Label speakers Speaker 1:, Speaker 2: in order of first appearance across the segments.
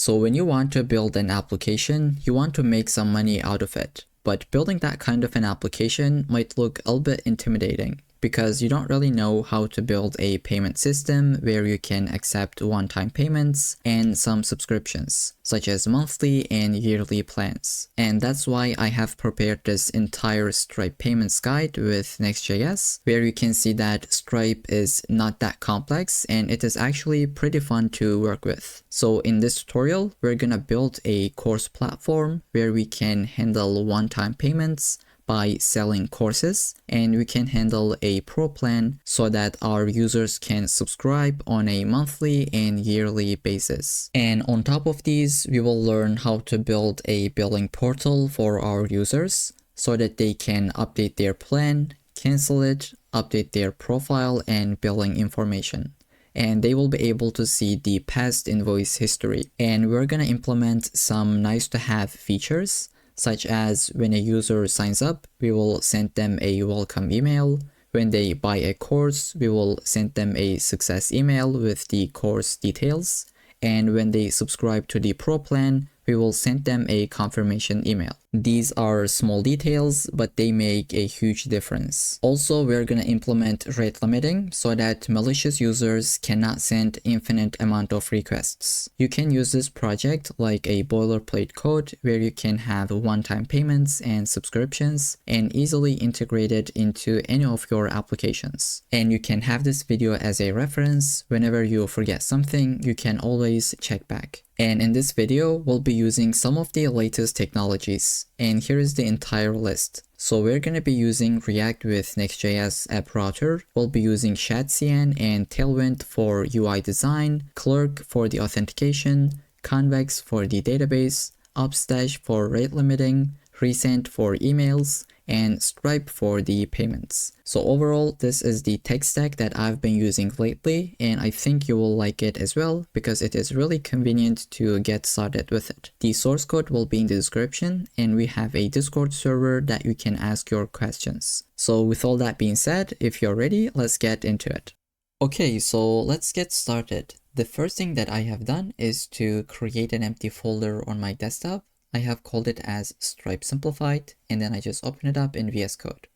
Speaker 1: So when you want to build an application, you want to make some money out of it. But building that kind of an application might look a little bit intimidating because you don't really know how to build a payment system where you can accept one-time payments and some subscriptions, such as monthly and yearly plans. And that's why I have prepared this entire Stripe payments guide with Next.js, where you can see that Stripe is not that complex and it is actually pretty fun to work with. So in this tutorial, we're gonna build a course platform where we can handle one-time payments by selling courses, and we can handle a pro plan so that our users can subscribe on a monthly and yearly basis. And on top of these, we will learn how to build a billing portal for our users so that they can update their plan, cancel it, update their profile and billing information. And they will be able to see the past invoice history. And we're gonna implement some nice to have features, such as when a user signs up, we will send them a welcome email. When they buy a course, we will send them a success email with the course details. And when they subscribe to the pro plan, we will send them a confirmation email. These are small details, but they make a huge difference. Also, we're gonna implement rate limiting so that malicious users cannot send infinite amount of requests. You can use this project like a boilerplate code where you can have one-time payments and subscriptions and easily integrate it into any of your applications. And you can have this video as a reference. Whenever you forget something, you can always check back. And in this video, we'll be using some of the latest technologies. And here is the entire list. So we're going to be using React with Next.js App Router. We'll be using ShadCN and Tailwind for UI design, Clerk for the authentication, Convex for the database, Upstash for rate limiting, Resend for emails, and Stripe for the payments. So overall, this is the tech stack that I've been using lately, and I think you will like it as well because it is really convenient to get started with it. The source code will be in the description, and we have a Discord server that you can ask your questions. So with all that being said, if you're ready, let's get into it. Okay, so let's get started. The first thing that I have done is to create an empty folder on my desktop. I have called it as Stripe Simplified, and then I just open it up in VS Code.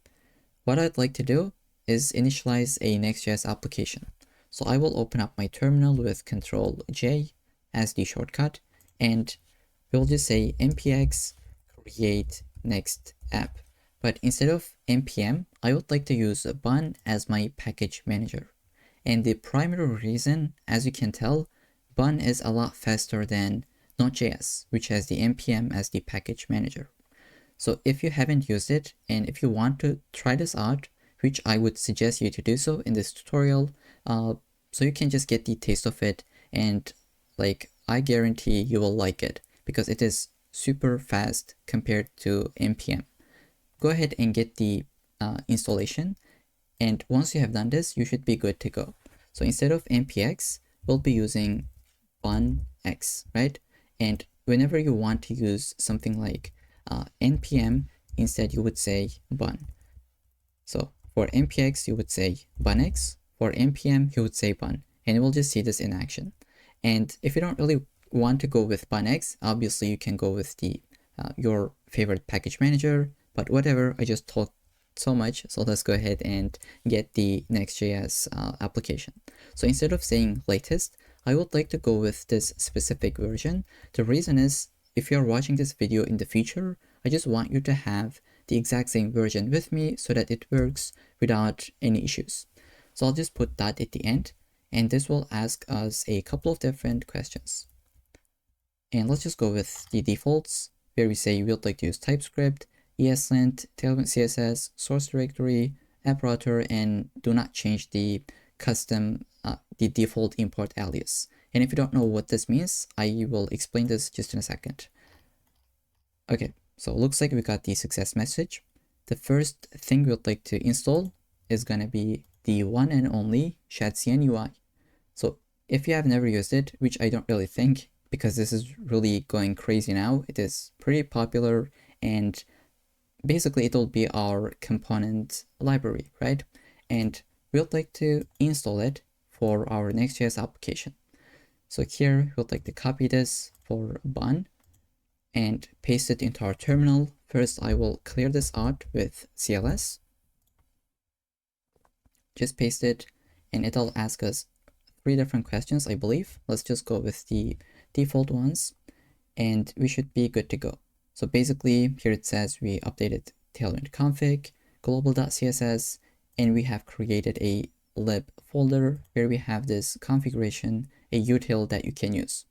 Speaker 1: What I'd like to do is initialize a Next.js application. So I will open up my terminal with Ctrl J as the shortcut, and we'll just say npx create next app. But instead of npm, I would like to use bun as my package manager. And the primary reason, as you can tell, bun is a lot faster than Node.js, which has the npm as the package manager. So if you haven't used it and if you want to try this out, which I would suggest you to do so in this tutorial, so you can just get the taste of it, and like I guarantee you will like it because it is super fast compared to npm. Go ahead and get the installation, and once you have done this, you should be good to go. So instead of npx, we'll be using bunx, right? And whenever you want to use something like npm, instead you would say bun. So for npx, you would say bunx. For npm, you would say bun. And we'll just see this in action. And if you don't really want to go with bunx, obviously you can go with the your favorite package manager. But whatever, I just talked so much. So let's go ahead and get the Next.js application. So instead of saying latest, I would like to go with this specific version. The reason is, if you're watching this video in the future, I just want you to have the exact same version with me so that it works without any issues. So I'll just put that at the end, and this will ask us a couple of different questions. And let's just go with the defaults, where we say we would like to use TypeScript, ESLint, Tailwind CSS, source directory, app router, and do not change the custom the default import alias. And if you don't know what this means, I will explain this just in a second. Okay, so it looks like we got the success message. The first thing we would like to install is going to be the one and only ShadCN UI. So if you have never used it, which I don't really think, because this is really going crazy now, it is pretty popular, and basically it will be our component library, right? And we would like to install it for our Next.js application. So here we would like to copy this for bun and paste it into our terminal. First, I will clear this out with CLS. Just paste it, and it'll ask us 3 different questions, I believe. Let's just go with the default ones, and we should be good to go. So basically, here it says we updated tailwind config, global.css, and we have created a lib folder where we have this configuration, a util that you can use.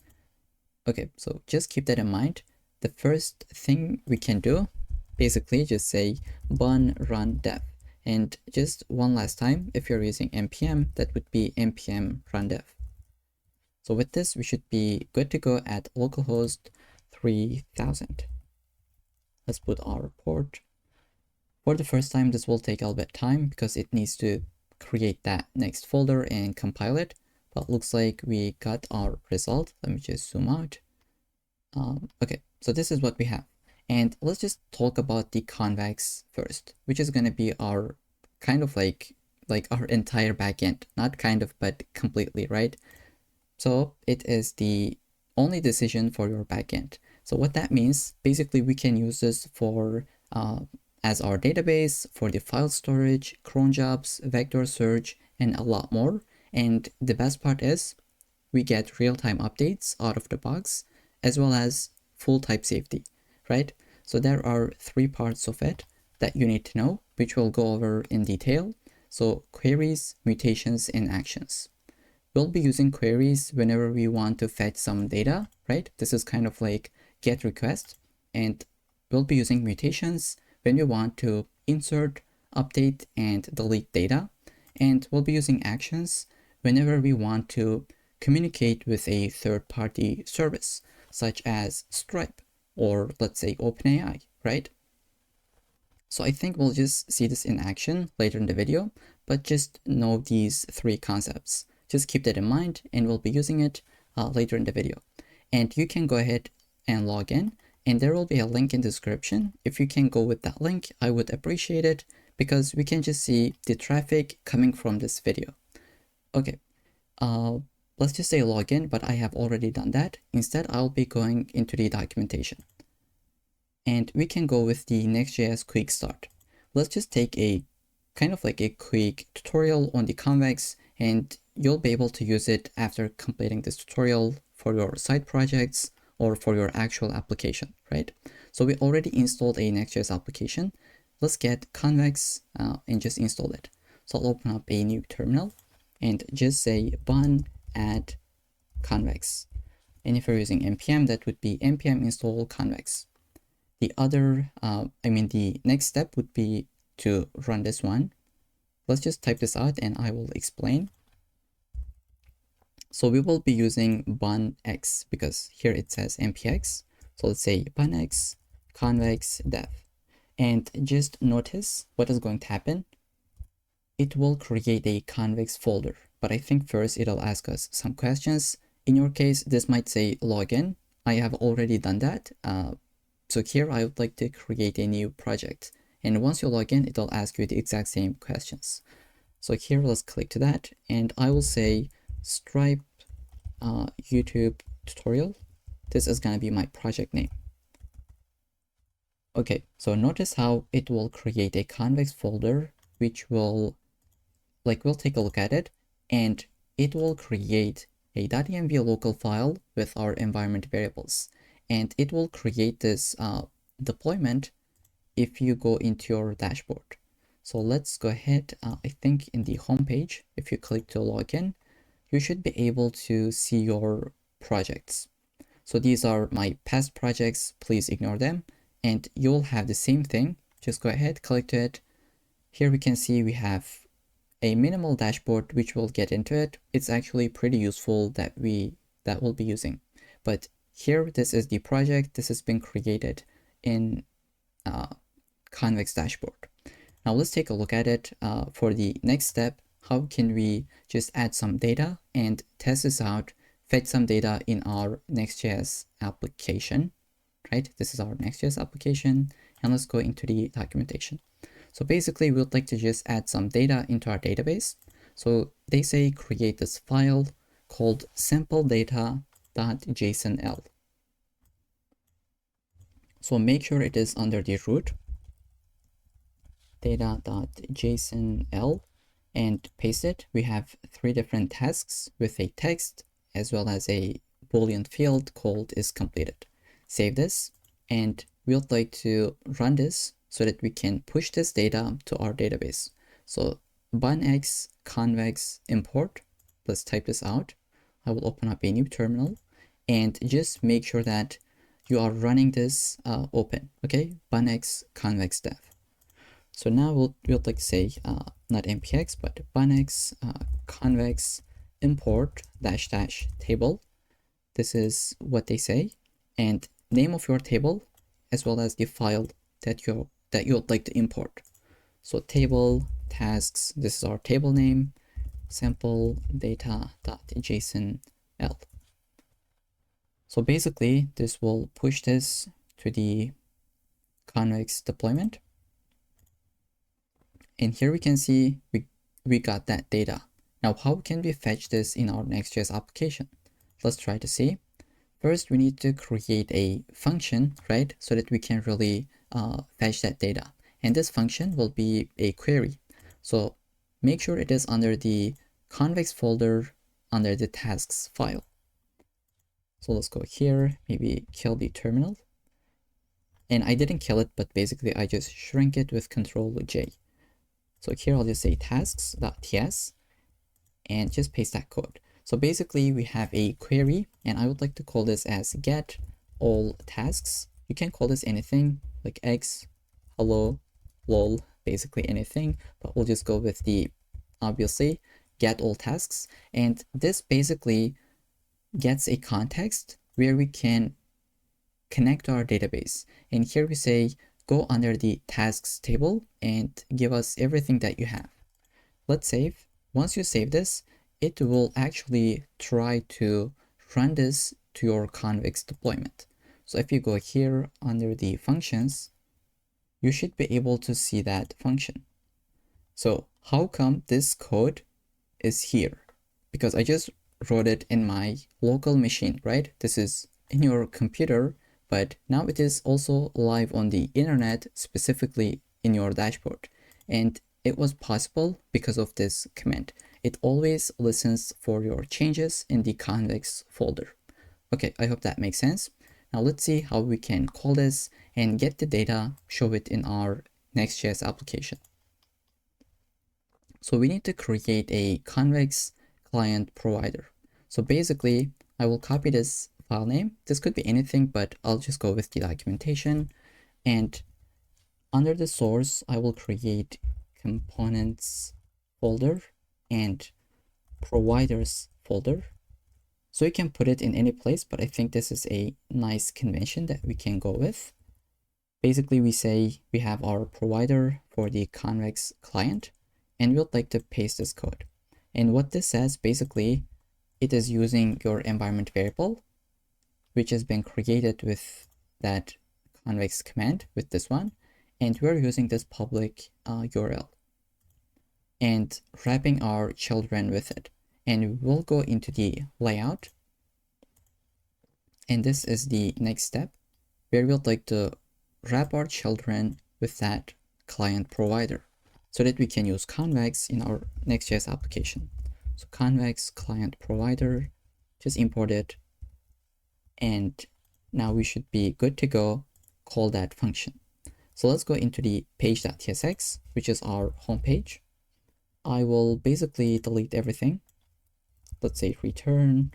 Speaker 1: Okay, so just keep that in mind. The first thing we can do, basically just say bun run dev. And just one last time, if you're using npm, that would be npm run dev. So with this, we should be good to go at localhost 3000. Let's put our port. For the first time, this will take a little bit of time because it needs to create that next folder and compile it. But looks like we got our result. Let me just zoom out. Okay, so this is what we have. And let's just talk about the Convex first, which is going to be our kind of like our entire backend, not kind of, but completely, right? So it is the only decision for your backend. So what that means, basically we can use this for as our database, for the file storage, cron jobs, vector search, and a lot more. And the best part is we get real-time updates out of the box, as well as full type safety, right? So there are 3 parts of it that you need to know, which we'll go over in detail. So queries, mutations, and actions. We'll be using queries whenever we want to fetch some data, right? This is kind of like get request. And we'll be using mutations when we want to insert, update, and delete data. And we'll be using actions whenever we want to communicate with a third-party service, such as Stripe, or let's say OpenAI, right? So I think we'll just see this in action later in the video, but just know these 3 concepts. Just keep that in mind, and we'll be using it later in the video. And you can go ahead and log in, and there will be a link in the description. If you can go with that link, I would appreciate it, because we can just see the traffic coming from this video. Okay, let's just say login, but I have already done that. Instead, I'll be going into the documentation. And we can go with the Next.js quick start. Let's just take a kind of like a quick tutorial on the Convex, and you'll be able to use it after completing this tutorial for your side projects or for your actual application, right? So we already installed a Next.js application. Let's get Convex and just install it. So I'll open up a new terminal and just say bun add Convex. And if you're using npm, that would be npm install Convex. The other, the next step would be to run this one. Let's just type this out and I will explain. So we will be using bunx because here it says npx. So let's say bunx convex dev. And just notice what is going to happen. It will create a convex folder, but I think first it'll ask us some questions. In your case, this might say login. I have already done that. So here I would like to create a new project. And once you log in, it'll ask you the exact same questions. So here, let's click to that. And I will say Stripe YouTube tutorial. This is going to be my project name. Okay, so notice how it will create a convex folder, which will, we'll take a look at it. And it will create a .env local file with our environment variables. And it will create this deployment if you go into your dashboard. So let's go ahead. I think in the home page, if you click to login, you should be able to see your projects. So these are my past projects. Please ignore them. And you'll have the same thing. Just go ahead, click to it. Here we can see we have a minimal dashboard, which we'll get into it. It's actually pretty useful that we'll be using. But here, this is the project. This has been created in Convex dashboard. Now let's take a look at it. For the next step, how can we just add some data and test this out, fetch some data in our Next.js application, right? This is our Next.js application, and let's go into the documentation. So basically, we would like to just add some data into our database. So they say create this file called sample data.jsonl. So make sure it is under the root data.jsonl and paste it. We have 3 different tasks with a text as well as a Boolean field called is completed. Save this, and we'd like to run this so that we can push this data to our database. So bunx convex import, let's type this out. I will open up a new terminal and just make sure that you are running this open, okay? Bunx convex dev. So now we'll like to say not npx but bunx convex import dash dash table. This is what they say, and name of your table as well as the file that you would like to import. So table tasks, this is our table name, sample data.jsonl. So basically this will push this to the Convex deployment. And here we can see we got that data. Now, how can we fetch this in our Next.js application? Let's try to see. First, we need to create a function, right? So that we can really fetch that data. And this function will be a query. So make sure it is under the Convex folder under the tasks file. So let's go here, maybe kill the terminal. And I didn't kill it, but basically I just shrink it with Control-J. So here I'll just say tasks.ts and just paste that code. So basically we have a query, and I would like to call this as get all tasks. You can call this anything like x, hello, lol, basically anything, but we'll just go with the obviously get all tasks. And this basically gets a context where we can connect to our database. And here we say go under the tasks table and give us everything that you have. Let's save. Once you save this, it will actually try to run this to your Convex deployment. So if you go here under the functions, you should be able to see that function. So how come this code is here? Because I just wrote it in my local machine, right? This is in your computer, but now it is also live on the internet, specifically in your dashboard. And it was possible because of this command. It always listens for your changes in the Convex folder. Okay, I hope that makes sense. Now let's see how we can call this and get the data, show it in our Next.js application. So we need to create a Convex client provider. So basically, I will copy this file name. This could be anything, but I'll just go with the documentation. And under the source, I will create components folder and providers folder. So you can put it in any place, but I think this is a nice convention that we can go with. Basically, we say we have our provider for the Convex client, and we'd like to paste this code. And what this says, basically, it is using your environment variable, which has been created with that Convex command with this one. And we're using this public URL and wrapping our children with it. And we'll go into the layout. And this is the next step where we'd like to wrap our children with that client provider so that we can use Convex in our Next.js application. So Convex client provider, just import it. And now we should be good to go, call that function. So let's go into the page.tsx, which is our home page. I will basically delete everything. Let's say return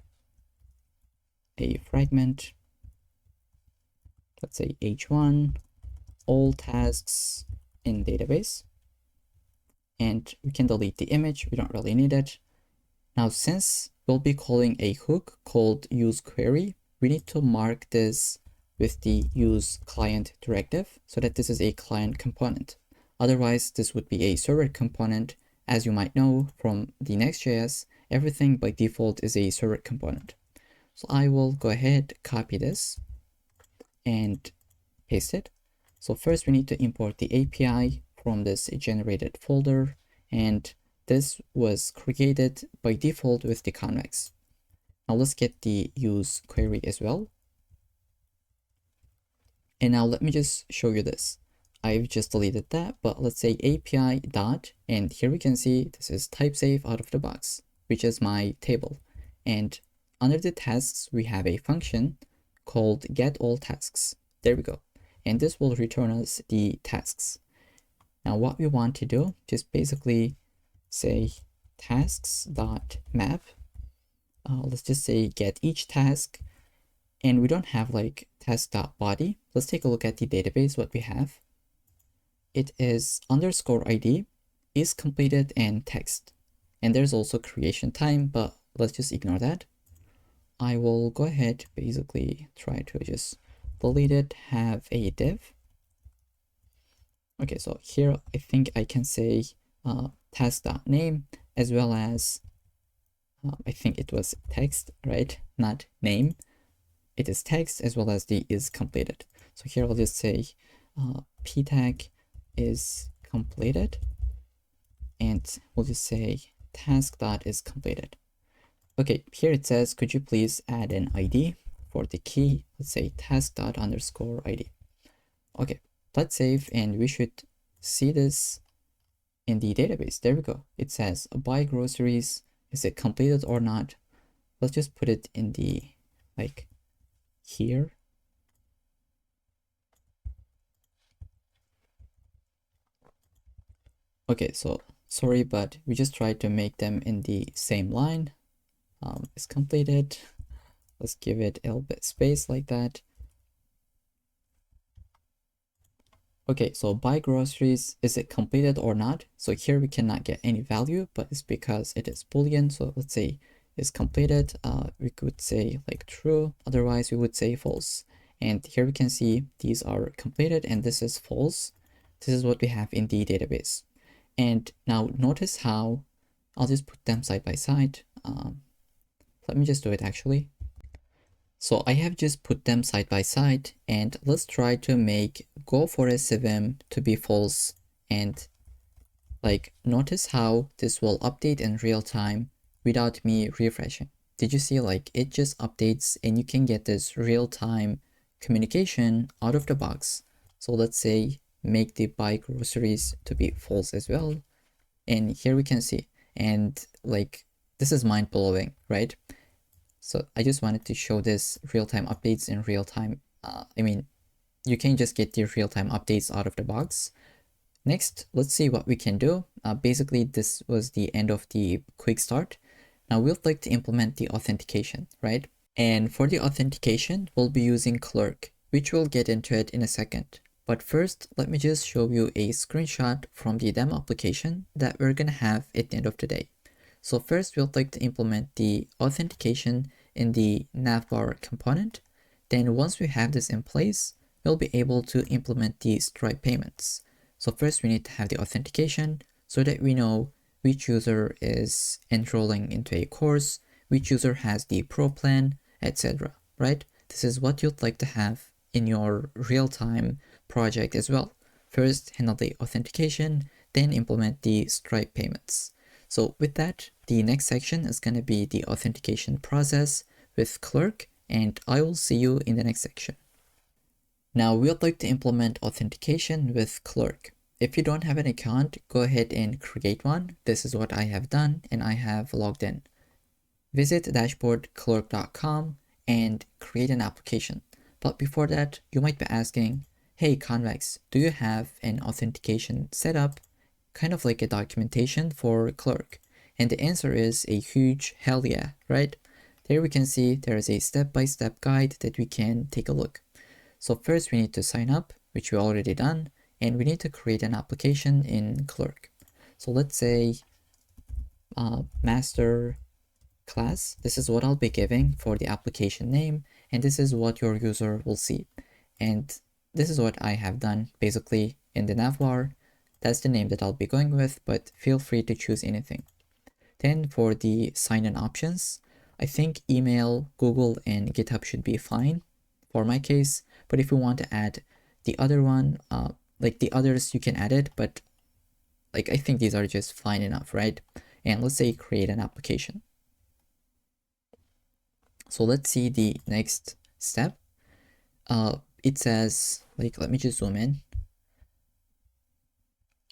Speaker 1: a fragment. Let's say h1, all tasks in database. And we can delete the image. We don't really need it. Now, since we'll be calling a hook called useQuery, we need to mark this with the use client directive so that this is a client component. Otherwise, this would be a server component. As you might know from the Next.js, everything by default is a server component. So I will go ahead, copy this and paste it. So first we need to import the API from this generated folder, and this was created by default with the Convex. Now let's get the use query as well. And now let me just show you this. I've just deleted that, but let's say API dot, and here we can see this is type safe out of the box, which is my table. And under the tasks, we have a function called get all tasks. There we go. And this will return us the tasks. Now what we want to do, just basically say tasks.map. Let's just say get each task, and we don't have like task.body. Let's take a look at the database, what we have. It is underscore ID, is completed, and text. And there's also creation time, but let's just ignore that. I will go ahead, basically try to just delete it, have a div. Okay, so here I think I can say task.name as well as I think it was text, right? Not name. It is text as well as the is completed. So here I'll just say p tag is completed, and we'll just say task.is completed. Okay, here it says, could you please add an ID for the key? Let's say task._ID. Okay, let's save, and we should see this in the database. There we go. It says buy groceries. Is it completed or not? Let's just put it in the like here. Okay, so sorry, but we just tried to make them in the same line. It's completed. Let's give it a little bit space like that. Okay, so buy groceries, is it completed or not? So here we cannot get any value, but it's because it is Boolean. So let's say is completed. We could say like true, otherwise we would say false. And here we can see these are completed and this is false. This is what we have in the database. And now notice how I'll just put them side by side. Let me just do it actually. So I have just put them side by side, and let's try to make go for a civim to be false, and like notice how this will update in real time without me refreshing. Did you see like it just updates and you can get this real time communication out of the box. So let's say make the buy groceries to be false as well. And here we can see, and like this is mind blowing, right? So I just wanted to show this real-time updates in real time. I mean, you can just get the real-time updates out of the box. Next, let's see what we can do. Basically, this was the end of the quick start. Now we'd like to implement the authentication, right? And for the authentication, we'll be using Clerk, which we'll get into it in a second. But first, let me just show you a screenshot from the demo application that we're gonna have at the end of the day. So first, we'll like to implement the authentication in the navbar component. Then once we have this in place, we'll be able to implement the Stripe payments. So first we need to have the authentication so that we know which user is enrolling into a course, which user has the pro plan, etc. Right? This is what you'd like to have in your real-time project as well. First, handle the authentication, then implement the Stripe payments. So with that, the next section is going to be the authentication process with Clerk, and I will see you in the next section. Now we'd like to implement authentication with Clerk. If you don't have an account, go ahead and create one. This is what I have done, and I have logged in. Visit dashboardclerk.com and create an application. But before that, you might be asking, hey Convex, do you have an authentication setup? Kind of like a documentation for Clerk? And the answer is a huge hell yeah, right? There we can see there is a step-by-step guide that we can take a look. So first we need to sign up, which we already done, and we need to create an application in Clerk. So let's say master class. This is what I'll be giving for the application name, and this is what your user will see. And this is what I have done basically in the navbar. That's the name that I'll be going with, but feel free to choose anything. Then for the sign-in options, I think email, Google, and GitHub should be fine for my case. But if you want to add the other one, like the others, you can add it, but like I think these are just fine enough, right? And let's say create an application. So let's see the next step. it says, like, let me just zoom in.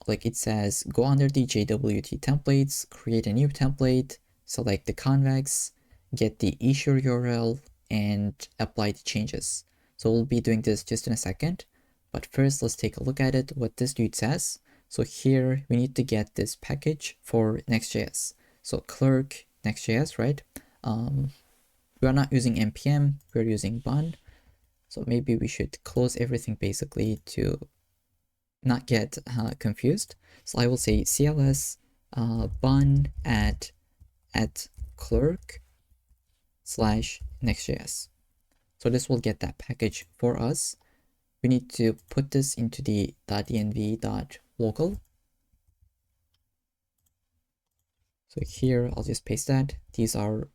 Speaker 1: Like it says, go under the JWT templates, create a new template, select the convex, get the issue URL, and apply the changes. So we'll be doing this just in a second. But first, let's take a look at it, what this dude says. So here we need to get this package for Next.js. So Clerk, Next.js, right? We are not using npm, we're using bun. So maybe we should close everything basically to not get confused. So I will say cls bun at clerk slash Next.js. So this will get that package for us. We need to put this into the .env.local. So here I'll just paste that. These are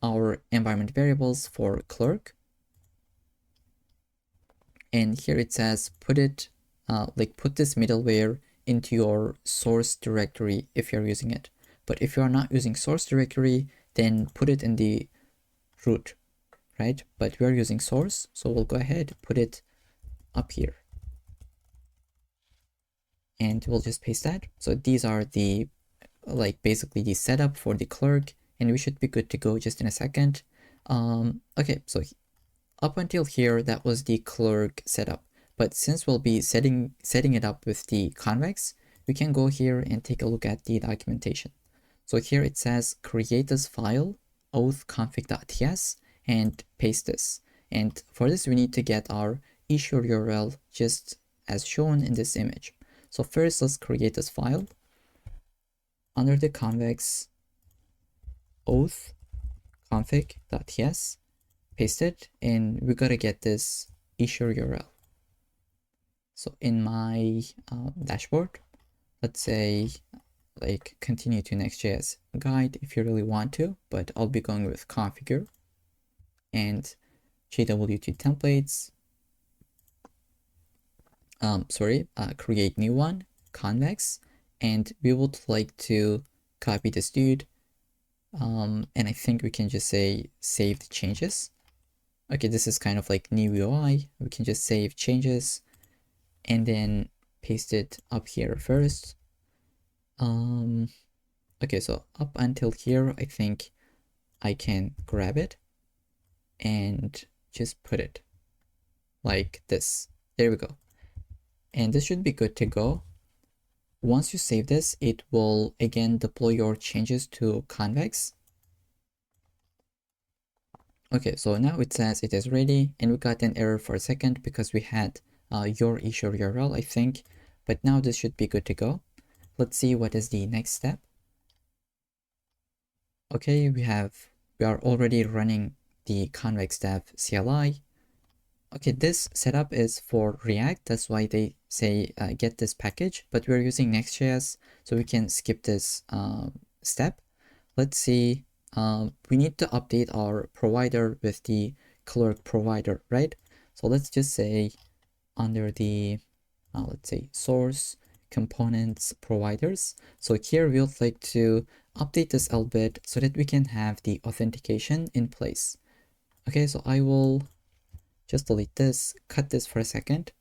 Speaker 1: our environment variables for Clerk. And here it says put it put this middleware into your source directory if you're using it. But if you are not using source directory, then put it in the root, right? But we are using source, so we'll go ahead, put it up here. And we'll just paste that. So these are the, basically the setup for the Clerk, and we should be good to go just in a second. Okay, so up until here, that was the Clerk setup. But since we'll be setting it up with the Convex, we can go here and take a look at the documentation. So here it says create this file, auth-config.ts, and paste this. And for this, we need to get our issue URL just as shown in this image. So first, let's create this file under the Convex auth-config.ts, paste it, and we gotta get this issue URL. So in my dashboard, let's say continue to Next.js guide if you really want to, but I'll be going with configure and JWT templates. Create new one, convex, and we would like to copy this dude. And I think we can just say save the changes. Okay, this is kind of like new UI. We can just save changes and then paste it up here first. Okay, so up until here, I think I can grab it and just put it like this. There we go. And this should be good to go. Once you save this, it will again deploy your changes to Convex. Okay, so now it says it is ready, and we got an error for a second because we had your issue URL, I think, but now this should be good to go. Let's see what is the next step. Okay, we are already running the Convex dev CLI. Okay, this setup is for React, that's why they say get this package, but we're using Next.js, so we can skip this step. Let's see, we need to update our provider with the Clerk provider, right? So let's just say under the, let's say source, components, providers. So here we would like to update this a little bit so that we can have the authentication in place. Okay, so I will just delete this, cut this for a second,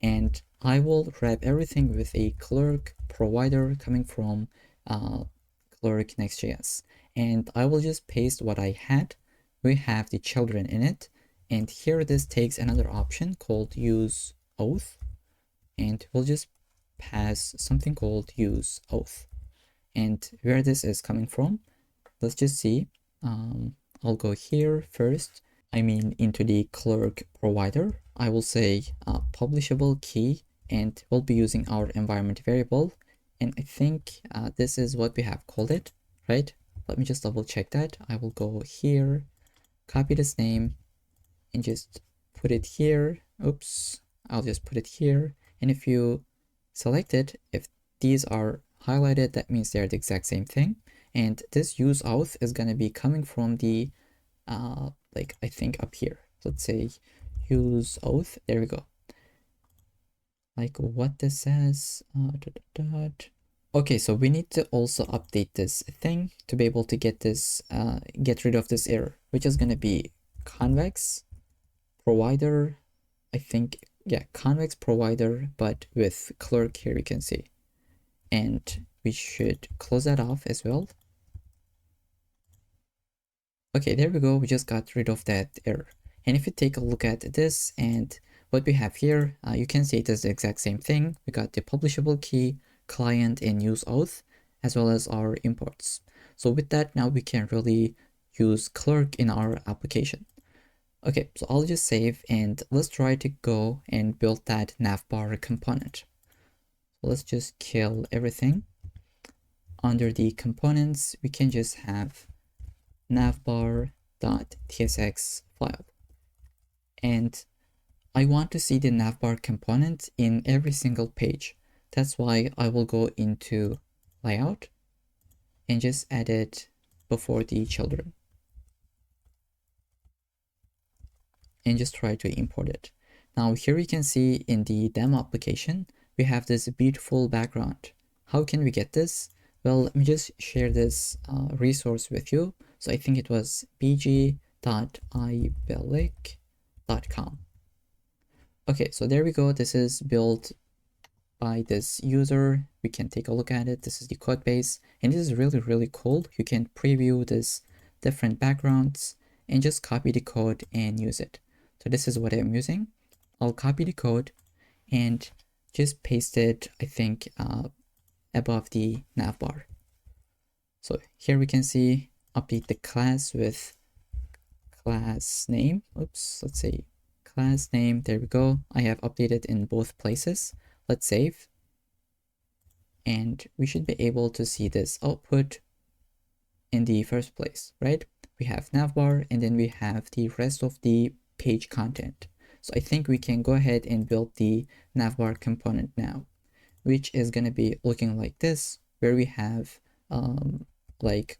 Speaker 1: and I will wrap everything with a Clerk provider coming from Clerk Next.js. And I will just paste what I had. We have the children in it. And here this takes another option called use auth. And we'll just pass something called use auth. And where this is coming from, let's just see. I'll go here first. Into the Clerk provider. I will say publishable key, and we'll be using our environment variable. And I think this is what we have called it, right? Let me just double check that. I will go here, copy this name, and just put it here. Oops, I'll just put it here. And if you select it, if these are highlighted, that means they're the exact same thing. And this use auth is going to be coming from the I think up here. Let's say use auth. There we go. Like what this says. Okay, so we need to also update this thing to be able to get this, get rid of this error, which is going to be convex provider, I think, yeah, Convex provider, but with Clerk here you can see. And we should close that off as well. Okay, there we go. We just got rid of that error. And if you take a look at this and what we have here, you can see it is the exact same thing. We got the publishable key, client, and use auth, as well as our imports. So with that, now we can really use Clerk in our application. Okay, so I'll just save and let's try to go and build that navbar component. So let's just kill everything. Under the components, we can just have navbar.tsx file. And I want to see the navbar component in every single page. That's why I will go into layout and just add it before the children. And just try to import it. Now here you can see in the demo application, we have this beautiful background. How can we get this? Well, let me just share this resource with you. So I think it was bg.ibelic.com. Okay, so there we go. This is built by this user. We can take a look at it. This is the code base, and this is really, really cool. You can preview this different backgrounds and just copy the code and use it. So this is what I'm using. I'll copy the code and just paste it, I think, above the navbar. So here we can see update the class with class name. Oops, let's say class name. There we go. I have updated in both places. Let's save. And we should be able to see this output in the first place, right? We have navbar and then we have the rest of the page content. So I think we can go ahead and build the navbar component now, which is going to be looking like this, where we have like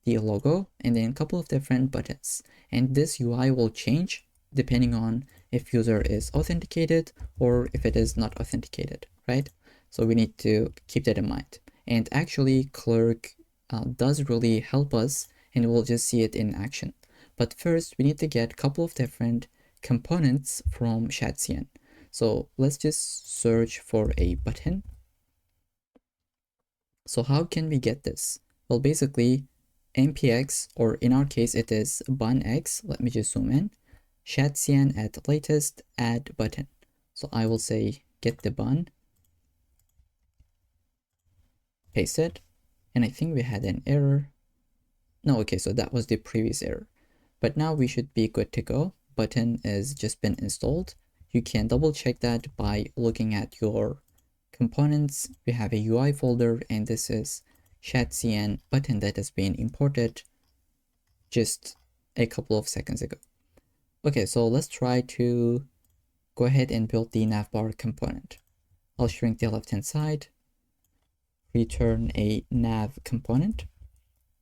Speaker 1: the logo and then a couple of different buttons. And this UI will change depending on if user is authenticated or if it is not authenticated, right? So we need to keep that in mind. And actually Clerk does really help us, and we'll just see it in action. But first we need to get a couple of different components from Chatcn. So let's just search for a button. So how can we get this? Well, basically npx, or in our case it is bunx. Let me just zoom in. Chatcn at latest add button. So I will say get the bun, paste it, and I think we had an error. No, okay, so that was the previous error. But now we should be good to go. Button has just been installed. You can double check that by looking at your components. We have a UI folder, and this is Chatcn button that has been imported just a couple of seconds ago. Okay, so let's try to go ahead and build the navbar component. I'll shrink the left-hand side, return a nav component,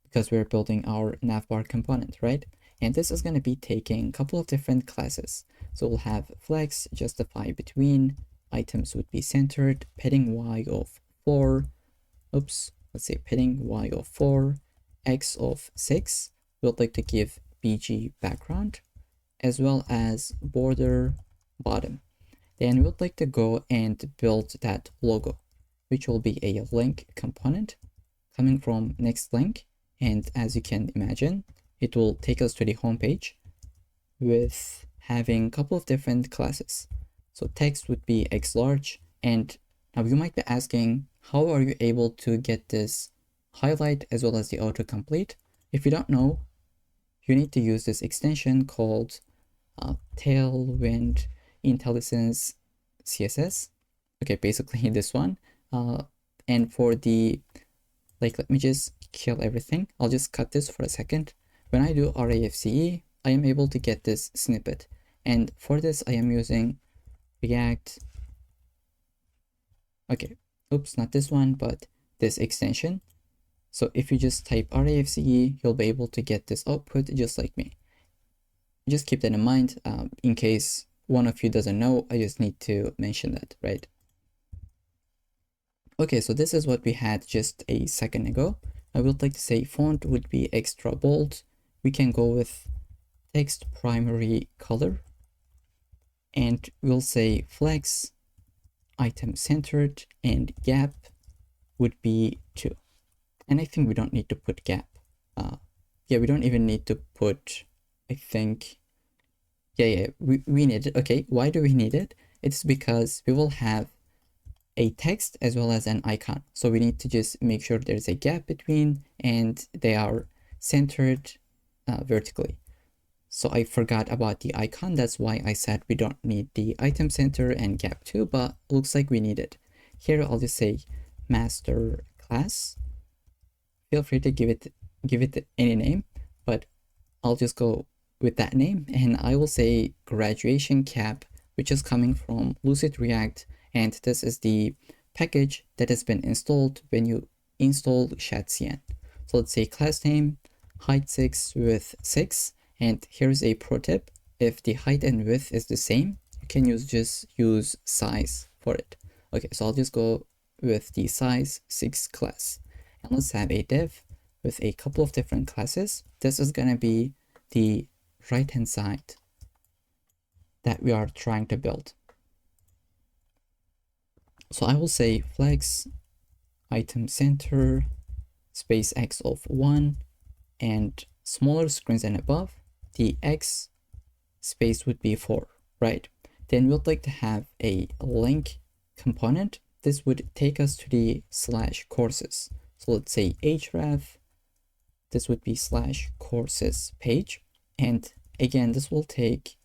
Speaker 1: because we're building our navbar component, right? And this is going to be taking a couple of different classes. So we'll have flex, justify between, items would be centered, padding y of 4, oops, let's say padding y of 4, x of 6. We'd like to give bg background, as well as border bottom. Then we'd like to go and build that logo, which will be a link component coming from next link. And as you can imagine, it will take us to the home page with having a couple of different classes. So text would be x large. And now you might be asking, how are you able to get this highlight as well as the autocomplete? If you don't know, you need to use this extension called Tailwind IntelliSense CSS. Okay, basically this one. And for the, let me just kill everything. I'll just cut this for a second. When I do RAFCE, I am able to get this snippet. And for this, I am using React. Okay, oops, not this one, but this extension. So if you just type RAFCE, you'll be able to get this output just like me. Just keep that in mind. In case one of you doesn't know, I just need to mention that, right? Okay, so this is what we had just a second ago. I would like to say font would be extra bold. We can go with text primary color. and we'll say flex item centered and gap would be 2. And I think we don't need to put gap. Yeah, we don't even need to put, I think, we need it. Okay, why do we need it? It's because we will have a text as well as an icon. So we need to just make sure there's a gap between and they are centered vertically. So I forgot about the icon. That's why I said we don't need the item center and gap 2, but looks like we need it. Here I'll just say master class. Feel free to give it any name, but I'll just go with that name, and I will say graduation cap, which is coming from Lucid React, and this is the package that has been installed when you install ShadCN. So let's say class name height 6 width 6, and here's a pro tip: if the height and width is the same, you can just use size for it. Okay, so I'll just go with the size 6 class, and let's have a div with a couple of different classes. This is gonna be the right hand side that we are trying to build. So I will say flex item center space x of 1, and smaller screens and above, the x space would be 4, right? Then we'd like to have a link component. This would take us to the /courses. So let's say href, this would be /courses page. And again, this will take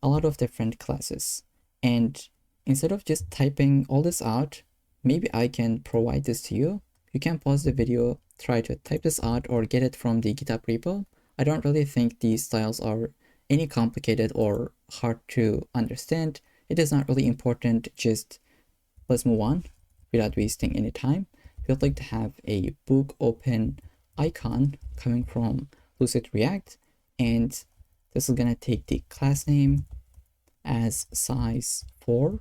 Speaker 1: a lot of different classes. And instead of just typing all this out, maybe I can provide this to you. You can pause the video, try to type this out, or get it from the GitHub repo. I don't really think these styles are any complicated or hard to understand. It is not really important. Just let's move on without wasting any time. We'd like to have a book open icon coming from Lucid React, and this is gonna take the class name as size 4.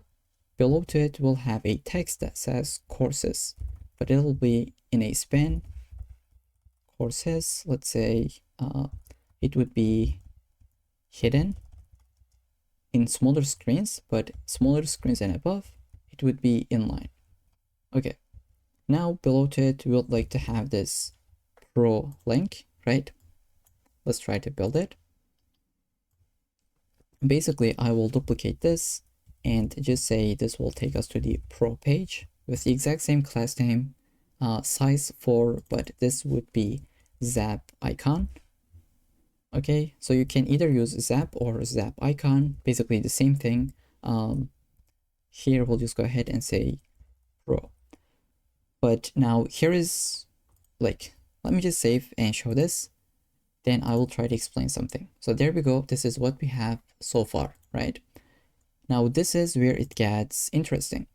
Speaker 1: Below to it, we'll have a text that says courses, but it'll be in a span. Courses, let's say it would be hidden in smaller screens, but smaller screens and above, it would be inline. Okay, now below to it, we would like to have this pro link, right? Let's try to build it. Basically, I will duplicate this and just say this will take us to the pro page with the exact same class name, size 4, but this would be zap icon. Okay, so you can either use zap or zap icon, basically the same thing. Here we'll just go ahead and say pro. But now here is let me just save and show this. Then I will try to explain something. So there we go. This is what we have so far, right? Now this is where it gets interesting.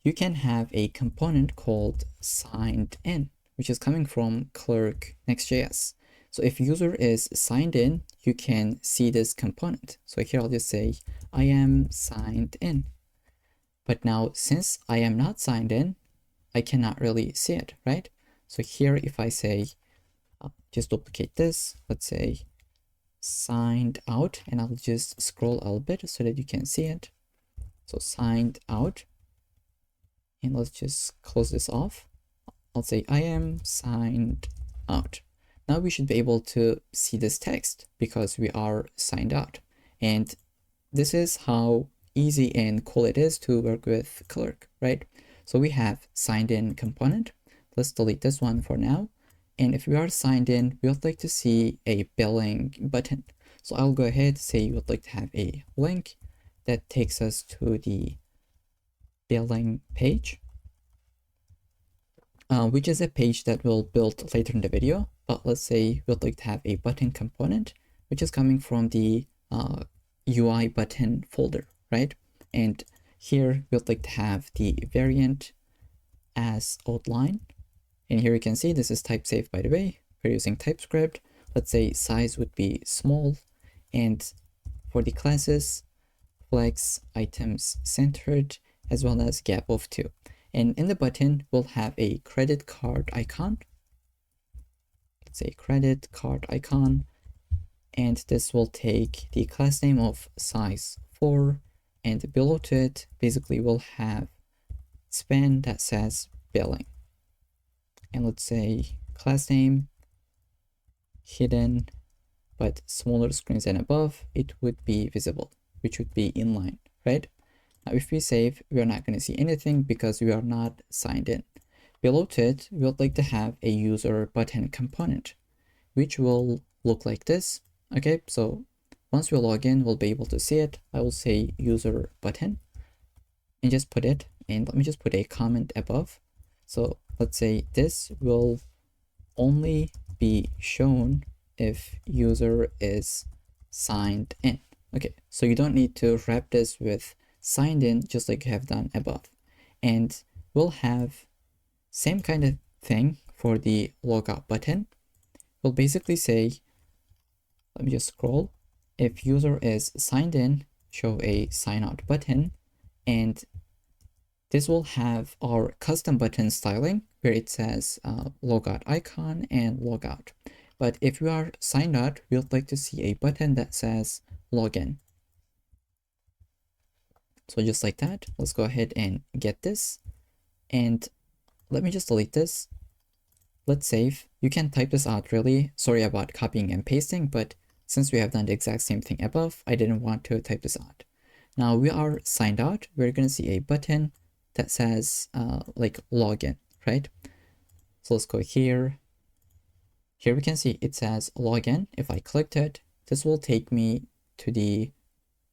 Speaker 1: You can have a component called signed in, which is coming from Clerk Next.js. So if user is signed in, you can see this component. So here I'll just say, I am signed in. But now since I am not signed in, I cannot really see it, right? So here, if I say, just duplicate this, let's say signed out, and I'll just scroll a little bit so that you can see it. So signed out, and let's just close this off. I'll say I am signed out. Now we should be able to see this text because we are signed out. And this is how easy and cool it is to work with Clerk, right? So we have signed in component. Let's delete this one for now. And if we are signed in, we would like to see a billing button. So I'll go ahead and say you would like to have a link that takes us to the billing page, which is a page that we'll build later in the video. But let's say we'd like to have a button component, which is coming from the UI button folder, right? And here we'd like to have the variant as outline. And here you can see this is type safe, by the way. We're using TypeScript. Let's say size would be small. And for the classes, flex items centered, as well as gap of 2. And in the button, we'll have a credit card icon. Let's say credit card icon. And this will take the class name of size 4 and below to it, basically we'll have span that says billing. And let's say class name, hidden, but smaller screens than above, it would be visible, which would be inline, right? Now, if we save, we are not going to see anything because we are not signed in. Below it, we would like to have a user button component, which will look like this. Okay, so once we log in, we'll be able to see it. I will say user button and just put it, and let me just put a comment above. So let's say this will only be shown if user is signed in. Okay, so you don't need to wrap this with signed in just like you have done above. And we'll have same kind of thing for the logout button. We'll basically say, let me just scroll. If user is signed in, show a sign out button, and this will have our custom button styling where it says logout icon and logout. But if you are signed out, we would like to see a button that says login. So just like that, let's go ahead and get this. And let me just delete this. Let's save. You can type this out really. Sorry about copying and pasting, but since we have done the exact same thing above, I didn't want to type this out. Now we are signed out. We're going to see a button that says like login, right? So let's go here. Here we can see it says login. If I clicked it, this will take me to the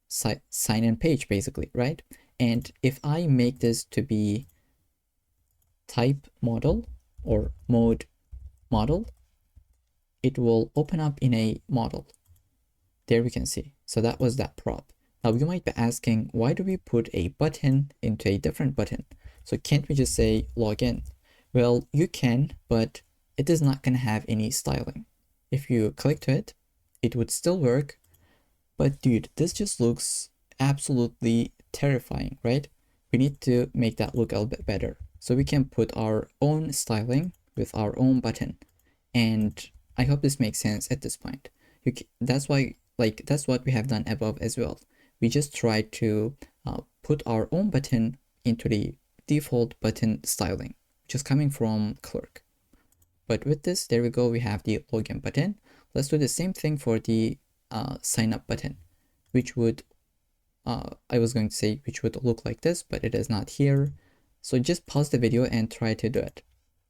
Speaker 1: sign in page basically, right? And if I make this to be type model or mode model, it will open up in a model. There we can see. So that was that prop. Now you might be asking, why do we put a button into a different button? So can't we just say login? Well, you can, but it is not going to have any styling. If you click to it, it would still work. But dude, this just looks absolutely terrifying, right? We need to make that look a little bit better. So we can put our own styling with our own button. And I hope this makes sense at this point. That's why, like, that's what we have done above as well. We just try to put our own button into the default button styling, which is coming from Clerk. But with this, there we go, we have the login button. Let's do the same thing for the sign up button, which would, I was going to say, which would look like this, but it is not here. So just pause the video and try to do it,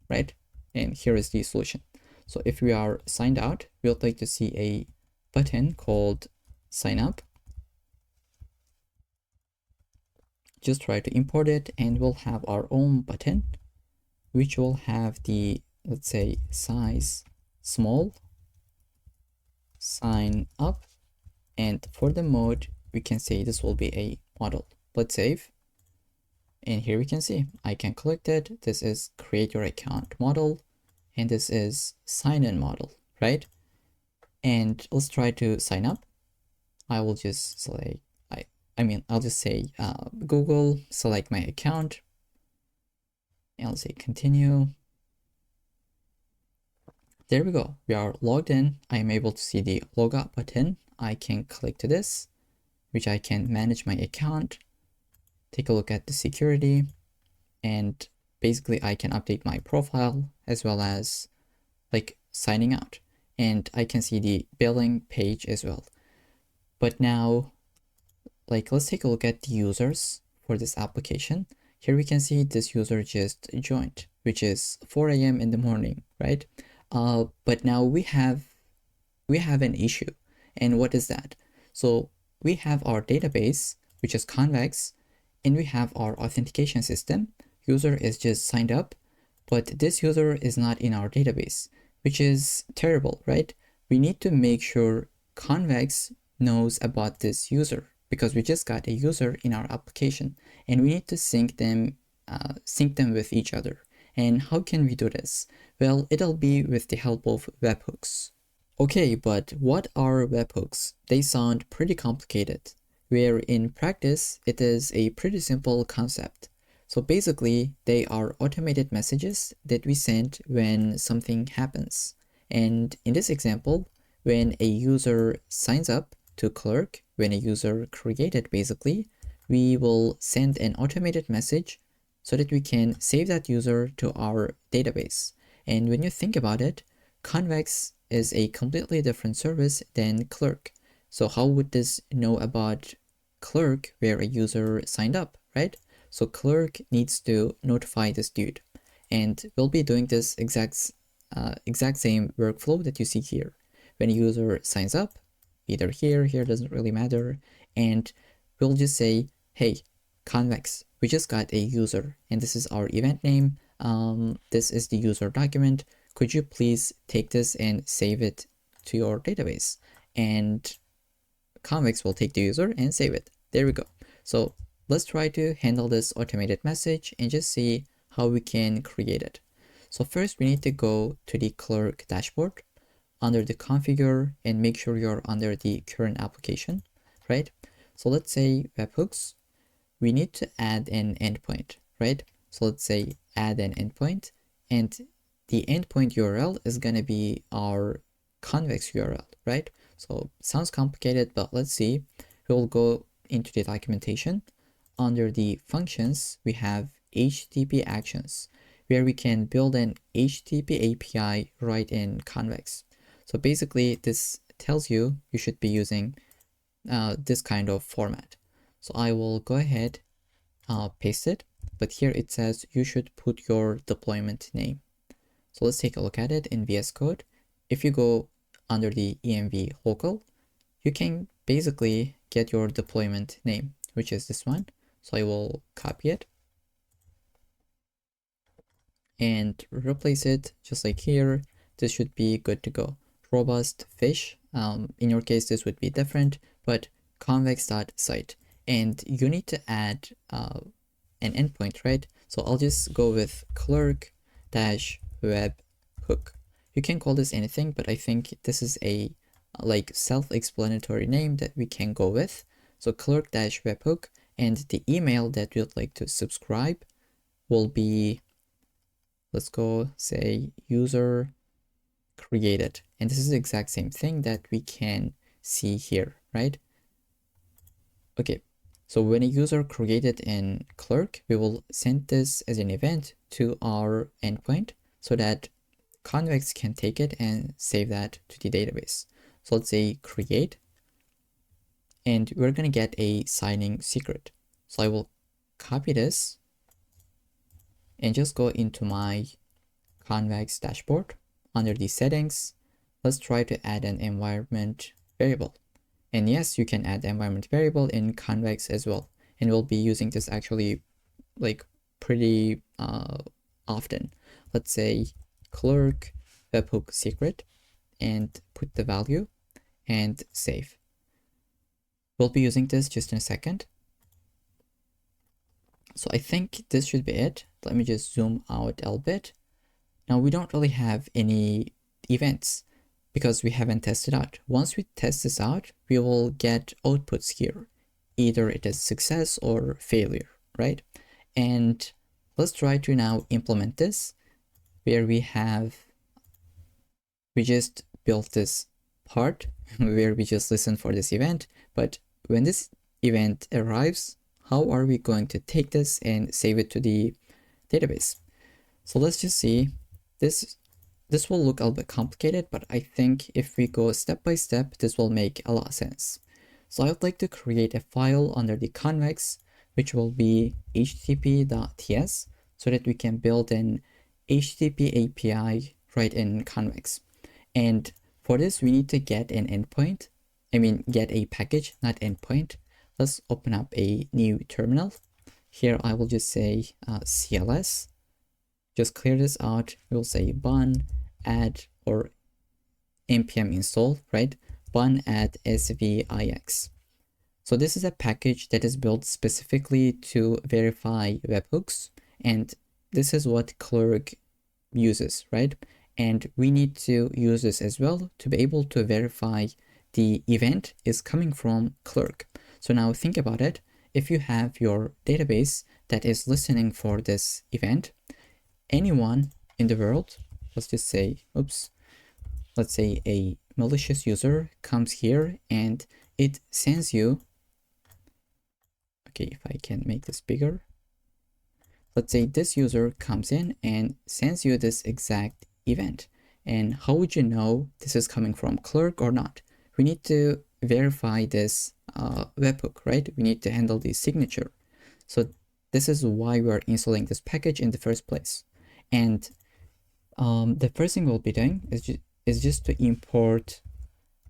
Speaker 1: right? And here is the solution. So if we are signed out, we would like to see a button called sign up. Just try to import it and we'll have our own button, which will have the, let's say, size small, sign up, and for the mode, we can say this will be a model. Let's save. And here we can see, I can click it. This is create your account model, and this is sign in model, right? And let's try to sign up. I will just select, I'll just say Google, select my account, and I'll say continue. There we go. We are logged in. I am able to see the logout button. I can click to this, which I can manage my account, take a look at the security, and basically I can update my profile as well as like signing out. And I can see the billing page as well. But now, like, let's take a look at the users for this application. Here we can see this user just joined, which is 4 a.m. in the morning, right? But now we have an issue. And what is that? So we have our database, which is Convex, and we have our authentication system. User is just signed up, but this user is not in our database, which is terrible, right? We need to make sure Convex knows about this user because we just got a user in our application and we need to sync them with each other. And how can we do this? Well, it'll be with the help of webhooks. Okay, but what are webhooks? They sound pretty complicated, where in practice, it is a pretty simple concept. So basically, they are automated messages that we send when something happens. And in this example, when a user signs up to Clerk, when a user created basically, we will send an automated message so that we can save that user to our database. And when you think about it, Convex is a completely different service than Clerk. So how would this know about Clerk where a user signed up, right? So Clerk needs to notify this dude. And we'll be doing this exact same workflow that you see here. When a user signs up, either here doesn't really matter, and we'll just say, hey, Convex, we just got a user, and this is our event name. This is the user document. Could you please take this and save it to your database? And Convex will take the user and save it. There we go. So let's try to handle this automated message and just see how we can create it. So first we need to go to the Clerk dashboard under the configure and make sure you're under the current application, right? So let's say webhooks, we need to add an endpoint, right? So let's say add an endpoint, and the endpoint URL is going to be our Convex URL, right? So sounds complicated, but let's see. We'll go into the documentation. Under the functions, we have HTTP actions, where we can build an HTTP API right in Convex. So basically, this tells you you should be using this kind of format. So I will go ahead, paste it, but here it says you should put your deployment name. So let's take a look at it in VS Code. If you go under the env local, you can basically get your deployment name, which is this one. So I will copy it and replace it just like here. This should be good to go. Robust fish, in your case this would be different, but convex.site, and you need to add an endpoint, right? So I'll just go with clerk dash webhook. You can call this anything, but I think this is a like self-explanatory name that we can go with. So clerk dash webhook, and the email that you'd like to subscribe will be, let's go say user created, and this is the exact same thing that we can see here, right? Okay, so when a user created in Clerk, we will send this as an event to our endpoint so that Convex can take it and save that to the database. So let's say create, and we're going to get a signing secret. So I will copy this and just go into my Convex dashboard. Under the settings, let's try to add an environment variable. And yes, you can add environment variable in Convex as well. And we'll be using this actually like pretty often. Let's say clerk webhook secret and put the value and save. We'll be using this just in a second. So I think this should be it. Let me just zoom out a little bit. Now we don't really have any events because we haven't tested out. Once we test this out, we will get outputs here. Either it is success or failure, right? And let's try to now implement this where we just built this part where we just listen for this event. But when this event arrives, how are we going to take this and save it to the database? So let's just see. This will look a little bit complicated, but I think if we go step by step, this will make a lot of sense. So I would like to create a file under the Convex, which will be http.ts, so that we can build an HTTP API right in Convex. And for this, we need to get an endpoint. Get a package, not endpoint. Let's open up a new terminal. Here I will just say CLS. Just clear this out. We'll say bun add or npm install, right? Bun add svix. So this is a package that is built specifically to verify webhooks, and this is what Clerk uses, right? And we need to use this as well to be able to verify the event is coming from Clerk. So now think about it. If you have your database that is listening for this event, anyone in the world, let's just say, let's say a malicious user comes here and it sends you, Okay, if I can make this bigger. Let's say this user comes in and sends you this exact event. And how would you know this is coming from Clerk or not? We need to verify this webhook, right? We need to handle the signature. So this is why we are installing this package in the first place. And the first thing we'll be doing is just to import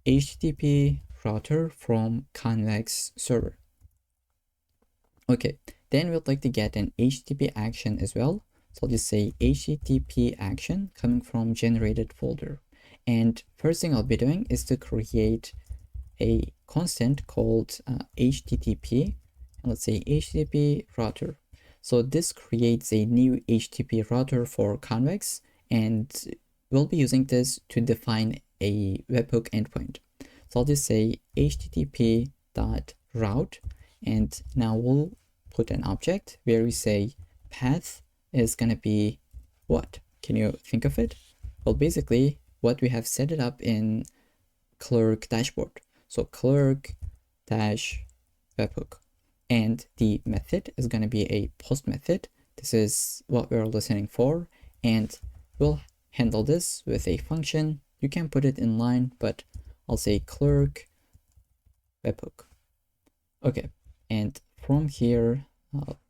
Speaker 1: HTTP router from Convex server. Okay, then we'd like to get an HTTP action as well. So I'll just say HTTP action coming from generated folder. And first thing I'll be doing is to create a constant called HTTP. And let's say HTTP router. So this creates a new HTTP router for Convex, and we'll be using this to define a webhook endpoint. So I'll just say http.route, and now we'll put an object where we say path is going to be what? Can you think of it? Well, basically what we have set it up in Clerk dashboard. So Clerk dash webhook, and the method is going to be a post method. This is what we're listening for, and we'll handle this with a function. You can put it in line, but I'll say Clerk webhook. Okay, and from here,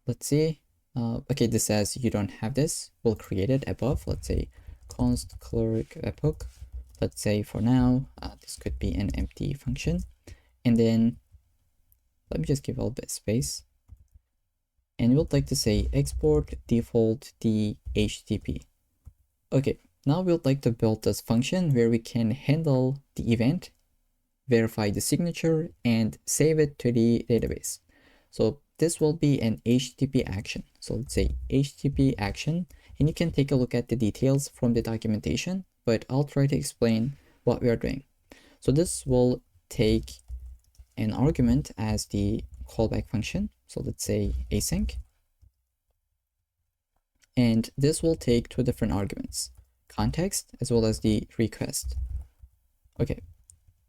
Speaker 1: let's see. Okay, this says you don't have this. We'll create it above. Let's say const Clerk webhook. Let's say for now, this could be an empty function. And then let me just give a little bit of space. And we'd like to say export default DHTTP. Okay, now we'd like to build this function where we can handle the event, verify the signature, and save it to the database. So this will be an HTTP action. So let's say HTTP action, and you can take a look at the details from the documentation, but I'll try to explain what we are doing. So this will take an argument as the callback function. So let's say async. And this will take two different arguments, context as well as the request. Okay.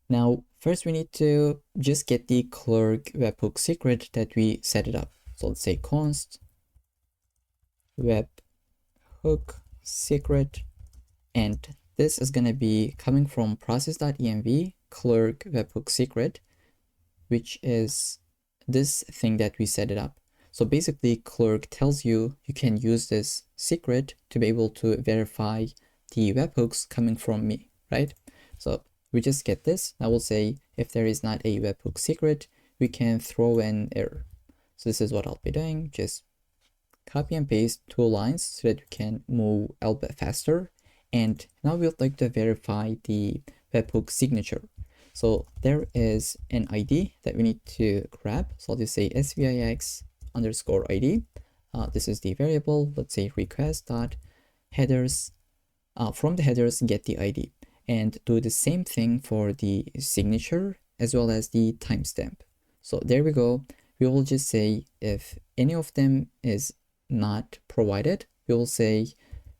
Speaker 1: Now, first we need to just get the Clerk webhook secret that we set it up. So let's say const webhook secret, and this is going to be coming from process.env Clerk webhook secret, which is this thing that we set it up. So basically Clerk tells you you can use this secret to be able to verify the webhooks coming from me, right? So we just get this. I will say if there is not a webhook secret, we can throw an error. So this is what I'll be doing. Just copy and paste two lines so that we can move a little bit faster. And now we'd like to verify the webhook signature. So there is an ID that we need to grab. So I'll just say svix underscore ID. This is the variable. Let's say request dot headers. From the headers, get the ID, and do the same thing for the signature as well as the timestamp. So there we go. We will just say if any of them is not provided, we will say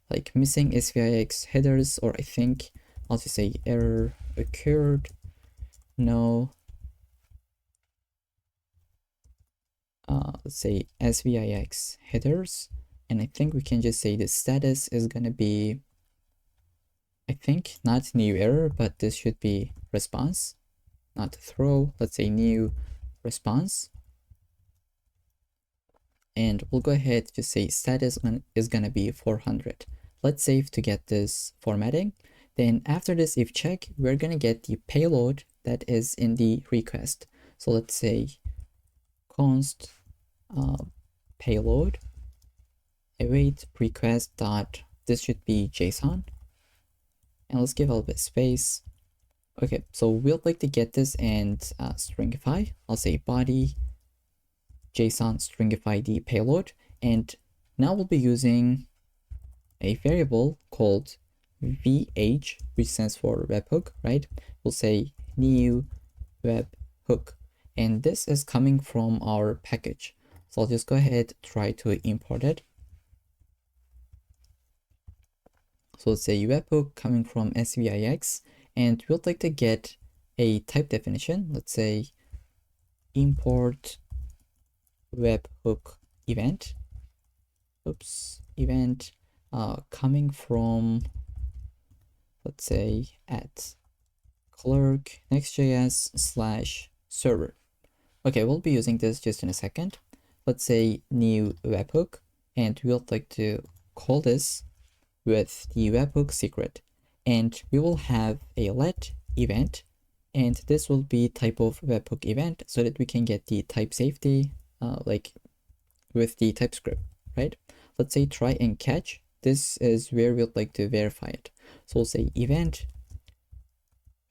Speaker 1: like missing svix headers, or I think I'll just say error occurred. No. Let's say svix headers, and I think we can just say the status is gonna be, I think, not new error, but this should be response, not throw. Let's say new response, and we'll go ahead to say status is gonna be 400. Let's save to get this formatting. Then after this if check, we're gonna get the payload that is in the request. So let's say const payload await request dot, this should be JSON, and let's give a little bit space. Okay, so we'll like to get this and stringify. I'll say body JSON stringify the payload, and now we'll be using a variable called vh, which stands for webhook, right? We'll say new webhook, and this is coming from our package. So I'll just go ahead, try to import it. So let's say webhook coming from svix, and we'll like to get a type definition. Let's say import webhook event, event coming from, let's say, at Clerk Next.js/server. Okay, we'll be using this just in a second. Let's say new webhook, and we'll like to call this with the webhook secret, and we will have a let event, and this will be type of webhook event so that we can get the type safety like with the TypeScript, right? Let's say try and catch. This is where we'd like to verify it. So we'll say event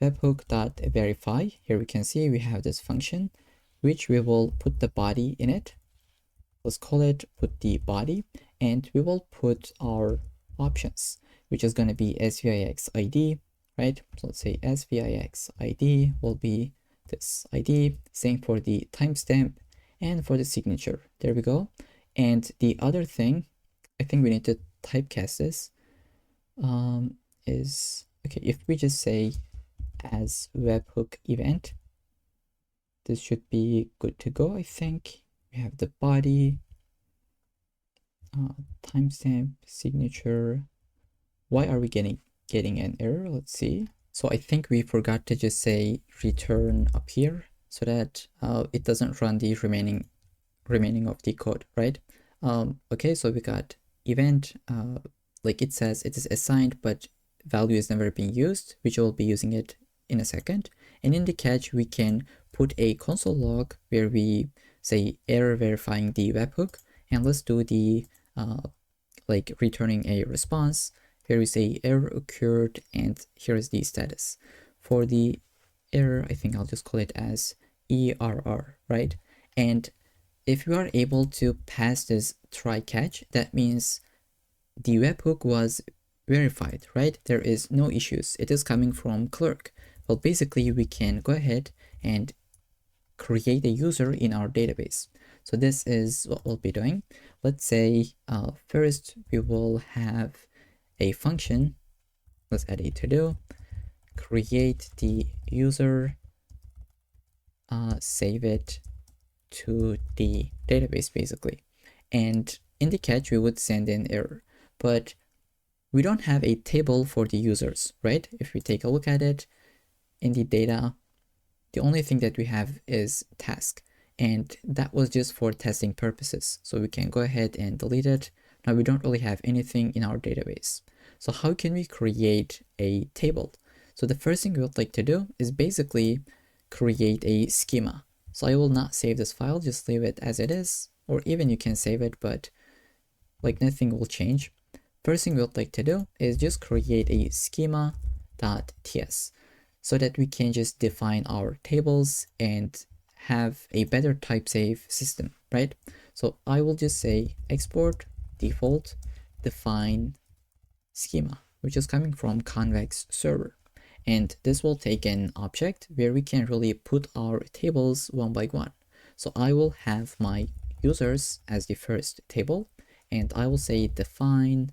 Speaker 1: webhook.verify. Here we can see we have this function, which we will put the body in it. Let's call it put the body, and we will put our options, which is going to be SVIX ID, right? So let's say SVIX ID will be this ID, same for the timestamp and for the signature. There we go. And the other thing, I think we need to typecast this, is, okay, if we just say as webhook event, this should be good to go. I think we have the body, timestamp, signature. Why are we getting an error? Let's see. So I think we forgot to just say return up here so that it doesn't run the remaining of the code, right? Okay, so we got event, like it says it is assigned, but value is never being used, which we'll be using it in a second. And in the catch, we can put a console log where we say error verifying the webhook, and let's do the like returning a response where we say error occurred, and here is the status. For the error, I think I'll just call it as ERR, right? And if you are able to pass this try catch, that means the webhook was verified, right? There is no issues. It is coming from Clerk. Well, basically, we can go ahead and create a user in our database. So this is what we'll be doing. Let's say first we will have a function. Let's add a to-do, create the user, save it to the database basically. And in the catch, we would send an error, but we don't have a table for the users, right? If we take a look at it in the data, the only thing that we have is task, and that was just for testing purposes. So we can go ahead and delete it. Now we don't really have anything in our database. So how can we create a table? So the first thing we would like to do is basically create a schema. So I will not save this file, just leave it as it is, or even you can save it, but like nothing will change. First thing we would like to do is just create a schema.ts so that we can just define our tables and have a better type safe system, right? So I will just say export default define schema, which is coming from Convex server. And this will take an object where we can really put our tables one by one. So I will have my users as the first table, and I will say define,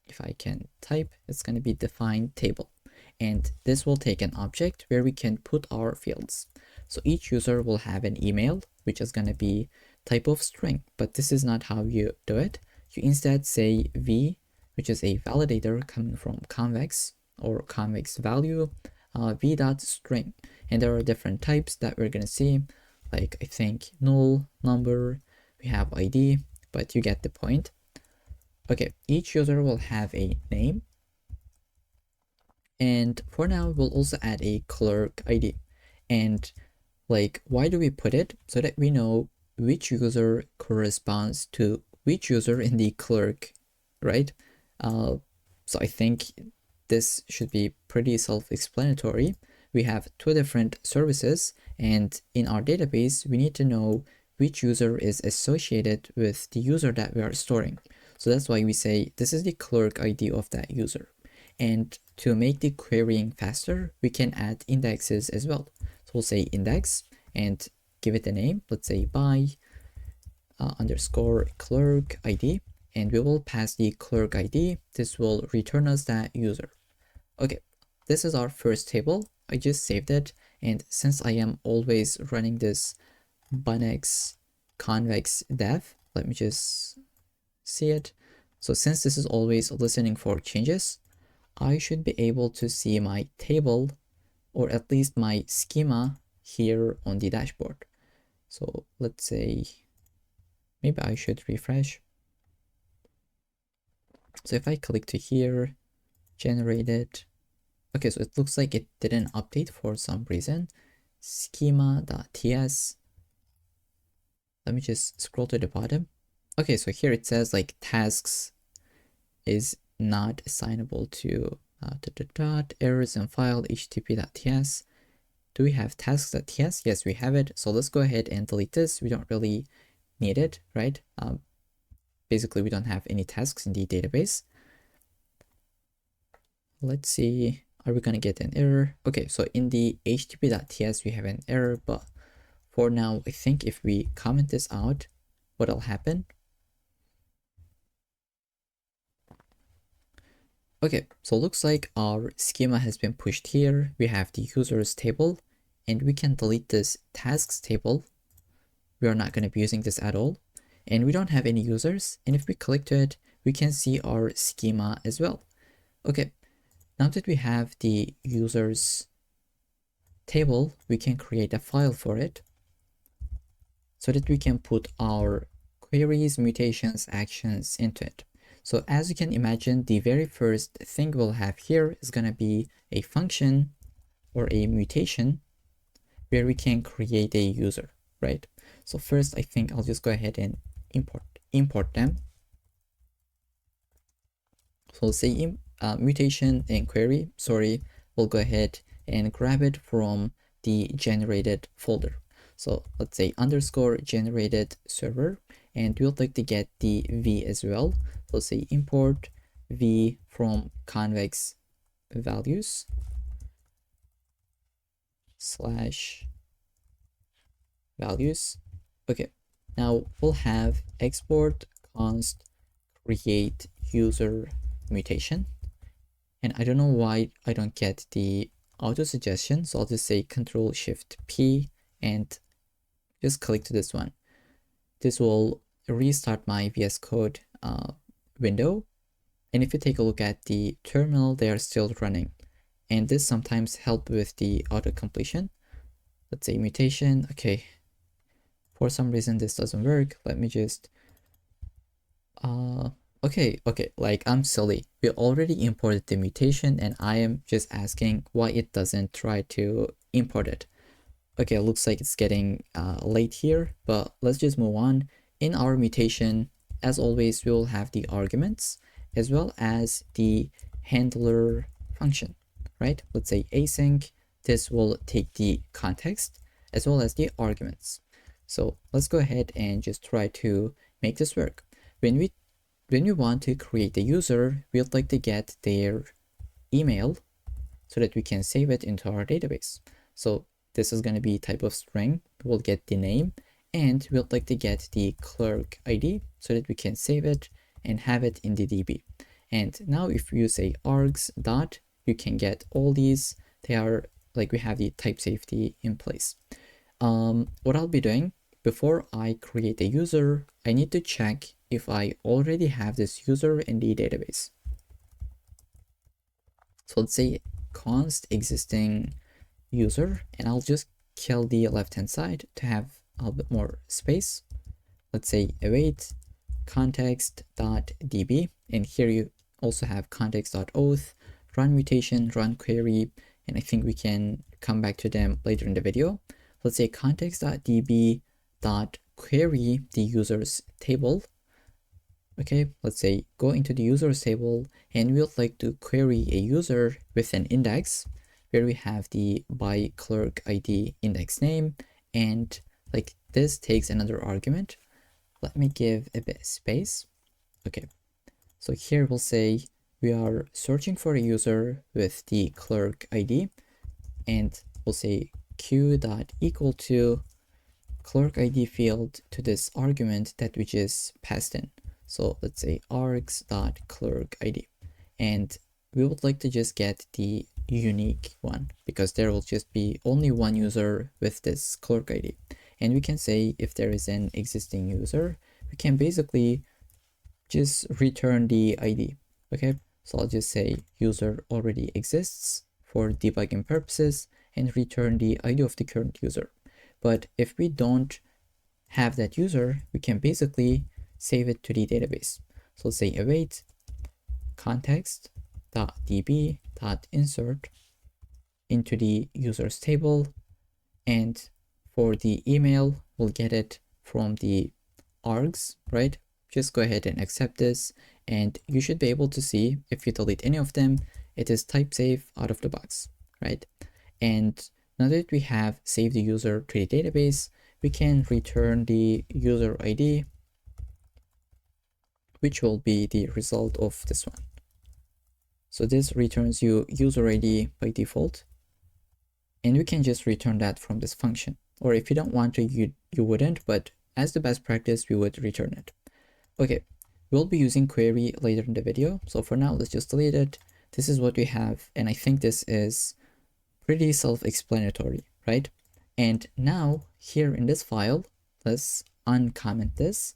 Speaker 1: if I can type, it's going to be define table. And this will take an object where we can put our fields. So each user will have an email, which is going to be type of string, but this is not how you do it. You instead say v, which is a validator coming from Convex or Convex value, v.string. And there are different types that we're going to see, like I think null, number, we have ID, but you get the point. Okay, each user will have a name. And for now, we'll also add a clerk ID. And like, why do we put it? So that we know which user corresponds to which user in the clerk, right? So I think this should be pretty self-explanatory. We have two different services, and in our database, we need to know which user is associated with the user that we are storing. So that's why we say this is the clerk ID of that user. And to make the querying faster, we can add indexes as well. So we'll say index and give it a name. Let's say by underscore clerk ID, and we will pass the clerk ID. This will return us that user. Okay, this is our first table. I just saved it, and since I am always running this Bunex Convex dev. Let me just see it. So since this is always listening for changes, I should be able to see my table, or at least my schema here on the dashboard. So let's say, maybe I should refresh. So if I click to here, generate it. Okay, so it looks like it didn't update for some reason. Schema.ts. Let me just scroll to the bottom. Okay, so here it says like tasks is not assignable to errors in file http.ts. Do we have tasks.ts? Yes, we have it. So let's go ahead and delete this. We don't really need it, right? Basically, we don't have any tasks in the database. Let's see, are we gonna get an error? Okay, so in the http.ts, we have an error, but for now, I think if we comment this out, what'll happen? Okay, so it looks like our schema has been pushed here. We have the users table, and we can delete this tasks table. We are not going to be using this at all. And we don't have any users. And if we click to it, we can see our schema as well. Okay, now that we have the users table, we can create a file for it so that we can put our queries, mutations, actions into it. So as you can imagine, the very first thing we'll have here is going to be a function or a mutation where we can create a user, right? So first, I think I'll just go ahead and import them. So we'll say mutation and query, sorry, we'll go ahead and grab it from the generated folder. So let's say underscore generated server, and we'll like to get the v as well. So say import v from convex values / values. Okay, now we'll have export const create user mutation. And I don't know why I don't get the auto suggestion, so I'll just say Control Shift P and just click to this one. This will restart my VS Code window. And if you take a look at the terminal, they are still running. And this sometimes helps with the auto completion. Let's say mutation. Okay. For some reason, this doesn't work. Let me just, okay, like I'm silly. We already imported the mutation and I am just asking why it doesn't try to import it. Okay, it looks like it's getting late here, but let's just move on. In our mutation, as always, we will have the arguments as well as the handler function, right? Let's say async. This will take the context as well as the arguments. So let's go ahead and just try to make this work. When we want to create a user, we'd like to get their email so that we can save it into our database. So this is going to be type of string. We'll get the name and we'd like to get the clerk ID so that we can save it and have it in the DB. And now if you say args dot, you can get all these. They are like, we have the type safety in place. What I'll be doing before I create a user, I need to check if I already have this user in the database. So let's say const existing user, and I'll just kill the left hand side to have a little bit more space. Let's say await context.db, and here you also have context.auth, run mutation, run query, and I think we can come back to them later in the video. Let's say context.db query the users table. Okay, let's say go into the users table and we'd like to query a user with an index where we have the by clerk ID index name, and like this takes another argument. Let me give a bit of space. Okay, so here we'll say we are searching for a user with the clerk ID, and we'll say q.equal to clerk ID field to this argument that we just passed in. So let's say args.clerk ID, and we would like to just get the unique one because there will just be only one user with this clerk ID. And we can say if there is an existing user, we can basically just return the ID. Okay, so I'll just say user already exists for debugging purposes and return the ID of the current user. But if we don't have that user, we can basically save it to the database. So say await context.db.insert into the users table, and for the email, we'll get it from the args, right? Just go ahead and accept this, and you should be able to see if you delete any of them, it is type safe out of the box, right? And now that we have saved the user to the database, we can return the user ID, which will be the result of this one. So this returns you user ID by default, and we can just return that from this function. Or if you don't want to, you wouldn't, but as the best practice, we would return it. Okay, we'll be using query later in the video. So for now, let's just delete it. This is what we have, and I think this is pretty self-explanatory, right? And now here in this file, let's uncomment this.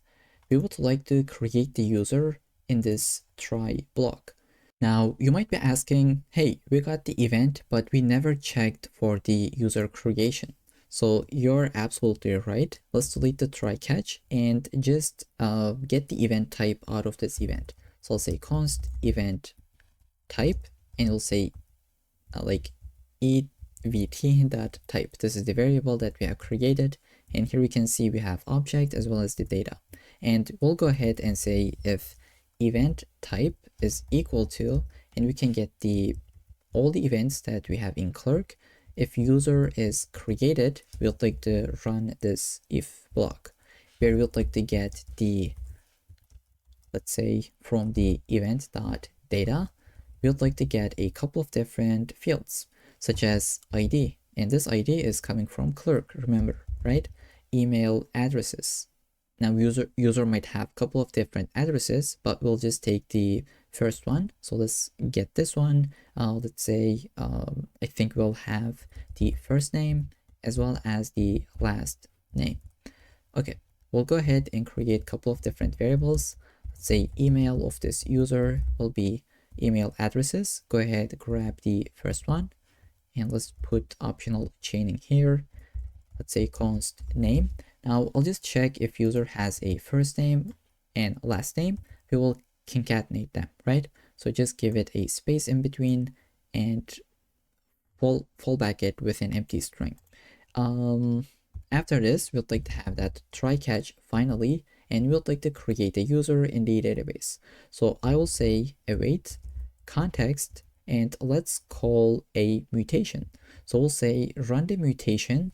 Speaker 1: We would like to create the user in this try block. Now you might be asking, hey, we got the event, but we never checked for the user creation. So you're absolutely right. Let's delete the try catch and just get the event type out of this event. So I'll say const event type, and it'll say like evt.type. This is the variable that we have created, and here we can see we have object as well as the data. And we'll go ahead and say if event type is equal to, and we can get all the events that we have in Clerk. If user is created, we'll like to run this if block where we'll like to get the, let's say from the event.data, we'd like to get a couple of different fields such as ID, and this ID is coming from Clerk, remember, right? Email addresses. Now user might have a couple of different addresses, but we'll just take the first one. So let's get this one. Let's say I think we'll have the first name as well as the last name. Okay, we'll go ahead and create a couple of different variables. Let's say email of this user will be email addresses. Go ahead, grab the first one, and let's put optional chaining here. Let's say const name. Now I'll just check if user has a first name and last name. We will concatenate them, right? So just give it a space in between and fallback it with an empty string. After this, we'd like to have that try catch finally, and we'd like to create a user in the database. So I will say await context, and let's call a mutation. So we'll say run the mutation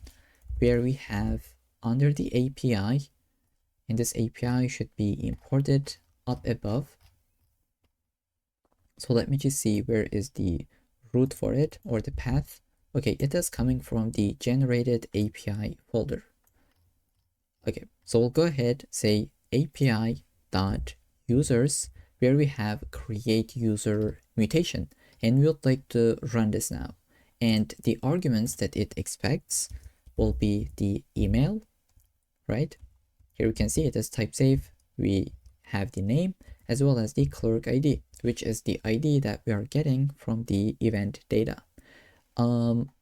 Speaker 1: where we have under the API, and this API should be imported up above. So let me just see where is the root for it or the path. Okay, it is coming from the generated API folder. Okay, so we'll go ahead, say API.users where we have create user mutation, and we would like to run this now. And the arguments that it expects will be the email, right? Here we can see it is type safe. We have the name as well as the Clerk ID, which is the ID that we are getting from the event data.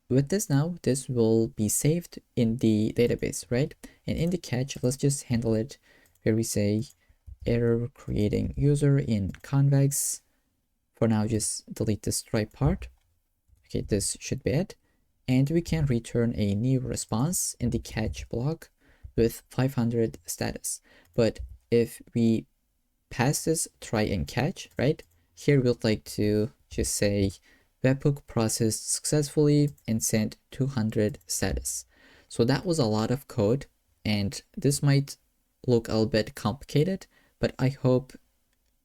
Speaker 1: With this now, this will be saved in the database, right? And in the catch, let's just handle it where we say error creating user in Convex. For now, just delete this stripe part. Okay, this should be it. And we can return a new response in the catch block with 500 status. But if we pass this try and catch, right? Here we'd like to just say webhook processed successfully and sent 200 status. So that was a lot of code, and this might look a little bit complicated, but I hope,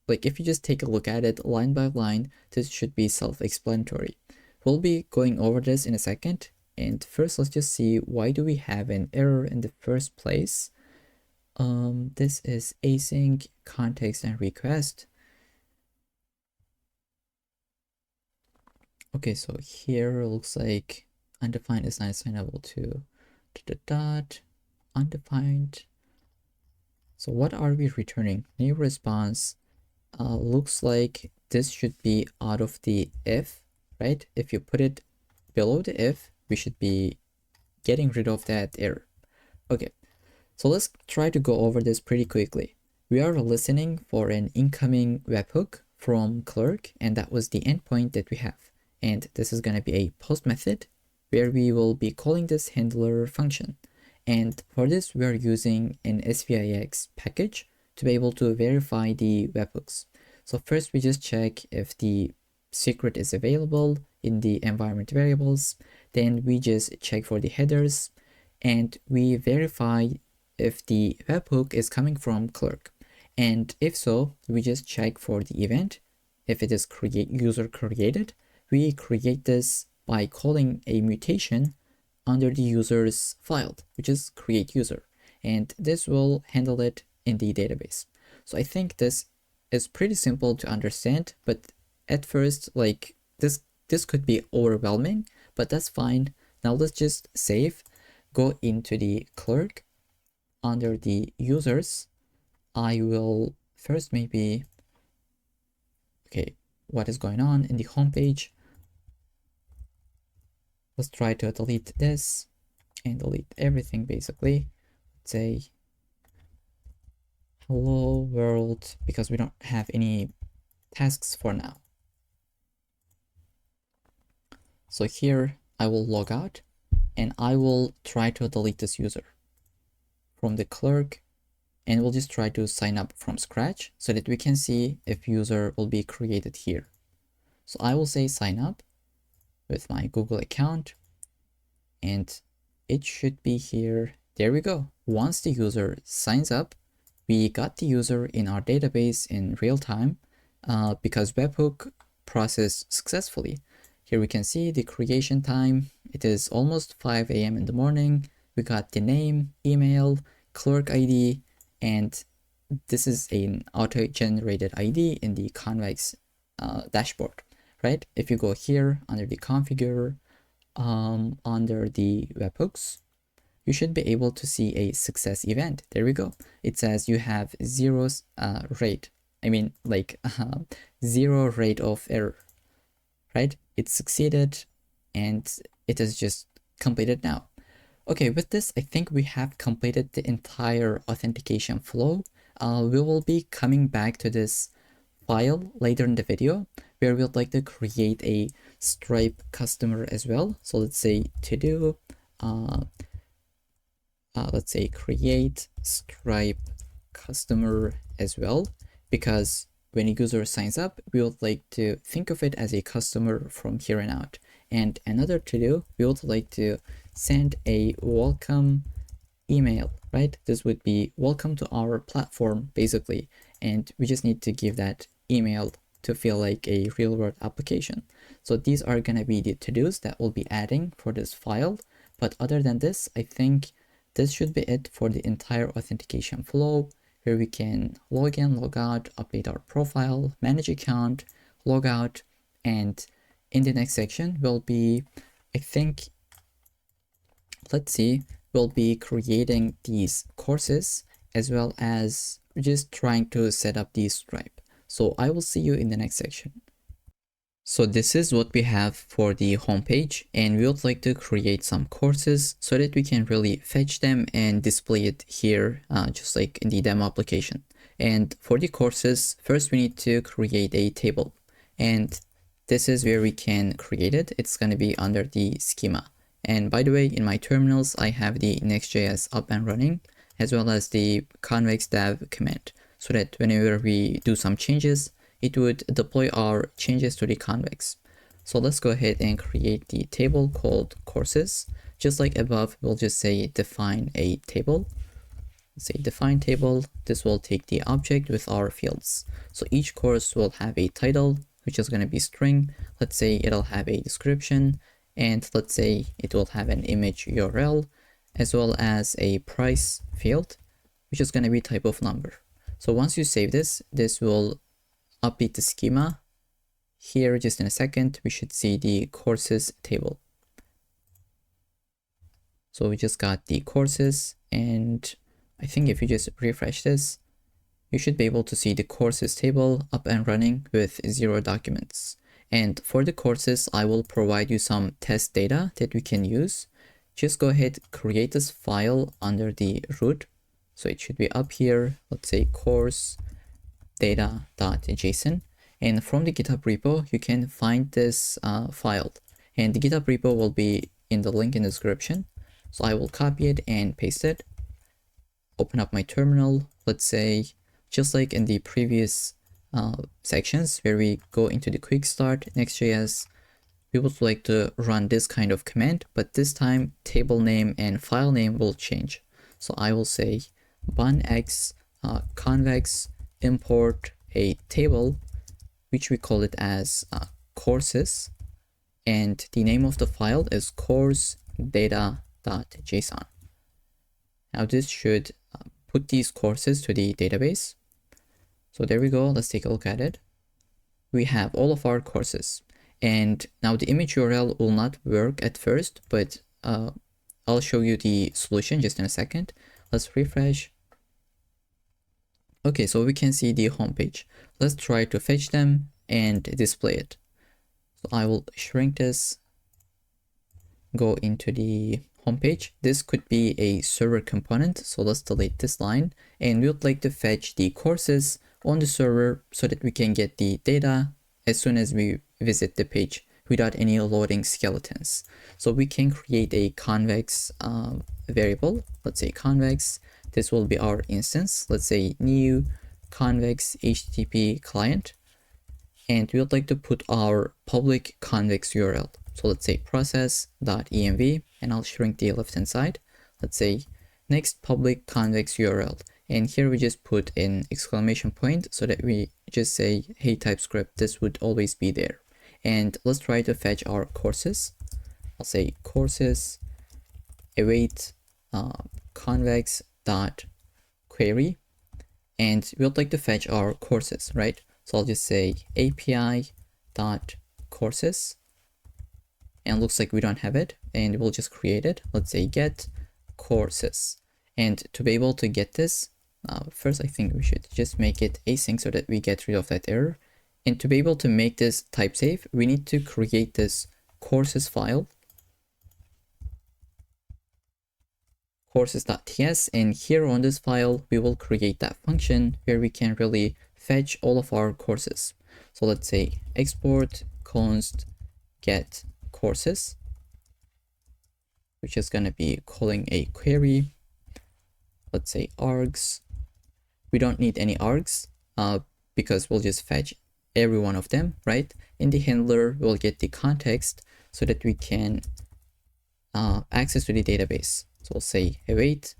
Speaker 1: like, if you just take a look at it line by line, this should be self-explanatory. We'll be going over this in a second, and first let's just see why do we have an error in the first place. This is async context and request. Okay, so here it looks like undefined is not assignable to dot. undefined. So what are we returning? New response. Looks like this should be out of the if, right? If you put it below the if, we should be getting rid of that error. Okay, so let's try to go over this pretty quickly. We are listening for an incoming webhook from Clerk, and that was the endpoint that we have. And this is going to be a post method where we will be calling this handler function. And for this, we are using an SVIX package to be able to verify the webhooks. So first, we just check if the secret is available in the environment variables. Then we just check for the headers, and we verify if the webhook is coming from Clerk. And if so, we just check for the event. If it is user created, we create this by calling a mutation under the user's file, which is create user. And this will handle it in the database. So I think this is pretty simple to understand, but at first, like this could be overwhelming, but that's fine. Now let's just save, go into the Clerk. Under the users, I will first maybe, okay, what is going on in the homepage? Let's try to delete this and delete everything basically. Let's say hello world, because we don't have any tasks for now. So here I will log out and I will try to delete this user from the Clerk, and we'll just try to sign up from scratch so that we can see if user will be created here. So I will say sign up with my Google account, and it should be here. There we go. Once the user signs up, we got the user in our database in real time because webhook processed successfully. Here we can see the creation time. It is almost 5 a.m. in the morning. We got the name, email, Clerk ID, and this is an auto-generated ID in the Convex dashboard, right? If you go here under the configure, under the webhooks, you should be able to see a success event. There we go. It says you have zero rate. I mean, like 0 rate of error, right? It succeeded and it is just completed now. Okay, with this, I think we have completed the entire authentication flow. We will be coming back to this file later in the video where we would like to create a Stripe customer as well. So let's say to do, let's say create Stripe customer as well, because when a user signs up, we would like to think of it as a customer from here on out. And another to do, we would like to send a welcome email, right? This would be welcome to our platform basically. And we just need to give that email to feel like a real world application. So these are going to be the to-dos that we'll be adding for this file. But other than this, I think this should be it for the entire authentication flow, where we can log in, log out, update our profile, manage account, log out, and in the next section we'll be, I think, let's see, we'll be creating these courses as well as just trying to set up the Stripe. So I will see you in the next section. So this is what we have for the homepage, and we would like to create some courses so that we can really fetch them and display it here, just like in the demo application. And for the courses, first we need to create a table, and this is where we can create it. It's going to be under the schema. And by the way, in my terminals, I have the Next.js up and running, as well as the Convex dev command, so that whenever we do some changes, it would deploy our changes to the Convex. So let's go ahead and create the table called courses. Just like above, we'll just say define a table. Let's say define table. This will take the object with our fields. So each course will have a title, which is going to be string. Let's say it'll have a description, and let's say it will have an image URL, as well as a price field, which is going to be type of number. So once you save this, this will update the schema. Here, just in a second, we should see the courses table. So we just got the courses, and I think if you just refresh this, you should be able to see the courses table up and running with 0 documents. And for the courses, I will provide you some test data that we can use. Just go ahead, create this file under the root. So it should be up here, let's say course data.json. And from the GitHub repo, you can find this file. And the GitHub repo will be in the link in the description. So I will copy it and paste it. Open up my terminal. Let's say, just like in the previous sections where we go into the quick start Next.js, we would like to run this kind of command, but this time table name and file name will change. So I will say bunx convex import a table, which we call it as courses, and the name of the file is course data.json. Now this should put these courses to the database. So there we go. Let's take a look at it. We have all of our courses, and now the image URL will not work at first, but I'll show you the solution just in a second. Let's refresh. Okay, so we can see the home page. Let's try to fetch them and display it. So I will shrink this, go into the home page. This could be a server component, so let's delete this line, and we would like to fetch the courses on the server so that we can get the data as soon as we visit the page without any loading skeletons. So we can create a convex variable. Let's say convex. This will be our instance. Let's say new convex HTTP client, and we would like to put our public convex URL. So let's say process.env, and I'll shrink the left hand side. Let's say next public convex URL, and here we just put an exclamation point so that we just say, hey TypeScript, this would always be there. And let's try to fetch our courses. I'll say courses await convex dot query, and we would like to fetch our courses, right? So I'll just say API dot courses, and looks like we don't have it, and we'll just create it. Let's say get courses, and to be able to get this, first I think we should just make it async so that we get rid of that error. And to be able to make this type safe, we need to create this courses file, courses.ts, and here on this file we will create that function where we can really fetch all of our courses. So let's say export const get courses, which is going to be calling a query. Let's say args. We don't need any args because we'll just fetch every one of them, right? In the handler, we'll get the context so that we can access to the database. So we'll say await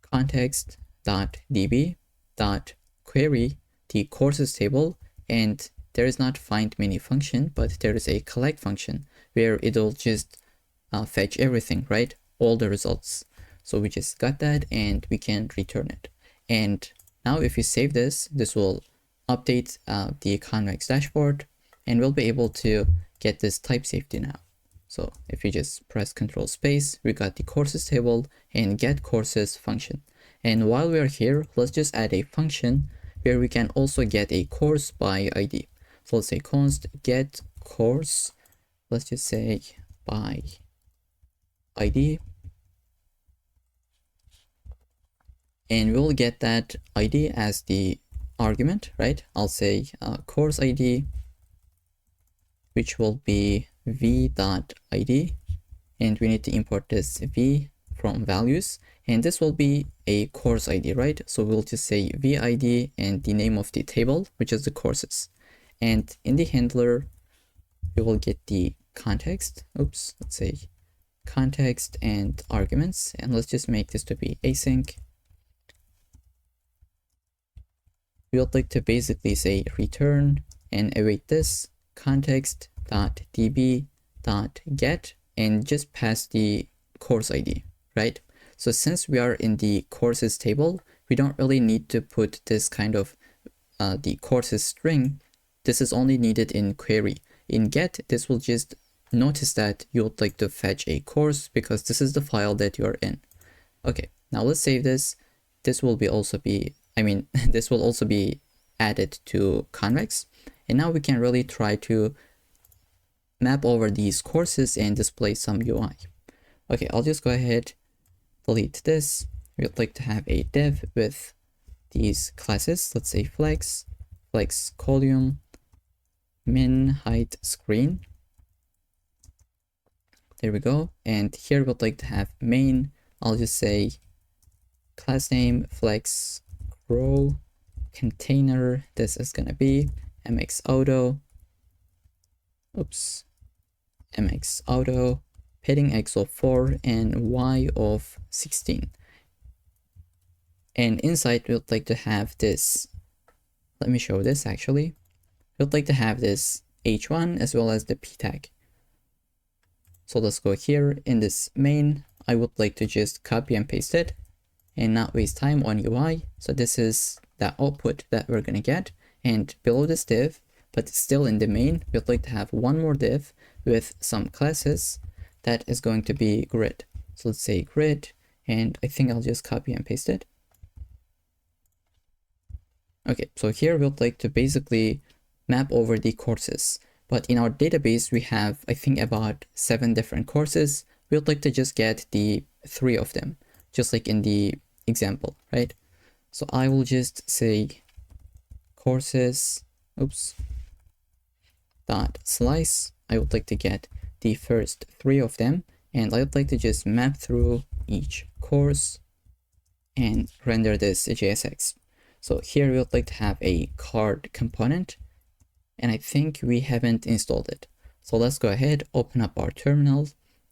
Speaker 1: context.db.query the courses table, and there is not find many function, but there is a collect function where it'll just fetch everything, right? All the results. So we just got that, and we can return it. And now if we save this, this will update the Convex dashboard, and we'll be able to get this type safety now. So if you just press Control Space, we got the courses table and get courses function. And while we are here, let's just add a function where we can also get a course by ID. So let's say const get course, let's just say by ID, and we'll get that ID as the argument, right? I'll say course ID, which will be v.id, and we need to import this v from values, and this will be a course ID, right? So we'll just say vid and the name of the table, which is the courses, and in the handler we will get the context. Oops, let's say context and arguments, and let's just make this to be async. We would like to basically say return and await this context.db.get and just pass the course ID, right? So since we are in the courses table, we don't really need to put this kind of the courses string. This is only needed in query. In get, this will just notice that you would like to fetch a course because this is the file that you're in. Okay, now let's save this. This will also be added to Convex. And now we can really try to map over these courses and display some UI. Okay, I'll just go ahead, delete this. We'd like to have a div with these classes. Let's say flex column, min, height, screen. There we go. And here we'd like to have main. I'll just say class name flex row container. This is gonna be mx auto. Mx auto, padding x of 4 and y of 16. And inside we'd like to have this. Let me show this actually. We'd like to have this h1 as well as the p tag. So let's go here in this main. I would like to just copy and paste it and not waste time on UI. So this is the output that we're gonna get. And below this div, but still in the main, we'd like to have one more div with some classes that is going to be grid. So let's say grid, and I think I'll just copy and paste it. Okay, so here we'd like to basically map over the courses. But in our database, we have, I think, about 7 different courses. We'd like to just get the 3 of them, just like in the example, right? So I will just say courses, dot slice. I would like to get the first 3 of them, and I'd like to just map through each course and render this JSX. So here we would like to have a card component, and I think we haven't installed it. So let's go ahead, open up our terminal,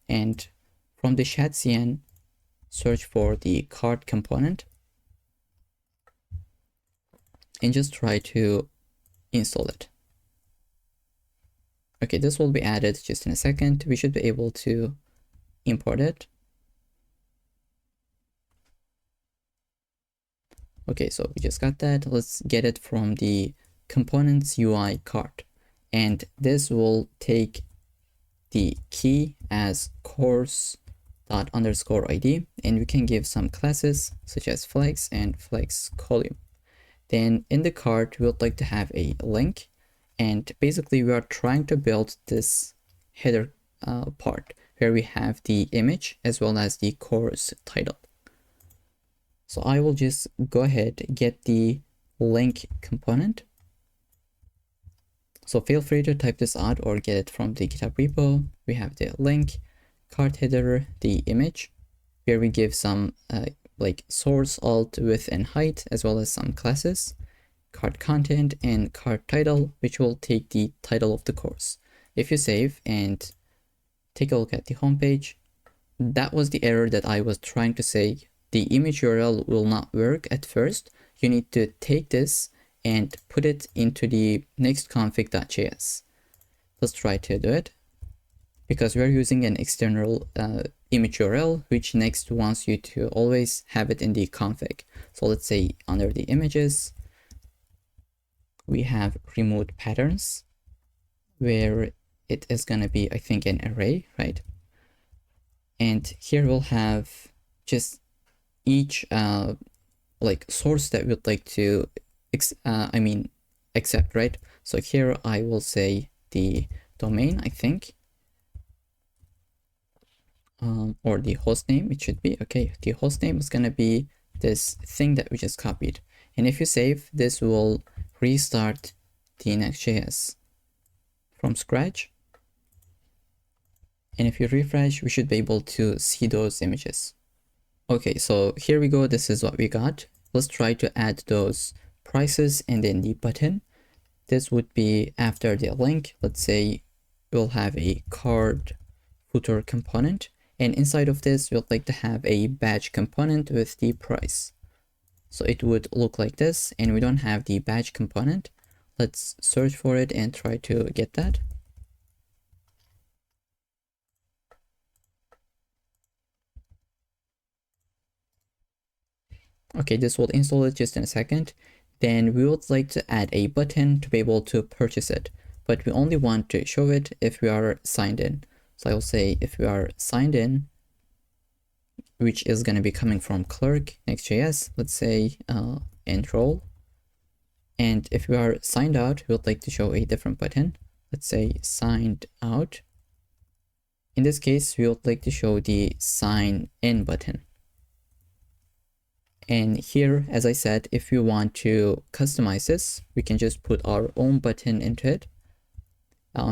Speaker 1: and from the chat.cn, search for the card component and just try to install it. Okay, this will be added just in a second. We should be able to import it. Okay, so we just got that. Let's get it from the components UI card. And this will take the key as course._id, and we can give some classes such as flex and flex column. Then in the card, we would like to have a link. And basically we are trying to build this header part where we have the image as well as the course title. So I will just go ahead, get the link component. So feel free to type this out or get it from the GitHub repo. We have the link, card header, the image, where we give some like source, alt, width, and height, as well as some classes, card content, and card title, which will take the title of the course. If you save and take a look at the homepage, that was the error that I was trying to say. The image URL will not work at first. You need to take this and put it into the next.config.js. Let's try to do it, because we're using an external image URL, which Next wants you to always have it in the config. So let's say under the images, we have removed patterns, where it is going to be, I think, an array, right? And here we'll have just each like source that we'd like to accept, right? So here I will say the domain, I think, or the host name. It should be okay. The host name is going to be this thing that we just copied, and if you save, this will restart the Next.js from scratch. And if you refresh, we should be able to see those images. Okay, so here we go. This is what we got. Let's try to add those prices and then the button. This would be after the link. Let's say we'll have a card footer component, and inside of this, we'd like to have a badge component with the price. So it would look like this, and we don't have the badge component. Let's search for it and try to get that. Okay, this will install it just in a second. Then we would like to add a button to be able to purchase it, but we only want to show it if we are signed in. So I will say if we are signed in, which is going to be coming from Clerk, Next.js, let's say enroll. And if we are signed out, we would like to show a different button. Let's say signed out. In this case, we would like to show the sign in button. And here, as I said, if you want to customize this, we can just put our own button into it.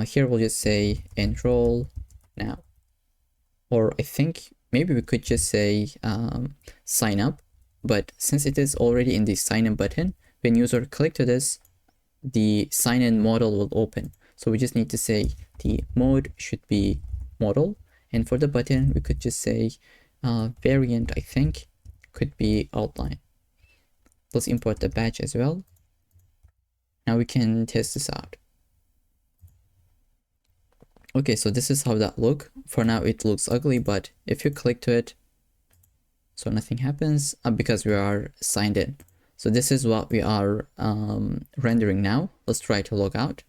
Speaker 1: Here we'll just say enroll now. Or I think maybe we could just say sign up. But since it is already in the sign in button, when user click to this, the sign in modal will open. So we just need to say the mode should be modal. And for the button, we could just say variant, I think, could be outline. Let's import the badge as well. Now we can test this out. Okay, so this is how that looks. For now, it looks ugly, but if you click to it, so nothing happens because we are signed in. So this is what we are rendering now. Let's try to log out.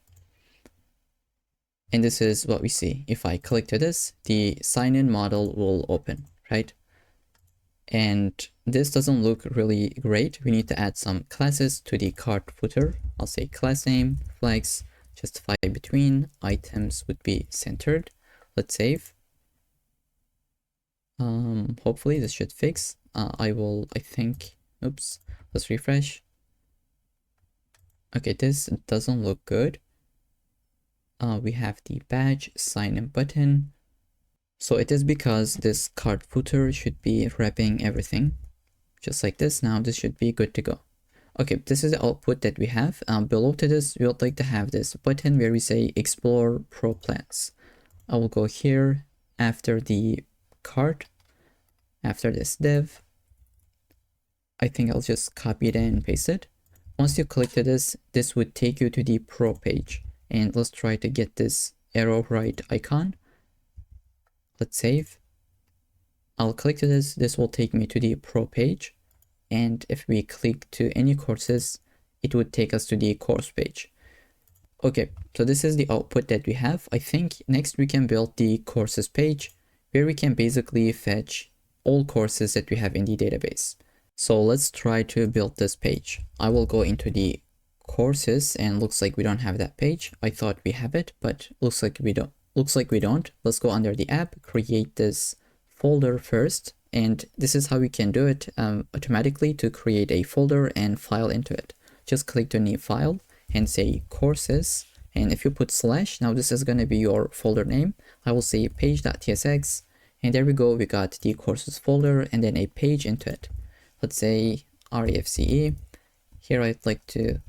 Speaker 1: And this is what we see. If I click to this, the sign-in model will open, right? And this doesn't look really great. We need to add some classes to the cart footer. I'll say class name, flags, justify between, items would be centered. Let's save. Hopefully this should fix. I think, oops, let's refresh. Okay, this doesn't look good. We have the badge sign in button. So it is because this cart footer should be wrapping everything just like this. Now this should be good to go. Okay, this is the output that we have. Below to this, we would like to have this button where we say explore pro plans. I will go here after the cart, after this div. I think I'll just copy it and paste it. Once you click to this, this would take you to the pro page. And let's try to get this arrow right icon. Let's save. I'll click to this. This will take me to the pro page. And if we click to any courses, it would take us to the course page. Okay, so this is the output that we have. I think next we can build the courses page where we can basically fetch all courses that we have in the database. So let's try to build this page. I will go into the courses and looks like we don't have that page. I thought we have it, but looks like we don't. Let's go under the app, create this folder first. And this is how we can do it automatically to create a folder and file into it. Just click to new file and say courses. And if you put slash, now this is going to be your folder name. I will say page.tsx. And there we go. We got the courses folder and then a page into it. Let's say refce. Here I'd like to,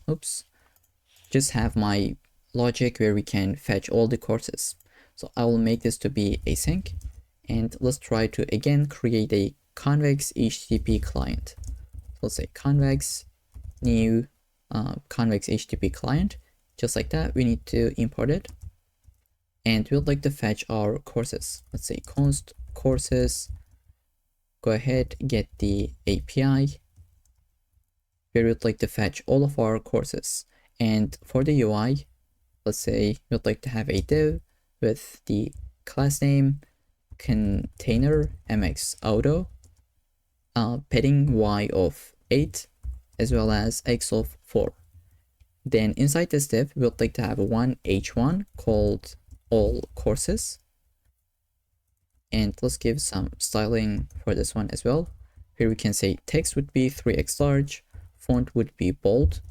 Speaker 1: just have my logic where we can fetch all the courses. So I will make this to be async. And let's try to again create a Convex HTTP client. So let's say Convex new Convex HTTP client. Just like that, we need to import it. And we would like to fetch our courses. Let's say const courses. Go ahead, get the API. We would like to fetch all of our courses. And for the UI, let's say we would like to have a div with the class name, container mx auto, padding y of 8, as well as x of 4. Then inside this div, we would like to have one h1 called all courses. And let's give some styling for this one as well. Here we can say text would be 3x large, font would be bold,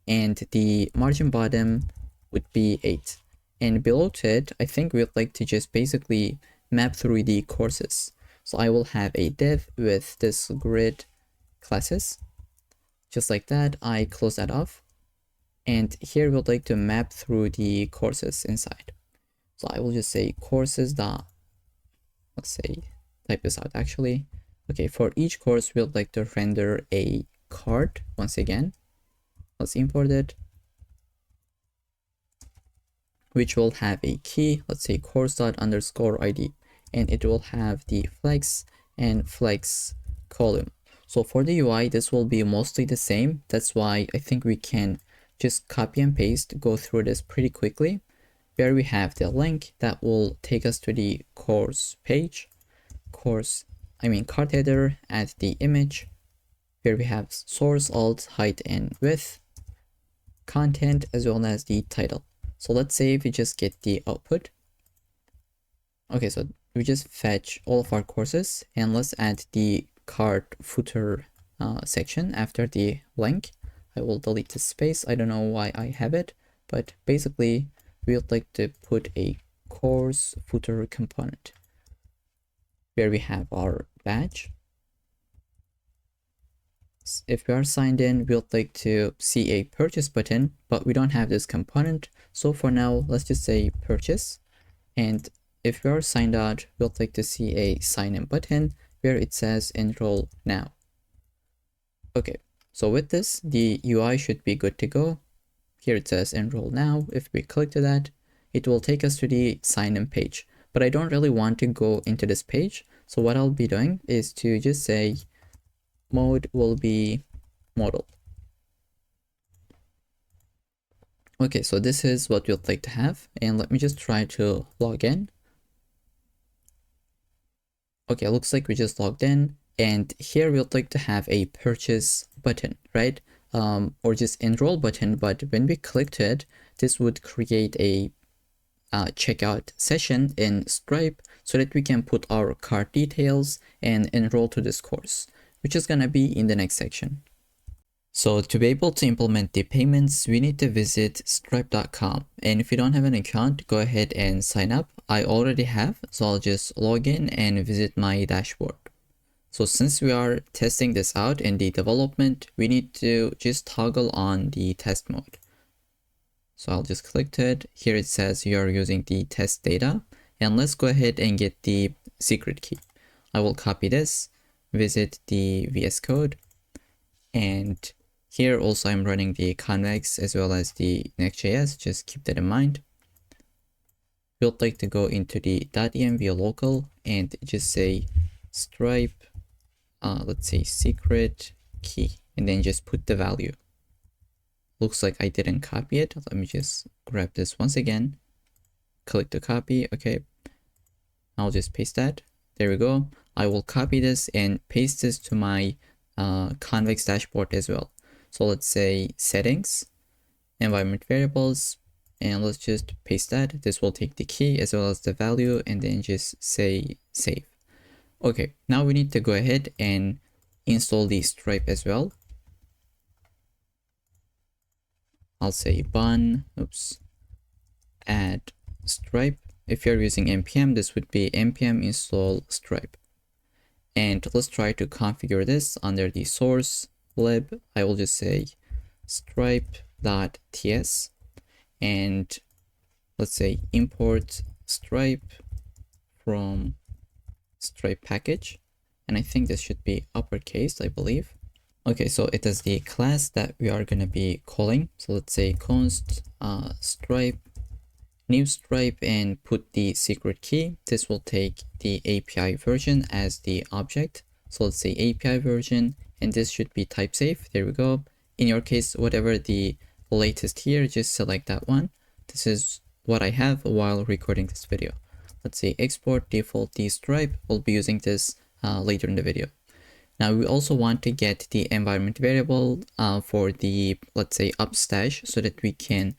Speaker 1: and the margin bottom would be 8. And below to it, I think we'd like to just basically map through the courses. So I will have a div with this grid classes. Just like that, I close that off. And here we'd like to map through the courses inside. So I will just say courses dot, let's say, type this out actually. Okay, for each course, we'd like to render a card once again. Let's import it, which will have a key, let's say course._id, and it will have the flex and flex column. So for the UI, this will be mostly the same. That's why I think we can just copy and paste, go through this pretty quickly. where we have the link that will take us to the course page, cart header, add the image, where we have source, alt, height, and width, content, as well as the title. So let's say if we just get the output. Okay, so we just fetch all of our courses, and let's add the cart footer section after the link. I will delete the space. I don't know why I have it, but basically we would like to put a course footer component where we have our badge. If we are signed in, we would like to see a purchase button, but we don't have this component. So for now, let's just say purchase. And if we are signed out, we would like to see a sign in button where it says enroll now. Okay, so with this, the UI should be good to go. Here it says enroll now. If we click to that, it will take us to the sign in page. But I don't really want to go into this page. So what I'll be doing is to just say mode will be modal. Okay, so this is what we'd like to have. And let me just try to log in. Okay, looks like we just logged in. And here we would like to have a purchase button, right? Or just enroll button. But when we clicked it, this would create a checkout session in Stripe so that we can put our cart details and enroll to this course, which is going to be in the next section. So to be able to implement the payments, we need to visit stripe.com. And if you don't have an account, go ahead and sign up. I already have, so I'll just log in and visit my dashboard. So since we are testing this out in the development, we need to just toggle on the test mode. So I'll just click it. Here it says you are using the test data. And let's go ahead and get the secret key. I will copy this, visit the VS Code, and here also I'm running the Convex as well as the Next.js. Just keep that in mind. We'll like to go into the .env local and just say Stripe, let's say secret key, and then just put the value. Looks like I didn't copy it. Let me just grab this once again. Click to copy. Okay. I'll just paste that. There we go. I will copy this and paste this to my Convex dashboard as well. So let's say settings, environment variables, and let's just paste that. This will take the key as well as the value and then just say save. Okay. Now we need to go ahead and install the Stripe as well. I'll say bun, add Stripe. If you're using npm, this would be npm install Stripe. And let's try to configure this under the source lib. I will just say stripe.ts and let's say import Stripe from Stripe package. And I think this should be uppercase, I believe. Okay, so it is the class that we are going to be calling. So let's say const Stripe, new Stripe, and put the secret key. This will take the API version as the object. So let's say API version, and this should be type safe. There we go. In your case, whatever the latest here, just select that one. This is what I have while recording this video. Let's say export default the Stripe. We'll be using this later in the video. Now we also want to get the environment variable for the, let's say, upstash so that we can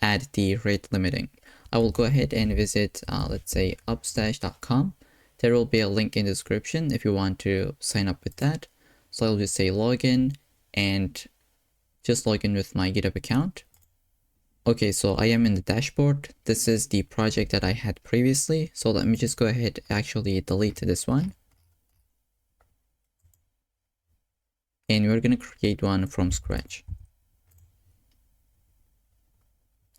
Speaker 1: add the rate limiting. I will go ahead and visit, let's say, upstash.com. There will be a link in the description if you want to sign up with that. So I'll just say login and just log in with my GitHub account. Okay, so I am in the dashboard. This is the project that I had previously. So let me just go ahead and actually delete this one. And we're going to create one from scratch.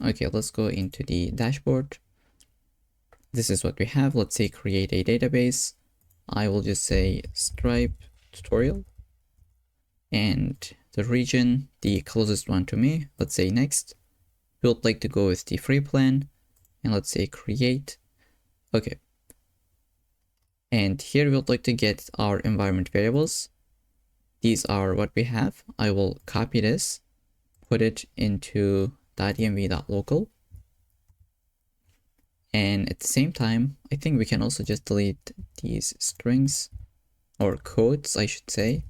Speaker 1: Okay, let's go into the dashboard. This is what we have. Let's say create a database. I will just say Stripe tutorial. And the region, the closest one to me, let's say next. We would like to go with the free plan. And let's say create. Okay. And here we would like to get our environment variables. These are what we have. I will copy this, put it into .env.local. And at the same time, I think we can also just delete these strings or codes, I should say.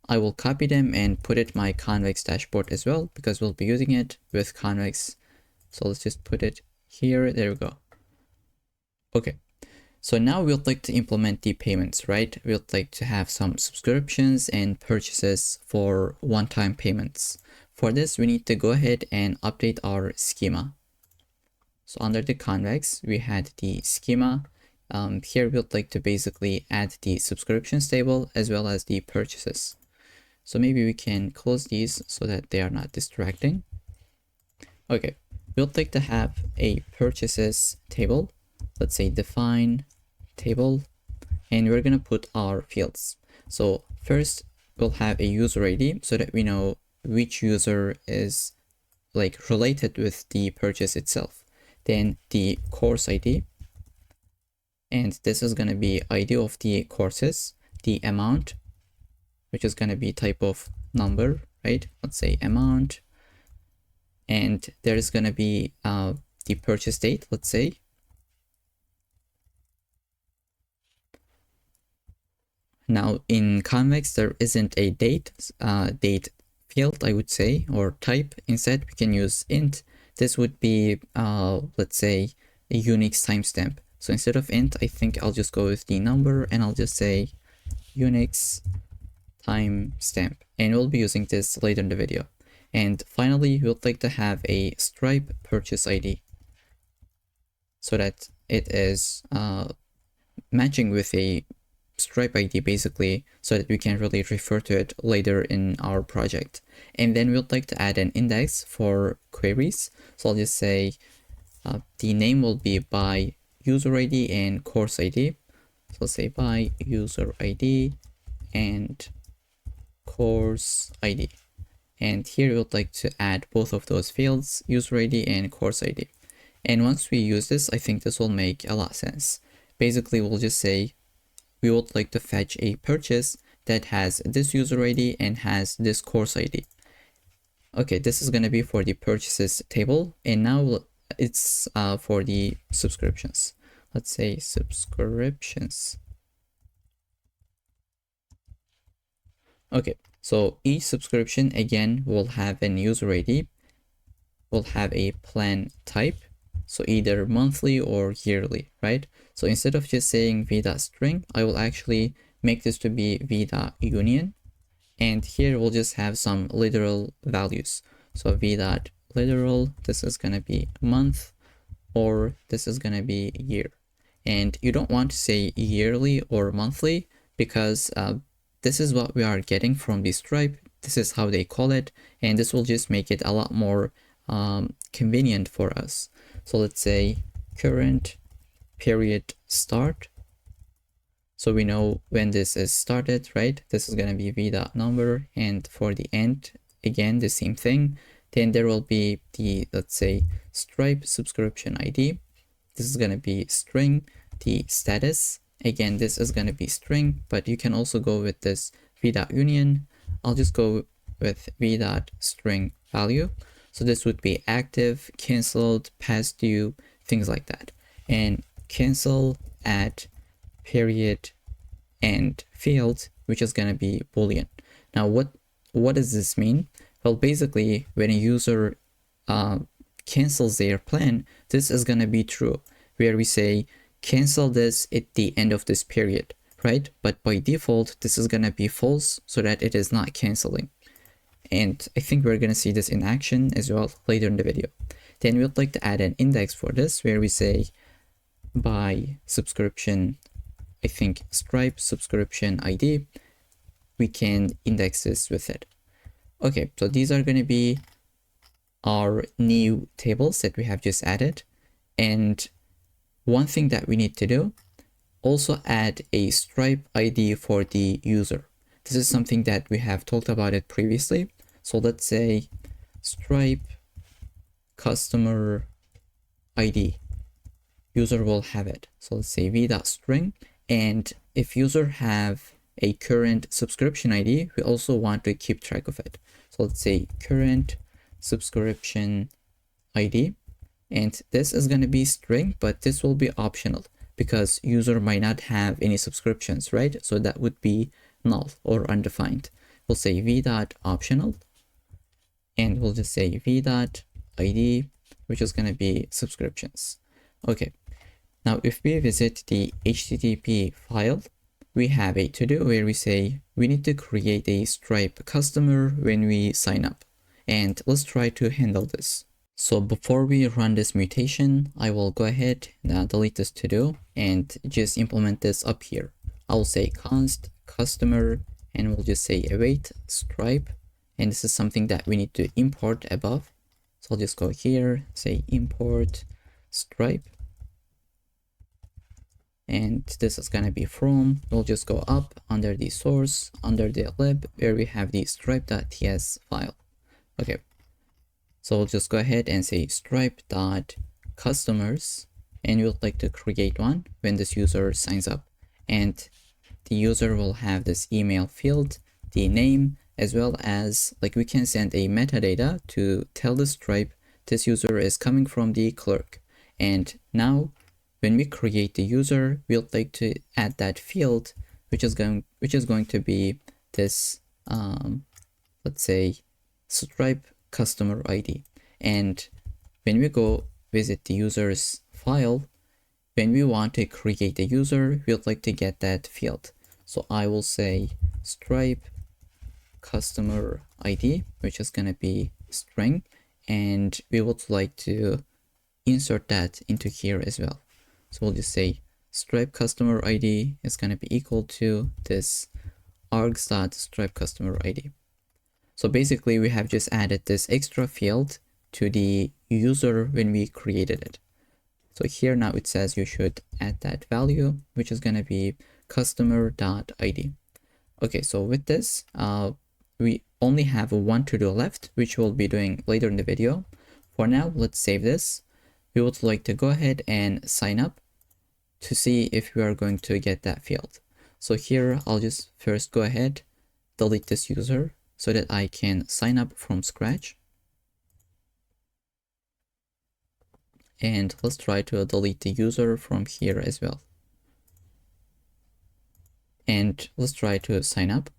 Speaker 1: I will copy them and put it in my Convex dashboard as well, because we'll be using it with Convex. So let's just put it here. There we go. Okay. So now we'd like to implement the payments, right? We'd like to have some subscriptions and purchases for one-time payments. For this, we need to go ahead and update our schema. So under the Convex, we had the schema. Here we'd like to basically add the subscriptions table as well as the purchases. So maybe we can close these so that they are not distracting. Okay, we'd like to have a purchases table. Let's say define table, and we're gonna put our fields. So first we'll have a user ID so that we know which user is like related with the purchase itself. Then the course ID, and this is gonna be ID of the courses, the amount, which is gonna be type of number, right? Let's say amount, and there is gonna be the purchase date, let's say. Now in Convex, there isn't a date field, I would say, or type. Instead, we can use int. This would be, let's say, a Unix timestamp. So instead of int, I think I'll just go with the number and I'll just say Unix timestamp. And we'll be using this later in the video. And finally, we would like to have a Stripe purchase ID so that it is matching with a Stripe ID basically, so that we can really refer to it later in our project. And then we'd like to add an index for queries. So I'll just say the name will be by user ID and course ID. So I'll say by user ID and course ID. And here we would like to add both of those fields, user ID and course ID. And once we use this, I think this will make a lot of sense. Basically, we'll just say we would like to fetch a purchase that has this user ID and has this course ID. Okay, this is going to be for the purchases table, and now it's for the subscriptions. Let's say subscriptions. Okay, so each subscription again will have an user ID, will have a plan type, so either monthly or yearly, right? So instead of just saying v.string, I will actually make this to be v.union. And here we'll just have some literal values. So v.literal, this is going to be month, or this is going to be year. And you don't want to say yearly or monthly, because this is what we are getting from the Stripe. This is how they call it. And this will just make it a lot more convenient for us. So let's say current period start. So we know when this is started, right? This is going to be v.number, and for the end, again, the same thing. Then there will be the, let's say, Stripe subscription ID. This is going to be string. The status, again, this is going to be string, but you can also go with this v.union. I'll just go with v.string value. So this would be active, canceled, past due, things like that. And cancel at period and field, which is going to be Boolean. Now, what does this mean? Well, basically, when a user cancels their plan, this is going to be true, where we say cancel this at the end of this period, right? But by default, this is going to be false, so that it is not canceling. And I think we're going to see this in action as well later in the video. Then we'd like to add an index for this, where we say by subscription, I think Stripe subscription ID, we can index this with it. Okay, so these are going to be our new tables that we have just added. And one thing that we need to do, also add a Stripe ID for the user. This is something that we have talked about it previously. So let's say Stripe customer ID. User will have it. So let's say v.string, and if user have a current subscription ID, we also want to keep track of it. So let's say current subscription ID. And this is going to be string, but this will be optional because user might not have any subscriptions, right? So that would be null or undefined. We'll say v.optional, and we'll just say v.id, which is going to be subscriptions. Okay, now if we visit the HTTP file, we have a to-do where we say we need to create a Stripe customer when we sign up. And let's try to handle this. So before we run this mutation, I will go ahead and delete this to-do and just implement this up here. I'll say const customer, and we'll just say await Stripe. And this is something that we need to import above. So I'll just go here, say import Stripe. And this is gonna be from, we'll just go up under the source, under the lib, where we have the stripe.ts file. Okay, so we'll just go ahead and say stripe.customers, and we'd like to create one when this user signs up. And the user will have this email field, the name, as well as like we can send a metadata to tell the Stripe this user is coming from the Clerk. And now when we create the user, we'd like to add that field, which is going to be this, let's say, Stripe customer ID. And when we go visit the user's file, when we want to create a user, we'd like to get that field. So I will say Stripe customer ID, which is going to be string, and we would like to insert that into here as well. So we'll just say Stripe customer ID is going to be equal to this args.stripe customer ID. So basically we have just added this extra field to the user when we created it. So here now it says you should add that value, which is going to be customer.id. Okay, so with this, we only have one to-do left, which we'll be doing later in the video. For now, let's save this. We would like to go ahead and sign up to see if we are going to get that field. So here, I'll just first go ahead, delete this user so that I can sign up from scratch. And let's try to delete the user from here as well. And let's try to sign up.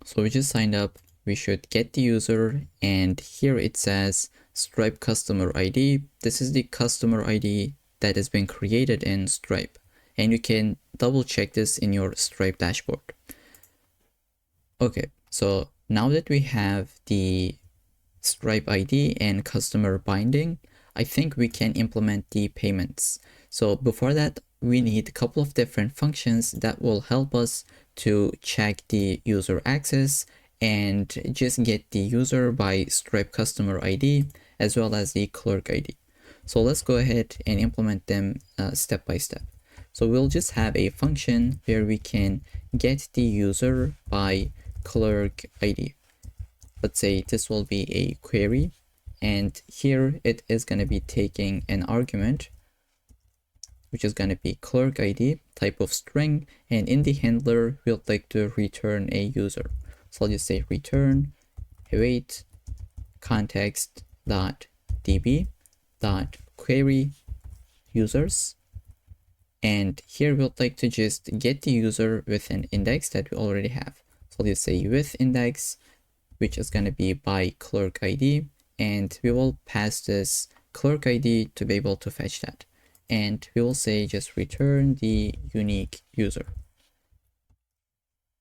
Speaker 1: So we just signed up. We should get the user, and here it says Stripe customer ID. This is the customer ID that has been created in Stripe, and you can double check this in your Stripe dashboard. Okay, so now that we have the Stripe ID and customer binding, I think we can implement the payments. So before that, we need a couple of different functions that will help us to check the user access and just get the user by Stripe customer ID as well as the Clerk ID. So let's go ahead and implement them step by step. So we'll just have a function where we can get the user by Clerk ID. Let's say this will be a query, and here it is going to be taking an argument, which is going to be Clerk ID, type of string, and in the handler, we'll like to return a user. So I'll just say return await context.db.query users. And here we'll like to just get the user with an index that we already have. So I'll just say with index, which is going to be by Clerk ID. And we will pass this Clerk ID to be able to fetch that. And we will say just return the unique user.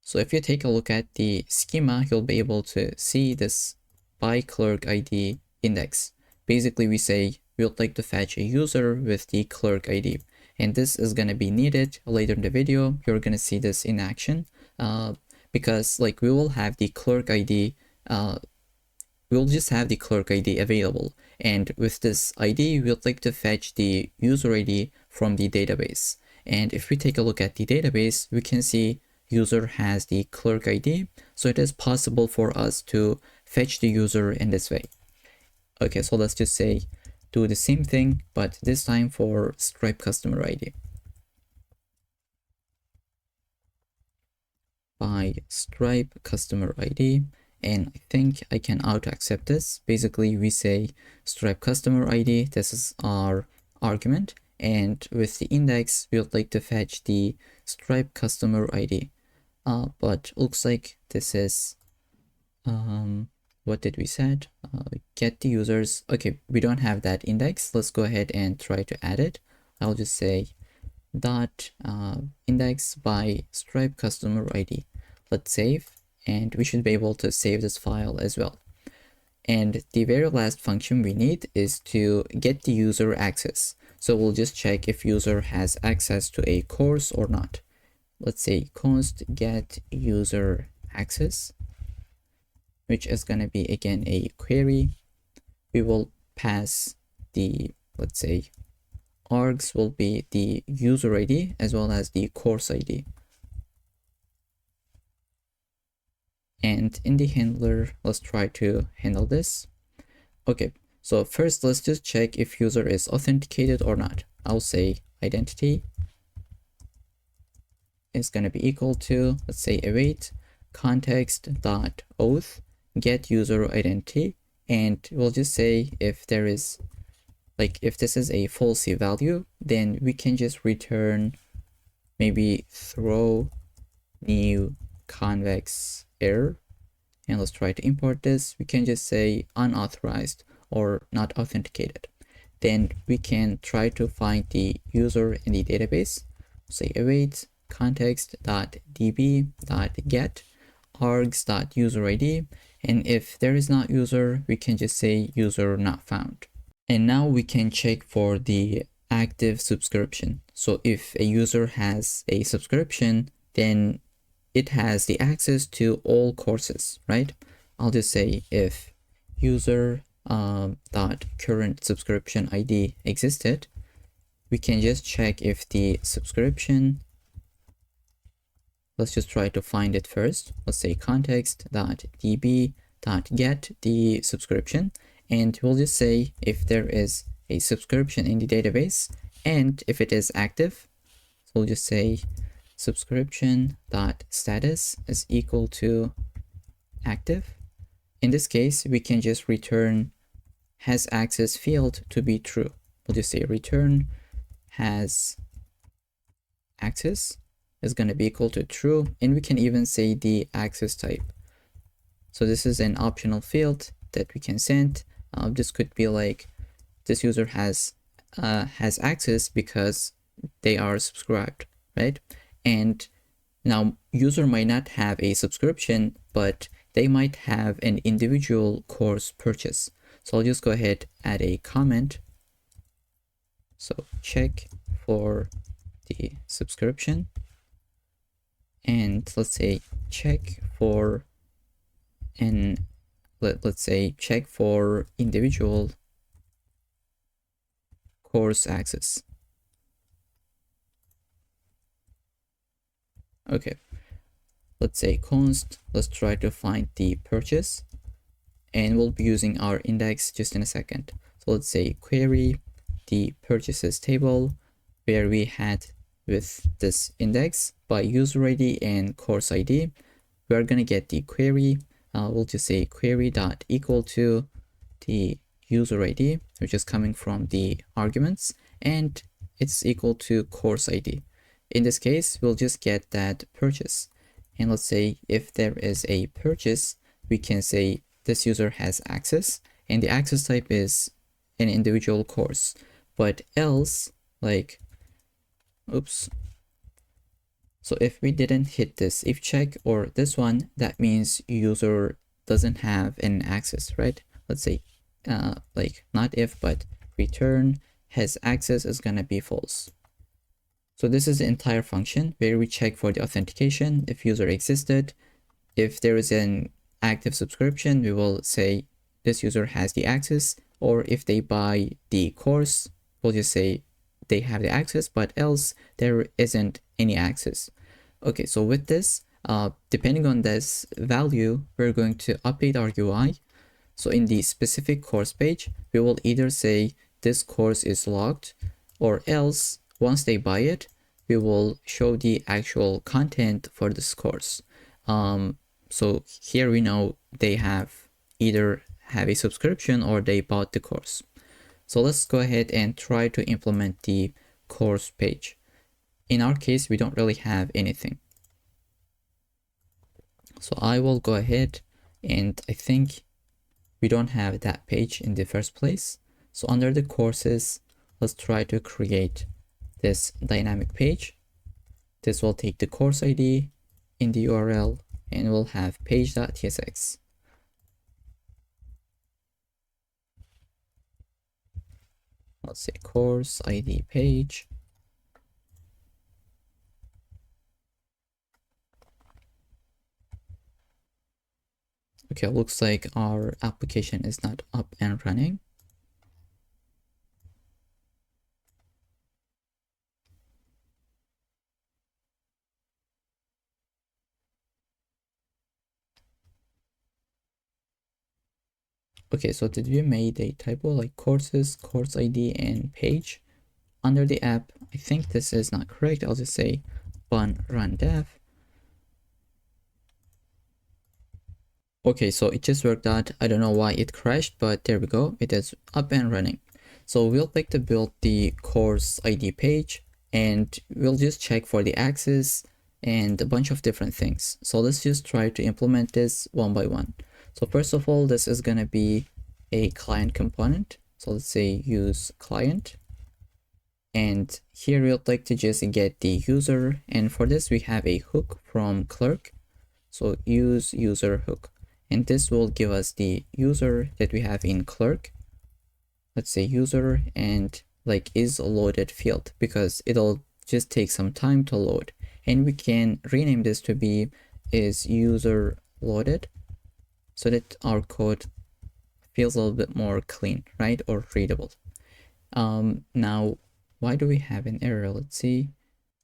Speaker 1: So if you take a look at the schema, you'll be able to see this by Clerk ID index. Basically, we say we would like to fetch a user with the Clerk ID. And this is going to be needed later in the video. You're going to see this in action because like we will have the Clerk ID, we'll just have the Clerk ID available. And with this ID, we'd like to fetch the user ID from the database. And if we take a look at the database, we can see user has the Clerk ID. So it is possible for us to fetch the user in this way. Okay, so let's just say do the same thing, but this time for Stripe customer ID. By Stripe customer ID, and I think I can auto accept this. Basically, we say Stripe customer ID, this is our argument, and with the index, we would like to fetch the Stripe customer ID. But looks like this is, what did we said? Get the users. Okay, we don't have that index. Let's go ahead and try to add it. I'll just say dot index by Stripe customer ID. Let's save, and we should be able to save this file as well. And the very last function we need is to get the user access. So we'll just check if user has access to a course or not. Let's say const get user access, which is going to be again a query. We will pass the, let's say, args will be the user ID as well as the course ID. And in the handler, let's try to handle this. Okay, so first let's just check if user is authenticated or not. I'll say identity is going to be equal to, let's say, await context.auth get user identity, and we'll just say if there is, like, if this is a falsy value, then we can just return maybe throw new convex error. And let's try to import this. We can just say unauthorized or not authenticated. Then we can try to find the user in the database. Say await context.db.get args.userid, and if there is not user, we can just say user not found. And now we can check for the active subscription. So if a user has a subscription, then it has the access to all courses, right? I'll just say if user dot current subscription ID existed, we can just check if the subscription, let's just try to find it first. Let's say context.db.get the subscription, and we'll just say if there is a subscription in the database and if it is active. So we'll just say subscription.status is equal to active. In this case, we can just return has access field to be true. We'll just say return has access is going to be equal to true, and we can even say the access type. So this is an optional field that we can send. This could be like this user has access because they are subscribed, right? And now user might not have a subscription, but they might have an individual course purchase. So I'll just go ahead, add a comment. So check for the subscription, and let's say check for let's say check for individual course access. Okay, let's say const, let's try to find the purchase, and we'll be using our index just in a second. So let's say query the purchases table where we had with this index by user ID and course ID. We're going to get the query. We'll just say query dot equal to the user ID, which is coming from the arguments, and it's equal to course ID. In this case, we'll just get that purchase. And let's say if there is a purchase, we can say this user has access, and the access type is an individual course. But else, like, oops. So if we didn't hit this if check or this one, that means user doesn't have an access, right? Let's say like not if, but return has access is gonna be false. So this is the entire function where we check for the authentication if user existed. If there is an active subscription, we will say this user has the access, or if they buy the course, we'll just say they have the access, but else there isn't any access. Okay, so with this, depending on this value, we're going to update our UI. So in the specific course page, we will either say this course is logged, or else once they buy it, we will show the actual content for this course. So here we know they either have a subscription or they bought the course. So let's go ahead and try to implement the course page. In our case, we don't really have anything. So I will go ahead, and I think we don't have that page in the first place. So under the courses, let's try to create this dynamic page. This will take the course ID in the URL and we'll have page.tsx. Let's say course ID page. Okay, looks like our application is not up and running. Okay, so did we made a typo like courses, course ID, and page? Under the app, I think this is not correct. I'll just say run dev. Okay, so it just worked out. I don't know why it crashed, but there we go. It is up and running. So we'll like to build the course ID page and we'll just check for the access and a bunch of different things. So let's just try to implement this one by one. So first of all, this is going to be a client component. So let's say use client. And here we'll like to just get the user. And for this, we have a hook from Clerk. So use user hook. And this will give us the user that we have in Clerk. Let's say user and like is loaded field, because it'll just take some time to load. And we can rename this to be is user loaded so that our code feels a little bit more clean, right? Or readable. Now, why do we have an error? Let's see.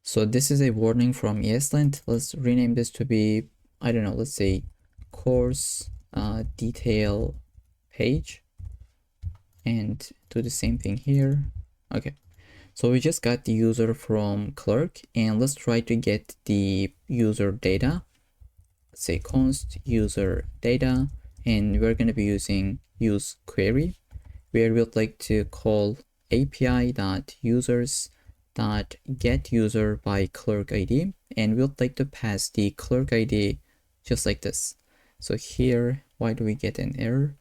Speaker 1: So this is a warning from ESLint. Let's rename this to be, I don't know, let's say course detail page, and do the same thing here. Okay, so we just got the user from Clerk, and let's try to get the user data. Let's say const user data, and we're going to be using use query, where we'd like to call api.users.getUser by Clerk ID, and we'd like to pass the Clerk ID just like this. So here, why do we get an error?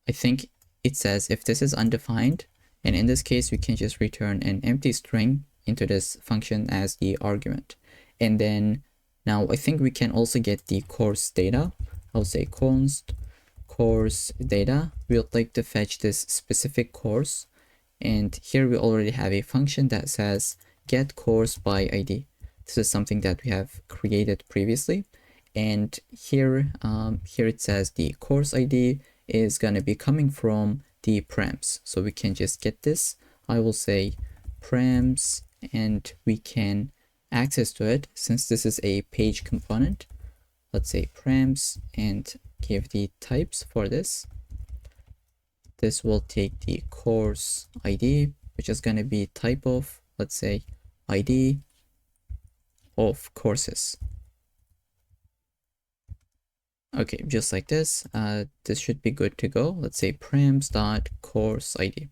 Speaker 1: I think it says if this is undefined, and in this case, we can just return an empty string into this function as the argument. And then now I think we can also get the course data. I'll say const course data. We'd like to fetch this specific course. And here we already have a function that says get course by ID. This is something that we have created previously. And here, here it says the course ID is going to be coming from the params. So we can just get this. I will say params, and we can access to it since this is a page component. Let's say params and give the types for this. This will take the course ID, which is going to be type of, let's say, ID of courses. Okay, just like this, this should be good to go. Let's say params.course ID.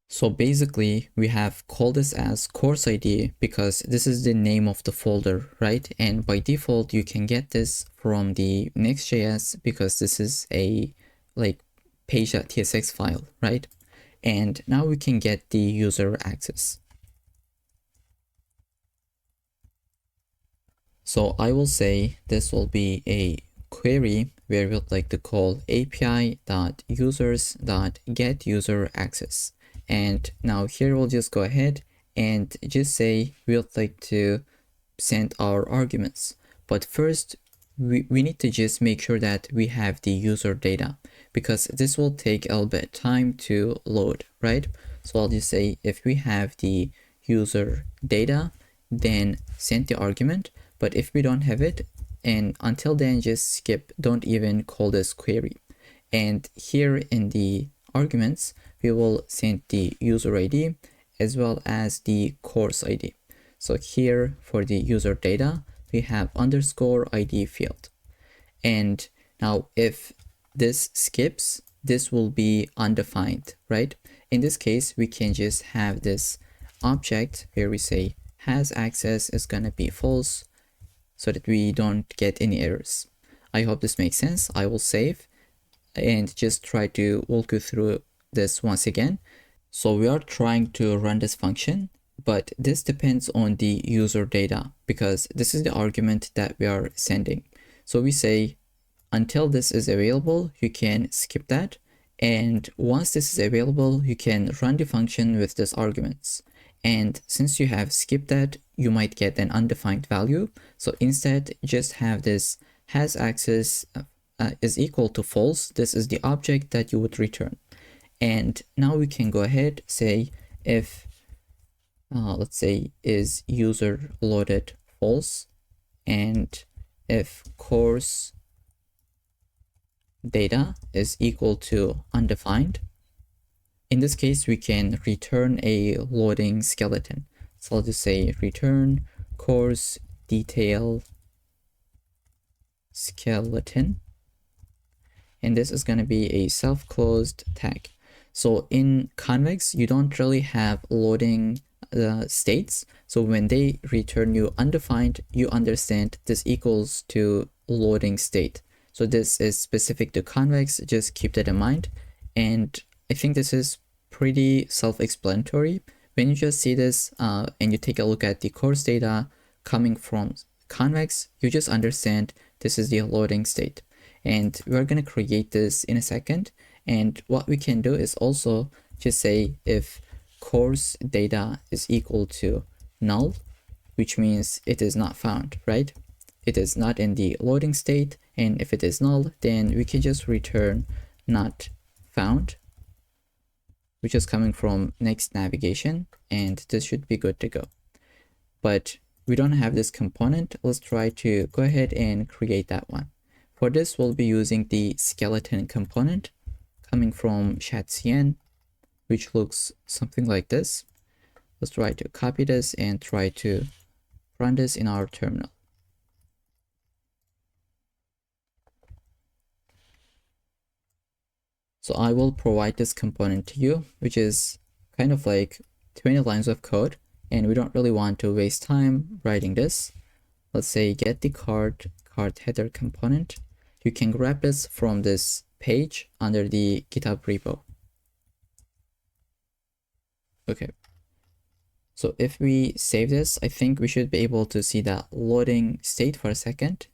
Speaker 1: So basically, we have called this as course ID because this is the name of the folder, right? And by default, you can get this from the Next.js because this is a like page.tsx file, right? And now we can get the user access. So I will say this will be a query where we'd like to call api.users.getUserAccess. And now here we'll just go ahead and just say we'd like to send our arguments. But first, we need to just make sure that we have the user data because this will take a little bit of time to load, right? So I'll just say if we have the user data, then send the argument. But if we don't have it, and until then just skip, don't even call this query. And here in the arguments, we will send the user ID as well as the course ID. So here for the user data, we have underscore ID field. And now if this skips, this will be undefined, right? In this case, we can just have this object where we say has access is gonna be false so that we don't get any errors. I hope this makes sense. I will save and just try to walk you through this once again. So we are trying to run this function, but this depends on the user data because this is the argument that we are sending. So we say until this is available, you can skip that. And once this is available, you can run the function with these arguments. And since you have skipped that, you might get an undefined value. So instead, just have this has access is equal to false. This is the object that you would return. And now we can go ahead, say if, let's say is user loaded false, and if course data is equal to undefined. In this case, we can return a loading skeleton. So I'll just say return course detail skeleton. And this is going to be a self-closed tag. So in Convex, you don't really have loading states. So when they return you undefined, you understand this equals to loading state. So this is specific to Convex, just keep that in mind. And I think this is pretty self-explanatory. When you just see this and you take a look at the course data coming from Convex, you just understand this is the loading state. And we're going to create this in a second. And what we can do is also just say if course data is equal to null, which means it is not found, right? It is not in the loading state. And if it is null, then we can just return not found, which is coming from next navigation. And this should be good to go. But we don't have this component. Let's try to go ahead and create that one. For this, we'll be using the skeleton component coming from chatcn, which looks something like this. Let's try to copy this and try to run this in our terminal. So I will provide this component to you, which is kind of like 20 lines of code, and we don't really want to waste time writing this. Let's say get the card header component. You can grab this from this page under the GitHub repo. Okay. So if we save this, I think we should be able to see that loading state for a second.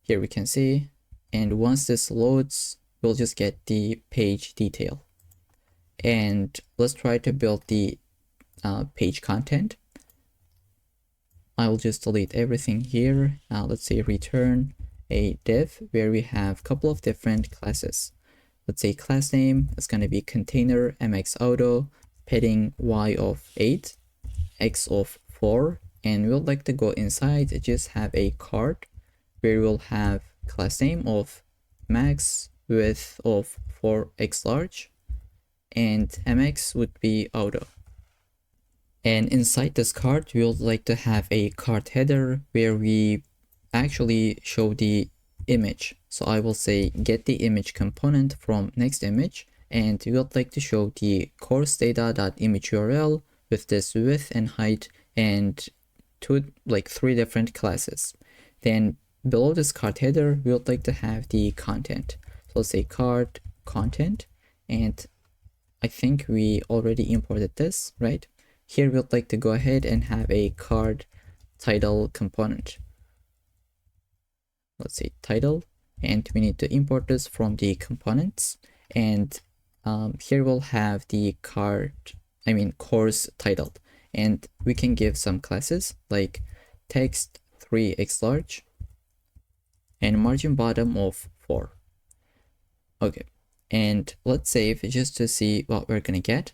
Speaker 1: Here we can see, and once this loads, we'll just get the page detail. And let's try to build the page content. I will just delete everything here. Let's say return a div where we have a couple of different classes. Let's say class name is going to be container mx auto, padding y of 8, x of 4, and we'll like to go inside, just have a card where we'll have class name of max, width of 4x large, and mx would be auto. And inside this card, we would like to have a card header where we actually show the image. So I will say get the image component from next image, and we would like to show the course data.image URL with this width and height and three different classes. Then below this card header, we would like to have the content. So let's say card content, and I think we already imported this, right? Here we would like to go ahead and have a card title component. Let's say title, and we need to import this from the components. And here we'll have the course title, and we can give some classes like text 3x large and margin bottom of 4. Okay, and let's save just to see what we're gonna get.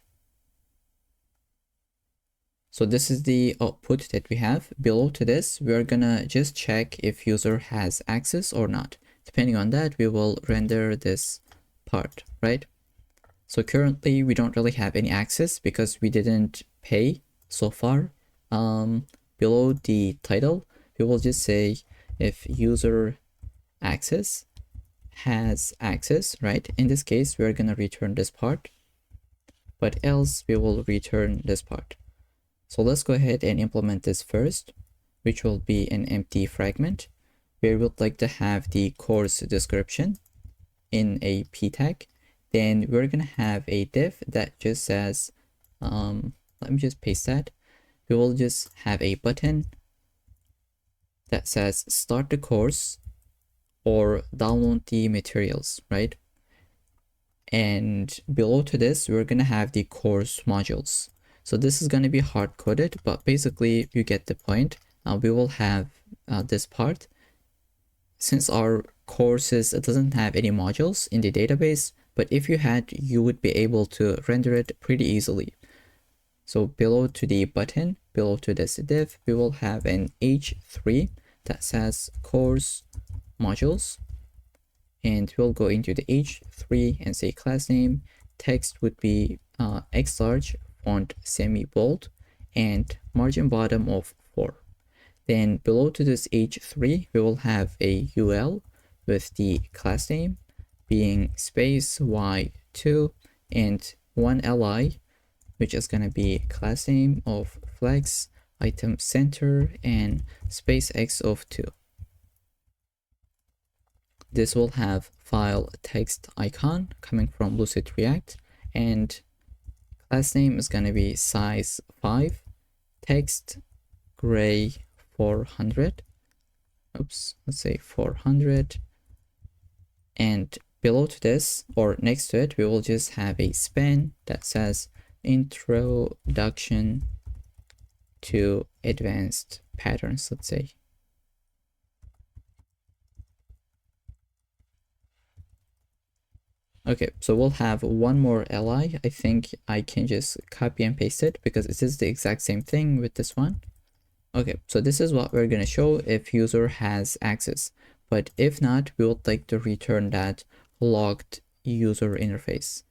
Speaker 1: So this is the output that we have. Below to this, we're gonna just check if user has access or not. Depending on that, we will render this part, right? So currently we don't really have any access because we didn't pay so far. Below the title, we will just say if user access, has access, right? In this case, we're going to return this part, but else we will return this part. So let's go ahead and implement this first, which will be an empty fragment where we would like to have the course description in a p tag. Then we're going to have a div that just says, let me just paste that. We will just have a button that says start the course or download the materials, right? And below to this, we're going to have the course modules. So this is going to be hard coded, but basically you get the point. We will have this part. Since our courses, it doesn't have any modules in the database, but if you had, you would be able to render it pretty easily. So below to the button, below to this div, we will have an h3 that says course modules. And we'll go into the h3 and say class name. Text would be X large, font semi-bold, and margin bottom of 4. Then below to this h3, we will have a ul with the class name being space y2 and one li, which is going to be class name of flex, item center, and space x of 2. This will have file text icon coming from Lucid React, and class name is going to be size 5, text gray 400. Oops, let's say 400. And below to this, or next to it, we will just have a span that says introduction to advanced patterns, let's say. Okay, so we'll have one more li. I think I can just copy and paste it because it is the exact same thing with this one. Okay, so this is what we're going to show if user has access. But if not, we would like to return that logged user interface.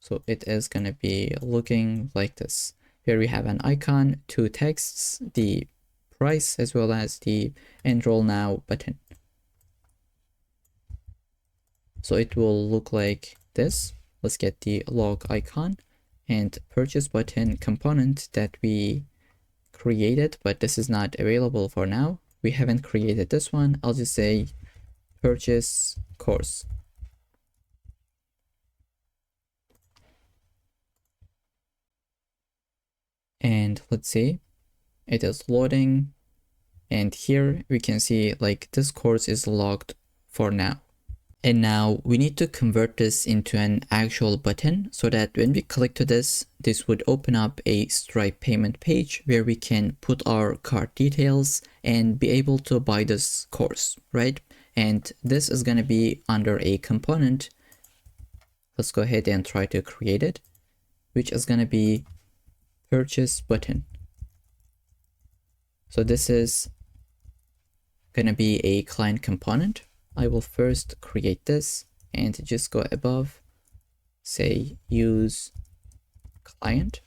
Speaker 1: So it is going to be looking like this. Here we have an icon, 2 texts, the price, as well as the enroll now button. So it will look like this. Let's get the log icon and purchase button component that we created, but this is not available for now. We haven't created this one. I'll just say purchase course. And let's see, it is loading. And here we can see like this course is logged for now. And now we need to convert this into an actual button so that when we click to this, this would open up a Stripe payment page where we can put our card details and be able to buy this course, right? And this is going to be under a component. Let's go ahead and try to create it, which is going to be purchase button. So this is going to be a client component. I will first create this and just go above, say use client,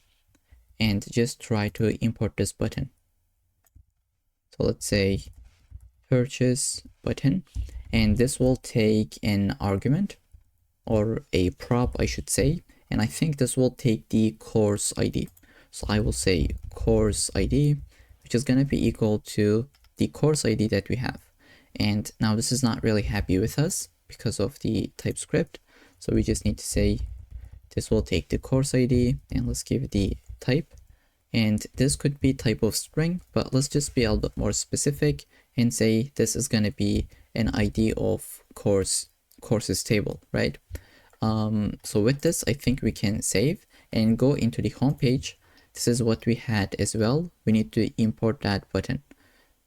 Speaker 1: and just try to import this button. So let's say purchase button, and this will take an argument or a prop, I should say, and I think this will take the course ID. So I will say course ID, which is going to be equal to the course ID that we have. And now this is not really happy with us because of the TypeScript. So we just need to say this will take the course ID, and let's give it the type. And this could be type of string, but let's just be a little bit more specific and say this is going to be an ID of courses table, right? So with this, I think we can save and go into the home page. This is what we had as well. We need to import that button.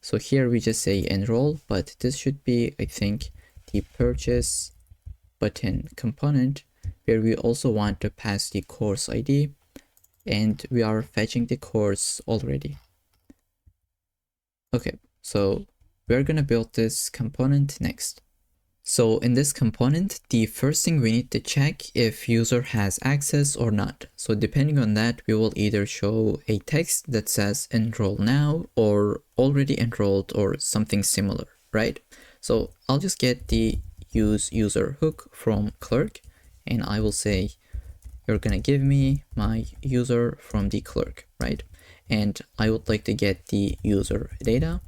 Speaker 1: So here we just say enroll, but this should be, I think, the purchase button component where we also want to pass the course ID, and we are fetching the course already. Okay, so we're going to build this component next. So in this component, the first thing we need to check if user has access or not. So depending on that, we will either show a text that says enroll now or already enrolled or something similar, right? So I'll just get the use user hook from Clerk, and I will say you're gonna give me my user from the Clerk, right? And I would like to get the user data.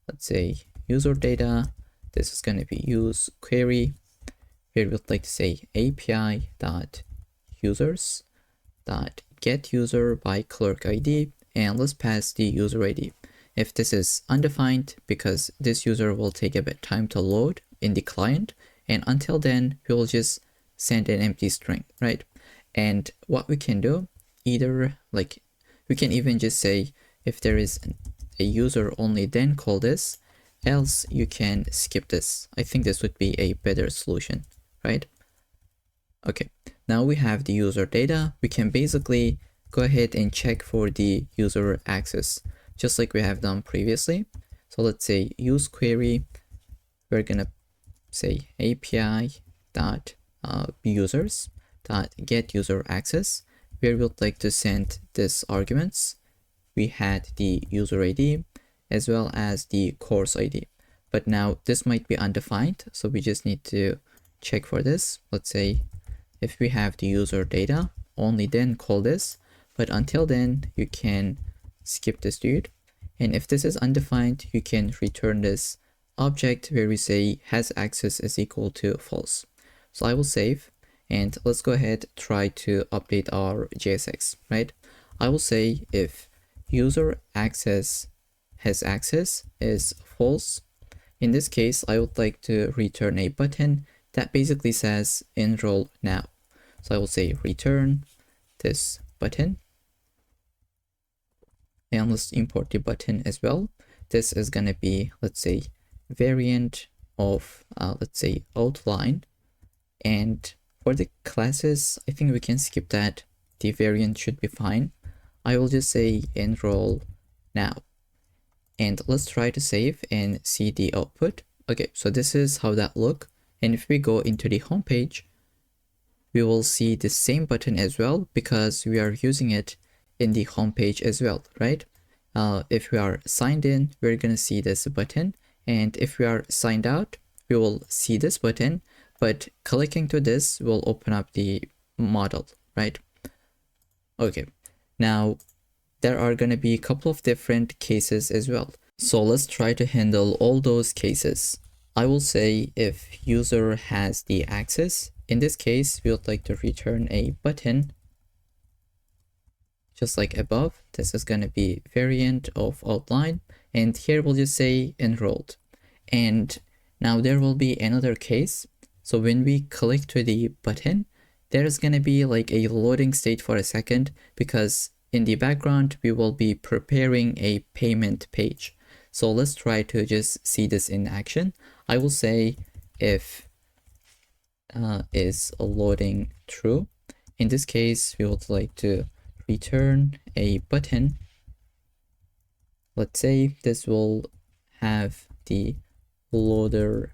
Speaker 1: Let's say user data. This is gonna be use query. Here we would like to say API dot users dot get user by Clerk ID, and let's pass the user ID. If this is undefined, because this user will take a bit time to load in the client, and until then we will just send an empty string, right? And what we can do, either like we can even just say if there is a user only, then call this, else you can skip this. I think this would be a better solution, right? Okay, now we have the user data. We can basically go ahead and check for the user access, just like we have done previously. So let's say use query. We're gonna say API dot users dot get user access, where we would like to send this arguments. We had the user ID as well as the course ID, but now this might be undefined, so we just need to check for this. Let's say if we have the user data, only then call this, but until then you can skip this dude. And if this is undefined, you can return this object where we say has access is equal to false. So I will save, and let's go ahead try to update our JSX, right? I will say if user access has access is false. In this case, I would like to return a button that basically says enroll now. So I will say return this button, and let's import the button as well. This is gonna be, let's say, variant of let's say outline. And for the classes, I think we can skip that. The variant should be fine. I will just say enroll now, and let's try to save and see the output. Okay, so this is how that look. And if we go into the home page, we will see the same button as well, because we are using it in the home page as well, right? If we are signed in, we're gonna see this button, and if we are signed out, we will see this button, but clicking to this will open up the model, right? Okay, now there are gonna be a couple of different cases as well. So let's try to handle all those cases. I will say if user has the access, in this case, we would like to return a button, just like above. This is going to be variant of outline, and here we'll just say enrolled. And now there will be another case. So when we click to the button, there's going to be like a loading state for a second, because in the background, we will be preparing a payment page. So let's try to just see this in action. I will say if is loading true. In this case, we would like to return a button. Let's say this will have the loader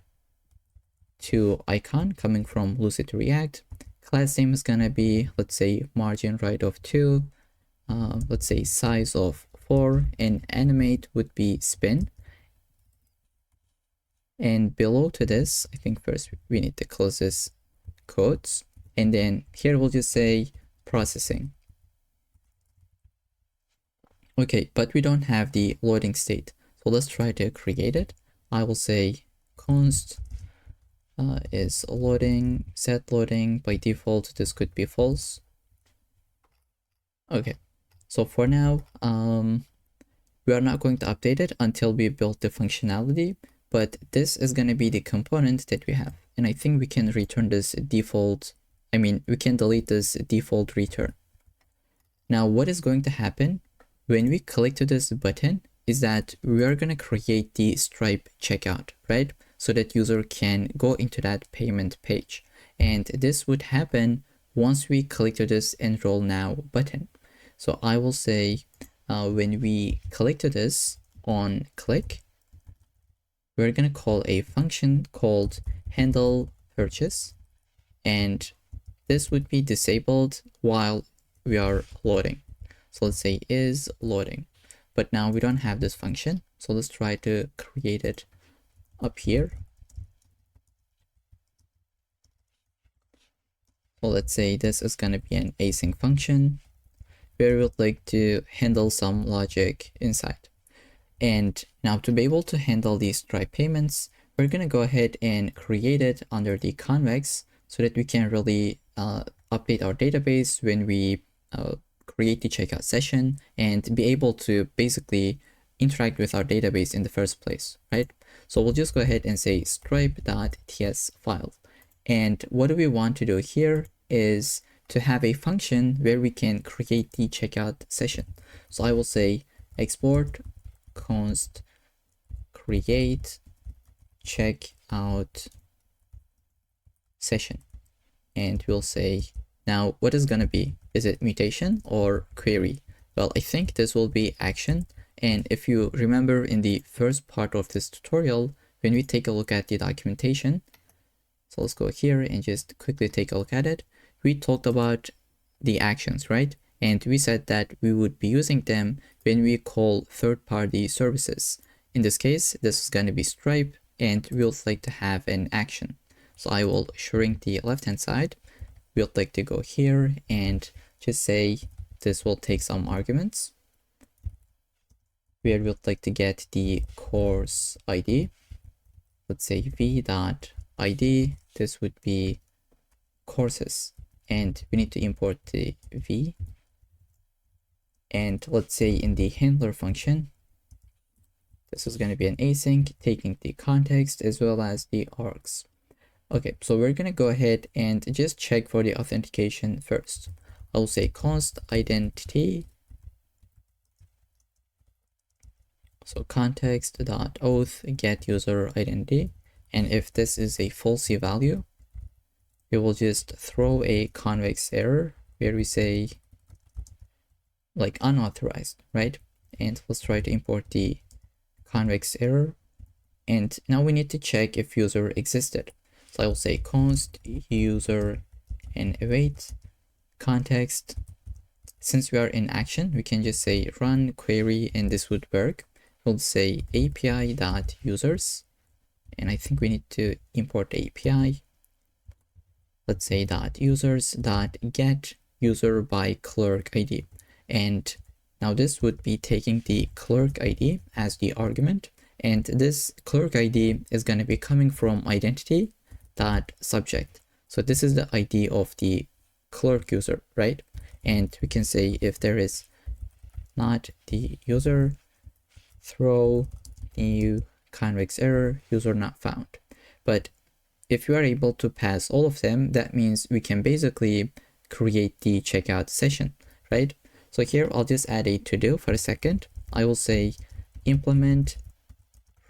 Speaker 1: 2 icon coming from Lucid React. Class name is gonna be, let's say, margin right of 2. Let's say size of 4, and animate would be spin. And below to this, I think first we need to close this quotes, and then here we'll just say processing. Okay, but we don't have the loading state, so let's try to create it. I will say const is loading, set loading. By default, this could be false. Okay, so for now, we are not going to update it until we build the functionality. But this is going to be the component that we have. And I think we can return this default. I mean, we can delete this default return. Now, what is going to happen when we click to this button is that we are going to create the Stripe checkout, right? So that user can go into that payment page. And this would happen once we click to this enroll now button. So I will say when we click to this on click, we're going to call a function called handle purchase, and this would be disabled while we are loading. So let's say is loading, but now we don't have this function. So let's try to create it up here. Well, let's say this is going to be an async function where we would like to handle some logic inside. And now to be able to handle these Stripe payments, we're going to go ahead and create it under the Convex so that we can really update our database when we create the checkout session and be able to basically interact with our database in the first place, right? So we'll just go ahead and say stripe.ts file. And what do we want to do here is to have a function where we can create the checkout session. So I will say export const create checkout session, and we'll say now what is going to be, is it mutation or query? Well, I think this will be action. And if you remember in the first part of this tutorial, when we take a look at the documentation, so let's go here and just quickly take a look at it. We talked about the actions, right? And we said that we would be using them when we call third-party services. In this case, this is going to be Stripe, and we would like to have an action. So I will shrink the left-hand side. We would like to go here and just say this will take some arguments, where we would like to get the course ID. Let's say v.id. This would be courses, and we need to import the v. And let's say in the handler function, this is going to be an async, taking the context as well as the args. Okay, so we're going to go ahead and just check for the authentication first. I'll say const identity. So context.auth get user identity. And if this is a falsy value, we will just throw a convex error where we say like unauthorized, right? And let's try to import the convex error. And now we need to check if user existed. So I will say const user and await context. Since we are in action, we can just say run query and this would work. We'll say api.users, and I think we need to import API. Let's say .users.get user by clerk ID. And now this would be taking the clerk ID as the argument. And this clerk ID is going to be coming from identity.subject. So this is the ID of the clerk user, right? And we can say if there is not the user, throw new convex error, user not found. But if you are able to pass all of them, that means we can basically create the checkout session, right? So here I'll just add a to-do for a second. I will say implement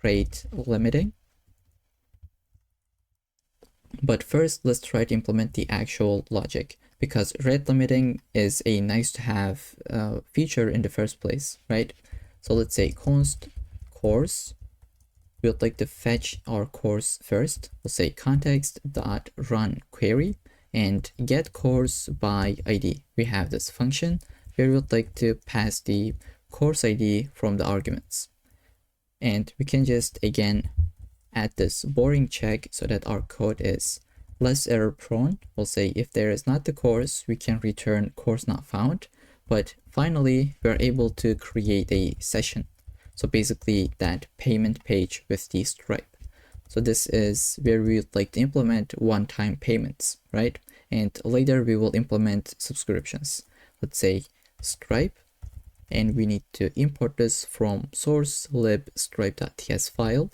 Speaker 1: rate limiting. But first, let's try to implement the actual logic, because rate limiting is a nice to have feature in the first place, right? So let's say const course. We would like to fetch our course first. We'll say context.run query and get course by ID. We have this function where we would like to pass the course ID from the arguments. And we can just again add this boring check so that our code is less error prone. We'll say if there is not the course, we can return course not found. But finally, we're able to create a session. So basically that payment page with the Stripe. So this is where we would like to implement one-time payments, right? And later we will implement subscriptions. Let's say Stripe, and we need to import this from source lib stripe.ts file,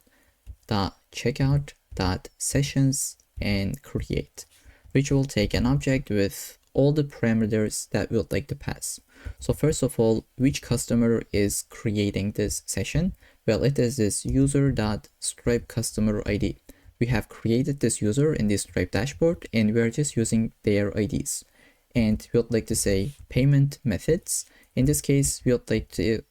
Speaker 1: .checkout.sessions, and create, which will take an object with all the parameters that we would like to pass. So first of all, which customer is creating this session? Well, it is this user.stripe customer ID. We have created this user in the Stripe dashboard, and we are just using their IDs. And we would like to say payment methods. In this case, we would like to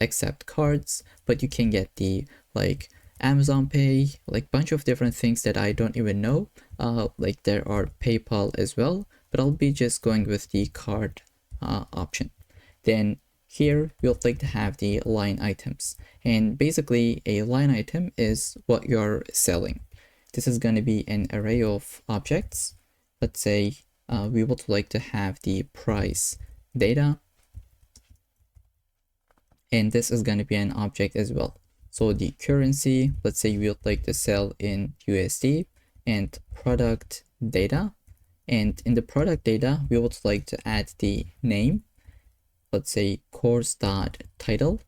Speaker 1: accept cards, but you can get the like Amazon Pay, like bunch of different things that I don't even know. Like there are PayPal as well, but I'll be just going with the card option. Then here we would like to have the line items. And basically a line item is what you're selling. This is going to be an array of objects. Let's say we would like to have the price data, and this is going to be an object as well. So the currency, let's say we would like to sell in USD, and product data. And in the product data, we would like to add the name, let's say course.title,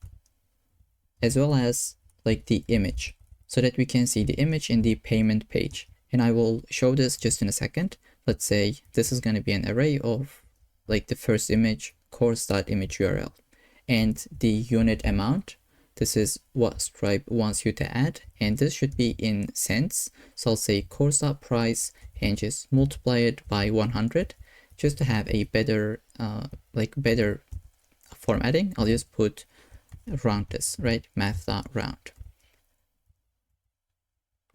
Speaker 1: as well as like the image, so that we can see the image in the payment page. And I will show this just in a second. Let's say this is going to be an array of like the first image, course.image URL, and the unit amount. This is what Stripe wants you to add, and this should be in cents. So I'll say course.price and just multiply it by 100 just to have a better better formatting. I'll just put round this, right? Math.round.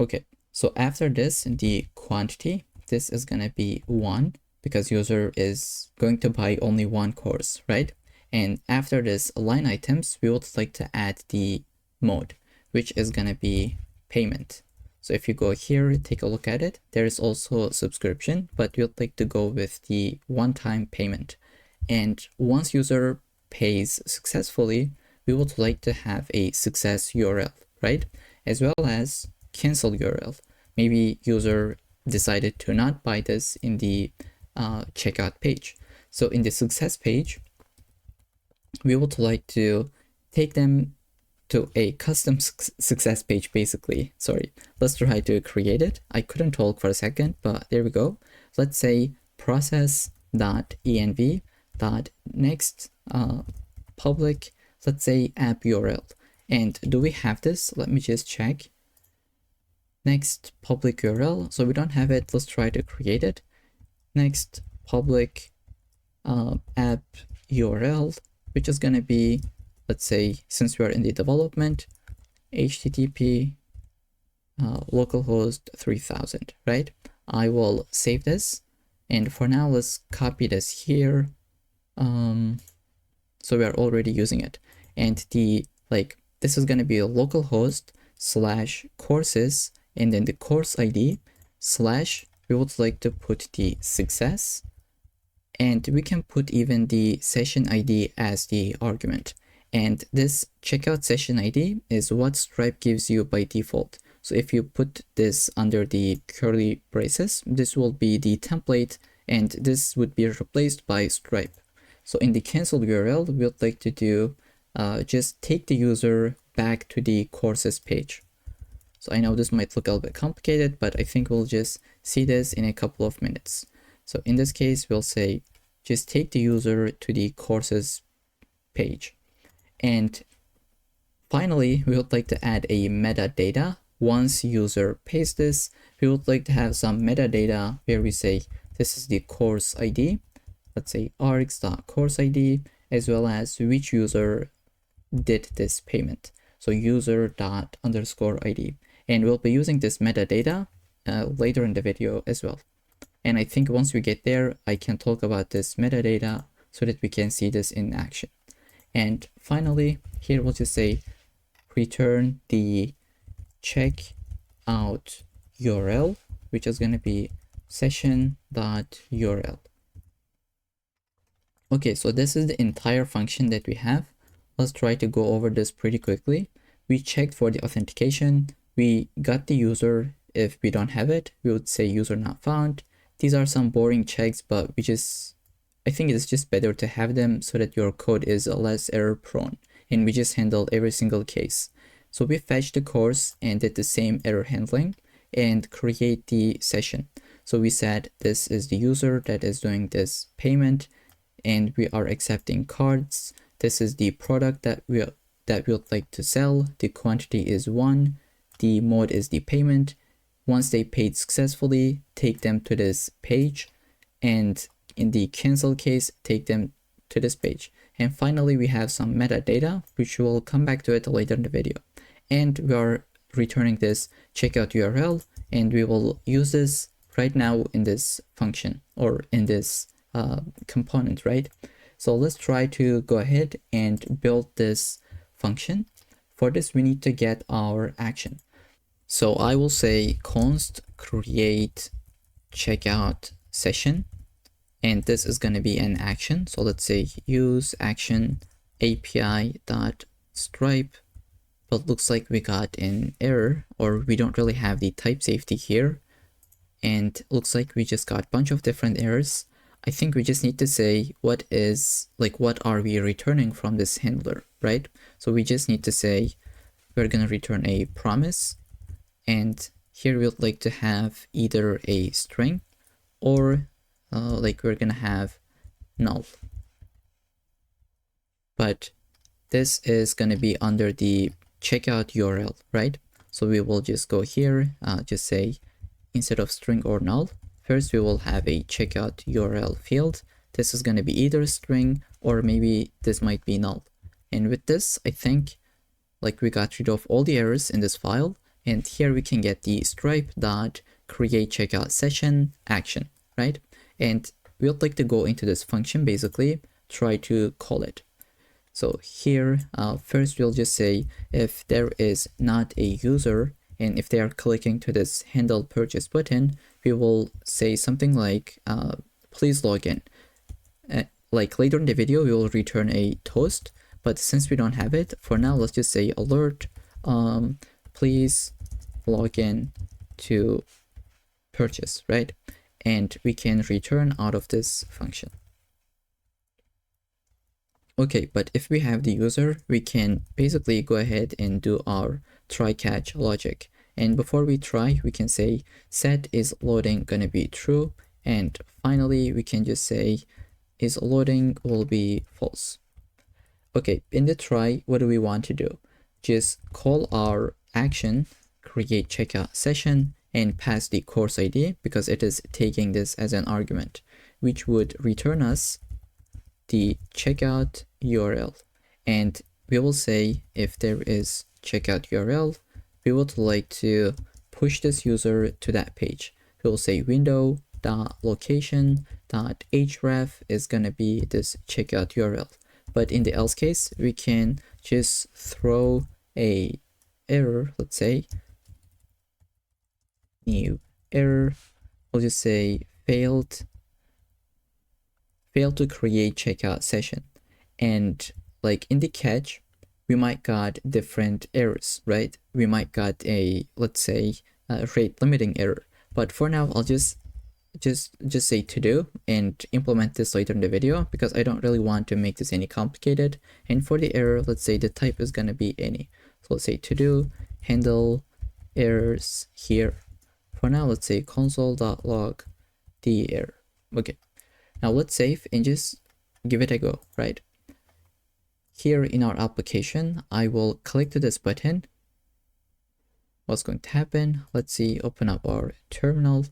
Speaker 1: Okay, so after this, the quantity, this is gonna be 1 because user is going to buy only one course, right? And after this line items, we would like to add the mode, which is gonna be payment. So if you go here, take a look at it, there is also subscription, but you'd like to go with the one-time payment. And once user pays successfully, we would like to have a success URL, right? As well as cancel URL. Maybe user decided to not buy this in the checkout page. So in the success page, we would like to take them to a custom success page, basically. Sorry, let's try to create it. I couldn't talk for a second, but there we go. Let's say process.env.next public, let's say app URL. And do we have this? Let me just check. Next public URL. So we don't have it. Let's try to create it. Next public app URL, which is going to be, let's say, since we are in the development, HTTP localhost 3000, right? I will save this. And for now, let's copy this here. So we are already using it. And the, this is going to be a localhost / courses, and then the course ID / we would like to put the success, and we can put even the session ID as the argument. And this checkout session ID is what Stripe gives you by default. So if you put this under the curly braces, this will be the template, and this would be replaced by Stripe. So in the cancel URL, we would like to do just take the user back to the courses page. So I know this might look a little bit complicated, but I think we'll just see this in a couple of minutes. So in this case, we'll say just take the user to the courses page. And finally, we would like to add a metadata. Once user pays this, we would like to have some metadata where we say this is the course ID. Let's say args.course ID, as well as which user did this payment. So user._ID. And we'll be using this metadata later in the video as well. And I think once we get there, I can talk about this metadata so that we can see this in action. And finally, here we'll just say return the checkout URL, which is going to be session.url. Okay, so this is the entire function that we have. Let's try to go over this pretty quickly. We checked for the authentication. We got the user. If we don't have it, we would say user not found. These are some boring checks, but I think it's just better to have them so that your code is less error prone, and we just handled every single case. So we fetched the course and did the same error handling and create the session. So we said this is the user that is doing this payment, and we are accepting cards. This is the product that we would like to sell. The quantity is 1. The mode is the payment. Once they paid successfully, take them to this page, and in the cancel case, take them to this page. And finally, we have some metadata, which we'll come back to it later in the video. And we are returning this checkout URL, and we will use this right now in this function or in this component, right? So let's try to go ahead and build this function. For this, we need to get our action. So I will say const create checkout session, and this is going to be an action. So let's say use action API.stripe, but looks like we got an error, or we don't really have the type safety here. And looks like we just got a bunch of different errors. I think we just need to say what are we returning from this handler, right? So we just need to say we're going to return a promise, and here we'd like to have either a string or we're going to have null. But this is going to be under the checkout URL, right? So we will just go here, just say instead of string or null, first we will have a checkout URL field. This is going to be either string or maybe this might be null. And with this, I think we got rid of all the errors in this file. And here we can get the stripe.create checkout session action, right? And we would like to go into this function, basically try to call it. So here, first we'll just say if there is not a user, and if they are clicking to this handle purchase button, we will say something like, please log in. Later in the video, we will return a toast, but since we don't have it, for now, let's just say alert, please log in to purchase, right? And we can return out of this function. Okay, but if we have the user, we can basically go ahead and do our try catch logic. And before we try, we can say set is loading gonna be true. And finally, we can just say is loading will be false. Okay, in the try, what do we want to do? Just call our action, create checkout session, and pass the course ID because it is taking this as an argument, which would return us the checkout URL. And we will say if there is checkout URL, we would like to push this user to that page. We will say window.location.href is going to be this checkout URL. But in the else case, we can just throw a error, let's say new error. We'll just say failed to create checkout session. And in the catch, we might got different errors, right? We might got a, let's say, a rate limiting error. But for now, I'll just say to do and implement this later in the video because I don't really want to make this any complicated. And for the error, let's say the type is going to be any. So let's say to do handle errors here. For now, let's say console.log the error. Okay. Now let's save and just give it a go, right? Here in our application, I will click to this button. What's going to happen? Let's see, open up our terminal.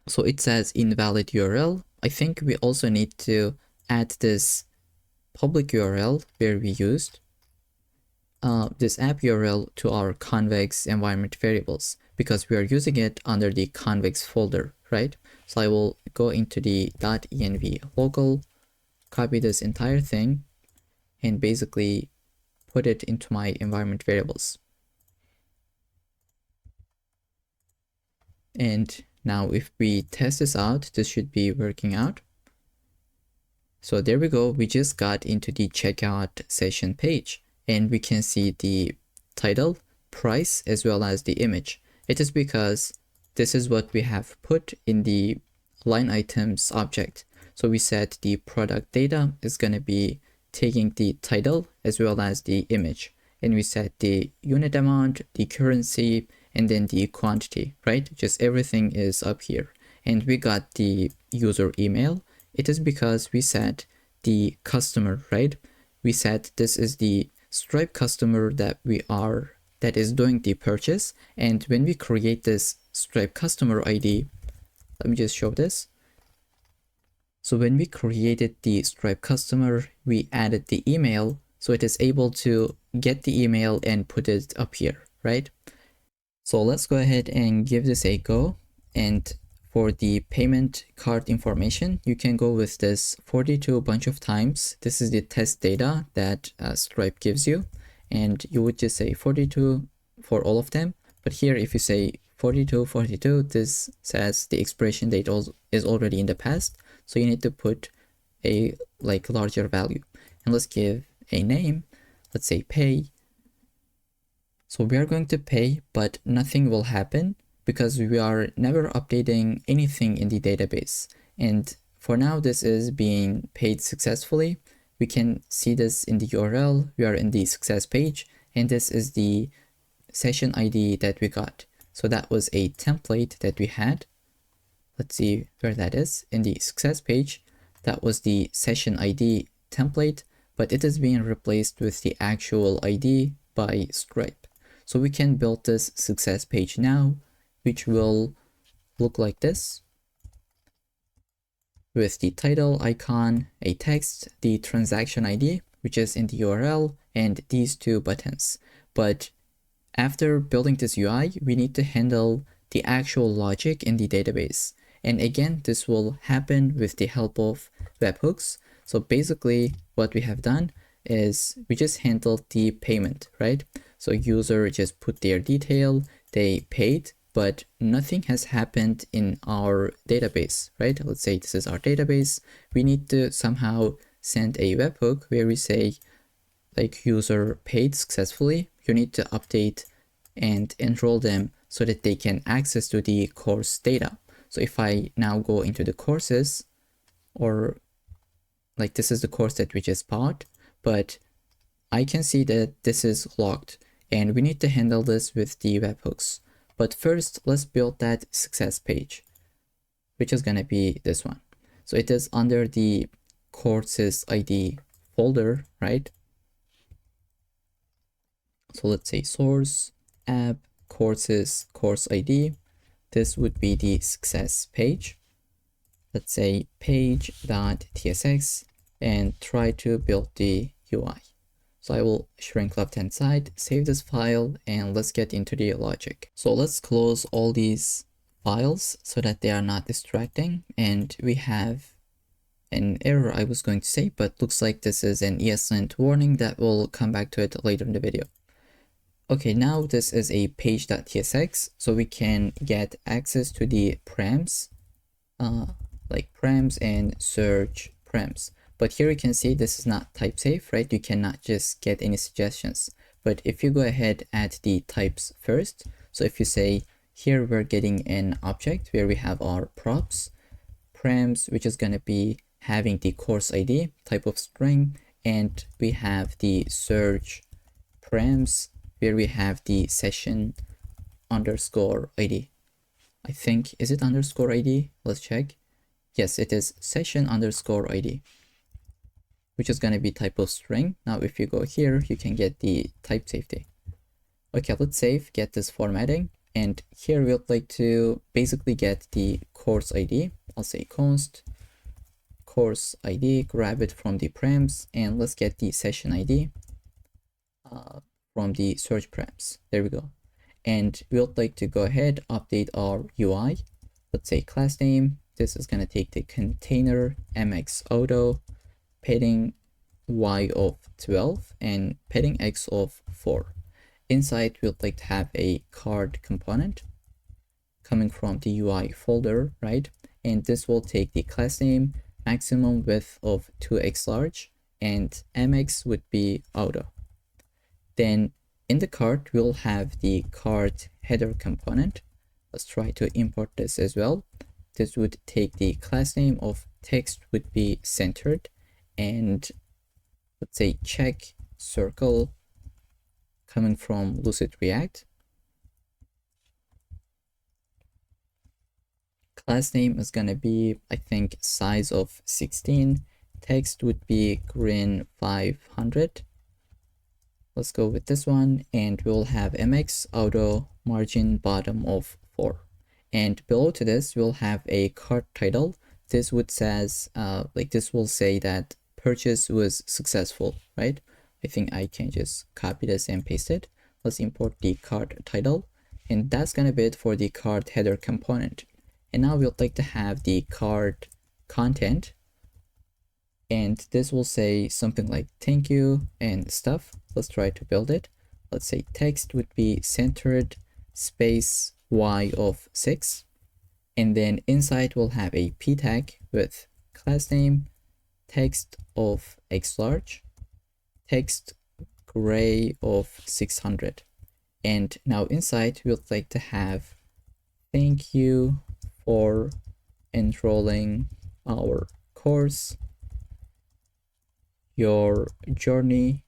Speaker 1: So it says invalid URL. I think we also need to add this public URL where we used this app URL to our Convex environment variables because we are using it under the Convex folder, right? So I will go into the .env local, copy this entire thing, and basically put it into my environment variables. And now if we test this out, this should be working out. So there we go. We just got into the checkout session page and we can see the title, price, as well as the image. It is because this is what we have put in the line items object. So we said the product data is going to be taking the title as well as the image. And we set the unit amount, the currency, and then the quantity, right? Just everything is up here. And we got the user email. It is because we set the customer, right? We said this is the Stripe customer that is doing the purchase. And when we create this Stripe customer ID, let me just show this. So when we created the Stripe customer, we added the email. So it is able to get the email and put it up here, right? So let's go ahead and give this a go. And For the payment card information, you can go with this 42 a bunch of times. This is the test data that Stripe gives you, and you would just say 42 for all of them. But here, if you say 42, 42, this says the expiration date is already in the past, so you need to put a larger value. And let's give a name. Let's say pay. So we are going to pay, but nothing will happen because we are never updating anything in the database. And for now, this is being paid successfully. We can see this in the URL. We are in the success page, and this is the session ID that we got. So that was a template that we had. Let's see where that is. In the success page, that was the session ID template, but it is being replaced with the actual ID by Stripe. So we can build this success page now, which will look like this, with the title icon, a text, the transaction ID, which is in the URL, and these two buttons. But after building this UI, we need to handle the actual logic in the database. And again, this will happen with the help of webhooks. So basically what we have done is we just handled the payment, right? So user just put their detail, they paid, but nothing has happened in our database, right? Let's say this is our database. We need to somehow send a webhook where we say user paid successfully. You need to update and enroll them so that they can access to the course data. So if I now go into the courses, or this is the course that we just bought, but I can see that this is locked, and we need to handle this with the webhooks. But first, let's build that success page, which is gonna be this one. So it is under the courses ID folder, right? So let's say source, app, courses, course ID. This would be the success page. Let's say page.tsx and try to build the UI. So I will shrink left-hand side, save this file, and let's get into the logic. So let's close all these files so that they are not distracting. And we have an error I was going to say, but looks like this is an ESLint warning that will come back to it later in the video. Okay, now this is a page.tsx, so we can get access to the params, like params and search params. But here you can see this is not type safe, right? You cannot just get any suggestions. But if you go ahead, add the types first. So if you say here we're getting an object where we have our props, params, which is going to be having the course ID, type of string, and we have the search params where we have the session underscore ID. I think, is it underscore ID? Let's check. Yes, it is session underscore ID, which is going to be type of string. Now, if you go here, you can get the type safety. Okay, let's save, get this formatting. And here we would like to basically get the course ID. I'll say const course ID, grab it from the params, and let's get the session ID from the search params. There we go. And we would like to go ahead, update our UI. Let's say class name. This is going to take the container mx auto, padding y of 12 and padding x of 4. Inside, we would like to have a card component coming from the UI folder, right? And this will take the class name, maximum width of 2x large, and mx would be auto. Then in the card, we'll have the card header component. Let's try to import this as well. This would take the class name of text would be centered, and let's say check circle coming from Lucid React. Class name is gonna be, I think, size of 16. Text would be green 500. Let's go with this one, and we'll have mx auto margin bottom of 4. And below to this, we'll have a cart title. This would says, this will say that purchase was successful, right? I think I can just copy this and paste it. Let's import the cart title, and that's gonna be it for the cart header component. And now we'd like to have the card content, and this will say something like thank you and stuff. Let's try to build it. Let's say text would be centered space y of 6, and then inside we'll have a p tag with class name, text of x large, text gray of 600. And now inside we'd like to have thank you for enrolling our course. Your journey.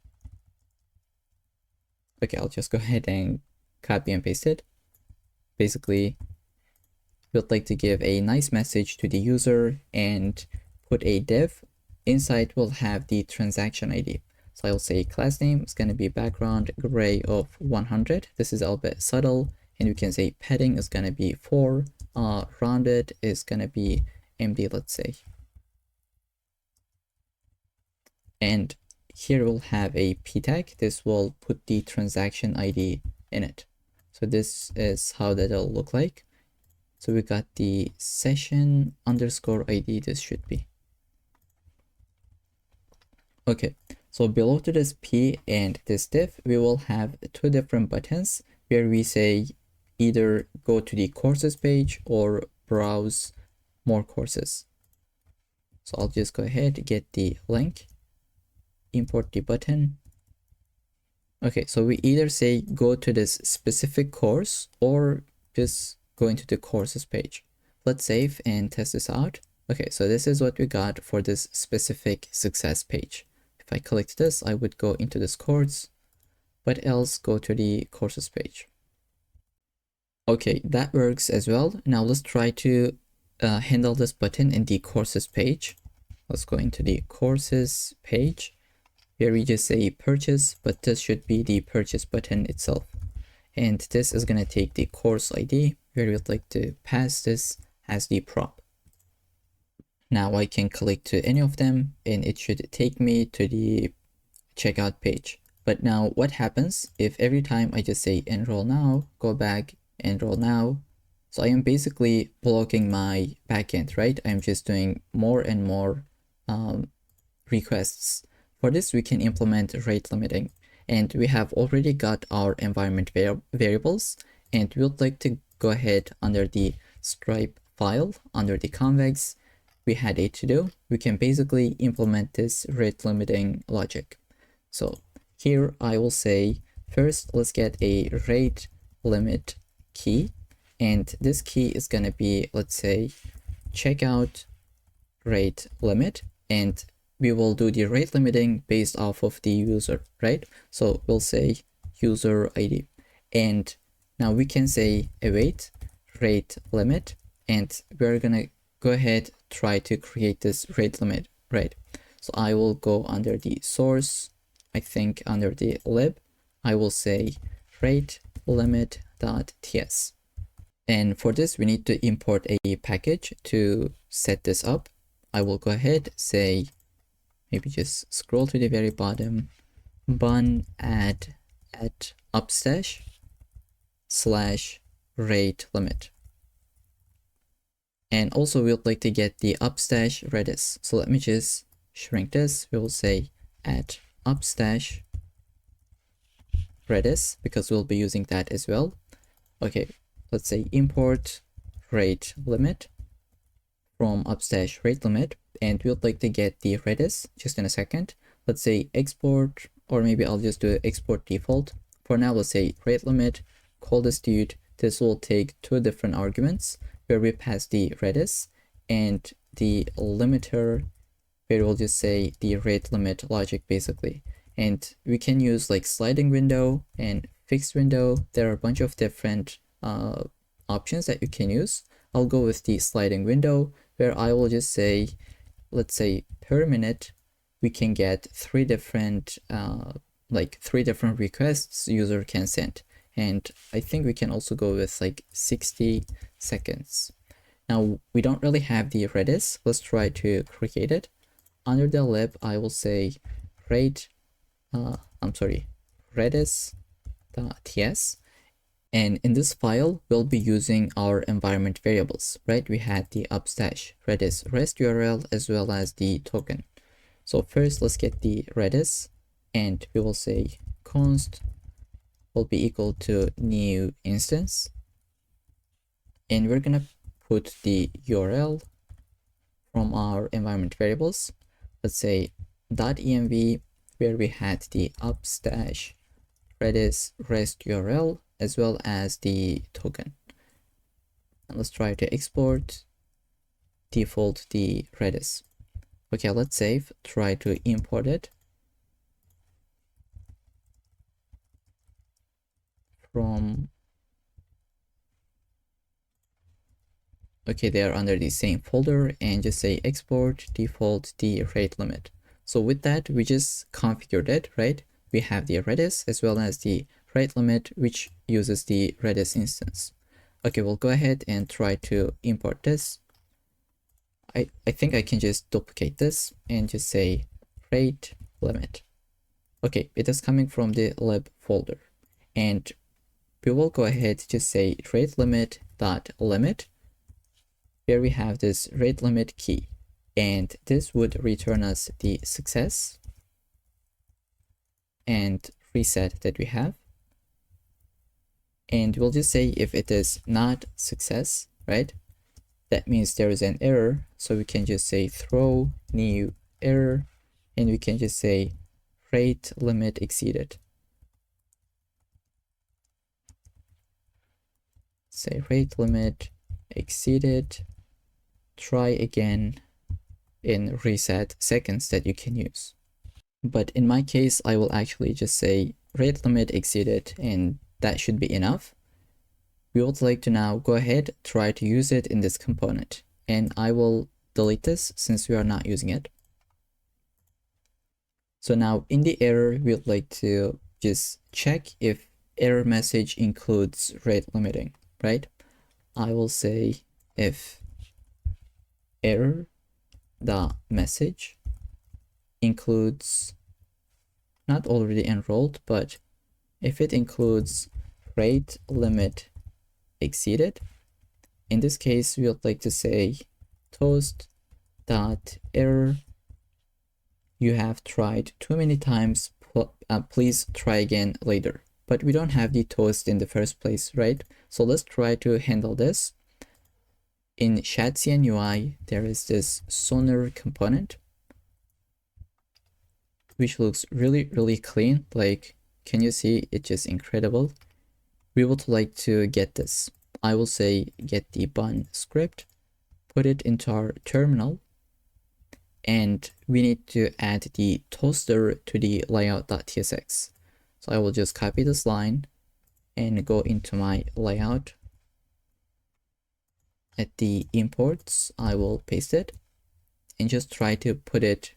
Speaker 1: Okay, I'll just go ahead and copy and paste it. Basically, we'd like to give a nice message to the user and put a div. Inside we'll have the transaction ID. So I'll say class name is going to be background gray of 100. This is a bit subtle. And we can say padding is going to be 4. Rounded is going to be MD, let's say. And here we'll have a p tag. This will put the transaction ID in it. So this is how that'll look like. So we got the session underscore ID. This should be. Okay, so below to this p and this div, we will have two different buttons where we say either go to the courses page or browse more courses. So I'll just go ahead and get the link, import the button. Okay, so we either say go to this specific course or just go into the courses page. Let's save and test this out. Okay, so this is what we got for this specific success page. If I click this, I would go into this course, but else go to the courses page. Okay, that works as well. Now let's try to handle this button in the courses page. Let's go into the courses page. Here we just say purchase, but this should be the purchase button itself. And this is going to take the course ID, where we'd like to pass this as the prop. Now I can click to any of them and it should take me to the checkout page. But now what happens if every time I just say enroll now, go back, enroll now? So I am basically blocking my backend, right? I'm just doing more and more requests. For this, we can implement rate limiting, and we have already got our environment variables, and we would like to go ahead under the Stripe file, under the Convex, we had a to-do. We can basically implement this rate limiting logic. So here I will say, first, let's get a rate limit key, and this key is going to be, let's say, checkout rate limit, and we will do the rate limiting based off of the user, right? So we'll say user ID, and now we can say await rate limit, and we're gonna go ahead, try to create this rate limit, right? So I will go under the source, I think under the lib, I will say rate limit.ts. And for this, we need to import a package to set this up. I will go ahead, say, maybe just scroll to the very bottom, bun add at upstash / rate limit. And also we would like to get the upstash redis. So let me just shrink this. We will say at upstash redis because we'll be using that as well. Okay, let's say import rate limit from upstash rate limit, and we would like to get the redis just in a second. Let's say export, or maybe I'll just do export default. For now, let's say rate limit, call this dude. This will take two different arguments where we pass the redis and the limiter, where we'll just say the rate limit logic basically. And we can use like sliding window and fixed window. There are a bunch of different options that you can use. I'll go with the sliding window, where I will just say, let's say per minute, we can get three different requests user can send. And I think we can also go with like 60 seconds. Now we don't really have the redis. Let's try to create it. Under the lib, I will say redis.ts. And in this file, we'll be using our environment variables, right? We had the upstash Redis REST URL as well as the token. So first, let's get the Redis, and we will say const will be equal to new instance. And we're gonna put the URL from our environment variables. Let's say .env, where we had the upstash Redis REST URL as well as the token. And let's try to export default the Redis. Okay, let's save, try to import it from, okay, they are under the same folder, and just say export default the rate limit. So with that, we just configured it, right? We have the Redis as well as the rate limit, which uses the Redis instance. Okay, we'll go ahead and try to import this. I think I can just duplicate this and just say rate limit. Okay, it is coming from the lib folder, and we will go ahead just say rate limit dot limit, where we have this rate limit key, and this would return us the success and reset that we have. And we'll just say if it is not success, right? That means there is an error. So we can just say throw new error, and we can just say rate limit exceeded. Say rate limit exceeded, try again in reset seconds that you can use. But in my case, I will actually just say rate limit exceeded, and that should be enough. We would like to now go ahead, try to use it in this component, and I will delete this since we are not using it. So now in the error, we would like to just check if error message includes rate limiting, right? I will say if error the message includes, not already enrolled, but if it includes rate limit exceeded, in this case we would like to say toast dot error, you have tried too many times, please try again later. But we don't have the toast in the first place, right? So let's try to handle this. In Shadcn UI, there is this Sonar component, which looks really clean. Like, can you see? It's just incredible. We would like to get this. I will say get the bun script, put it into our terminal, and we need to add the toaster to the layout.tsx. So I will just copy this line and go into my layout. At the imports, I will paste it and just try to put it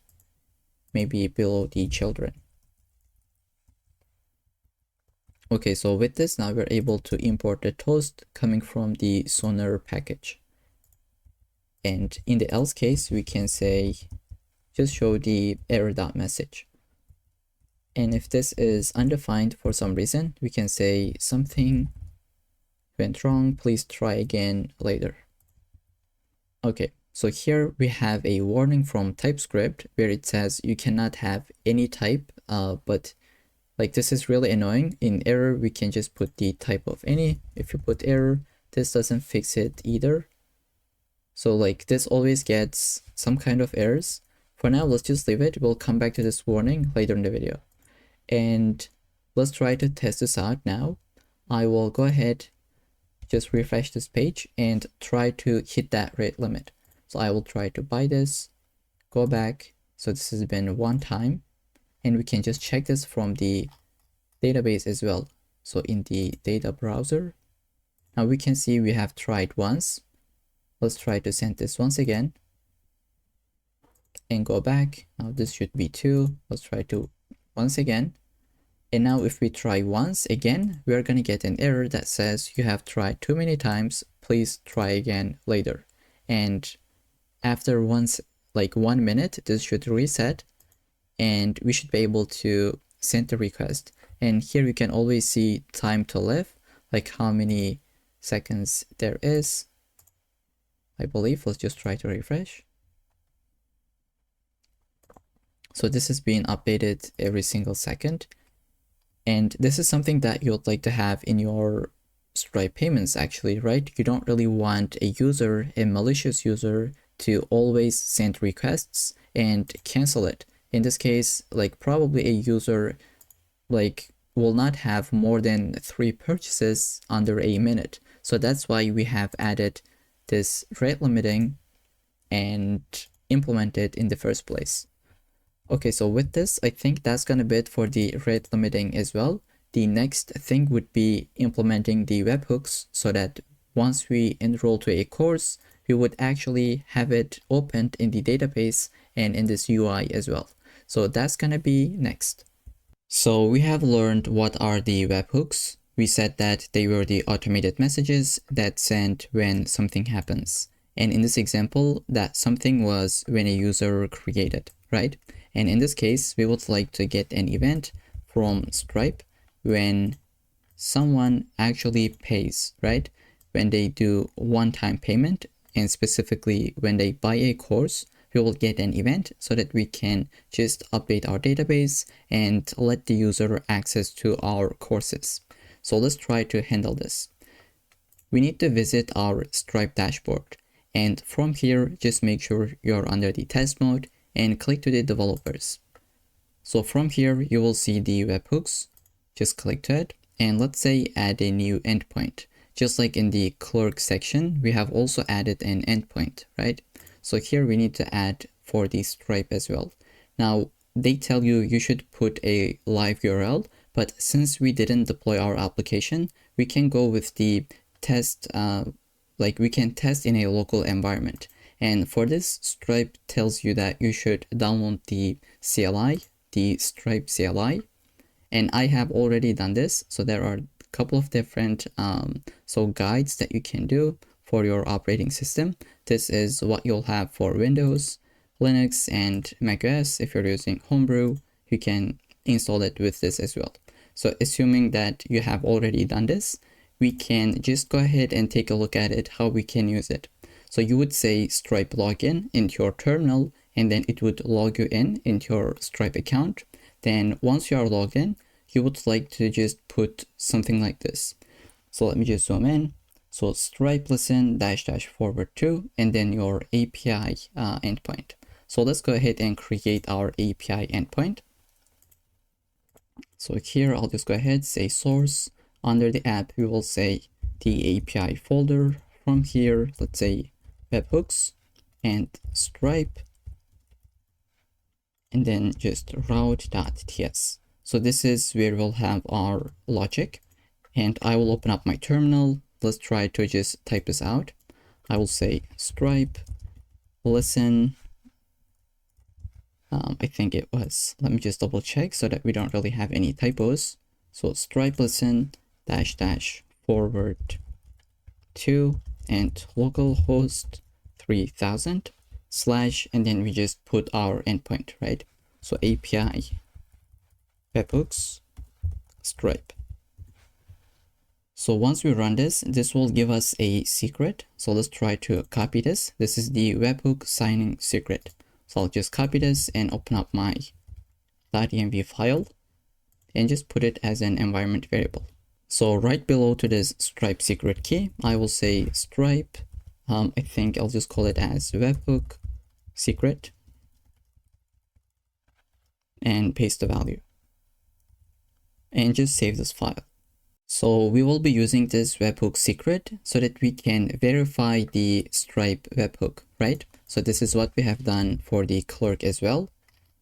Speaker 1: maybe below the children. Okay, so with this, now we're able to import the toast coming from the Sonar package. And in the else case, we can say, just show the error.message. And if this is undefined for some reason, we can say something went wrong, please try again later. Okay, so here we have a warning from TypeScript where it says you cannot have any type, but like this is really annoying. In error, we can just put the type of any. If you put error, this doesn't fix it either. So like this always gets some kind of errors. For now, let's just leave it. We'll come back to this warning later in the video. And let's try to test this out now. I will go ahead, just refresh this page and try to hit that rate limit. So I will try to buy this, go back. So this has been one time, and we can just check this from the database as well. So in the data browser, now we can see we have tried once. Let's try to send this once again and go back. Now this should be 2. Let's try to once again. And now if we try once again, we are going to get an error that says you have tried too many times, please try again later. And after once, like 1 minute, this should reset and we should be able to send the request. And here you can always see time to live. like how many seconds there is. I believe, let's just try to refresh. So this is being updated every single second. And this is something that you'd like to have in your Stripe payments actually, right? You don't really want a user, a malicious user, to always send requests and cancel it. In this case, like probably a user like will not have more than 3 purchases under a minute. So that's why we have added this rate limiting and implemented in the first place. Okay, so with this, I think that's gonna be it for the rate limiting as well. The next thing would be implementing the webhooks so that once we enroll to a course, we would actually have it opened in the database and in this UI as well. So that's gonna be next. So we have learned what are the webhooks. We said that they were the automated messages that send when something happens. And in this example, that something was when a user created, right? And in this case, we would like to get an event from Stripe when someone actually pays, right? When they do one-time payment, and specifically when they buy a course, we will get an event so that we can just update our database and let the user access to our courses. So let's try to handle this. We need to visit our Stripe dashboard. And from here, just make sure you're under the test mode and click to the developers. So from here, you will see the webhooks. Just click to it. And let's say add a new endpoint. Just like in the Clerk section, we have also added an endpoint, right? So here we need to add for the Stripe as well. Now, they tell you should put a live URL, but since we didn't deploy our application, we can go with the test, like we can test in a local environment. And for this, Stripe tells you that you should download the CLI, the Stripe CLI. And I have already done this. So there are a couple of different guides that you can do for your operating system. This is what you'll have for Windows, Linux, and macOS. If you're using Homebrew, you can install it with this as well. So assuming that you have already done this, we can just go ahead and take a look at it, how we can use it. So you would say Stripe login into your terminal, and then it would log you in into your Stripe account. Then once you are logged in, you would like to just put something like this. So let me just zoom in. So Stripe listen --forward2 and then your API endpoint. So let's go ahead and create our API endpoint. So here I'll just go ahead, say source. Under the app, we will say the API folder. From here, let's say webhooks and Stripe, and then just route.ts. So this is where we'll have our logic, and I will open up my terminal. Let's try to just type this out. I will say Stripe listen. I think it was, let me just double check so that we don't really have any typos. So Stripe listen --forward 2 and localhost 3000 / and then we just put our endpoint, right? So API webhooks Stripe. So once we run this, this will give us a secret. So let's try to copy this. This is the webhook signing secret. So I'll just copy this and open up my .env file and just put it as an environment variable. So right below to this Stripe secret key, I will say Stripe, I think I'll just call it as webhook secret and paste the value and just save this file. So we will be using this webhook secret so that we can verify the Stripe webhook, right? So this is what we have done for the Clerk as well.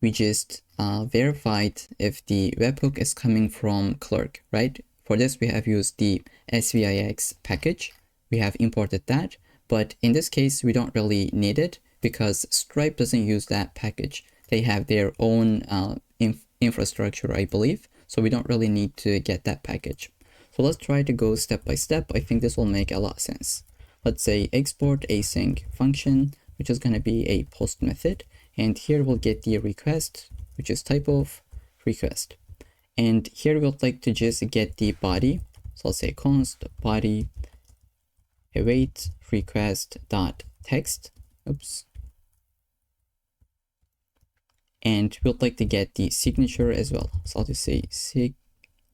Speaker 1: We just verified if the webhook is coming from Clerk, right? For this, we have used the SVIX package. We have imported that, but in this case, we don't really need it because Stripe doesn't use that package. They have their own infrastructure, I believe. So we don't really need to get that package. So let's try to go step by step. I think this will make a lot of sense. Let's say export async function, which is going to be a post method. And here we'll get the request, which is type of request. And here we'll like to just get the body. So I'll say const body await request dot text. Oops. And we'd like to get the signature as well. So I'll just say sig.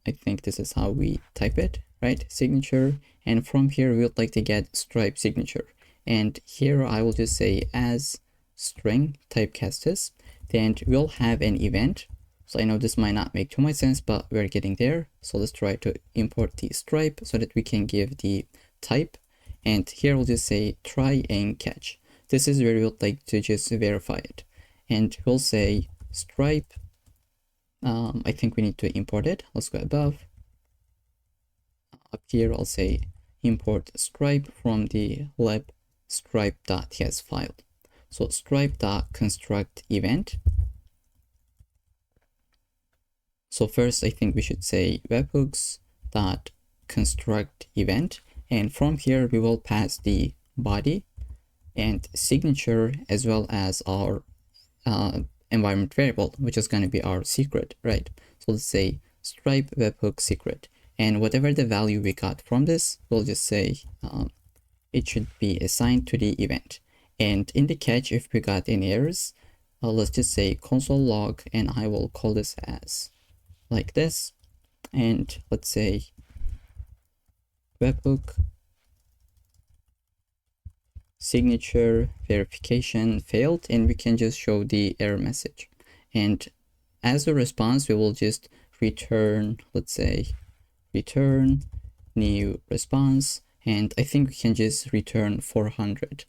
Speaker 1: I think this is how we type it, right? Signature. And from here, we would like to get Stripe signature. And here I will just say as string typecast this. Then we'll have an event. So I know this might not make too much sense, but we're getting there. So let's try to import the Stripe so that we can give the type. And here we'll just say try and catch. This is where we would like to just verify it. And we'll say Stripe. I think we need to import it. Let's go above. Up here, I'll say import Stripe from the lib stripe.ts file. So stripe.construct event. So first, I think we should say webhooks.construct event. And from here, we will pass the body and signature as well as our environment variable, which is going to be our secret, right? So let's say Stripe webhook secret. And whatever the value we got from this, we'll just say it should be assigned to the event. And in the catch, if we got any errors, let's just say console log, and I will call this as like this. And let's say webhook signature verification failed, and we can just show the error message. And as a response, we will just return, let's say, return new response, and I think we can just return 400.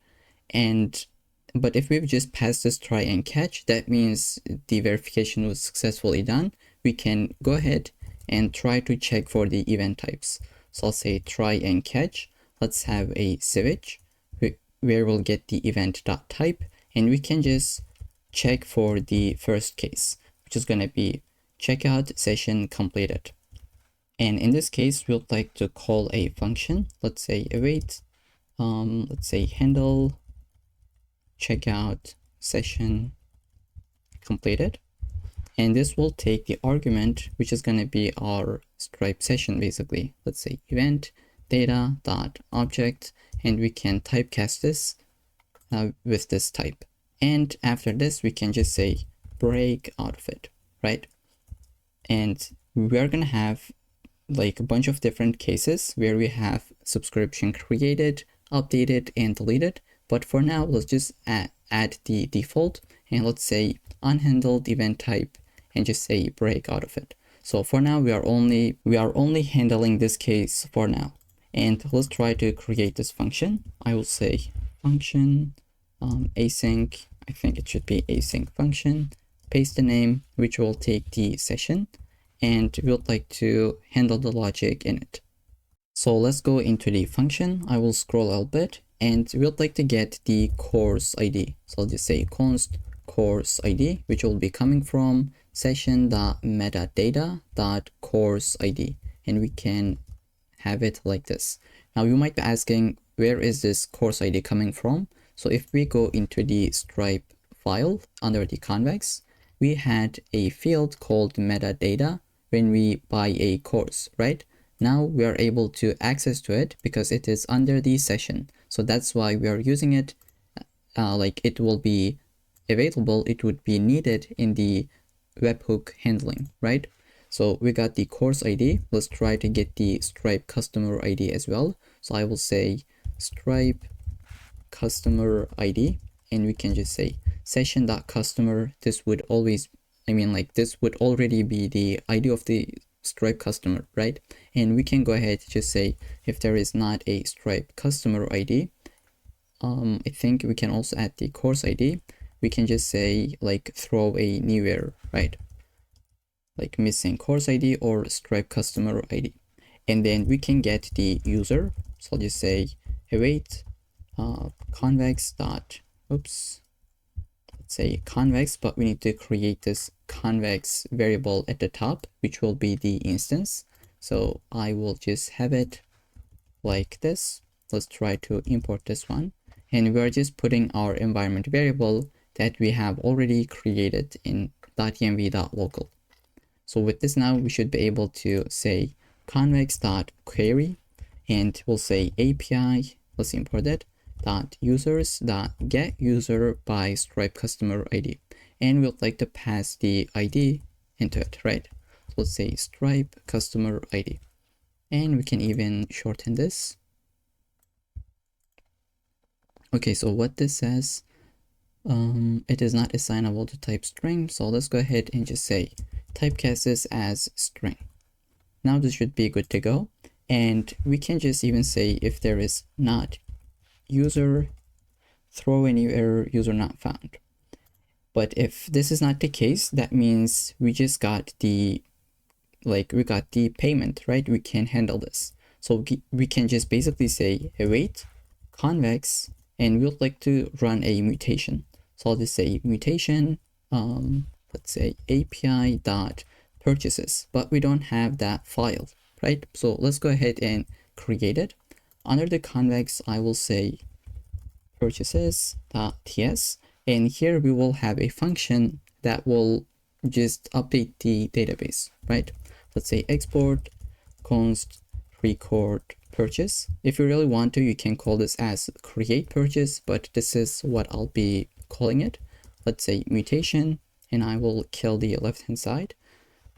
Speaker 1: But if we've just passed this try and catch, that means the verification was successfully done. We can go ahead and try to check for the event types. So I'll say try and catch. Let's have a switch where we'll get the event.type, and we can just check for the first case, which is going to be checkout session completed. And in this case, we would like to call a function. Let's say await, let's say handle checkout session completed. And this will take the argument, which is going to be our Stripe session, basically. Let's say event data dot object, and we can typecast this with this type. And after this, we can just say break out of it, right? And we're going to have like a bunch of different cases where we have subscription created, updated, and deleted. But for now, let's just add the default, and let's say unhandled event type, and just say break out of it. So for now, we are only handling this case for now. And let's try to create this function. I will say function async. I think it should be async function. Paste the name, which will take the session, and we would like to handle the logic in it. So let's go into the function. I will scroll a little bit, and we would like to get the course ID. So I'll just say const course ID, which will be coming from session.metadata.course ID, and we can have it like this. Now you might be asking, where is this course ID coming from? So if we go into the Stripe file under the Convex, we had a field called metadata when we buy a course, right? Now we are able to access to it because it is under the session. So that's why we are using it. Like it will be available, it would be needed in the webhook handling, right? So we got the course ID. Let's try to get the Stripe customer ID as well. So I will say Stripe customer ID, and we can just say session.customer. This would always, this would already be the ID of the Stripe customer, right? And we can go ahead to just say if there is not a Stripe customer ID, I think we can also add the course ID. We can just say like throw a new error, right? Like missing course ID or Stripe customer ID. And then we can get the user. So I'll just say await convex dot, let's say convex, but we need to create this convex variable at the top, which will be the instance. So I will just have it like this. Let's try to import this one. And we're just putting our environment variable that we have already created in .env.local. So with this now, we should be able to say convex.query, and we'll say API, let's import it, .users.get user by Stripe customer ID. And we'd like to pass the ID into it, right? So let's say Stripe customer ID. And we can even shorten this. Okay, so what this says, it is not assignable to type string. So let's go ahead and just say typecast this as string. Now this should be good to go. And we can just even say if there is not user, throw any error, user not found. But if this is not the case, that means we just got the, we got the payment, right? We can handle this. So we can just basically say await convex, and we would like to run a mutation. So I'll just say mutation, let's say API dot purchases, but we don't have that file, right? So let's go ahead and create it. Under the convex, I will say purchases.ts, and here we will have a function that will just update the database, right? Let's say export const record purchase. If you really want to, you can call this as create purchase, but this is what I'll be calling it. Let's say mutation, and I will kill the left hand side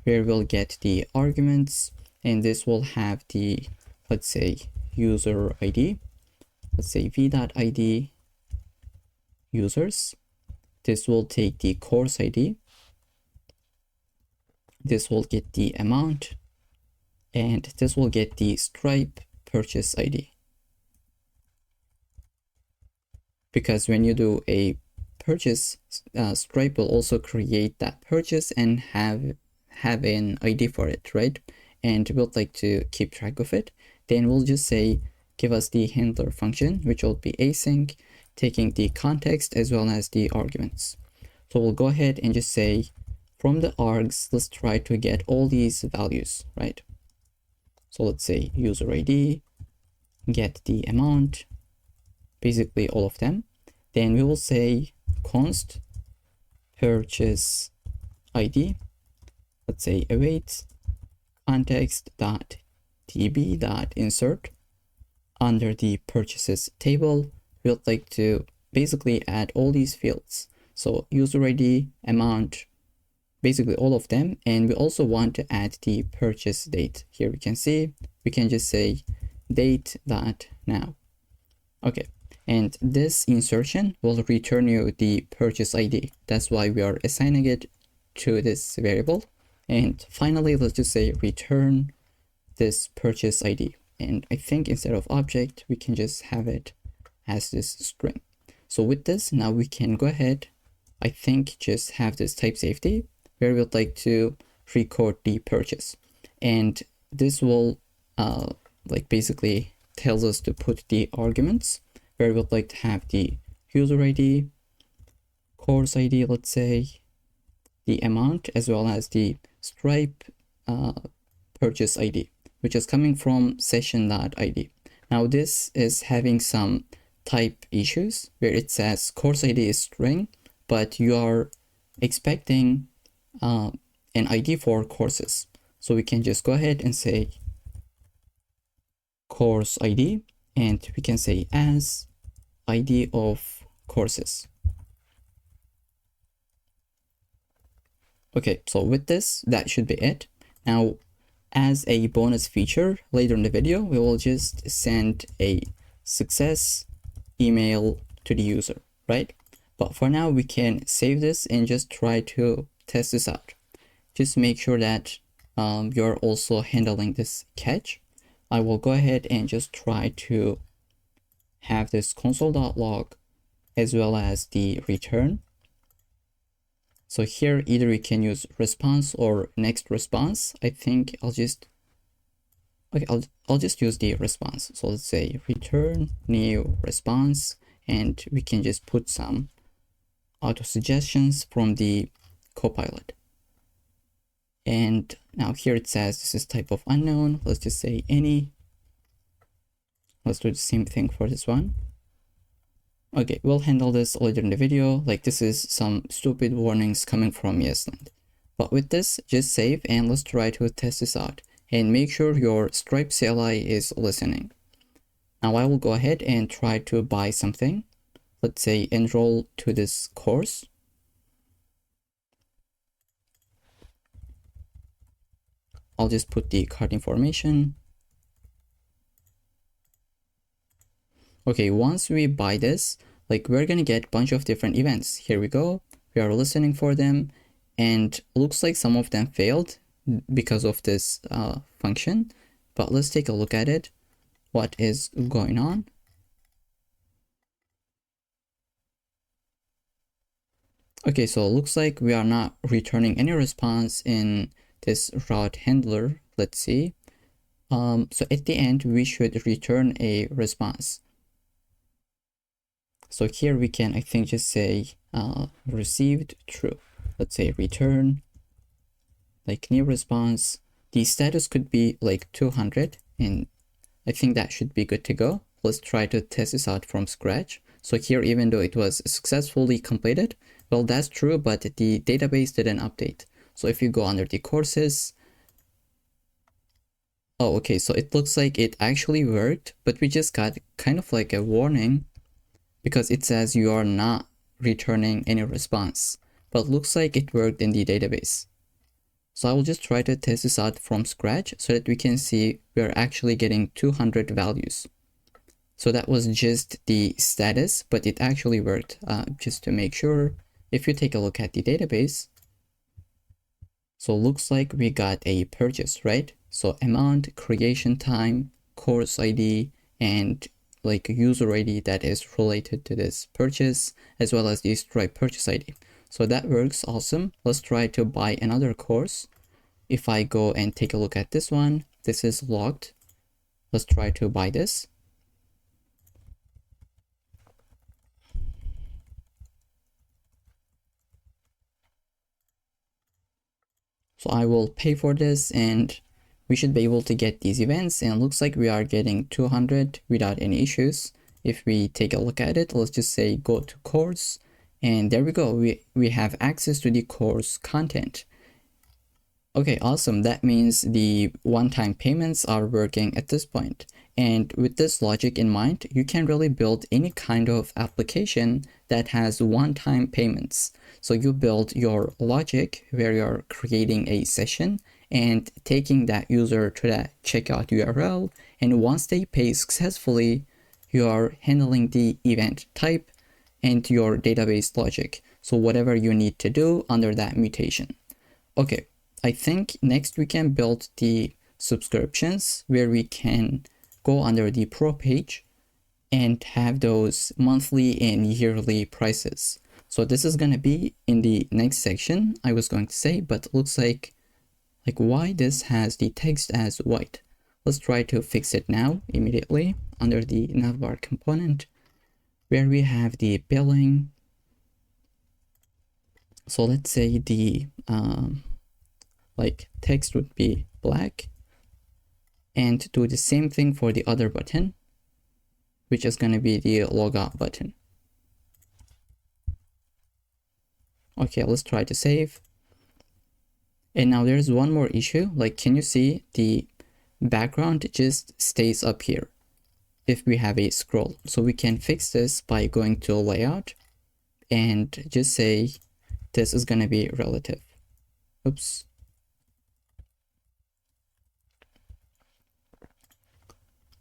Speaker 1: where we'll get the arguments, and this will have the, let's say, user ID. Let's say v.id users. This will take the course ID. This will get the amount, and this will get the Stripe purchase ID. Because when you do a purchase, Stripe will also create that purchase and have an ID for it, right? And we'd like to keep track of it. Then we'll just say give us the handler function, which will be async, taking the context as well as the arguments. So we'll go ahead and just say from the args, let's try to get all these values, right? So let's say user ID, get the amount, basically all of them. Then we will say const purchase ID, let's say await context.tb.insert. Under the purchases table, we would like to basically add all these fields. So user ID, amount, basically all of them. And we also want to add the purchase date. Here we can see, we can just say date.now. Okay, and this insertion will return you the purchase ID. That's why we are assigning it to this variable. And finally, let's just say return this purchase ID. And I think instead of object, we can just have it as this string. So with this, now we can go ahead, I think just have this type safety where we'd like to record the purchase. And this will basically tells us to put the arguments where we'd like to have the user ID, course ID, let's say, the amount, as well as the Stripe purchase ID, which is coming from session.id. Now this is having some type issues where it says course ID is string, but you are expecting an ID for courses. So we can just go ahead and say course ID, and we can say as ID of courses. Okay, so with this, that should be it. Now, as a bonus feature, later in the video, we will just send a success email to the user, right? But for now, we can save this and just try to test this out. Just make sure that you're also handling this catch. I will go ahead and just try to have this console.log as well as the return. So here, either we can use response or next response. I think I'll just use the response. So let's say return new response, and we can just put some auto suggestions from the copilot. And now here it says this is type of unknown. Let's just say any. Let's do the same thing for this one. Okay, we'll handle this later in the video. Like, this is some stupid warnings coming from ESLint. But with this, just save and let's try to test this out. and make sure your Stripe CLI is listening. Now I will go ahead and try to buy something. Let's say enroll to this course. I'll just put the card information. Okay, once we buy this, like we're gonna get a bunch of different events. Here we go. We are listening for them, and looks like some of them failed because of this function. But let's take a look at it. What is going on? Okay, so it looks like we are not returning any response in this route handler. Let's see. So at the end, we should return a response. So here we can, I think, just say received true. Let's say return, like new response. The status could be like 200, and I think that should be good to go. Let's try to test this out from scratch. So here, even though it was successfully completed, well, that's true, but the database didn't update. So if you go under the courses, oh, okay, so it looks like it actually worked, but we just got kind of like a warning because it says you are not returning any response, but looks like it worked in the database. So I will just try to test this out from scratch so that we can see we're actually getting 200 values. So that was just the status, but it actually worked. Just to make sure, if you take a look at the database, so looks like we got a purchase, right? So amount, creation time, course ID, and like user ID that is related to this purchase, as well as the Stripe purchase ID. So that works awesome. Let's try to buy another course. If I go and take a look at this one, this is logged. Let's try to buy this. So I will pay for this, and we should be able to get these events, and it looks like we are getting 200 without any issues. If we take a look at it, let's just say go to course, and there we go. We have access to the course content. Okay, awesome. That means the one-time payments are working at this point. And with this logic in mind, you can really build any kind of application that has one-time payments. So you build your logic where you're creating a session and taking that user to that checkout URL. And once they pay successfully, you are handling the event type and your database logic. So whatever you need to do under that mutation. Okay, I think next we can build the subscriptions where we can go under the pro page and have those monthly and yearly prices. So this is going to be in the next section, I was going to say, but looks like why this has the text as white. Let's try to fix it now immediately under the navbar component where we have the billing. So let's say the text would be black, and do the same thing for the other button, which is going to be the logout button. Okay, let's try to save. And now there's one more issue. Like, can you see the background just stays up here if we have a scroll? So we can fix this by going to layout and just say this is going to be relative. Oops.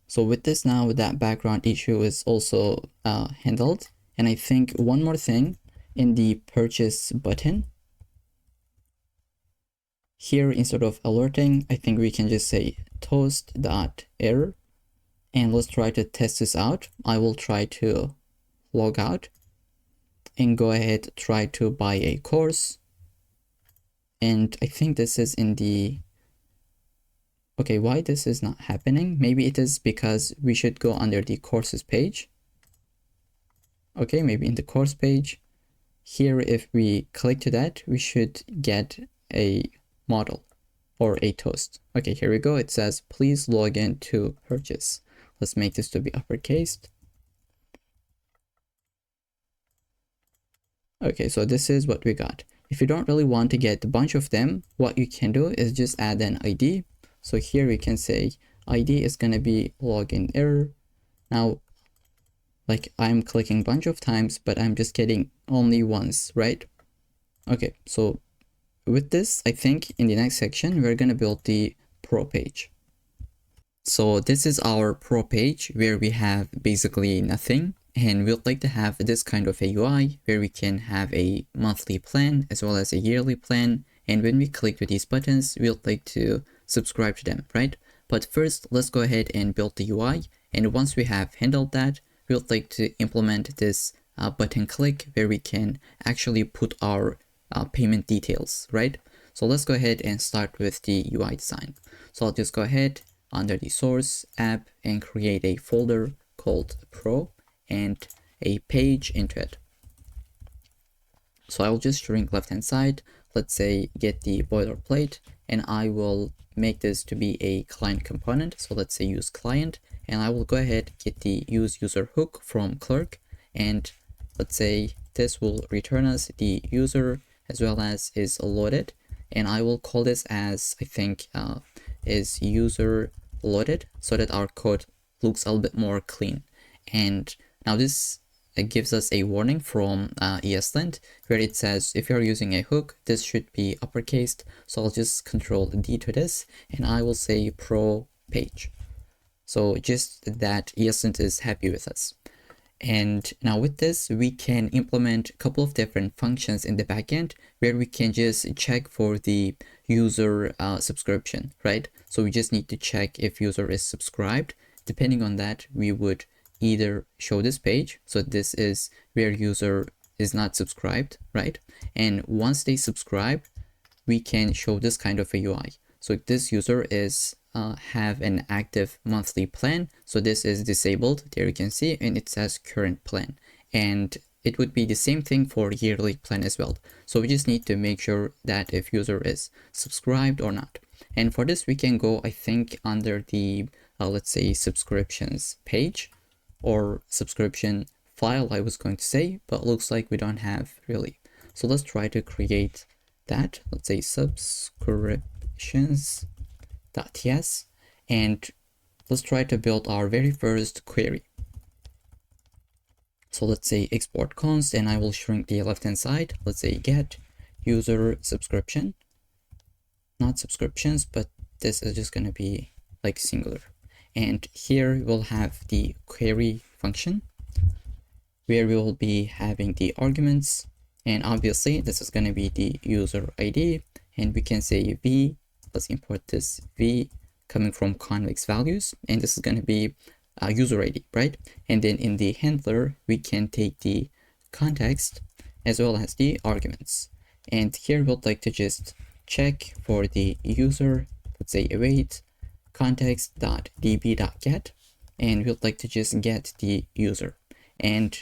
Speaker 1: So with this now, that background issue is also handled. And I think one more thing in the purchase button here, instead of alerting, I think we can just say toast.error. And let's try to test this out. I will try to log out and go ahead, try to buy a course. And I think this is in the, okay, why this is not happening? Maybe it is because we should go under the courses page. Okay, maybe in the course page here, if we click to that, we should get a model or a toast. Okay, here we go. It says, please log in to purchase. Let's make this to be uppercased. Okay, so this is what we got. If you don't really want to get a bunch of them, what you can do is just add an ID. So here we can say ID is going to be login error. Now, like I'm clicking a bunch of times, but I'm just getting only once, right? Okay, so with this, I think in the next section, we're going to build the pro page. So this is our pro page where we have basically nothing, and we'd like to have this kind of a UI where we can have a monthly plan as well as a yearly plan. And when we click to these buttons, we'd like to subscribe to them, right? But first, let's go ahead and build the UI. And once we have handled that, we'd like to implement this button click where we can actually put our payment details, right? So let's go ahead and start with the UI design. So I'll just go ahead under the source app and create a folder called pro and a page into it. So I'll just shrink left hand side, let's say get the boilerplate, and I will make this to be a client component. So let's say use client, and I will go ahead get the use user hook from Clerk, and let's say this will return us the user as well as is loaded, and I will call this as I think is user loaded so that our code looks a little bit more clean. And now this gives us a warning from ESLint where it says if you're using a hook, this should be uppercased. So I'll just control D to this and I will say pro page. So just that ESLint is happy with us. And now with this, we can implement a couple of different functions in the backend where we can just check for the user subscription, right? So we just need to check if user is subscribed. Depending on that, we would either show this page. So this is where user is not subscribed, right? And once they subscribe, we can show this kind of a UI. So this user is have an active monthly plan. So this is disabled. There you can see, and it says current plan. And it would be the same thing for yearly plan as well. So we just need to make sure that if user is subscribed or not. And for this, we can go, I think, under the, let's say, subscriptions page or subscription file, I was going to say, but looks like we don't have really. So let's try to create that. Let's say subscriptions.ts, and let's try to build our very first query. So let's say export const, and I will shrink the left hand side. Let's say get user subscription, not subscriptions, but this is just going to be like singular. And here we'll have the query function where we will be having the arguments, and obviously this is going to be the user ID, and we can say v. Let's import this v coming from Convex values, and this is going to be user ID, right? And then in the handler, we can take the context as well as the arguments. And here we'd like to just check for the user, let's say await context.db.get, and we'd like to just get the user. And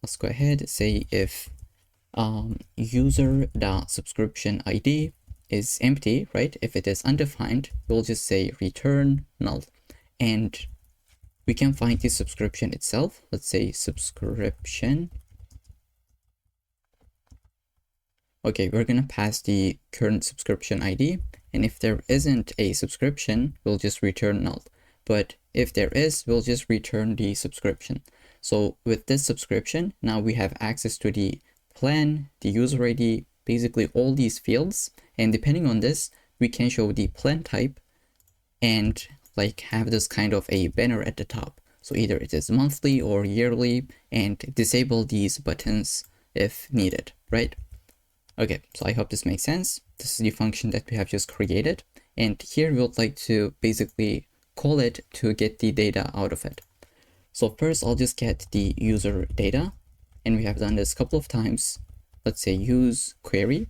Speaker 1: let's go ahead and say if user.subscription ID is empty, right? If it is undefined, we'll just say return null. And we can find the subscription itself. Let's say subscription. Okay, we're gonna pass the current subscription ID, and if there isn't a subscription, we'll just return null. But if there is, we'll just return the subscription. So with this subscription, now we have access to the plan, the user ID, basically all these fields, and depending on this, we can show the plan type and like have this kind of a banner at the top. So either it is monthly or yearly, and disable these buttons if needed, right? Okay, so I hope this makes sense. This is the function that we have just created, and here we would like to basically call it to get the data out of it. So first I'll just get the user data, and we have done this a couple of times. Let's say use query,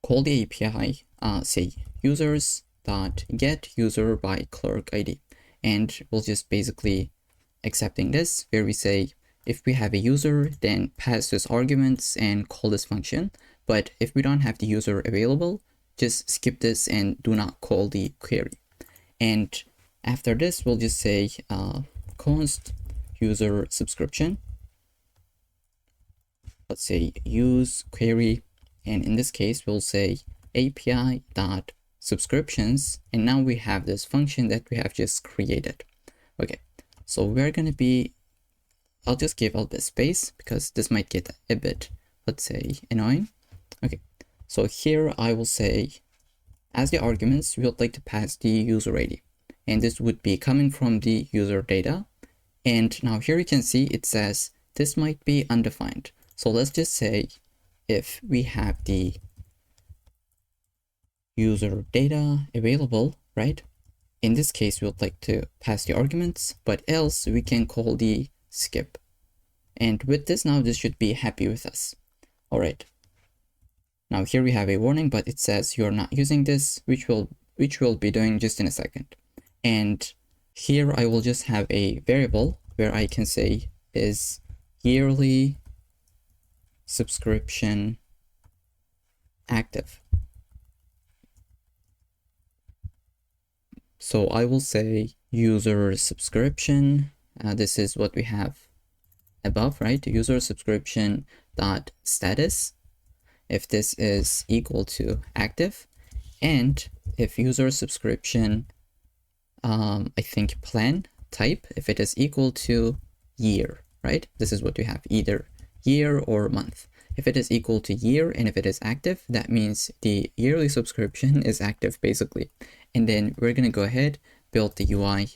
Speaker 1: call the API, say users.get user by clerk ID, and we'll just basically accepting this where we say if we have a user, then pass this arguments and call this function. But if we don't have the user available, just skip this and do not call the query. And after this, we'll just say const user subscription. Let's say use query, and in this case, we'll say API.subscription subscriptions, and now we have this function that we have just created. Okay, so we're gonna be, I'll just give all this space because this might get a bit, let's say, annoying. Okay, so here I will say, as the arguments, we would like to pass the user ID, and this would be coming from the user data. And now here you can see it says this might be undefined. So let's just say if we have the user data available, right? In this case, we would like to pass the arguments, but else we can call the skip. And with this now, this should be happy with us. All right. Now here we have a warning, but it says you're not using this, which we'll be doing just in a second. And here I will just have a variable where I can say is yearly subscription active. So I will say user subscription. This is what we have above, right? User subscription dot status. If this is equal to active, and if user subscription, I think plan type, if it is equal to year, right? This is what we have, either year or month. If it is equal to year and if it is active, that means the yearly subscription is active basically. And then we're gonna go ahead, build the UI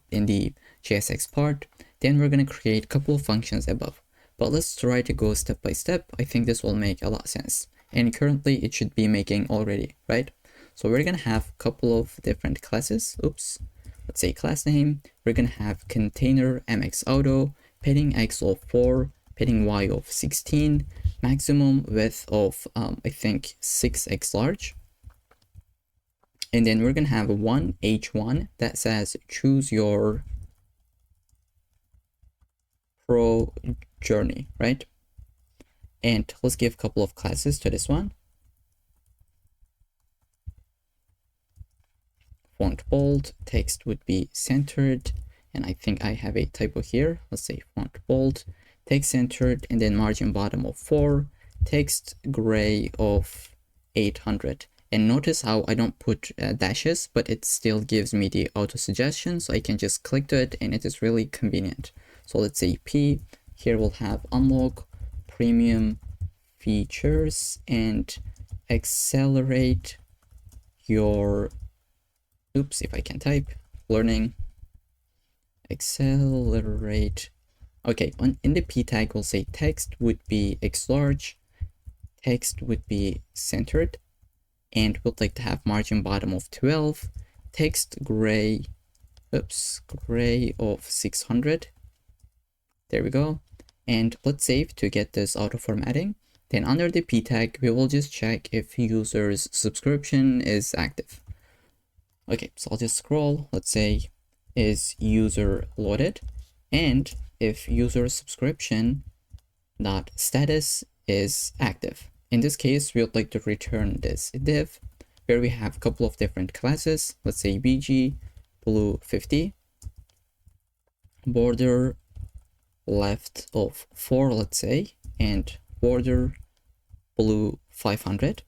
Speaker 1: in the JSX part. Then we're gonna create a couple of functions above. But let's try to go step by step. I think this will make a lot of sense. And currently it should be making already, right? So we're gonna have a couple of different classes. Oops. Let's say class name. We're gonna have container mx auto, padding x of 4, padding y of 16, maximum width of I think 6x large. And then we're gonna have one h1 that says choose your pro journey, right? And let's give a couple of classes to this one. Font bold, text would be centered, and I think I have a typo here. Let's say font bold, text centered, and then margin bottom of 4, text gray of 800. And notice how I don't put dashes, but it still gives me the auto suggestion, so I can just click to it and it is really convenient. So let's say P, here we'll have unlock premium features and accelerate your, oops, if I can type, learning, accelerate. Okay, in the P tag, we'll say text would be X large, text would be centered, and we'd like to have margin bottom of 12, text gray, oops, gray of 600. There we go. And let's save to get this auto formatting. Then under the P tag, we will just check if user's subscription is active. Okay, so I'll just scroll. Let's say is user loaded, and if user subscription dot status is active. In this case, we would like to return this div where we have a couple of different classes. Let's say BG blue 50, border left of 4, let's say, and border blue 500,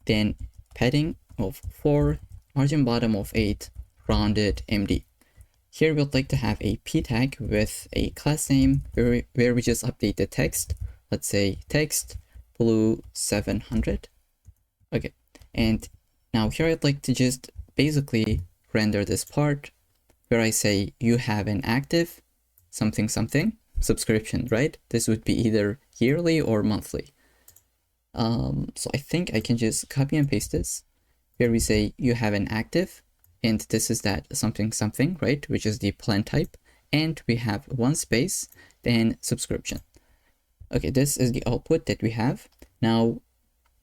Speaker 1: then padding of 4, margin bottom of 8, rounded MD. Here we would like to have a P tag with a class name where we just update the text. Let's say text blue 700. Okay, and now here I'd like to just basically render this part where I say you have an active something something subscription, right? This would be either yearly or monthly. So I think I can just copy and paste this where we say you have an active, and this is that something something, right? Which is the plan type, and we have one space, then subscription. Okay, this is the output that we have. Now,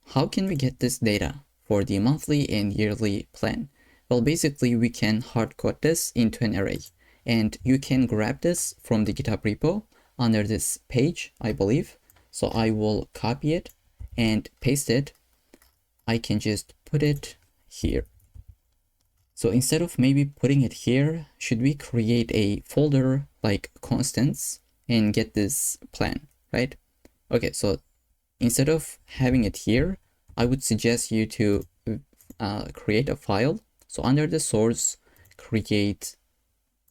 Speaker 1: how can we get this data for the monthly and yearly plan? Well, basically we can hardcode this into an array, and you can grab this from the GitHub repo under this page, I believe. So I will copy it and paste it. I can just put it here. So instead of maybe putting it here, should we create a folder like constants and get this plan, right? Okay, so instead of having it here, I would suggest you to create a file. So under the source, create,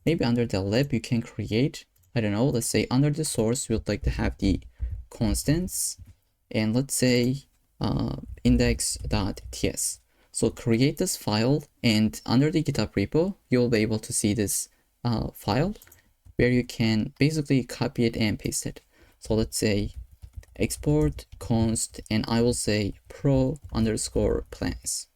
Speaker 1: maybe under the lib, you can create, I don't know, let's say under the source, we would like to have the constants, and let's say index.ts. So create this file, and under the GitHub repo, you'll be able to see this file where you can basically copy it and paste it. So let's say export const, and I will say pro_plans.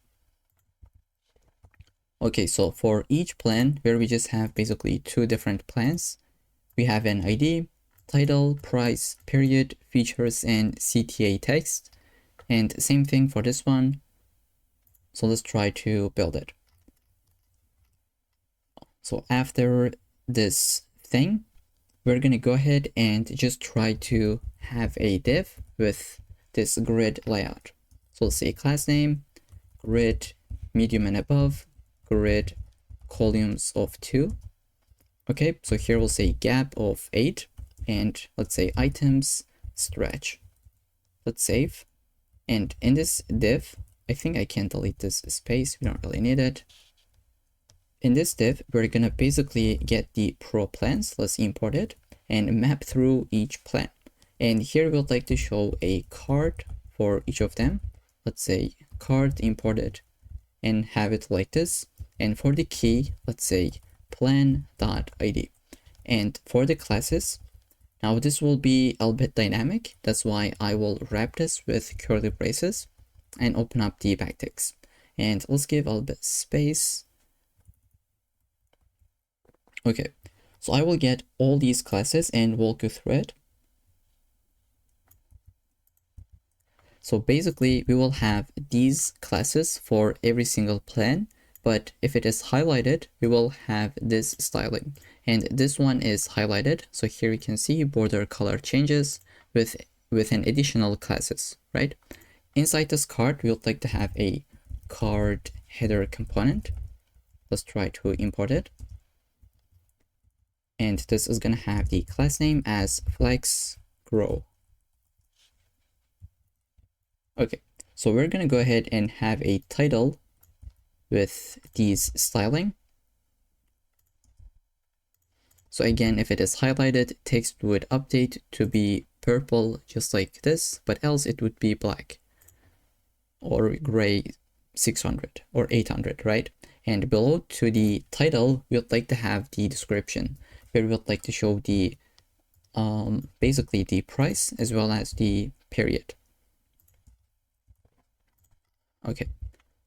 Speaker 1: Okay, so for each plan, where we just have basically two different plans, we have an ID, title, price, period, features, and CTA text. And same thing for this one. So let's try to build it. So after this thing, we're gonna go ahead and just try to have a div with this grid layout. So let's say class name, grid, medium and above, grid, columns of 2. Okay, so here we'll say gap of 8, and let's say items, stretch. Let's save. And in this div, I think I can delete this space, we don't really need it. In this div, we're gonna basically get the pro plans, let's import it, and map through each plan. And here we would like to show a card for each of them. Let's say card imported, and have it like this. And for the key, let's say plan.id. And for the classes, now this will be a bit dynamic. That's why I will wrap this with curly braces and open up the backticks. And let's give a little bit space. Okay, so I will get all these classes and walk you through it. So basically, we will have these classes for every single plan, but if it is highlighted, we will have this styling. And this one is highlighted. So here you can see border color changes with an additional classes, right? Inside this card, we would like to have a card header component. Let's try to import it. And this is going to have the class name as flex grow. Okay, so we're going to go ahead and have a title with these styling. So again, if it is highlighted, text would update to be purple, just like this, but else it would be black or gray 600 or 800, right? And below to the title, we would like to have the description, where we would like to show the basically the price as well as the period. Okay,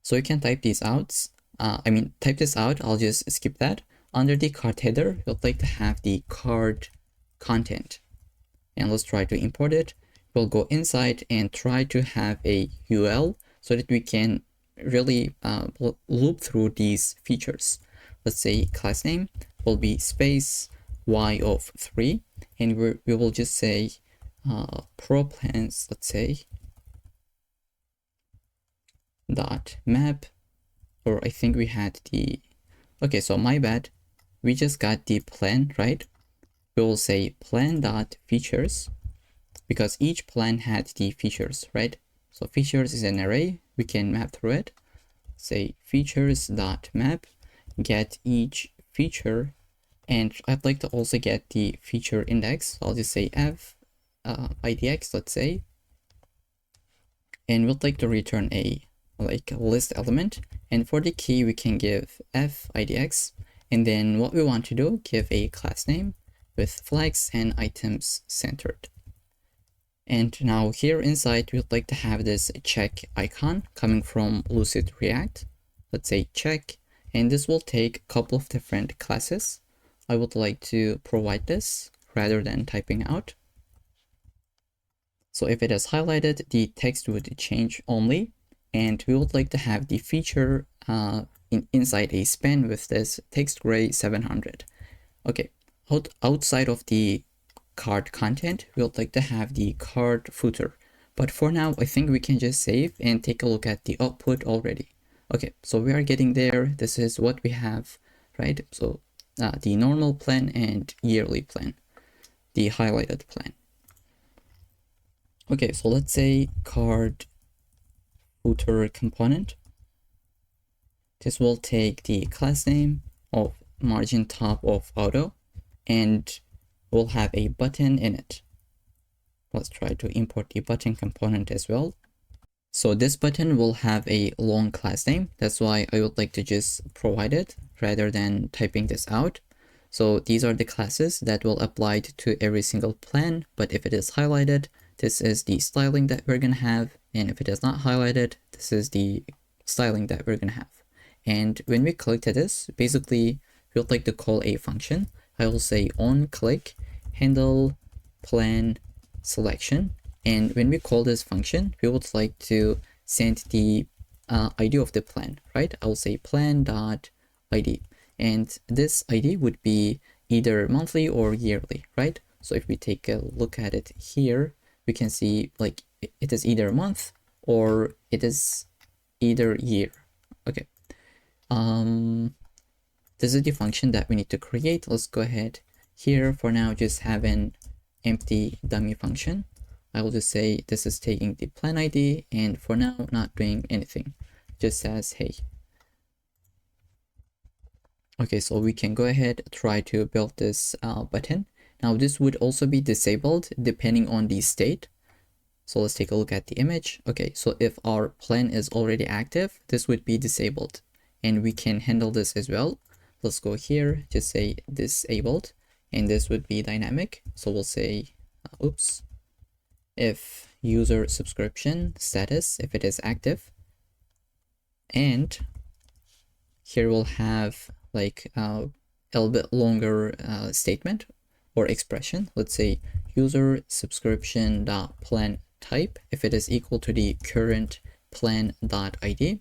Speaker 1: so you can type these out. Type this out. I'll just skip that. Under the card header, you'd like to have the card content. And let's try to import it. We'll go inside and try to have a UL so that we can really loop through these features. Let's say class name will be space y of 3, and we will just say pro plans, let's say dot map, or I think we had the, okay, so my bad, we just got the plan, right? We will say plan dot features, because each plan had the features, right? So features is an array, we can map through it. Say features dot map, get each feature, and I'd like to also get the feature index. So I'll just say f idx, let's say, and we'd like to return a list element, and for the key we can give f idx, and then what we want to do, give a class name with flags and items centered. And now here inside we'd like to have this check icon coming from Lucid React. Let's say check, and this will take a couple of different classes. I would like to provide this rather than typing out. So if it is highlighted, the text would change only, and we would like to have the feature inside a span with this text gray 700. Okay, outside of the card content, we would like to have the card footer. But for now, I think we can just save and take a look at the output already. Okay, so we are getting there. This is what we have, right? So the normal plan and yearly plan, the highlighted plan. Okay, so let's say card footer component. This will take the class name of margin top of auto and we'll have a button in it. Let's try to import the button component as well. So this button will have a long class name. That's why I would like to just provide it rather than typing this out. So these are the classes that will apply to every single plan. But if it is highlighted, this is the styling that we're going to have. And if it is not highlighted, this is the styling that we're going to have. And when we click to this, basically we would like to call a function. I will say on click handle plan selection. And when we call this function, we would like to send the ID of the plan, right? I'll say plan.id. And this ID would be either monthly or yearly, right? So if we take a look at it here, we can see like it is either month or it is either year. Okay. This is the function that we need to create. Let's go ahead here. For now, just have an empty dummy function. I will just say this is taking the plan ID and for now not doing anything, just says hey. Okay, so we can go ahead try to build this button. Now this would also be disabled depending on the state. So let's take a look at the image. Okay, so if our plan is already active, this would be disabled and we can handle this as well. Let's go here, just say disabled and this would be dynamic. So we'll say oops. If user subscription status, if it is active, and here we'll have like a little bit longer statement or expression. Let's say user subscription dot plan type if it is equal to the current plan dot ID,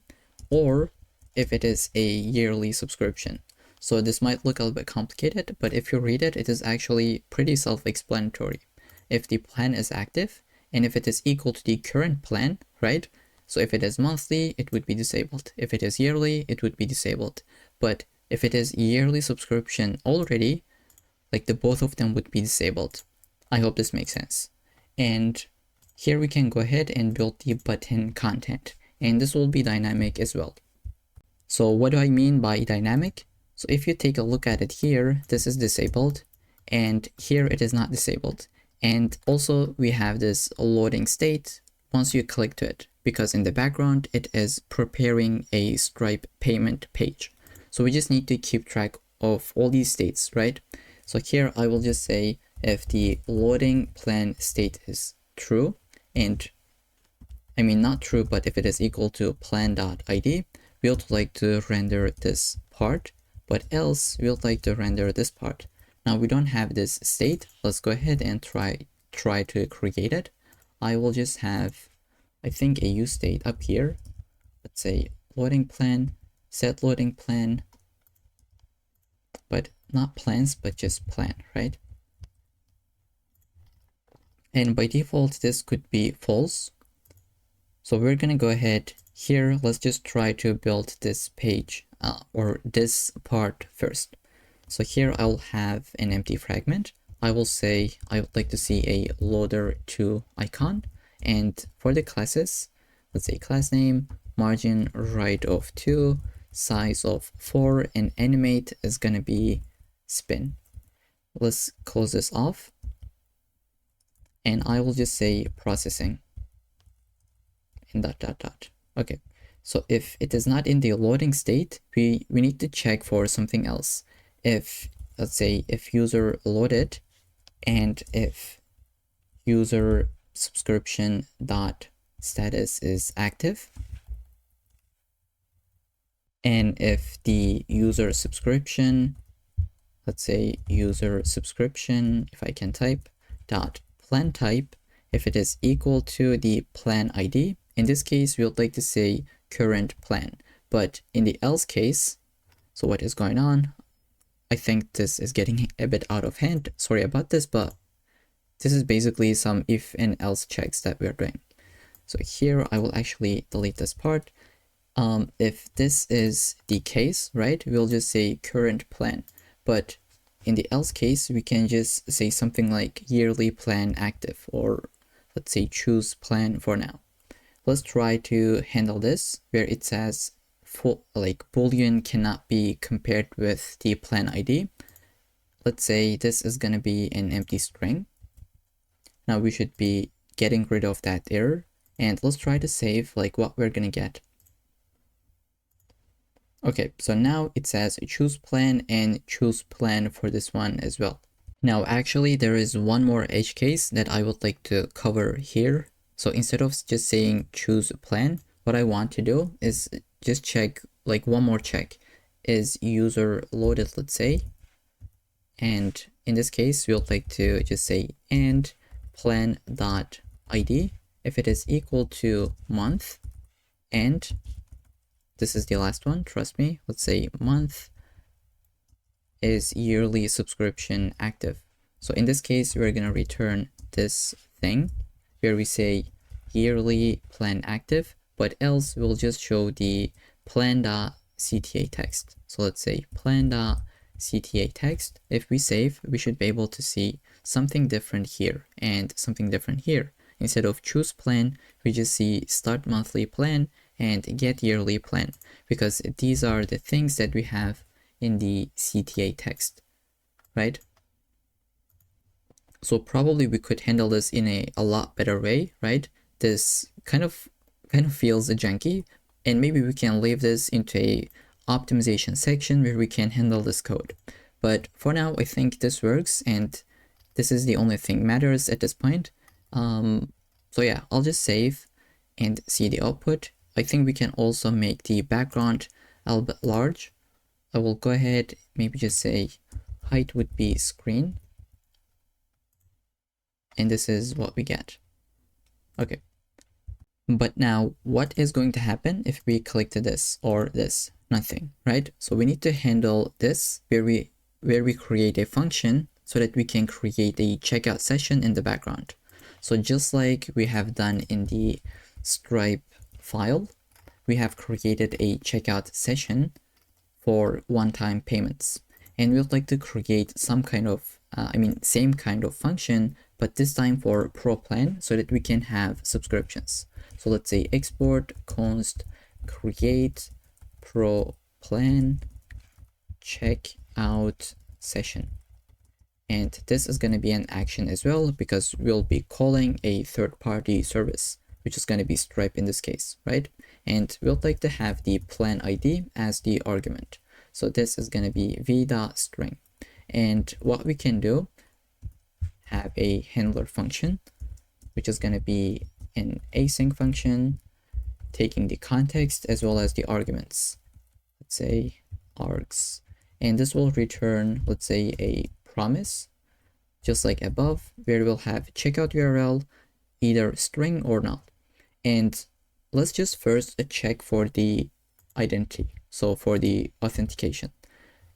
Speaker 1: or if it is a yearly subscription. So this might look a little bit complicated, but if you read it, it is actually pretty self-explanatory. If the plan is active, and if it is equal to the current plan, right? So if it is monthly, it would be disabled. If it is yearly, it would be disabled. But if it is yearly subscription already, like the both of them would be disabled. I hope this makes sense. And here we can go ahead and build the button content. And this will be dynamic as well. So what do I mean by dynamic? So if you take a look at it here, this is disabled. And here it is not disabled. And also we have this loading state once you click to it, because in the background it is preparing a Stripe payment page. So we just need to keep track of all these states, right? So here I will just say if the loading plan state is true, and I mean not true, but if it is equal to plan.id, we would like to render this part, but else we would like to render this part. Now we don't have this state. Let's go ahead and try to create it. I will just have, I think, a use state up here. Let's say loading plan, set loading plan, but not plans, but just plan, right? And by default, this could be false. So we're gonna go ahead here. Let's just try to build this page or this part first. So here I'll have an empty fragment. I will say I would like to see a loader2 icon. And for the classes, let's say class name, margin right of 2, size of 4, and animate is going to be spin. Let's close this off. And I will just say processing and ... Okay. So if it is not in the loading state, we need to check for something else. If, let's say, if user loaded and if user subscription dot status is active, and if the user subscription, let's say user subscription, if I can type, dot plan type, if it is equal to the plan ID, in this case, we would like to say current plan. But in the else case, so what is going on? I think this is getting a bit out of hand. Sorry about this, but this is basically some if and else checks that we're doing. So here I will actually delete this part. If this is the case, right, we'll just say current plan. But in the else case, we can just say something like yearly plan active, or let's say choose plan for now. Let's try to handle this where it says full like boolean cannot be compared with the plan ID. Let's say this is going to be an empty string. Now we should be getting rid of that error, and let's try to save like what we're going to get. Okay, so now it says choose plan and choose plan for this one as well. Now actually there is one more edge case that I would like to cover here. So instead of just saying choose plan, what I want to do is just check like one more check. Is user loaded, let's say. And in this case, we'll like to just say and plan.id if it is equal to month, and this is the last one, trust me, let's say month is yearly subscription active. So in this case, we're going to return this thing where we say yearly plan active, but else we'll just show the plan.cta text. So let's say plan.cta text. If we save, we should be able to see something different here and something different here. Instead of choose plan, we just see start monthly plan and get yearly plan, because these are the things that we have in the CTA text, right? So probably we could handle this in a lot better way, right? This kind of feels janky, and maybe we can leave this into a optimization section where we can handle this code. But for now, I think this works, and this is the only thing matters at this point. So yeah, I'll just save and see the output. I think we can also make the background a little bit large. I will go ahead, maybe just say height would be screen. And this is what we get. Okay. But now what is going to happen if we click to this or this? Nothing, right? So we need to handle this where we create a function so that we can create a checkout session in the background. So just like we have done in the Stripe file, we have created a checkout session for one-time payments, and we'd like to create some kind of same kind of function, but this time for pro plan, so that we can have subscriptions. So let's say export const create pro plan checkout session, and this is going to be an action as well, because we'll be calling a third-party service, which is going to be Stripe in this case, right? And we'll like to have the plan ID as the argument. So this is going to be v.string. And what we can do, have a handler function, which is going to be an async function, taking the context as well as the arguments. Let's say args. And this will return, let's say, a promise, just like above, where we'll have checkout URL, either string or not. And let's just first check for the identity, so for the authentication,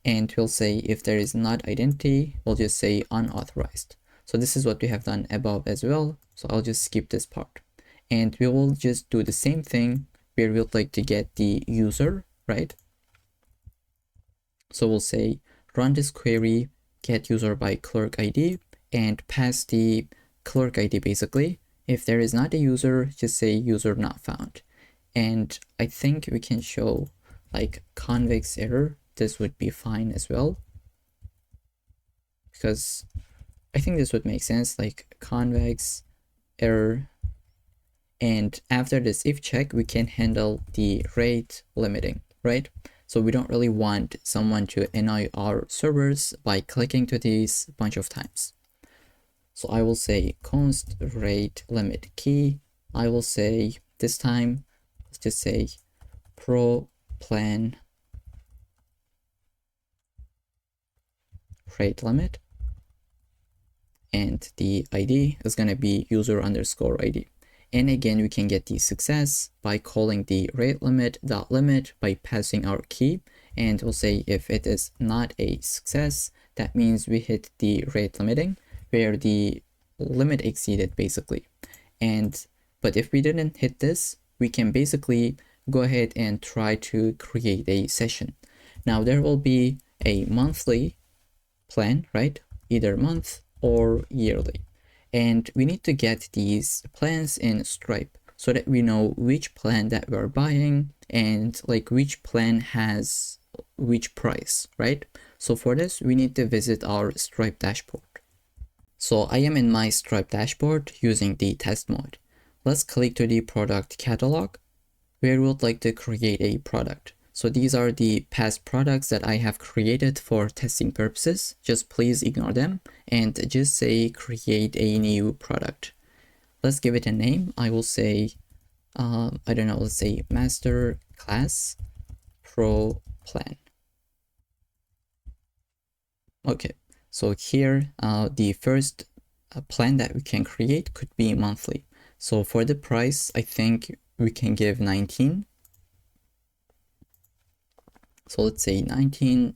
Speaker 1: and we'll say if there is not identity, we'll just say unauthorized. So this is what we have done above as well, so I'll just skip this part, and we will just do the same thing where we'd like to get the user, right? So we'll say run this query, get user by clerk ID, and pass the clerk ID basically. If there is not a user, just say user not found. And I think we can show like convex error. This would be fine as well, because I think this would make sense, like convex error. And after this if check, we can handle the rate limiting, right? So we don't really want someone to annoy our servers by clicking to these a bunch of times. So I will say const rate limit key. I will say this time, let's just say pro plan rate limit, and the ID is going to be user underscore ID. And again, we can get the success by calling the rate limit dot limit by passing our key, and we'll say if it is not a success, that means we hit the rate limiting, where the limit exceeded basically. But if we didn't hit this, we can basically go ahead and try to create a session. Now there will be a monthly plan, right? Either month or yearly. And we need to get these plans in Stripe. so that we know which plan that we're buying and like which plan has which price, right? So for this, we need to visit our Stripe dashboard. So I am in my Stripe dashboard using the test mode. Let's click to the product catalog where we would like to create a product. So these are the past products that I have created for testing purposes. Just please ignore them and just say create a new product. Let's give it a name. I will say, I don't know, let's say Master Class Pro Plan. Okay, so here the first plan that we can create could be monthly. So for the price, I think we can give 19. So let's say 19,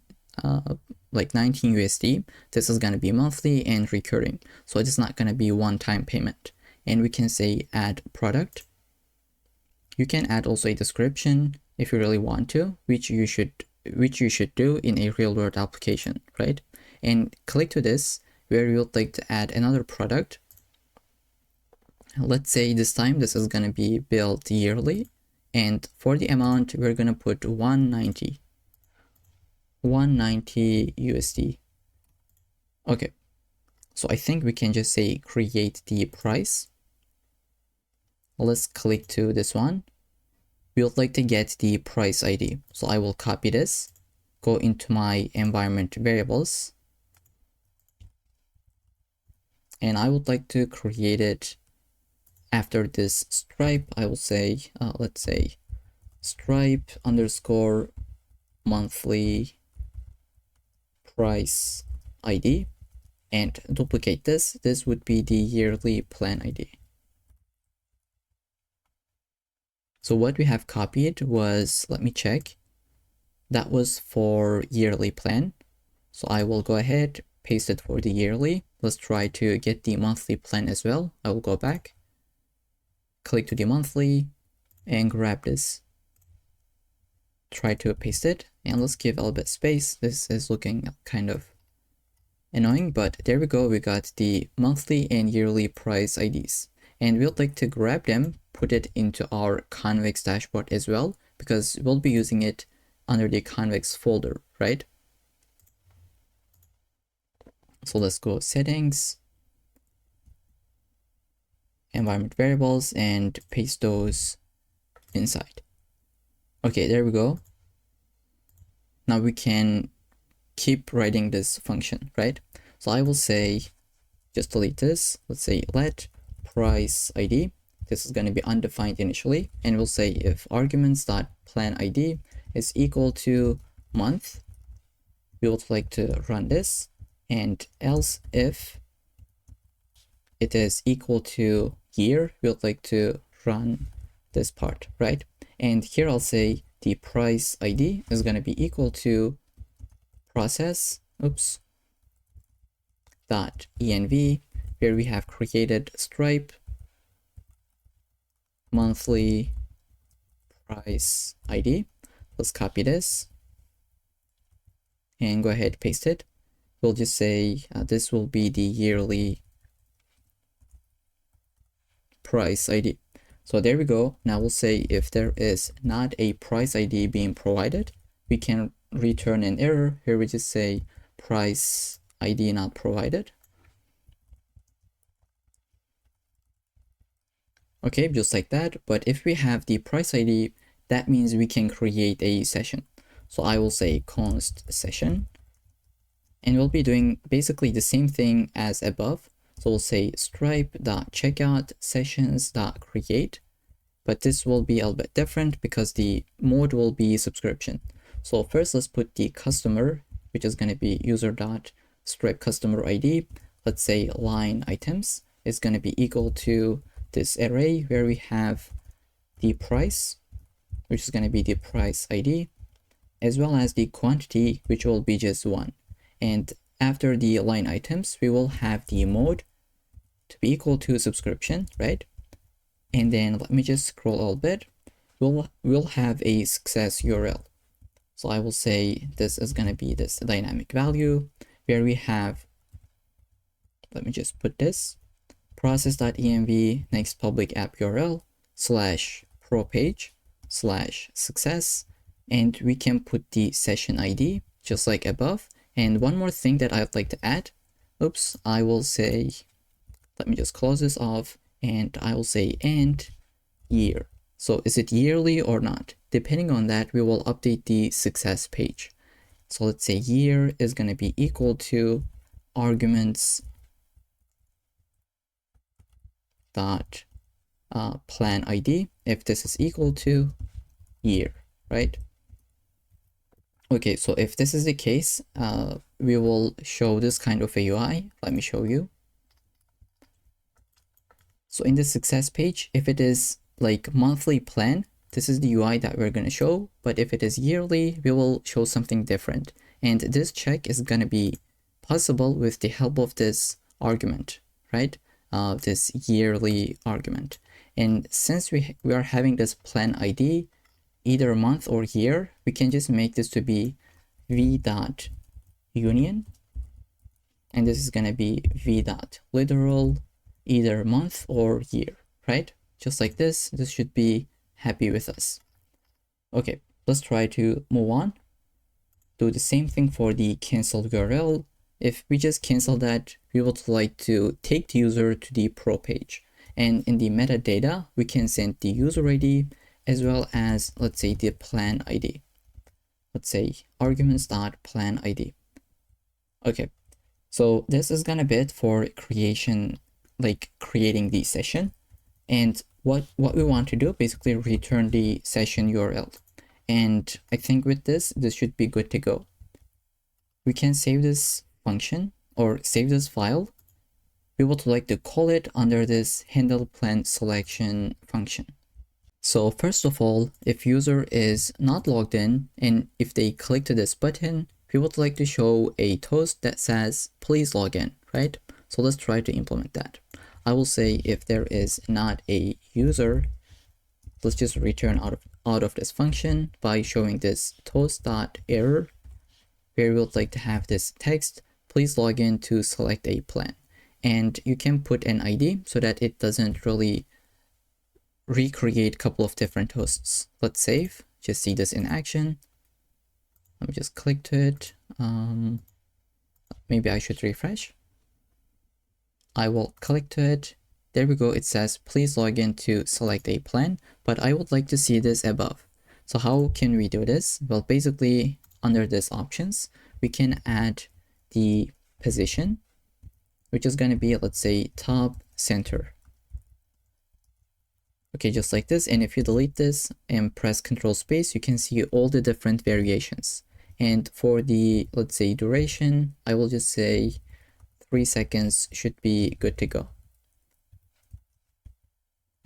Speaker 1: like 19 USD. This is going to be monthly and recurring. So it's not going to be one-time payment. And we can say add product. You can add also a description if you really want to, which you should do in a real world application, right? And click to this where you would like to add another product. Let's say this time this is going to be billed yearly, and for the amount we're going to put 190 USD. Okay, so I think we can just say create the price. Let's click to this one. We would like to get the price ID, so I will copy this, go into my environment variables, and I would like to create it after this Stripe. I will say, let's say Stripe underscore monthly price ID, and duplicate this. This would be the yearly plan ID. So what we have copied was, let me check, that was for yearly plan. So I will go ahead, paste it for the yearly. Let's try to get the monthly plan as well. I will go back, click to the monthly, and grab this. Try to paste it, and let's give a little bit space. This is looking kind of annoying, but there we go. We got the monthly and yearly price IDs, and we'd like to grab them, put it into our Convex dashboard as well, because we'll be using it under the Convex folder, right? So let's go settings, environment variables, and paste those inside. Okay, there we go. Now we can keep writing this function, right? So I will say, just delete this. Let's say let price ID. This is going to be undefined initially, and we'll say if arguments.plan ID is equal to month, we would like to run this, and else if it is equal to year, we would like to run this part, right? And here I'll say the price ID is going to be equal to process, .env, where we have created Stripe monthly price ID. Let's copy this and go ahead, paste it. We'll just say this will be the yearly price ID. So there we go. Now we'll say if there is not a price ID being provided, we can return an error. Here we just say price ID not provided. Okay, just like that. But if we have the price ID, that means we can create a session. So I will say const session, and we'll be doing basically the same thing as above. So we'll say stripe.checkout sessions.create, but this will be a little bit different because the mode will be subscription. So first let's put the customer, which is going to be user.stripe customer ID. Let's say line items is going to be equal to this array where we have the price, which is going to be the price ID, as well as the quantity, which will be just 1. And after the line items, we will have the mode to be equal to subscription, right? And then let me just scroll a little bit. We'll have a success URL. So I will say this is going to be this dynamic value where we have, let me just put this, process.env next public app URL /pro page /success, and we can put the session ID just like above. And one more thing that I'd like to add, oops, I will say, let me just close this off, and I will say and year. So is it yearly or not? Depending on that, we will update the success page. So let's say year is going to be equal to arguments dot plan ID if this is equal to year, right? Okay, so if this is the case, we will show this kind of a UI. Let me show you. So in the success page, if it is like monthly plan, this is the UI that we're going to show. But if it is yearly, we will show something different. And this check is going to be possible with the help of this argument, right? This yearly argument. And since we are having this plan ID, either month or year, we can just make this to be v.union. And this is going to be v.literal, either month or year, right? Just like this, this should be happy with us. Okay, let's try to move on. Do the same thing for the canceled URL. If we just cancel that, we would like to take the user to the pro page. And in the metadata, we can send the user ID as well as, let's say, the plan ID. Let's say arguments.plan ID. Okay, so this is gonna be it for creation, like creating the session. And what we want to do, basically return the session URL. And I think with this should be good to go. We can save this function or save this file. We would like to call it under this handle plan selection function. So first of all, if user is not logged in and if they click to this button, we would like to show a toast that says, please log in, right? So let's try to implement that. I will say if there is not a user, let's just return out of this function by showing this toast.error, where we would like to have this text, please log in to select a plan. And you can put an ID so that it doesn't really recreate a couple of different hosts. Let's save, just see this in action. Let me just click to it. Maybe I should refresh. I will click to it. There we go. It says, please log in to select a plan, but I would like to see this above. So how can we do this? Well, basically under this options, we can add the position, which is going to be, let's say, top center. Okay, just like this. And if you delete this and press Control Space, you can see all the different variations. And for the, let's say, duration, I will just say 3 seconds should be good to go.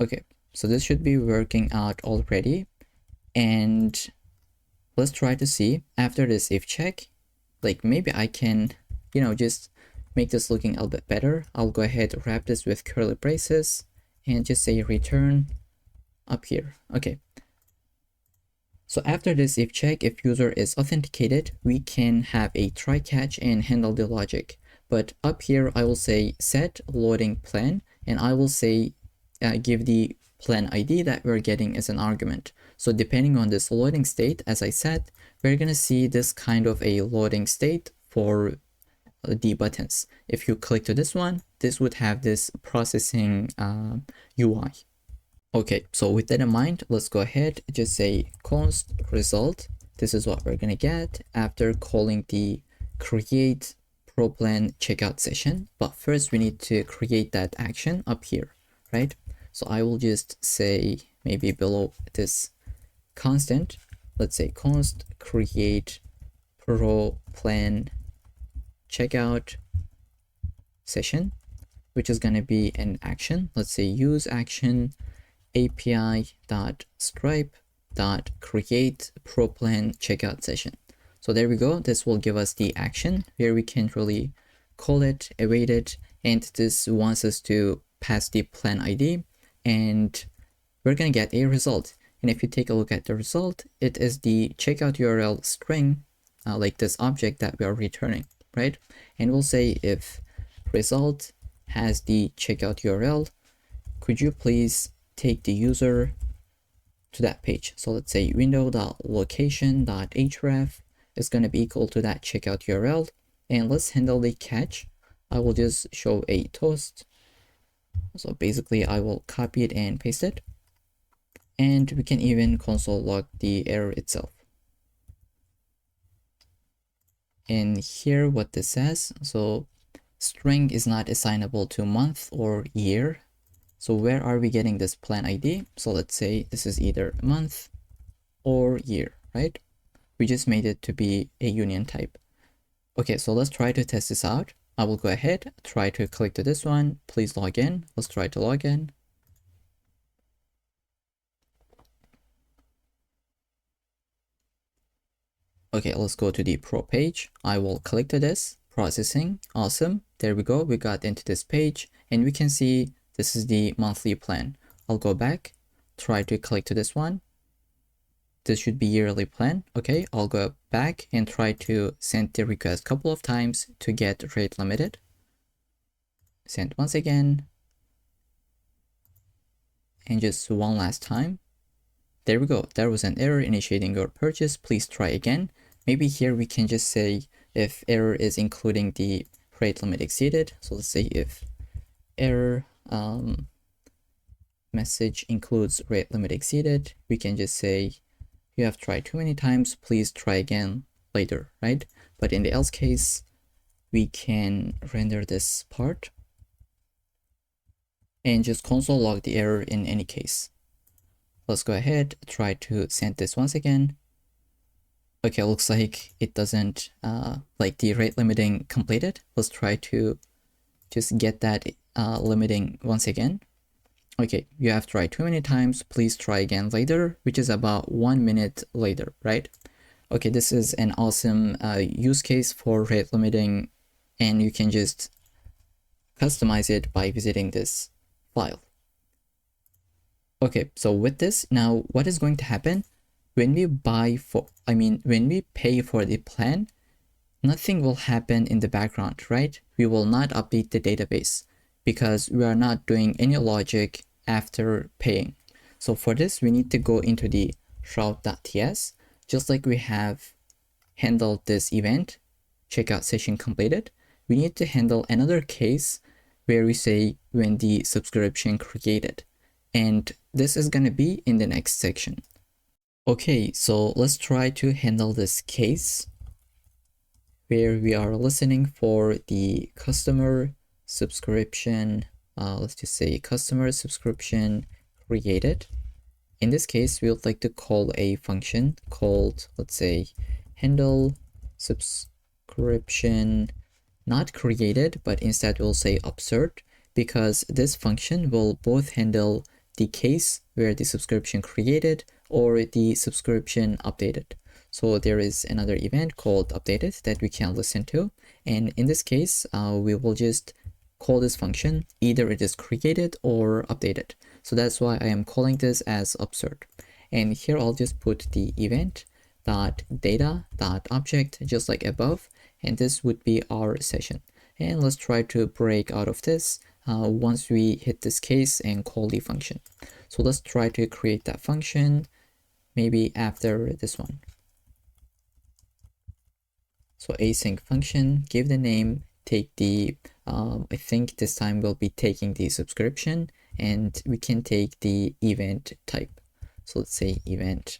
Speaker 1: Okay, so this should be working out already. And let's try to see after this if check, like maybe I can, you know, just make this looking a little bit better. I'll go ahead and wrap this with curly braces and just say return up here. Okay. So after this if check, if user is authenticated, we can have a try catch and handle the logic. But up here, I will say set loading plan, and I will say give the plan ID that we're getting as an argument. So depending on this loading state, as I said, we're going to see this kind of a loading state for the buttons. If you click to this one, this would have this processing UI. Okay, so with that in mind, let's go ahead, just say const result. This is what we're going to get after calling the create pro plan checkout session. But first we need to create that action up here, right? So I will just say maybe below this constant, let's say const create pro plan checkout session, which is going to be an action. Let's say use action api.stripe.create pro plan checkout session. So there we go. This will give us the action where we can really call it, await it, and this wants us to pass the plan ID, and we're going to get a result. And if you take a look at the result, it is the checkout URL string, like this object that we are returning, right? And we'll say if result has the checkout URL, could you please take the user to that page. So let's say window.location.href is going to be equal to that checkout URL. And let's handle the catch. I will just show a toast. So basically I will copy it and paste it. And we can even console log the error itself. And here what this says, so string is not assignable to month or year. So where are we getting this plan ID? So let's say this is either month or year, right? We just made it to be a union type. Okay, so let's try to test this out. I will go ahead, try to click to this one. Please log in. Let's try to log in. Okay, let's go to the pro page. I will click to this, processing, awesome. There we go, we got into this page and we can see this is the monthly plan. I'll go back, try to click to this one. This should be yearly plan. Okay, I'll go back and try to send the request a couple of times to get rate limited. Send once again. And just one last time. There we go. There was an error initiating your purchase. Please try again. Maybe here we can just say if error is including the rate limit exceeded. So let's say if error message includes rate limit exceeded, we can just say you have tried too many times, please try again later, right? But in the else case, we can render this part and just console log the error in any case. Let's go ahead, try to send this once again. Okay, looks like it doesn't, like the rate limiting completed. Let's try to just get that limiting once again. Okay, you have tried too many times, please try again later, which is about 1 minute later, right? Okay, this is an awesome use case for rate limiting, and you can just customize it by visiting this file. Okay, so with this, now what is going to happen when we when we pay for the plan, nothing will happen in the background, right? We will not update the database because we are not doing any logic after paying. So for this, we need to go into the route.ts, just like we have handled this event, checkout session completed. We need to handle another case where we say when the subscription created. And this is going to be in the next section. Okay, so let's try to handle this case where we are listening for the customer subscription. Let's just say customer subscription created. In this case, we would like to call a function called, let's say, handle subscription not created, but instead we'll say absurd, because this function will both handle the case where the subscription created or the subscription updated. So there is another event called updated that we can listen to. And in this case, we will just call this function, either it is created or updated. So that's why I am calling this as absurd. And here I'll just put the event.data.object just like above. And this would be our session. And let's try to break out of this once we hit this case and call the function. So let's try to create that function maybe after this one. So async function, give the name, take the, I think this time we'll be taking the subscription, and we can take the event type. So let's say event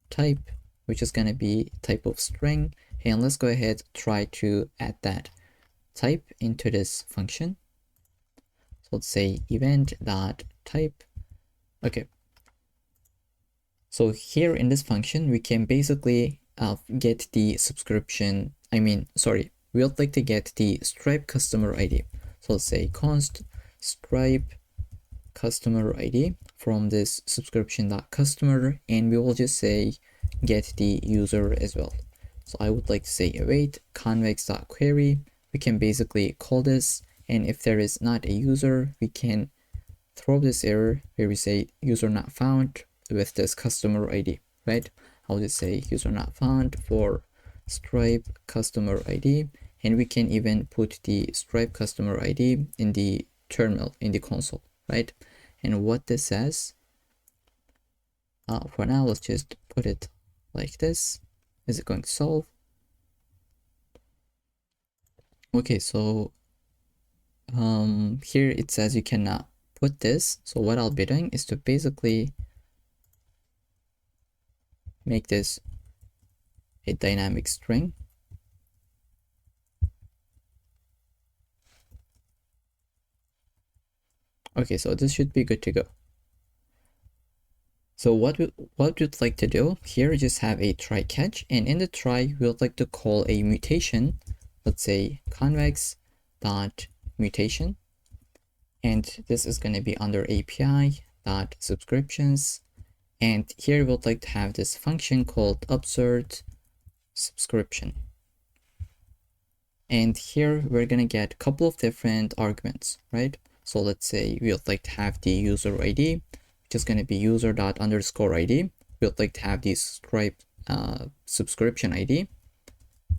Speaker 1: type, which is going to be type of string. And let's go ahead, try to add that type into this function. So let's say event.type. Okay. So here in this function, we can basically get the subscription. We would like to get the Stripe customer ID. So let's say const Stripe customer ID from this subscription.customer, and we will just say get the user as well. So I would like to say await convex.query. We can basically call this, and if there is not a user, we can throw this error where we say user not found with this customer ID, right? I'll just say user not found for Stripe customer ID, and we can even put the Stripe customer ID in the terminal, in the console, right? and what this says. For now, let's just put it like this. Is it going to solve? Okay, so here it says you cannot put this. So what I'll be doing is to basically make this a dynamic string. Okay, so this should be good to go. So what we'd like to do here, just have a try catch, and in the try we would like to call a mutation. Let's say convex dot mutation, and this is going to be under API dot subscriptions, and here we would like to have this function called absurd subscription. And here we're going to get a couple of different arguments, right? So let's say we would like to have the user ID, which is going to be user._ID. We would like to have the Stripe subscription ID.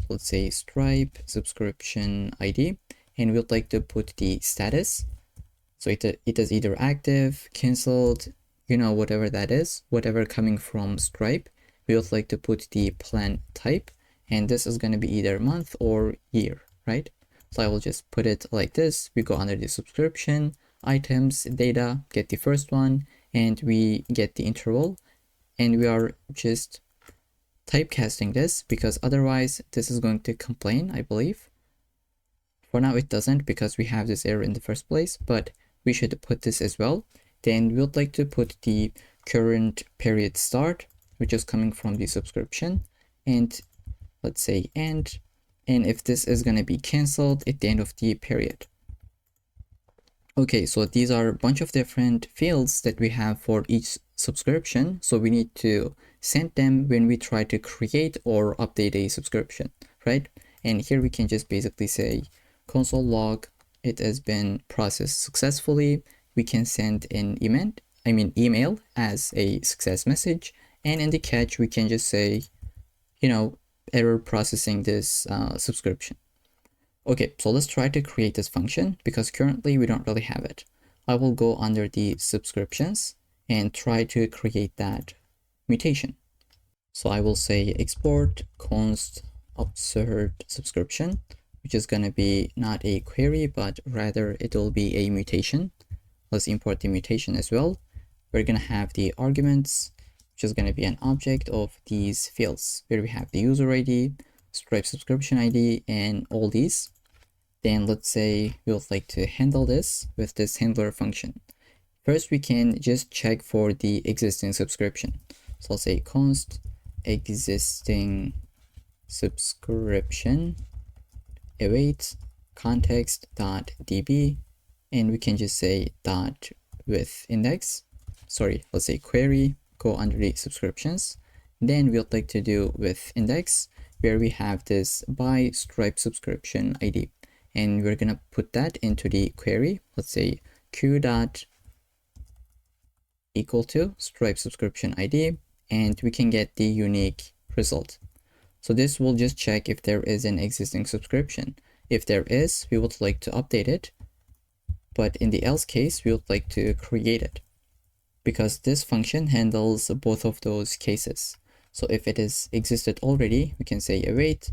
Speaker 1: So let's say Stripe subscription ID, and we would like to put the status. So it is either active, canceled, you know, whatever that is, whatever coming from Stripe. We would like to put the plan type, and this is going to be either month or year, right? So I will just put it like this. We go under the subscription, items, data, get the first one, and we get the interval, and we are just typecasting this because otherwise this is going to complain, I believe. For now it doesn't because we have this error in the first place, but we should put this as well. Then we would like to put the current period start, which is coming from the subscription, and let's say end, and if this is going to be canceled at the end of the period. Okay, so these are a bunch of different fields that we have for each subscription, so we need to send them when we try to create or update a subscription, right? And here we can just basically say console log, it has been processed successfully. We can send an email as a success message, and in the catch we can just say, you know, error processing this subscription. Okay, so let's try to create this function because currently we don't really have it. I will go under the subscriptions and try to create that mutation. So I will say export const absurd subscription, which is going to be not a query, but rather it will be a mutation. Let's import the mutation as well. We're going to have the arguments, which is going to be an object of these fields where we have the user ID, Stripe subscription ID, and all these. Then let's say we would like to handle this with this handler function. First, we can just check for the existing subscription. So I'll say const existing subscription await context.db, and we can just say dot with index. Let's say query, go under the subscriptions. Then we would like to do with index where we have this by Stripe subscription ID, and we're gonna put that into the query. Let's say q dot equal to Stripe subscription ID, and we can get the unique result. So this will just check if there is an existing subscription. If there is, we would like to update it, but in the else case, we would like to create it because this function handles both of those cases. So if it is existed already, we can say await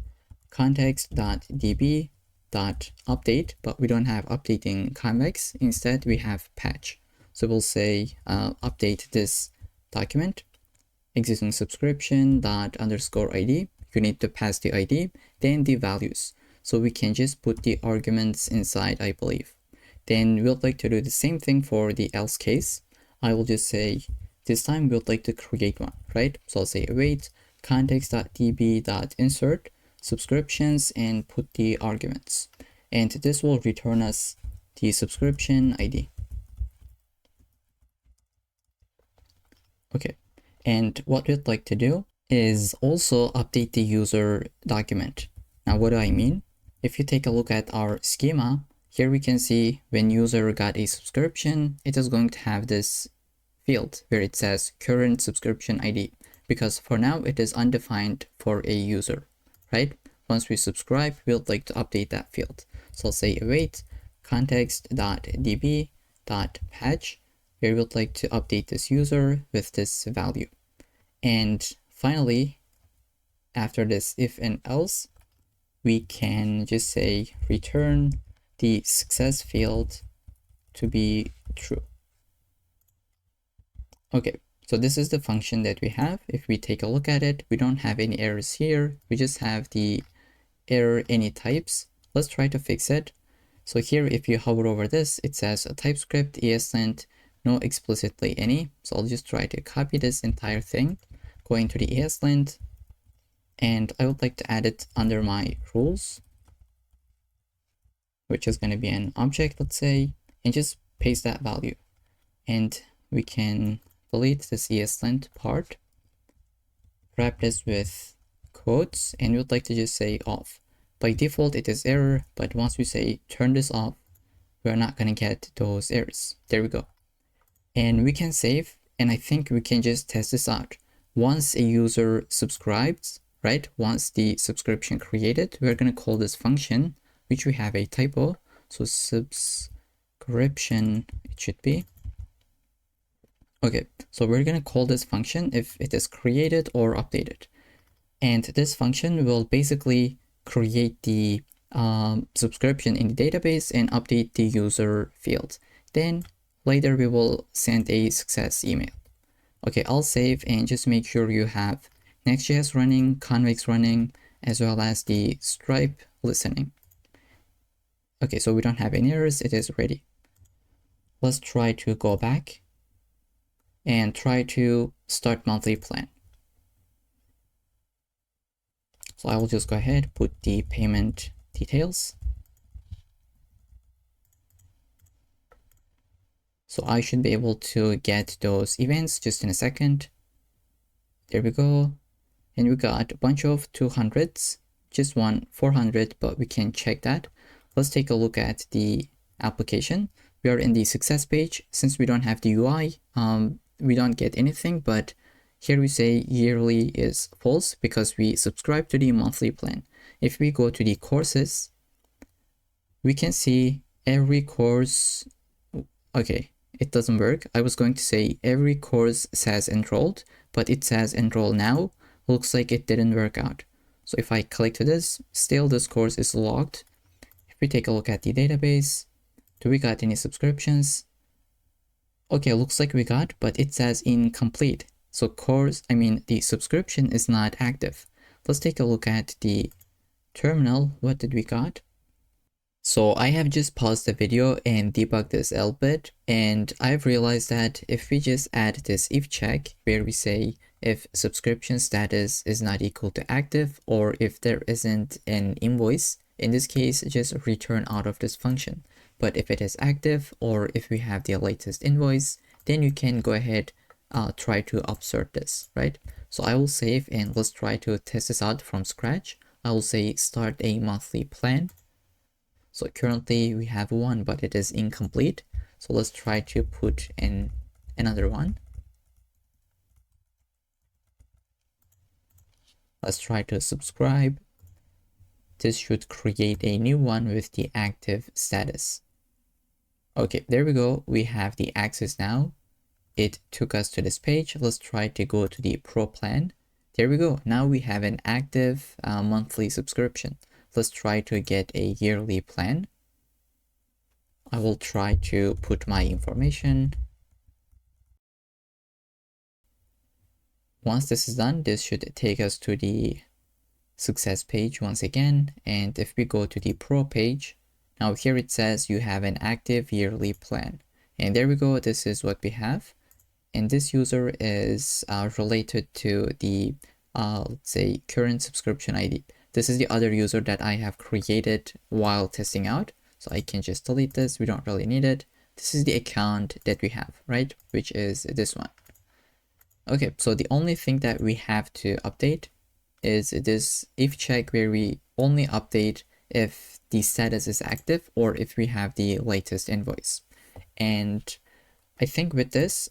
Speaker 1: context.db.update, but we don't have updating convex. Instead, we have patch. So we'll say update this document existing subscription dot underscore ID. You need to pass the ID, then the values. So we can just put the arguments inside, I believe. Then we'd like to do the same thing for the else case. I will just say this time we would like to create one, right? So I'll say await context.db.insert subscriptions and put the arguments. And this will return us the subscription ID. Okay, and what we'd like to do is also update the user document. Now, what do I mean? If you take a look at our schema, here we can see when user got a subscription, it is going to have this field where it says current subscription ID, because for now it is undefined for a user, right? Once we subscribe, we would like to update that field. So I'll say await context.db.patch where we would like to update this user with this value. And finally, after this if and else, we can just say return the success field to be true. Okay, so this is the function that we have. If we take a look at it, we don't have any errors here. We just have the error any types. Let's try to fix it. So here, if you hover over this, it says a TypeScript ESLint, no explicitly any. So I'll just try to copy this entire thing, go into the ESLint, and I would like to add it under my rules, which is going to be an object, let's say, and just paste that value. And we can delete this ESLint part, wrap this with quotes, and we would like to just say off. By default, it is error, but once we say turn this off, we're not going to get those errors. There we go. And we can save, and I think we can just test this out. Once a user subscribes, right? Once the subscription created, we're going to call this function, which we have a typo. So subscription, it should be. Okay, so we're going to call this function if it is created or updated. And this function will basically create the subscription in the database and update the user field. Then later we will send a success email. Okay, I'll save and just make sure you have Next.js running, Convex running, as well as the Stripe listening. Okay, so we don't have any errors, it is ready. Let's try to go back and try to start monthly plan. So I will just go ahead, put the payment details. So I should be able to get those events just in a second. There we go. And we got a bunch of 200s, just one 400, but we can check that. Let's take a look at the application. We are in the success page. Since we don't have the UI, we don't get anything, but here we say yearly is false because we subscribe to the monthly plan. If we go to the courses, we can see every course. Okay, it doesn't work. I was going to say every course says enrolled, but it says enroll now. Looks like it didn't work out. So if I click to this, still this course is logged. If we take a look at the database, do we got any subscriptions? Okay, looks like we got, but it says incomplete. So the subscription is not active. Let's take a look at the terminal. What did we got? So I have just paused the video and debugged this a little bit, and I've realized that if we just add this if check where we say if subscription status is not equal to active or if there isn't an invoice, in this case just return out of this function. But if it is active or if we have the latest invoice, then you can go ahead try to observe this, right? So I will save and let's try to test this out from scratch. I will say start a monthly plan. So currently we have one, but it is incomplete. So let's try to put in another one. Let's try to subscribe. This should create a new one with the active status. Okay, there we go. We have the access now. It took us to this page. Let's try to go to the Pro plan. There we go. Now we have an active monthly subscription. Let's try to get a yearly plan. I will try to put my information. Once this is done, this should take us to the success page once again. And if we go to the Pro page, now here it says you have an active yearly plan. And there we go. This is what we have. And this user is related to the, let's say, current subscription ID. This is the other user that I have created while testing out. So I can just delete this. We don't really need it. This is the account that we have, right? Which is this one. Okay, so the only thing that we have to update is this if check where we only update if the status is active or if we have the latest invoice. And I think with this,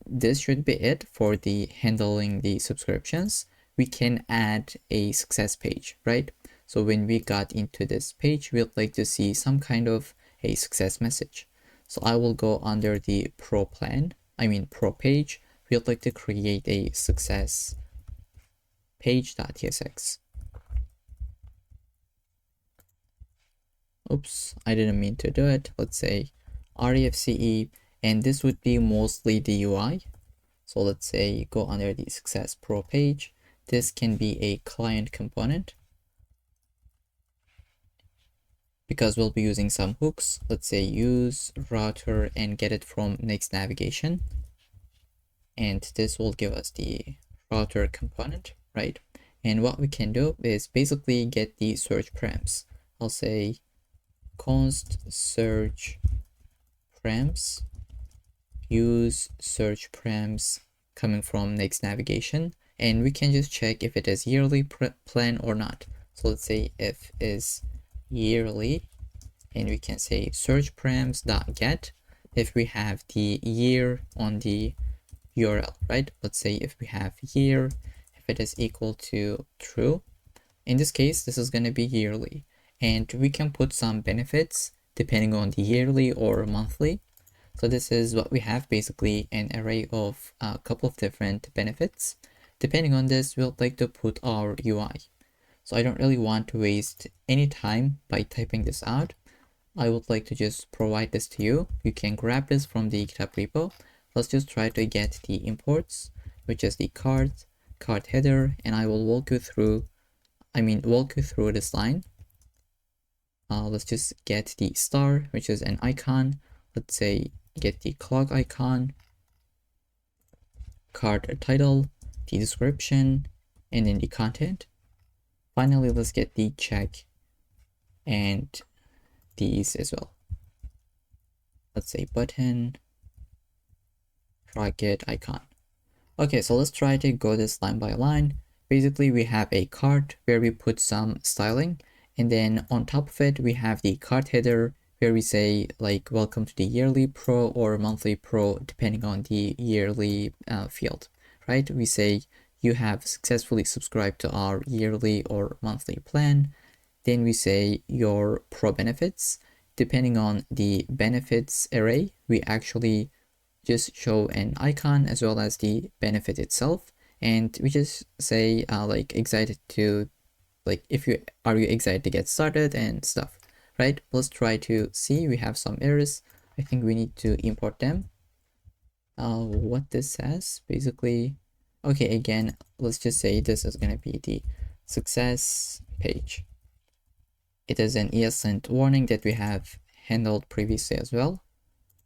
Speaker 1: this should be it for the handling the subscriptions. We can add a success page, right? So when we got into this page, we'd like to see some kind of a success message. So I will go under the pro pro page. We'd like to create a success page.tsx. Oops, I didn't mean to do it. Let's say refce, and this would be mostly the UI. So let's say go under the success pro page. This can be a client component because we'll be using some hooks. Let's say use router and get it from Next navigation. And this will give us the router component, right? And what we can do is basically get the search params. I'll say const search params, use search params coming from Next navigation, and we can just check if it is yearly plan or not. So let's say if is yearly, and we can say search params.get if we have the year on the URL, right? Let's say if we have year, if it is equal to true, in this case, this is going to be yearly, and we can put some benefits depending on the yearly or monthly. So this is what we have, basically an array of a couple of different benefits. Depending on this, we'll like to put our UI. So I don't really want to waste any time by typing this out. I would like to just provide this to you. You can grab this from the GitHub repo. Let's just try to get the imports, which is the card header, and I will walk you through this line. Let's just get the star, which is an icon. Let's say get the clock icon, card title, the description, and then the content. Finally, let's get the check and these as well. Let's say button, get icon. Okay, so let's try to go this line by line. Basically, we have a card where we put some styling, and then on top of it, we have the card header where we say like welcome to the yearly pro or monthly pro, depending on the yearly field, right? We say you have successfully subscribed to our yearly or monthly plan. Then we say your pro benefits. Depending on the benefits array, we actually just show an icon as well as the benefit itself, and we just say like excited to, like if you are you excited to get started and stuff, right? Let's try to see. We have some errors. I think we need to import them. What this says basically, okay, again, let's just say this is going to be the success page. It is an ESLint warning that we have handled previously as well.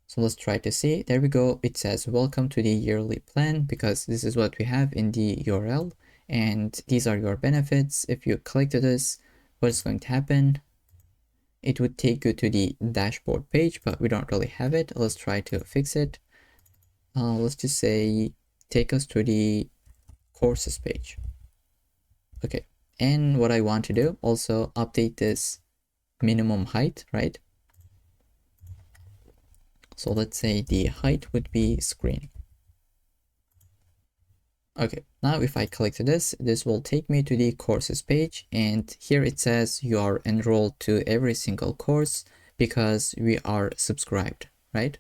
Speaker 1: So let's try to see. There we go. It says welcome to the yearly plan because this is what we have in the URL, and these are your benefits. If you click to this, what is going to happen? It would take you to the dashboard page, but we don't really have it. Let's try to fix it. Let's just say take us to the courses page. Okay, and what I want to do also update this minimum height, right? So let's say the height would be screen. Okay, now if I click to this will take me to the courses page, and here it says you are enrolled to every single course because we are subscribed, right?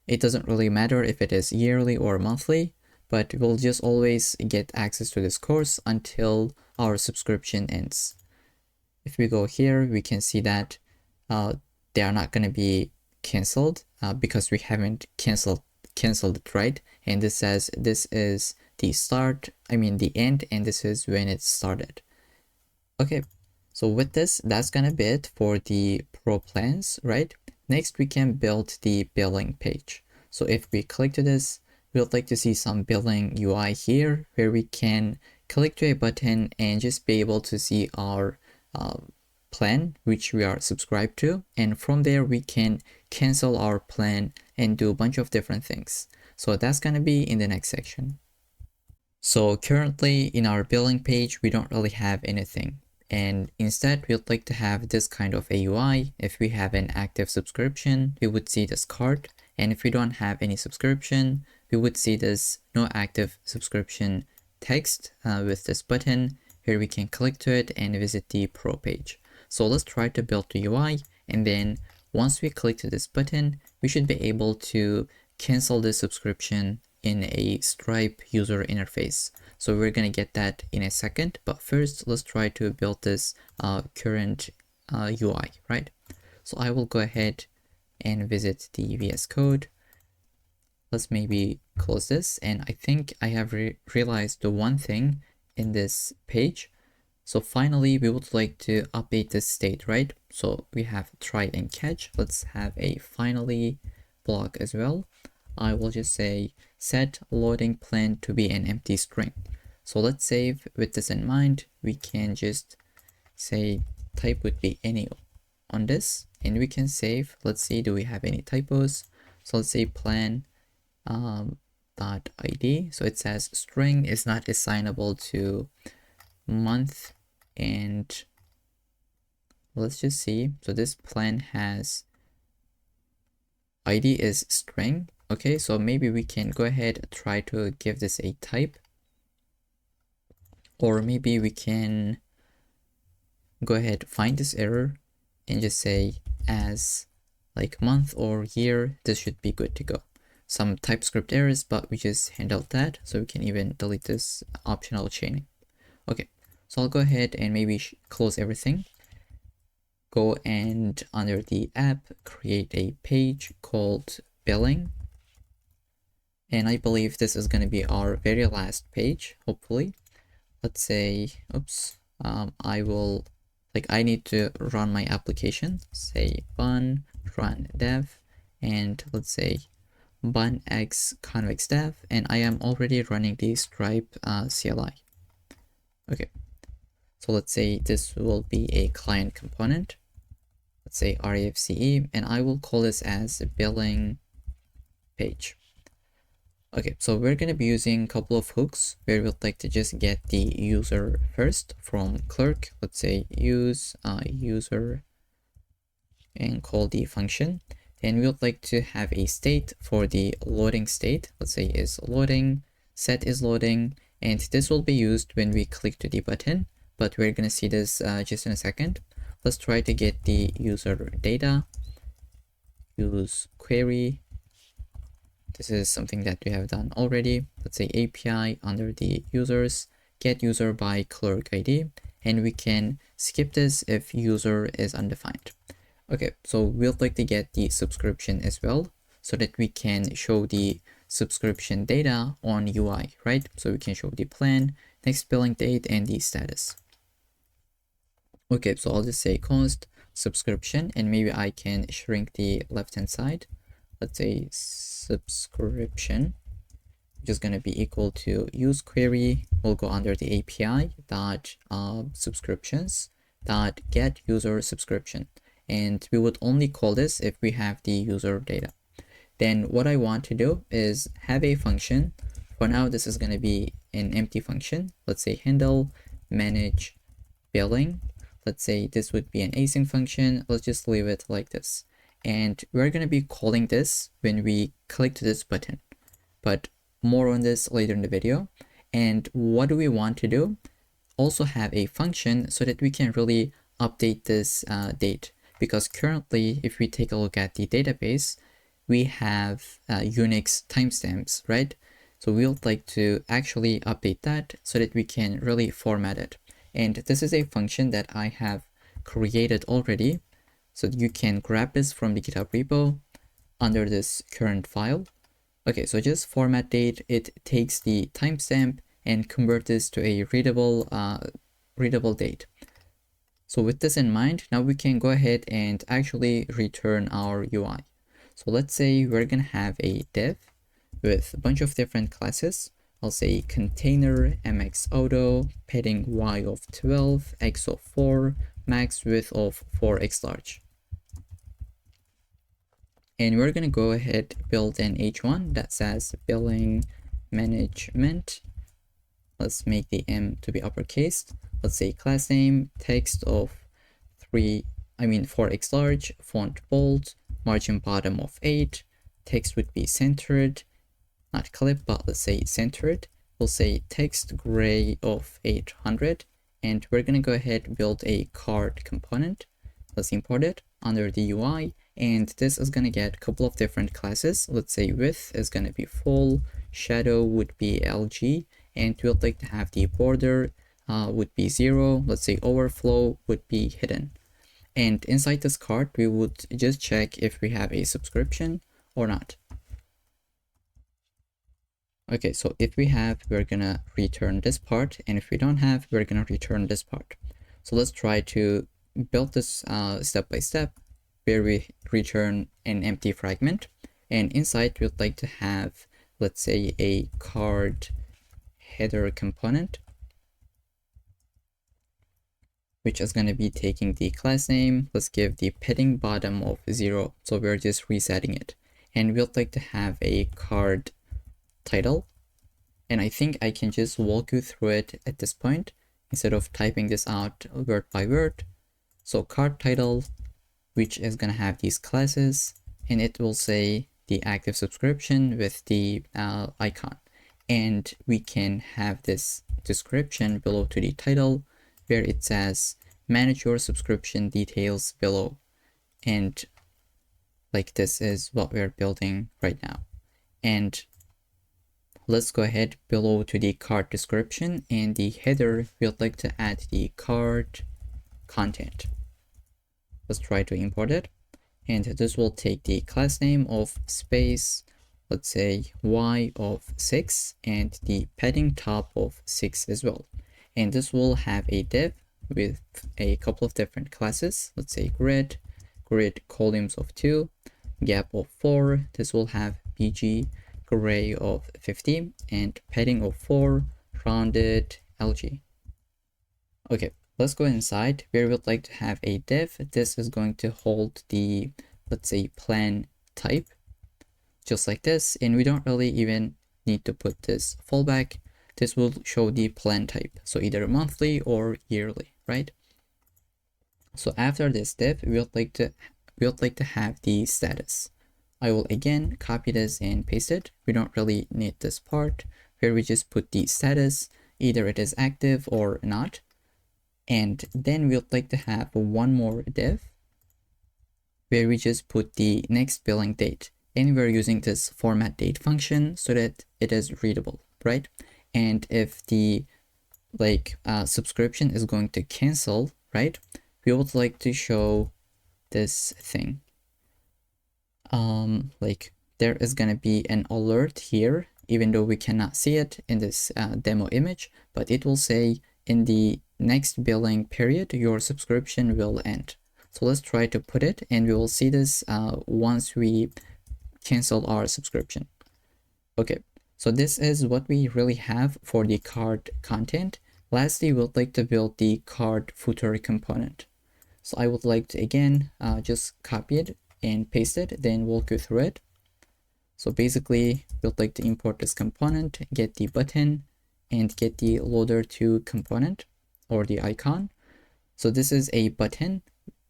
Speaker 1: It doesn't really matter if it is yearly or monthly, but we'll just always get access to this course until our subscription ends. If we go here, we can see that they are not going to be canceled because we haven't canceled it, right? And this says this is the start, the end, and this is when it started. Okay, so with this, that's gonna be it for the pro plans, right? Next, we can build the billing page. So if we click to this, we'd like to see some billing UI here where we can click to a button and just be able to see our plan which we are subscribed to, and from there we can cancel our plan and do a bunch of different things. So that's going to be in the next section. So currently in our billing page we don't really have anything, and instead we'd like to have this kind of a UI. If we have an active subscription, we would see this card, and if we don't have any subscription, we would see this no active subscription text with this button where we can click to it and visit the pro page. So let's try to build the UI, and then once we click to this button, we should be able to cancel the subscription in a Stripe user interface. So we're going to get that in a second, but first let's try to build this current UI, right? So I will go ahead and visit the VS Code. Let's maybe close this, and I think I have realized the one thing in this page. So finally, we would like to update this state, right? So we have try and catch. Let's have a finally block as well. I will just say set loading plan to be an empty string. So let's save with this in mind. We can just say type would be any on this, and we can save. Let's see, do we have any typos? So let's say plan dot id. So it says string is not assignable to month, and let's just see. So this plan has id is string. Okay, so maybe we can go ahead and try to give this a type, or maybe we can go ahead, find this error and just say as like month or year. This should be good to go. Some TypeScript errors, but we just handled that, so we can even delete this optional chaining. Okay, so I'll go ahead and maybe close everything. Go and under the app, create a page called billing. And I believe this is going to be our very last page, hopefully. Let's say, oops, I need to run my application. Say bun run dev, and let's say bun x convex dev, and I am already running the Stripe CLI. Okay, so let's say this will be a client component. Let's say REFCE, and I will call this as a billing page. Okay, so we're going to be using a couple of hooks where we'd like to just get the user first from Clerk. Let's say use user and call the function. And we would like to have a state for the loading state. Let's say is loading, set is loading, and this will be used when we click to the button, but we're going to see this just in a second. Let's try to get the user data, use query. This is something that we have done already. Let's say API under the users, get user by Clerk ID, and we can skip this if user is undefined. Okay, so we'd like to get the subscription as well, so that we can show the subscription data on UI, right? So we can show the plan, next billing date, and the status. Okay, so I'll just say const subscription, and maybe I can shrink the left-hand side. Let's say subscription, which is going to be equal to use query. We'll go under the API dot subscriptions dot get user subscription, and we would only call this if we have the user data. Then what I want to do is have a function. For now, this is going to be an empty function. Let's say handle manage billing. Let's say this would be an async function. Let's just leave it like this. And we're going to be calling this when we click to this button, but more on this later in the video. And what do we want to do? Also have a function so that we can really update this date, because currently if we take a look at the database, we have Unix timestamps, right? So we would like to actually update that so that we can really format it. And this is a function that I have created already. So you can grab this from the GitHub repo under this current file. Okay, so just format date, it takes the timestamp and convert this to a readable date. So with this in mind, now we can go ahead and actually return our UI. So let's say we're gonna have a div with a bunch of different classes. I'll say container mx auto, padding y of 12, x of 4, max width of 4x large. And we're going to go ahead build an h1 that says billing management. Let's make the m to be uppercase. Let's say class name, text of 4x large, font bold, margin bottom of 8, text would be centered, not clip, but let's say centered. We'll say text gray of 800, and we're going to go ahead and build a card component. Let's import it under the UI, And this is going to get a couple of different classes. Let's say width is going to be full, shadow would be LG, and we would like to have the border would be 0. Let's say overflow would be hidden. And inside this cart, we would just check if we have a subscription or not. Okay, so if we have, we're gonna return this part, and if we don't have, we're gonna return this part. So let's try to build this step by step, where we return an empty fragment, and inside we'd like to have, let's say, a card header component, which is going to be taking the class name. Let's give the padding bottom of 0, so we're just resetting it. And we'd like to have a card title, and I think I can just walk you through it at this point instead of typing this out word by word. So card title, which is going to have these classes, and it will say the active subscription with the icon, and we can have this description below to the title where it says manage your subscription details below, and like this is what we're building right now. And let's go ahead below to the card description, and the header we'd like to add the card content. Let's try to import it, and this will take the class name of space, let's say y of 6, and the padding top of 6 as well. And this will have a div with a couple of different classes. Let's say grid columns of 2, gap of 4. This will have bg gray of 50, and padding of 4, rounded LG. Okay, let's go inside where we'd like to have a div. This is going to hold the, let's say, plan type, just like this, and we don't really even need to put this fallback. This will show the plan type, so either monthly or yearly, right? So after this div, we would like to have the status. I will again copy this and paste it. We don't really need this part where we just put the status, either it is active or not. And then we would like to have one more div where we just put the next billing date, and we're using this format date function so that it is readable, right? And if the subscription is going to cancel, right, we would like to show this thing. There is going to be an alert here, even though we cannot see it in this demo image, but it will say in the next billing period, your subscription will end. So let's try to put it, and we will see this once we cancel our subscription. Okay, so this is what we really have for the card content. Lastly, we would like to build the card footer component. So I would like to again just copy it and paste it, then walk you through it. So basically, we'd like to import this component, get the button, and get the loader to component or the icon. So this is a button.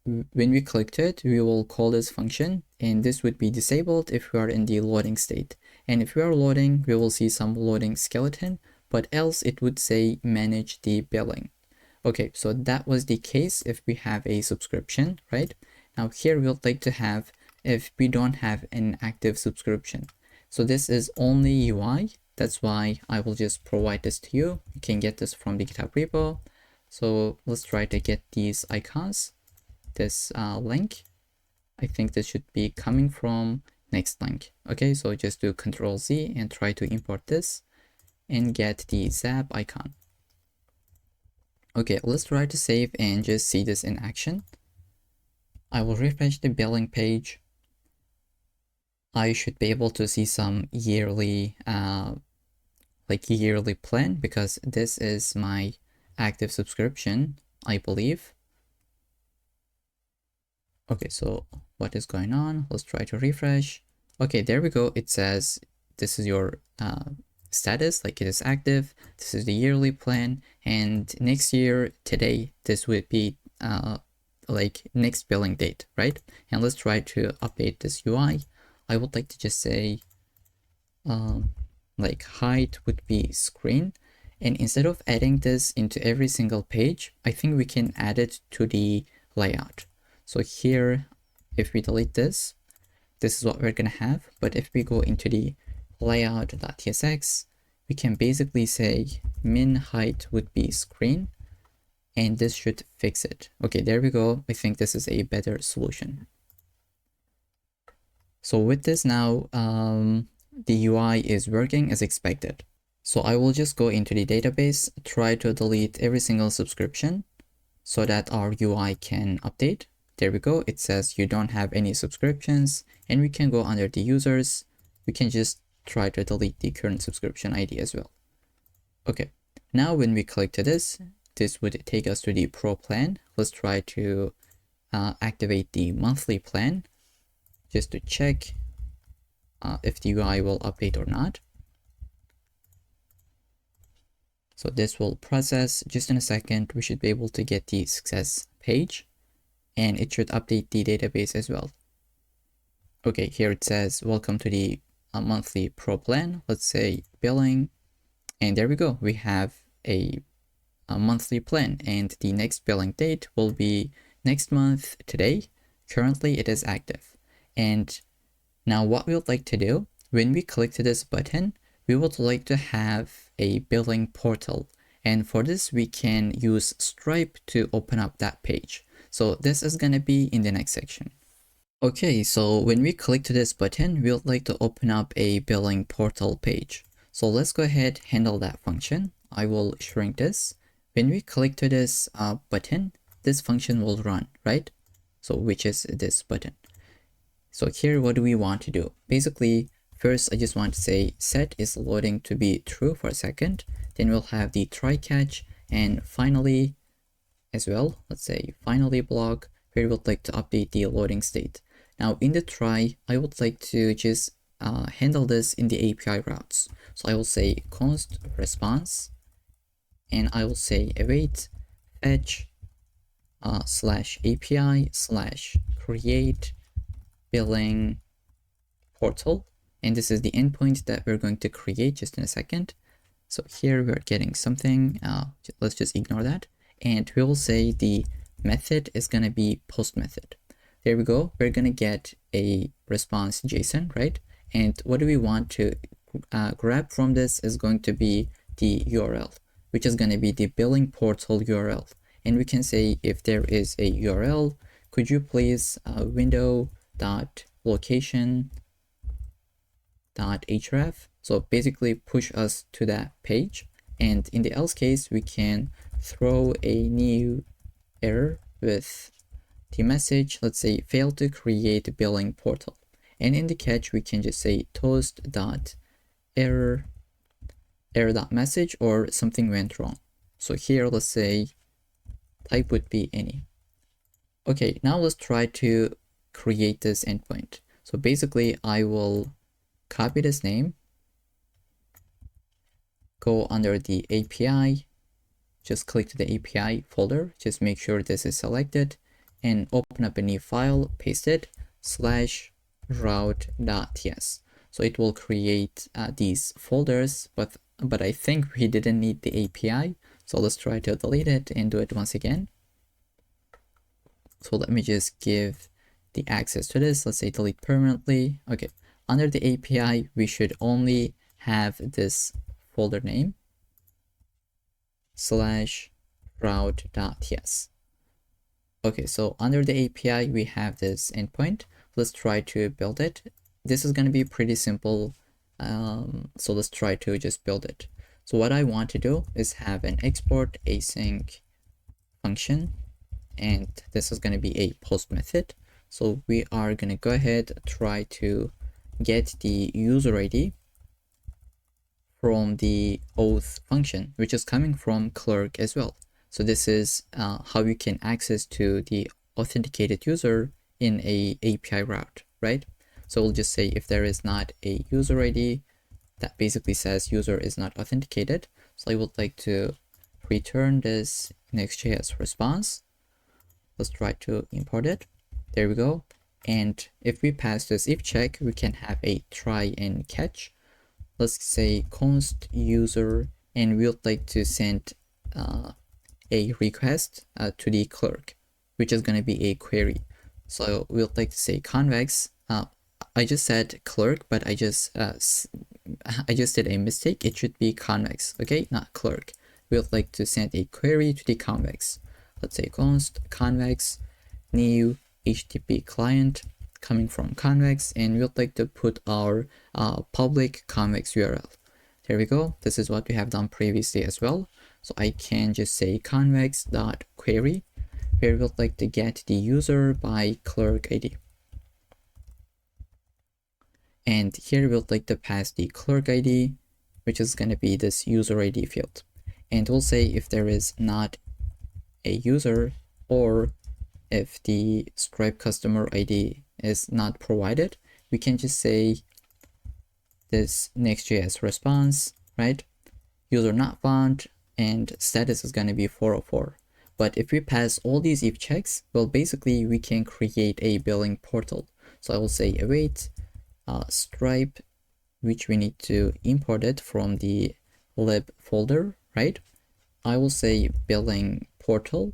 Speaker 1: When we clicked it, we will call this function, and this would be disabled if we are in the loading state. And if we are loading, we will see some loading skeleton, but else it would say manage the billing. Okay, so that was the case if we have a subscription, right? Now here we would like to have if we don't have an active subscription. So this is only UI. That's why I will just provide this to you. You can get this from the GitHub repo. So let's try to get these icons. This link, I think this should be coming from next link. Okay, so just do Control Z and try to import this and get the Zap icon. Okay, let's try to save and just see this in action. I will refresh the billing page. I should be able to see some yearly yearly plan, because this is my active subscription, I believe. Okay, so what is going on? Let's try to refresh. Okay, there we go. It says this is your status, like it is active. This is the yearly plan, and next year today this would be next billing date, right? And let's try to update this UI. I would like to just say height would be screen, and instead of adding this into every single page, I think we can add it to the layout. So here if we delete this, this is what we're gonna have. But if we go into the layout.tsx, we can basically say min height would be screen, and this should fix it. Okay, there we go. I think this is a better solution. So with this now, the UI is working as expected. So I will just go into the database, try to delete every single subscription so that our UI can update. There we go. It says you don't have any subscriptions, and we can go under the users. We can just try to delete the current subscription ID as well. Okay, now when we click to this would take us to the pro plan. Let's try to activate the monthly plan just to check if the UI will update or not. So this will process just in a second. We should be able to get the success page, and it should update the database as well. Okay, here it says welcome to the monthly pro plan. Let's say billing, and there we go. We have a monthly plan, and the next billing date will be next month today. Currently it is active. And now what we would like to do, when we click to this button, we would like to have a billing portal, and for this we can use Stripe to open up that page. So this is going to be in the next section. Okay, so when we click to this button, we would like to open up a billing portal page. So let's go ahead, handle that function. I will shrink this. When we click to this button, this function will run, right? So which is this button. So here, what do we want to do? Basically, first, I just want to say set is loading to be true for a second. Then we'll have the try catch, and finally as well, let's say finally block, where we would like to update the loading state. Now in the try, I would like to just handle this in the API routes. So I will say const response, and I will say await fetch /API /create billing portal, and this is the endpoint that we're going to create just in a second. So here we're getting something, let's just ignore that, and we will say the method is going to be post method. There we go. We're going to get a response JSON, right? And what do we want to grab from this is going to be the URL, which is going to be the billing portal URL. And we can say if there is a URL, could you please window.location.href, so basically push us to that page. And in the else case, we can throw a new error with the message, let's say fail to create a billing portal. And in the catch, we can just say toast.error.message, or something went wrong. So here, let's say type would be any. Okay, now let's try to create this endpoint. So basically, I will copy this name, go under the API, just click to the API folder, just make sure this is selected, and open up a new file, paste it, /route.ts. So it will create these folders, but I think we didn't need the API. So let's try to delete it and do it once again. So let me just give the access to this. Let's say delete permanently. Okay, under the API, we should only have this folder name /route.ts. Okay, so under the API, we have this endpoint. Let's try to build it. This is going to be pretty simple. So let's try to just build it. So what I want to do is have an export async function, and this is going to be a post method. So we are going to go ahead, try to get the user ID from the auth function, which is coming from Clerk as well. So this is how you can access to the authenticated user in a API route, right? So we'll just say if there is not a user ID, that basically says user is not authenticated. So I would like to return this Next.js response. Let's try to import it. There we go. And if we pass this if check, we can have a try and catch. Let's say const user, and we would like to send a request to the clerk, which is going to be a query. So we'll like to say Convex. I just said Clerk, but I just did a mistake. It should be Convex, okay, not Clerk. We'd like to send a query to the Convex. Let's say const Convex new HTTP client coming from Convex, and we'd like to put our public Convex URL. There we go. This is what we have done previously as well. So I can just say convex.query, where we'd like to get the user by clerk ID. And here we'd like to pass the clerk ID, which is going to be this user ID field. And we'll say if there is not a user, or if the Stripe customer ID is not provided, we can just say this Next.js response, right? User not found, and status is going to be 404. But if we pass all these if checks, well, basically we can create a billing portal. So I will say await Stripe, which we need to import it from the lib folder, right? I will say billing portal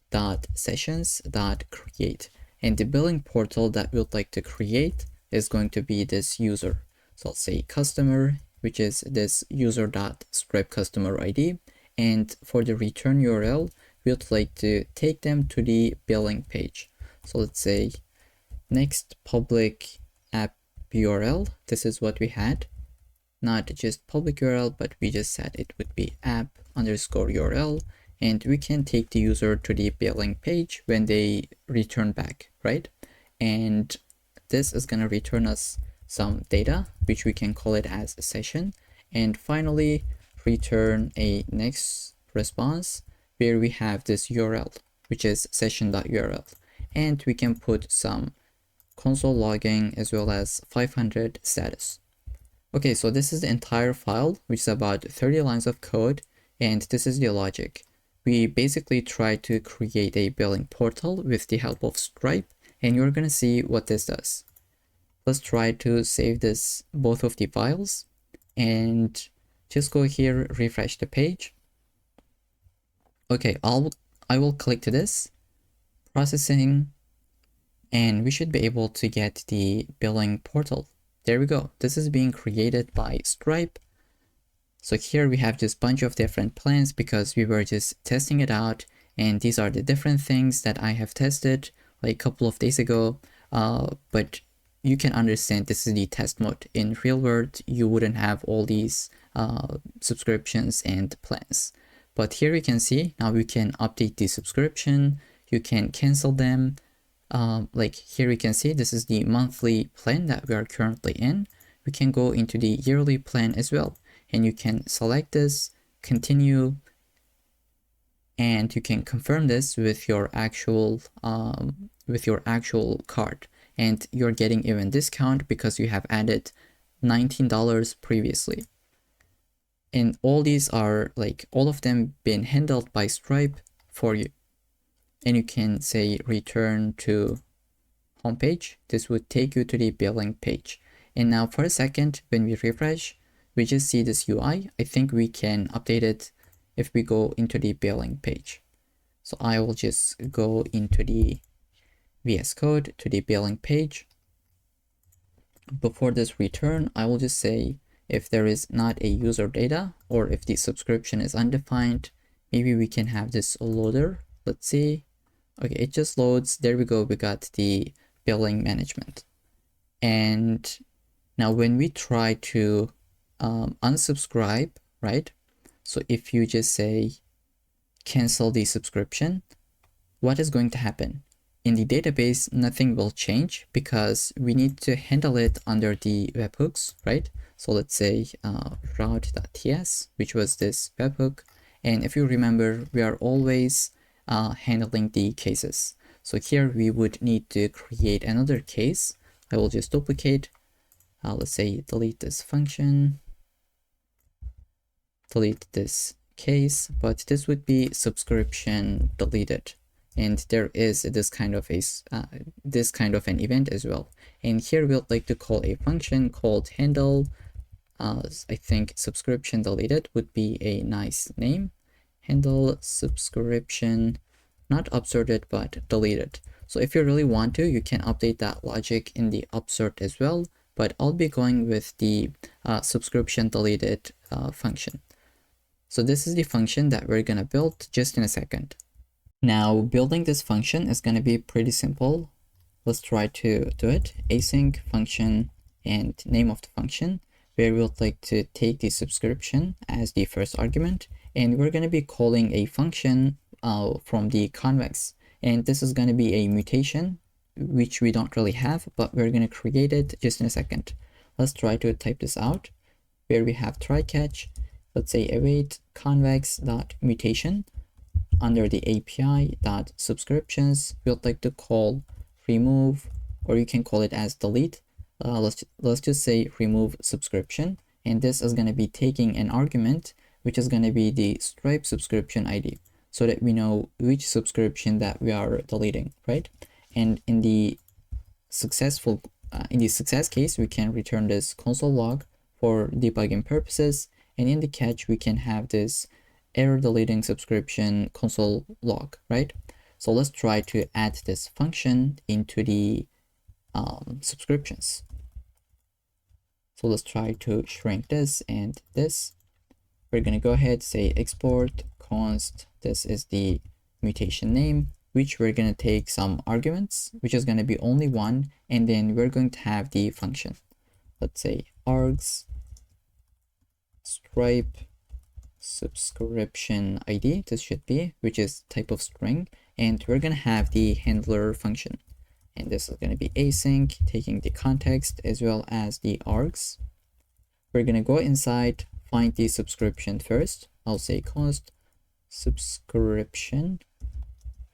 Speaker 1: dot sessions dot create, and the billing portal that we'd like to create is going to be this user. So I'll say customer, which is this user dot Stripe customer ID, and for the return URL, we'd like to take them to the billing page. So let's say next public app URL. This is what we had, not just public URL, but we just said it would be app underscore URL, and we can take the user to the billing page when they return back, right? And this is going to return us some data, which we can call it as a session. And finally, return a next response where we have this URL, which is session.url. And we can put some console logging as well as 500 status. Okay, so this is the entire file, which is about 30 lines of code, and this is the logic. We basically try to create a billing portal with the help of Stripe, and you're going to see what this does. Let's try to save this, both of the files, and just go here, refresh the page. Okay, I will click to this, processing, and we should be able to get the billing portal. There we go. This is being created by Stripe. So here we have just a bunch of different plans because we were just testing it out, and these are the different things that I have tested like a couple of days ago. But you can understand this is the test mode. In real world, you wouldn't have all these subscriptions and plans. But here we can see now we can update the subscription. You can cancel them. Like here we can see this is the monthly plan that we are currently in. We can go into the yearly plan as well, and you can select this, continue, and you can confirm this with your actual card, and you're getting even discount because you have added $19 previously. And all these are like all of them been handled by Stripe for you. And you can say return to homepage. This would take you to the billing page. And now for a second, when we refresh, we just see this UI. I think we can update it if we go into the billing page. So I will just go into the VS Code to the billing page. Before this return, I will just say if there is not a user data, or if the subscription is undefined, maybe we can have this loader. Let's see. Okay, it just loads. There we go. We got the billing management. And now when we try to unsubscribe, right? So if you just say cancel the subscription, what is going to happen? In the database, nothing will change because we need to handle it under the webhooks, right? So let's say route.ts, which was this webhook. And if you remember, we are always handling the cases. So here we would need to create another case. I will just duplicate. Let's say delete this function, delete this case, but this would be subscription deleted. And there is this kind of an event as well. And here we'd like to call a function called handle. I think subscription deleted would be a nice name. Handle subscription not observed but deleted. So if you really want to, you can update that logic in the upsert as well, but I'll be going with the subscription deleted function. So this is the function that we're gonna build just in a second. Now building this function is gonna be pretty simple. Let's try to do it. Async function and name of the function, where we'll like to take the subscription as the first argument, and we're gonna be calling a function from the Convex. And this is gonna be a mutation, which we don't really have, but we're gonna create it just in a second. Let's try to type this out, where we have try catch. Let's say await convex.mutation under the API.subscriptions. We'd like to call remove, or you can call it as delete. Let's just say remove subscription, and this is going to be taking an argument which is going to be the Stripe subscription ID, so that we know which subscription that we are deleting, right? And in the success case, we can return this console log for debugging purposes, and in the catch we can have this error deleting subscription console log, right? So let's try to add this function into the subscriptions. So let's try to shrink this and this. We're gonna go ahead, say export const, this is the mutation name, which we're gonna take some arguments, which is gonna be only one, and then we're going to have the function. Let's say args Stripe subscription ID, this should be, which is type of string, and we're gonna have the handler function, and this is gonna be async, taking the context as well as the args. We're gonna go inside, find the subscription first. I'll say const subscription,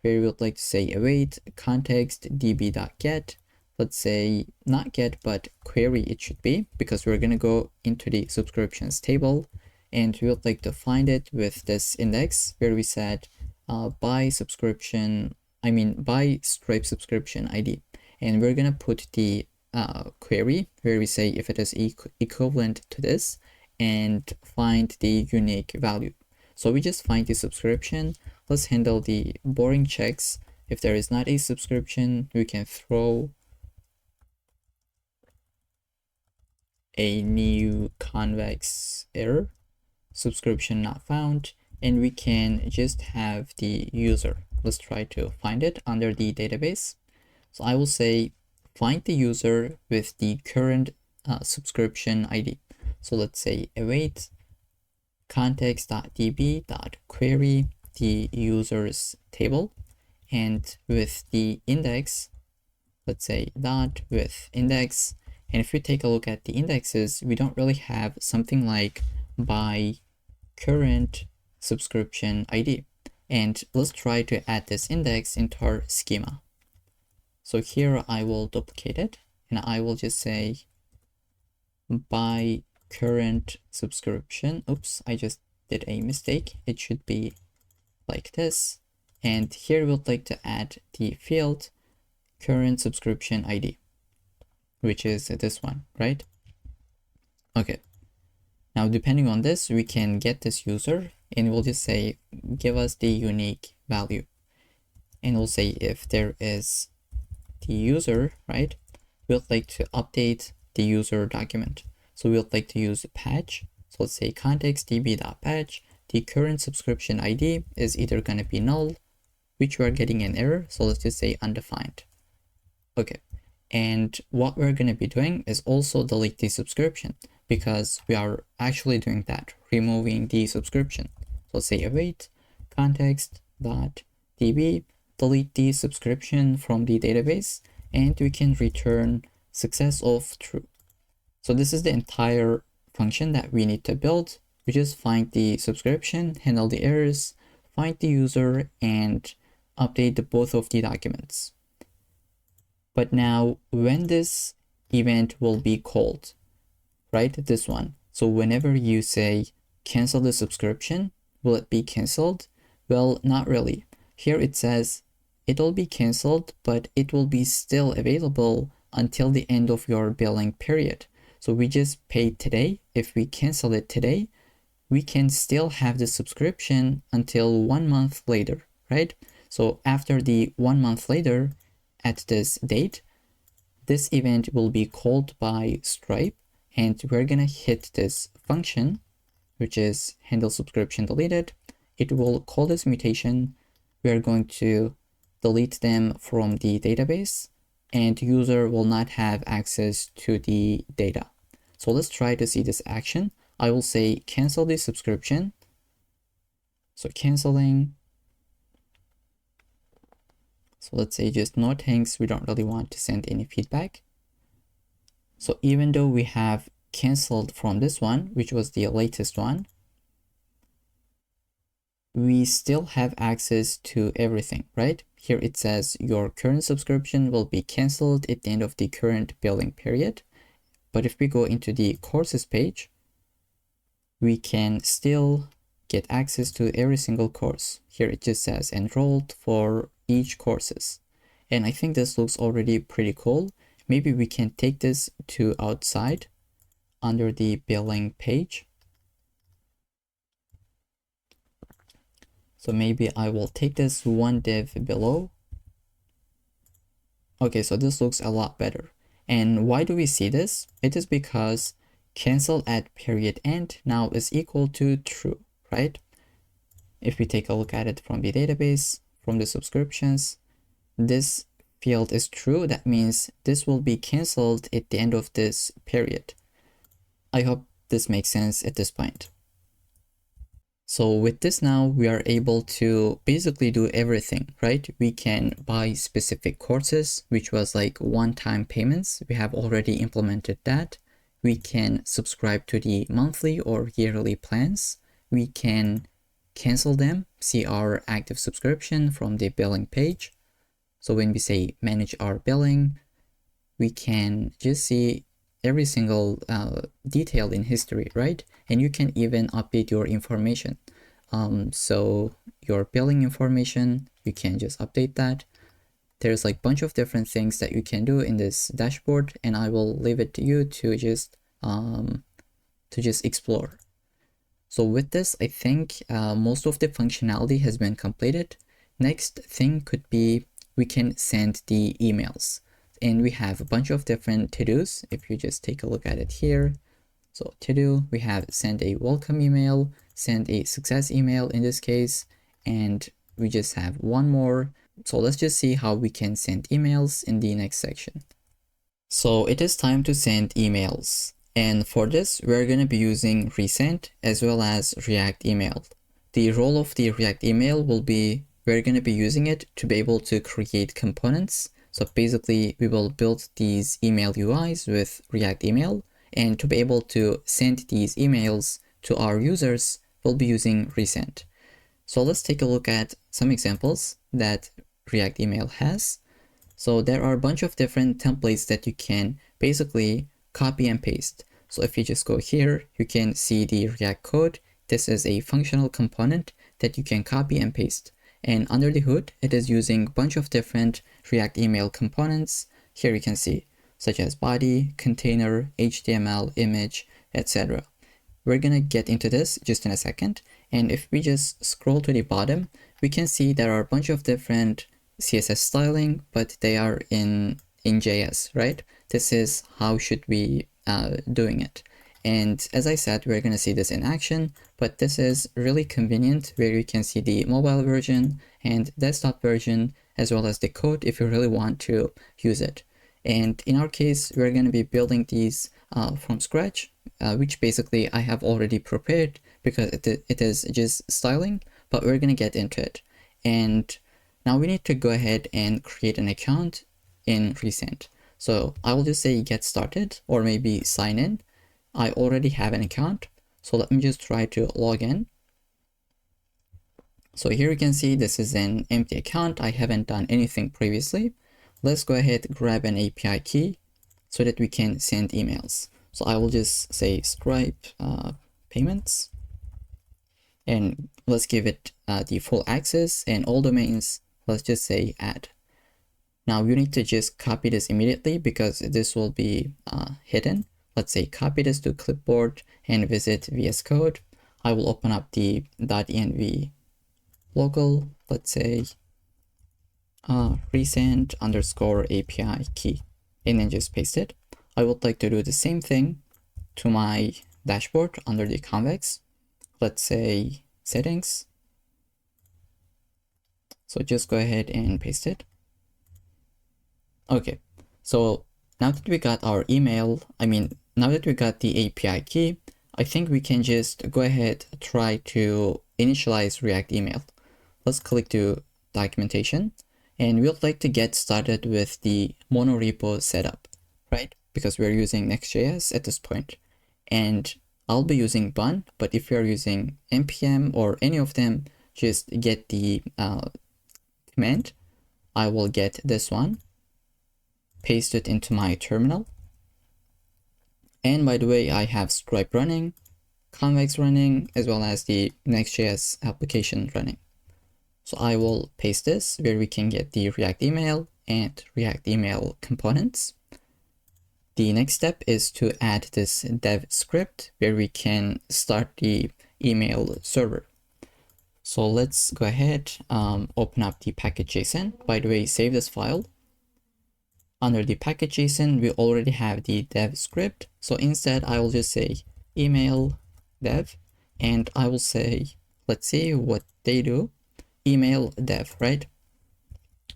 Speaker 1: where we would like to say await context db.get. Let's say not get, but query it should be, because we're gonna go into the subscriptions table, and we would like to find it with this index where we said by Stripe subscription ID, and we're gonna put the query where we say if it is equivalent to this, and find the unique value. So we just find the subscription. Let's handle the boring checks. If there is not a subscription, we can throw a new convex error, subscription not found, and we can just have the user. Let's try to find it under the database. So I will say find the user with the current subscription ID. So let's say await context.db.query the users table, and with the index, let's say dot with index. And if we take a look at the indexes, we don't really have something like by current subscription ID. And let's try to add this index into our schema. So here I will duplicate it, and I will just say by current subscription. Oops, I just did a mistake. It should be like this. And here we'd like to add the field current subscription ID, which is this one, right? Okay. Now, depending on this, we can get this user, and we'll just say, give us the unique value. And we'll say if there is the user, right? We'd like to update the user document. So we'd like to use patch. So let's say context db.patch. The current subscription ID is either going to be null, which we're getting an error. So let's just say undefined. Okay. And what we're going to be doing is also delete the subscription, because we are actually doing that, removing the subscription. So let's say await context.db, delete the subscription from the database, and we can return success of true. So this is the entire function that we need to build. We just find the subscription, handle the errors, find the user, and update both of the documents. But now when this event will be called, right? This one. So whenever you say cancel the subscription, will it be canceled? Well, not really. Here it says it'll be canceled, but it will be still available until the end of your billing period. So we just paid today. If we cancel it today, we can still have the subscription until 1 month later, right? So after the 1 month later, at this date, this event will be called by Stripe, and we're gonna hit this function, which is handle subscription deleted. It will call this mutation. We are going to delete them from the database, and user will not have access to the data. So let's try to see this action. I will say cancel the subscription. So canceling. So let's say just no thanks. We don't really want to send any feedback. So even though we have canceled from this one, which was the latest one, we still have access to everything, right? Here it says your current subscription will be canceled at the end of the current billing period. But if we go into the courses page, we can still get access to every single course. Here it just says enrolled for each courses. And I think this looks already pretty cool. Maybe we can take this to outside under the billing page. So maybe I will take this one div below. Okay, so this looks a lot better. And why do we see this? It is because cancel at period end now is equal to true, right? If we take a look at it from the database, from the subscriptions, this field is true. That means this will be canceled at the end of this period. I hope this makes sense at this point. So with this now, we are able to basically do everything, right? We can buy specific courses, which was like one-time payments. We have already implemented that. We can subscribe to the monthly or yearly plans. We can cancel them, see our active subscription from the billing page. So when we say manage our billing, we can just see every single detail in history, right? And you can even update your information. So your billing information, you can just update that. There's like a bunch of different things that you can do in this dashboard, and I will leave it to you to just explore. So with this, I think most of the functionality has been completed. Next thing could be we can send the emails. And we have a bunch of different to-dos. If you just take a look at it here. So to-do, we have send a welcome email, send a success email in this case, and we just have one more. So let's just see how we can send emails in the next section. So it is time to send emails. And for this, we're going to be using resend as well as React email. The role of the React email will be, we're going to be using it to be able to create components. So basically, we will build these email UIs with React email, and to be able to send these emails to our users, we'll be using resend. So let's take a look at some examples that React email has. So there are a bunch of different templates that you can basically copy and paste. So if you just go here, you can see the React code. This is a functional component that you can copy and paste. And under the hood, it is using a bunch of different React email components. Here you can see, such as body, container, HTML, image, etc. We're gonna get into this just in a second. And if we just scroll to the bottom, we can see there are a bunch of different CSS styling, but they are in JS, right? This is how should we doing it. And as I said, we're going to see this in action, but this is really convenient where you can see the mobile version and desktop version, as well as the code if you really want to use it. And in our case, we're going to be building these from scratch, which basically I have already prepared because it is just styling, but we're going to get into it. And now we need to go ahead and create an account in Resend. So I will just say get started or maybe sign in. I already have an account, so let me just try to log in. So here you can see this is an empty account. I haven't done anything previously. Let's go ahead, grab an API key so that we can send emails. So I will just say Stripe payments, and let's give it the full access, and all domains, let's just say add. Now you need to just copy this immediately because this will be hidden. Let's say copy this to clipboard and visit VS Code. I will open up the .env local, let's say, resend underscore API key, and then just paste it. I would like to do the same thing to my dashboard under the Convex. Let's say settings. So just go ahead and paste it. Okay, so now that we got our email, now that we got the API key, I think we can just go ahead, try to initialize React email. Let's click to documentation, and we'd like to get started with the monorepo setup, right? Because we're using Next.js at this point, and I'll be using bun, but if you're using npm or any of them, just get the command. I will get this one, paste it into my terminal. And by the way, I have Stripe running, Convex running, as well as the Next.js application running. So I will paste this where we can get the React email and React email components. The next step is to add this dev script where we can start the email server. So let's go ahead, open up the package.json. By the way, save this file. Under the package.json, we already have the dev script. So instead, I will just say email dev, and I will say, let's see what they do, email dev, right?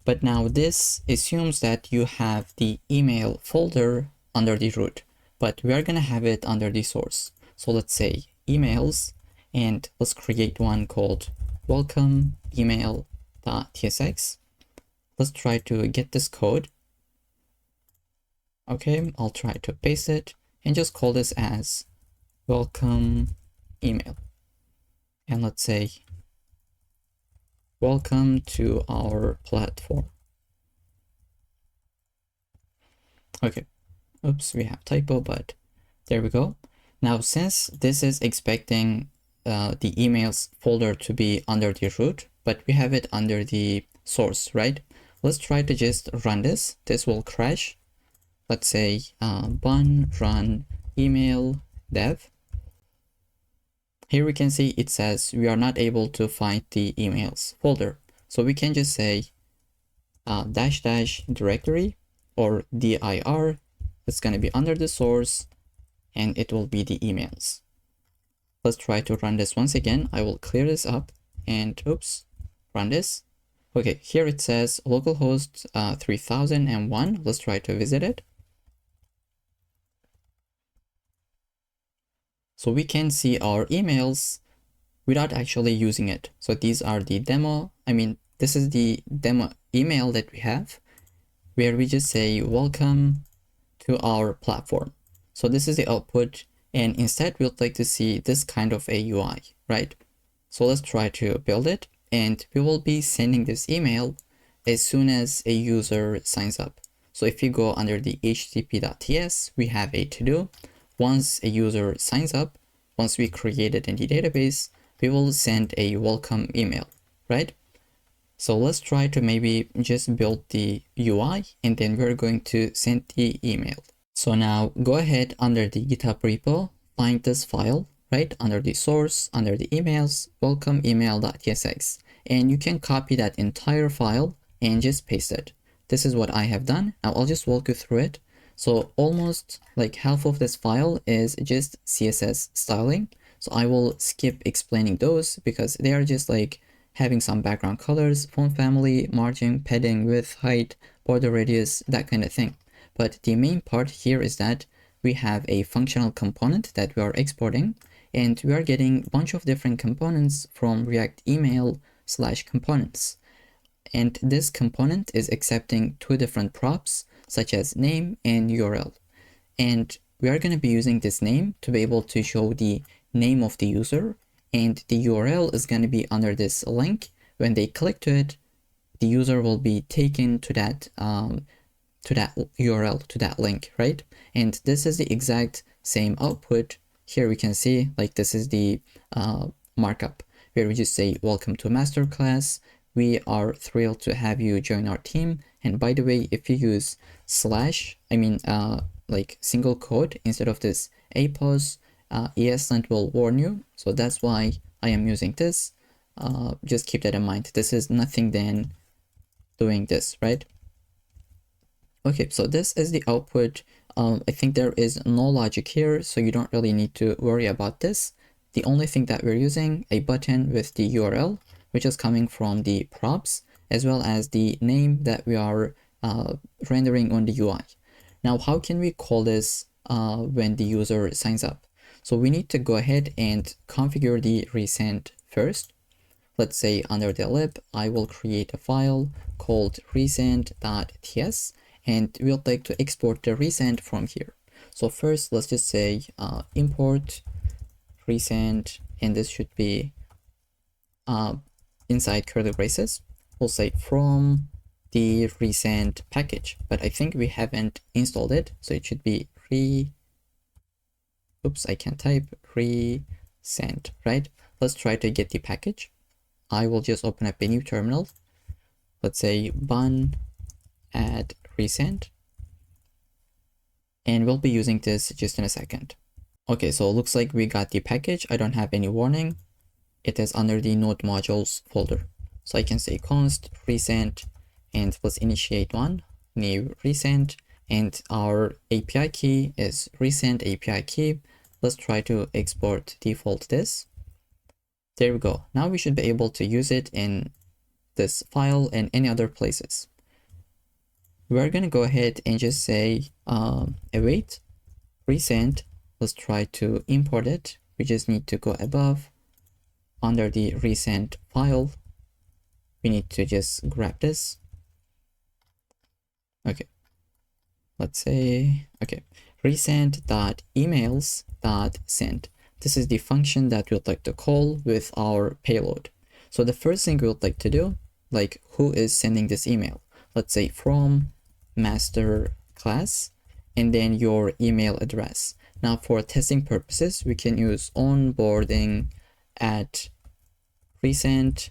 Speaker 1: But now this assumes that you have the email folder under the root, but we are going to have it under the source. So let's say emails, and let's create one called welcome email.tsx. Let's try to get this code. Okay, I'll try to paste it and just call this as welcome email. And let's say welcome to our platform. Okay, oops, we have typo, but there we go. Now, since this is expecting the emails folder to be under the root, but we have it under the source, right? Let's try to just run this. This will crash. Let's say bun run email dev. Here we can see it says we are not able to find the emails folder. So we can just say dash dash directory or dir. It's going to be under the source and it will be the emails. Let's try to run this once again. I will clear this up and oops, run this. Okay, here it says localhost 3001. Let's try to visit it. So we can see our emails without actually using it. So these are the demo. This is the demo email that we have where we just say welcome to our platform. So this is the output, and instead we would like to see this kind of a UI, right? So let's try to build it, and we will be sending this email as soon as a user signs up. So if you go under the http.ts, we have a to-do. Once a user signs up, once we create it in the database, we will send a welcome email, right? So let's try to maybe just build the UI, and then we're going to send the email. So now go ahead under the GitHub repo, find this file, right? Under the source, under the emails, welcome email.tsx. And you can copy that entire file and just paste it. This is what I have done. Now I'll just walk you through it. So almost like half of this file is just CSS styling. So I will skip explaining those because they are just like having some background colors, font family, margin, padding, width, height, border radius, that kind of thing. But the main part here is that we have a functional component that we are exporting, and we are getting a bunch of different components from React email/components. And this component is accepting two different props, such as name and URL. And we are going to be using this name to be able to show the name of the user, and the URL is going to be under this link. When they click to it, the user will be taken to that URL, to that link, right? And this is the exact same output. Here we can see like this is the markup where we just say welcome to masterclass. We are thrilled to have you join our team. And by the way, if you use slash, like single quote instead of this apos, ESLint will warn you. So that's why I am using this. Just keep that in mind. This is nothing than doing this, right? Okay, so this is the output. I think there is no logic here, so you don't really need to worry about this. The only thing that we're using, a button with the URL, which is coming from the props, as well as the name that we are rendering on the UI. Now, how can we call this when the user signs up? So we need to go ahead and configure the resend first. Let's say under the lib, I will create a file called resend.ts, and we'll like to export the resend from here. So first, let's just say import resend, and this should be inside curly braces. We'll say from the resend package, but I think we haven't installed it, so it should be oops, I can't type, resend, right? Let's try to get the package. I will just open up a new terminal. Let's say bun add resend, and we'll be using this just in a second. Okay, so it looks like we got the package. I don't have any warning. It is under the node modules folder. So I can say const resend, and let's initiate one, new resend, and our API key is resend API key. Let's try to export default this. There we go. Now we should be able to use it in this file and any other places. We're going to go ahead and just say await resend. Let's try to import it. We just need to go above under the resend file. We need to just grab this. Okay. Let's say, okay, resend.emails.send. This is the function that we would like to call with our payload. So the first thing we would like to do, like who is sending this email? Let's say from master class, and then your email address. Now for testing purposes, we can use onboarding at resend.dev.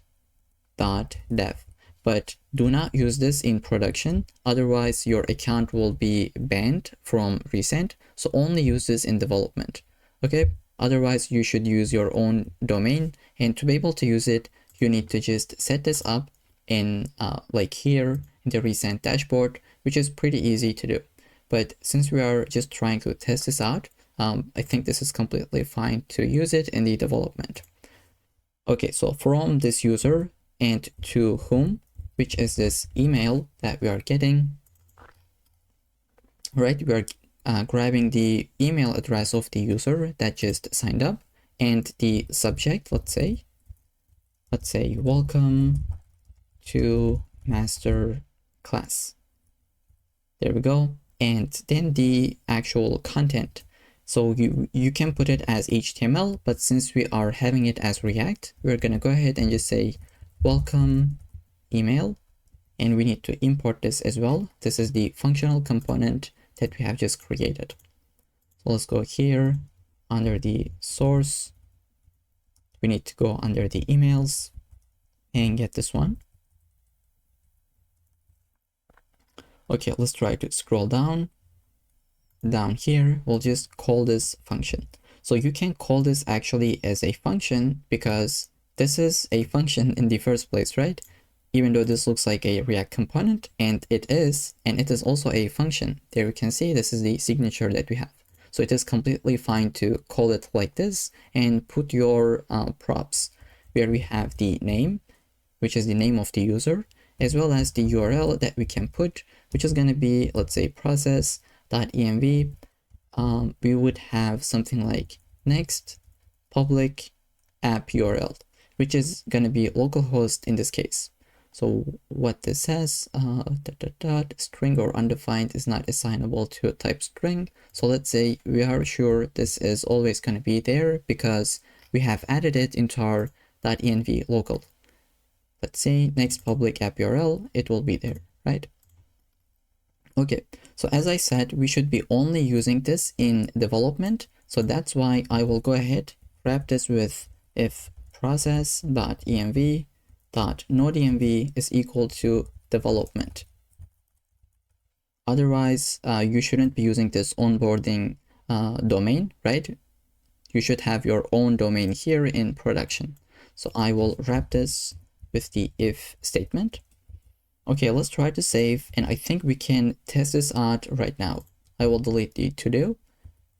Speaker 1: But do not use this in production, otherwise your account will be banned from resend. So only use this in development, okay? Otherwise you should use your own domain, and to be able to use it, you need to just set this up in like here in the resend dashboard, which is pretty easy to do. But since we are just trying to test this out, I think this is completely fine to use it in the development. Okay, so from this user and to whom, which is this email that we are getting, right? We are grabbing the email address of the user that just signed up, and the subject, let's say welcome to master class. There we go. And then the actual content. So you can put it as HTML, but since we are having it as React, we're going to go ahead and just say welcome email, and we need to import this as well. This is the functional component that we have just created. So let's go here under the source. We need to go under the emails and get this one. Okay, let's try to scroll down here. We'll just call this function. So you can call this actually as a function because this is a function in the first place, right? Even though this looks like a React component, and it is also a function. There you can see this is the signature that we have. So it is completely fine to call it like this and put your props where we have the name, which is the name of the user, as well as the URL that we can put, which is going to be, let's say, process.env. We would have something like next public app URL, which is going to be localhost in this case. So what this says, string or undefined is not assignable to a type string. So let's say we are sure this is always going to be there because we have added it into our .env local. Let's say next public app URL, it will be there, right? Okay, so as I said, we should be only using this in development. So that's why I will go ahead, wrap this with if process.env.nodeenv is equal to development. Otherwise, you shouldn't be using this onboarding domain, right? You should have your own domain here in production. So I will wrap this with the if statement. Okay, let's try to save, and I think we can test this out right now. I will delete the to-do.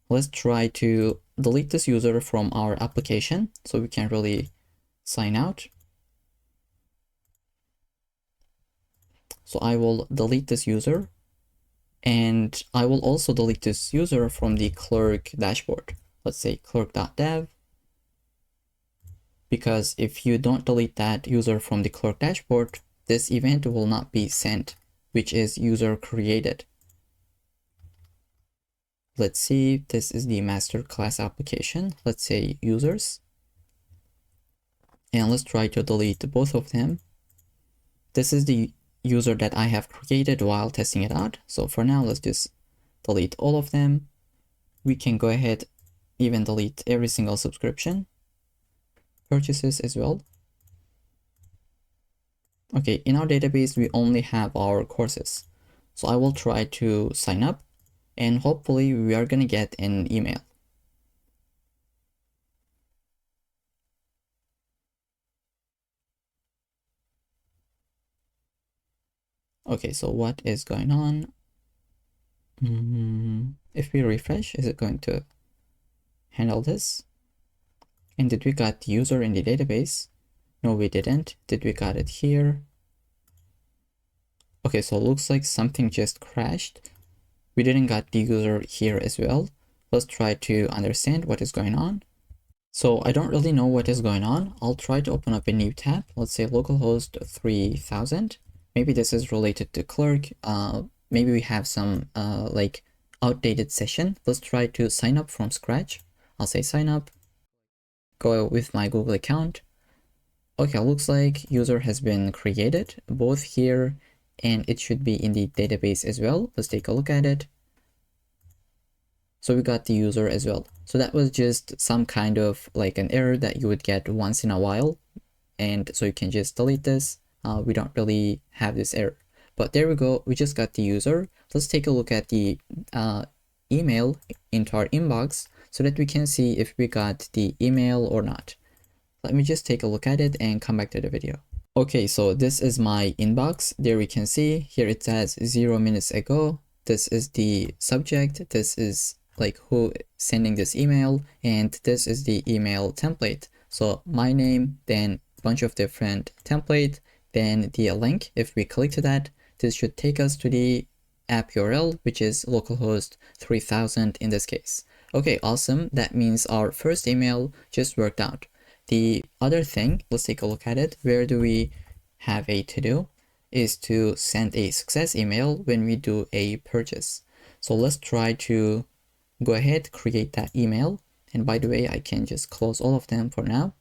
Speaker 1: Let's try to delete this user from our application so we can really sign out. So I will delete this user, and I will also delete this user from the Clerk dashboard. Let's say clerk.dev, because if you don't delete that user from the Clerk dashboard, this event will not be sent, which is user created. Let's see, this is the master class application. Let's say users, and let's try to delete both of them. This is the user that I have created while testing it out. So for now, let's just delete all of them. We can go ahead, even delete every single subscription, purchases as well. Okay, in our database, we only have our courses. So I will try to sign up, and hopefully we are gonna get an email. Okay, so what is going on? If we refresh, is it going to handle this? And did we got the user in the database? No, we didn't. Did we got it here? Okay, so it looks like something just crashed. We didn't got the user here as well. Let's try to understand what is going on. So I don't really know what is going on. I'll try to open up a new tab. Let's say localhost 3000. Maybe this is related to Clerk. Maybe we have some like outdated session. Let's try to sign up from scratch. I'll say sign up. Go with my Google account. Okay, looks like user has been created both here, and it should be in the database as well. Let's take a look at it. So we got the user as well. So that was just some kind of like an error that you would get once in a while. And so you can just delete this. We don't really have this error. But there we go. We just got the user. Let's take a look at the email into our inbox so that we can see if we got the email or not. Let me just take a look at it and come back to the video. Okay, so this is my inbox. There we can see here it says 0 minutes ago. This is the subject. This is like who sending this email, and this is the email template. So my name, then bunch of different template, then the link. If we click to that, this should take us to the app URL, which is localhost 3000 in this case. Okay, awesome. That means our first email just worked out. The other thing, let's take a look at it. Where do we have a to-do? Is to send a success email when we do a purchase. So let's try to go ahead, create that email. And by the way, I can just close all of them for now.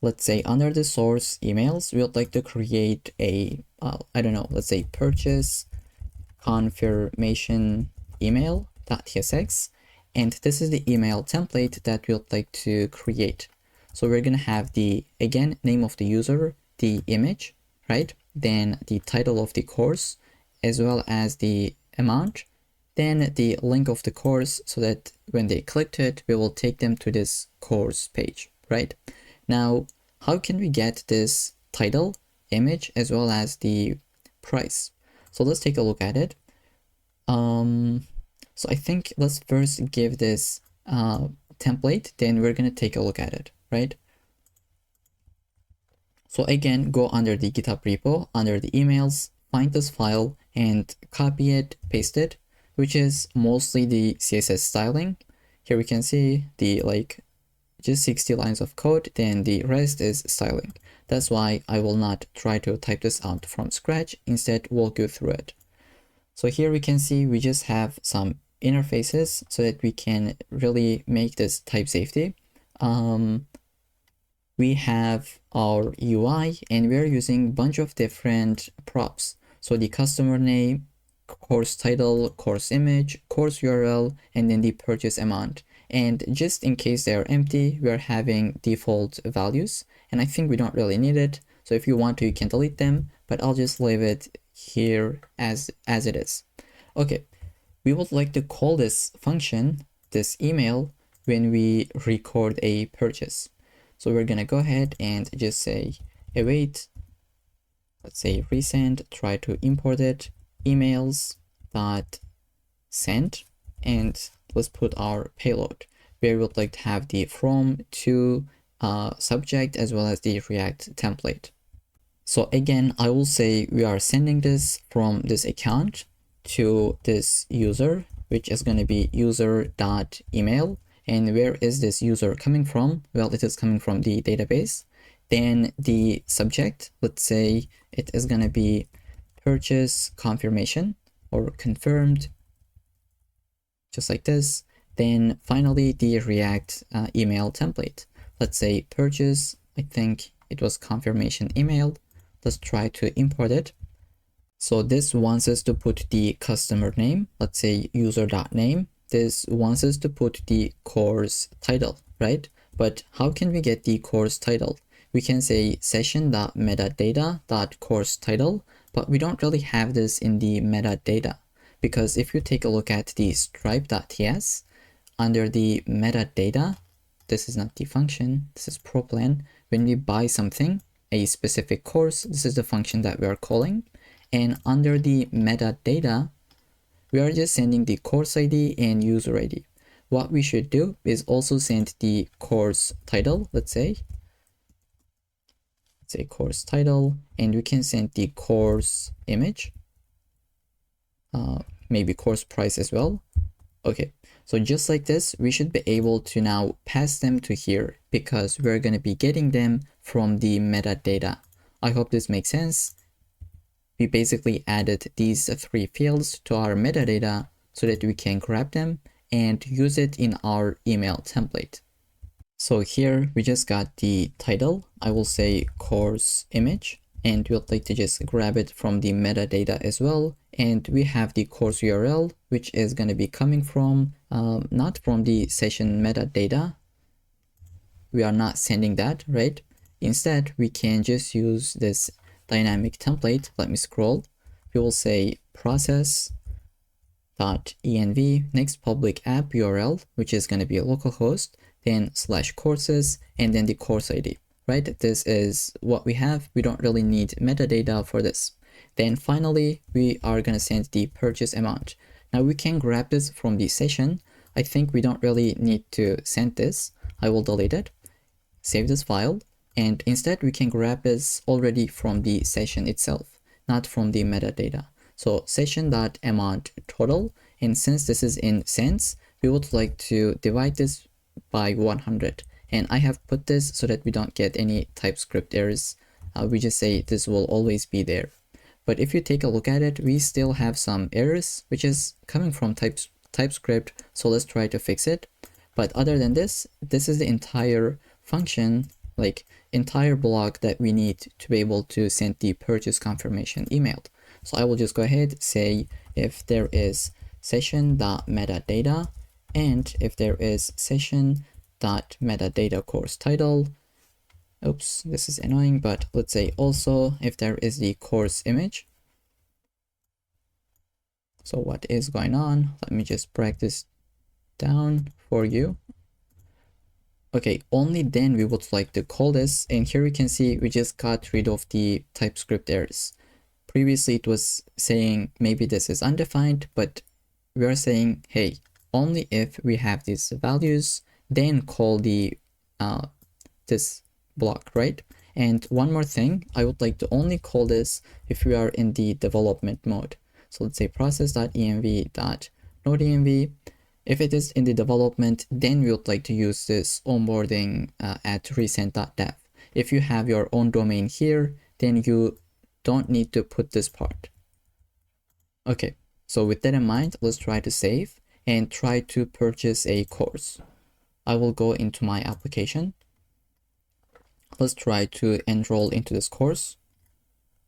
Speaker 1: Let's say under the source emails, we would like to create a, I don't know, let's say purchase confirmation email.tsx. And this is the email template that we would like to create. So we're gonna have the, again, name of the user, the image, right? Then the title of the course, as well as the amount, then the link of the course, so that when they clicked it, we will take them to this course page, right? Now, how can we get this title, image, as well as the price? So let's take a look at it. So I think let's first give this template, then we're gonna take a look at it, right? So again, go under the GitHub repo, under the emails, find this file and copy it, paste it, which is mostly the CSS styling. Here we can see the like just 60 lines of code, then the rest is styling. That's why I will not try to type this out from scratch, instead walk you through it. So here we can see we just have some interfaces so that we can really make this type safety. We have our UI and we're using a bunch of different props. So the customer name, course title, course image, course URL, and then the purchase amount. And just in case they are empty, we're having default values. And I think we don't really need it. So if you want to, you can delete them, but I'll just leave it here as it is. Okay, we would like to call this function, this email, when we record a purchase. So we're gonna go ahead and just say await let's say resend, try to import it, emails dot send, and let's put our payload where we would like to have the from to subject as well as the React template. So again, I will say we are sending this from this account to this user, which is going to be user.email. And where is this user coming from? Well, it is coming from the database. Then the subject, let's say it is going to be purchase confirmation or confirmed, just like this. Then finally the React email template. Let's say purchase, I think it was confirmation email. Let's try to import it. So this wants us to put the customer name, let's say user.name. This wants us to put the course title, right? But how can we get the course title? We can say session.metadata.course title, but we don't really have this in the metadata, because if you take a look at the stripe.ts, under the metadata, this is not the function, this is proplan. When we buy something, a specific course, this is the function that we are calling. And under the metadata, we are just sending the course ID and user ID. What we should do is also send the course title, let's say course title, and we can send the course image, maybe course price as well. Okay, so just like this, we should be able to now pass them to here because we're going to be getting them from the metadata. I hope this makes sense. We basically added these three fields to our metadata so that we can grab them and use it in our email template. So here we just got the title, I will say course image, and we'd like to just grab it from the metadata as well. And we have the course URL, which is going to be coming from, not from the session metadata. We are not sending that, right? Instead, we can just use this dynamic template. Let me scroll. We will say process.env next public app URL, which is going to be a localhost, then /courses, and then the course ID, right? This is what we have. We don't really need metadata for this. Then finally, we are going to send the purchase amount. Now we can grab this from the session. I think we don't really need to send this. I will delete it, save this file, and instead we can grab this already from the session itself, not from the metadata. So session.amount total, and since this is in cents, we would like to divide this by 100. And I have put this so that we don't get any TypeScript errors. We just say this will always be there. But if you take a look at it, we still have some errors, which is coming from TypeScript. So let's try to fix it. But other than this, this is the entire function, like entire block that we need to be able to send the purchase confirmation email. So I will just go ahead, say if there is session.metadata, and if there is session.metadata course title. Oops, this is annoying, but let's say also if there is the course image. So what is going on? Let me just break this down for you. Okay, only then we would like to call this, and here we can see we just got rid of the TypeScript errors. Previously it was saying maybe this is undefined, but we are saying, hey, only if we have these values, then call the this block, right? And one more thing, I would like to only call this if we are in the development mode. So let's say process.env.nodenv. If it is in the development, then we would like to use this onboarding at recent.dev. If you have your own domain here, then you don't need to put this part. Okay, so with that in mind, let's try to save and try to purchase a course. I will go into my application. Let's try to enroll into this course.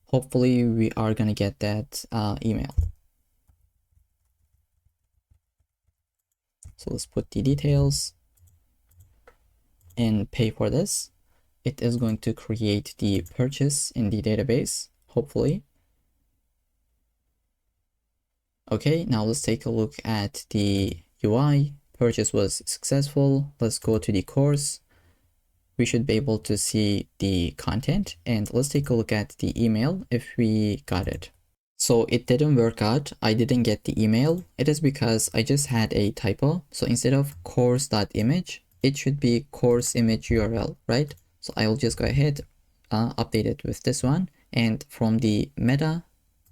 Speaker 1: Hopefully we are gonna get that email. So let's put the details and pay for this. It is going to create the purchase in the database, hopefully. Okay, now let's take a look at the UI. Purchase was successful. Let's go to the course. we should be able to see the content. And let's take a look at the email if we got it. So it didn't work out. I didn't get the email. It is because I just had a typo. So instead of course.image, it should be course image URL, right? So I will just go ahead, update it with this one. And from the meta,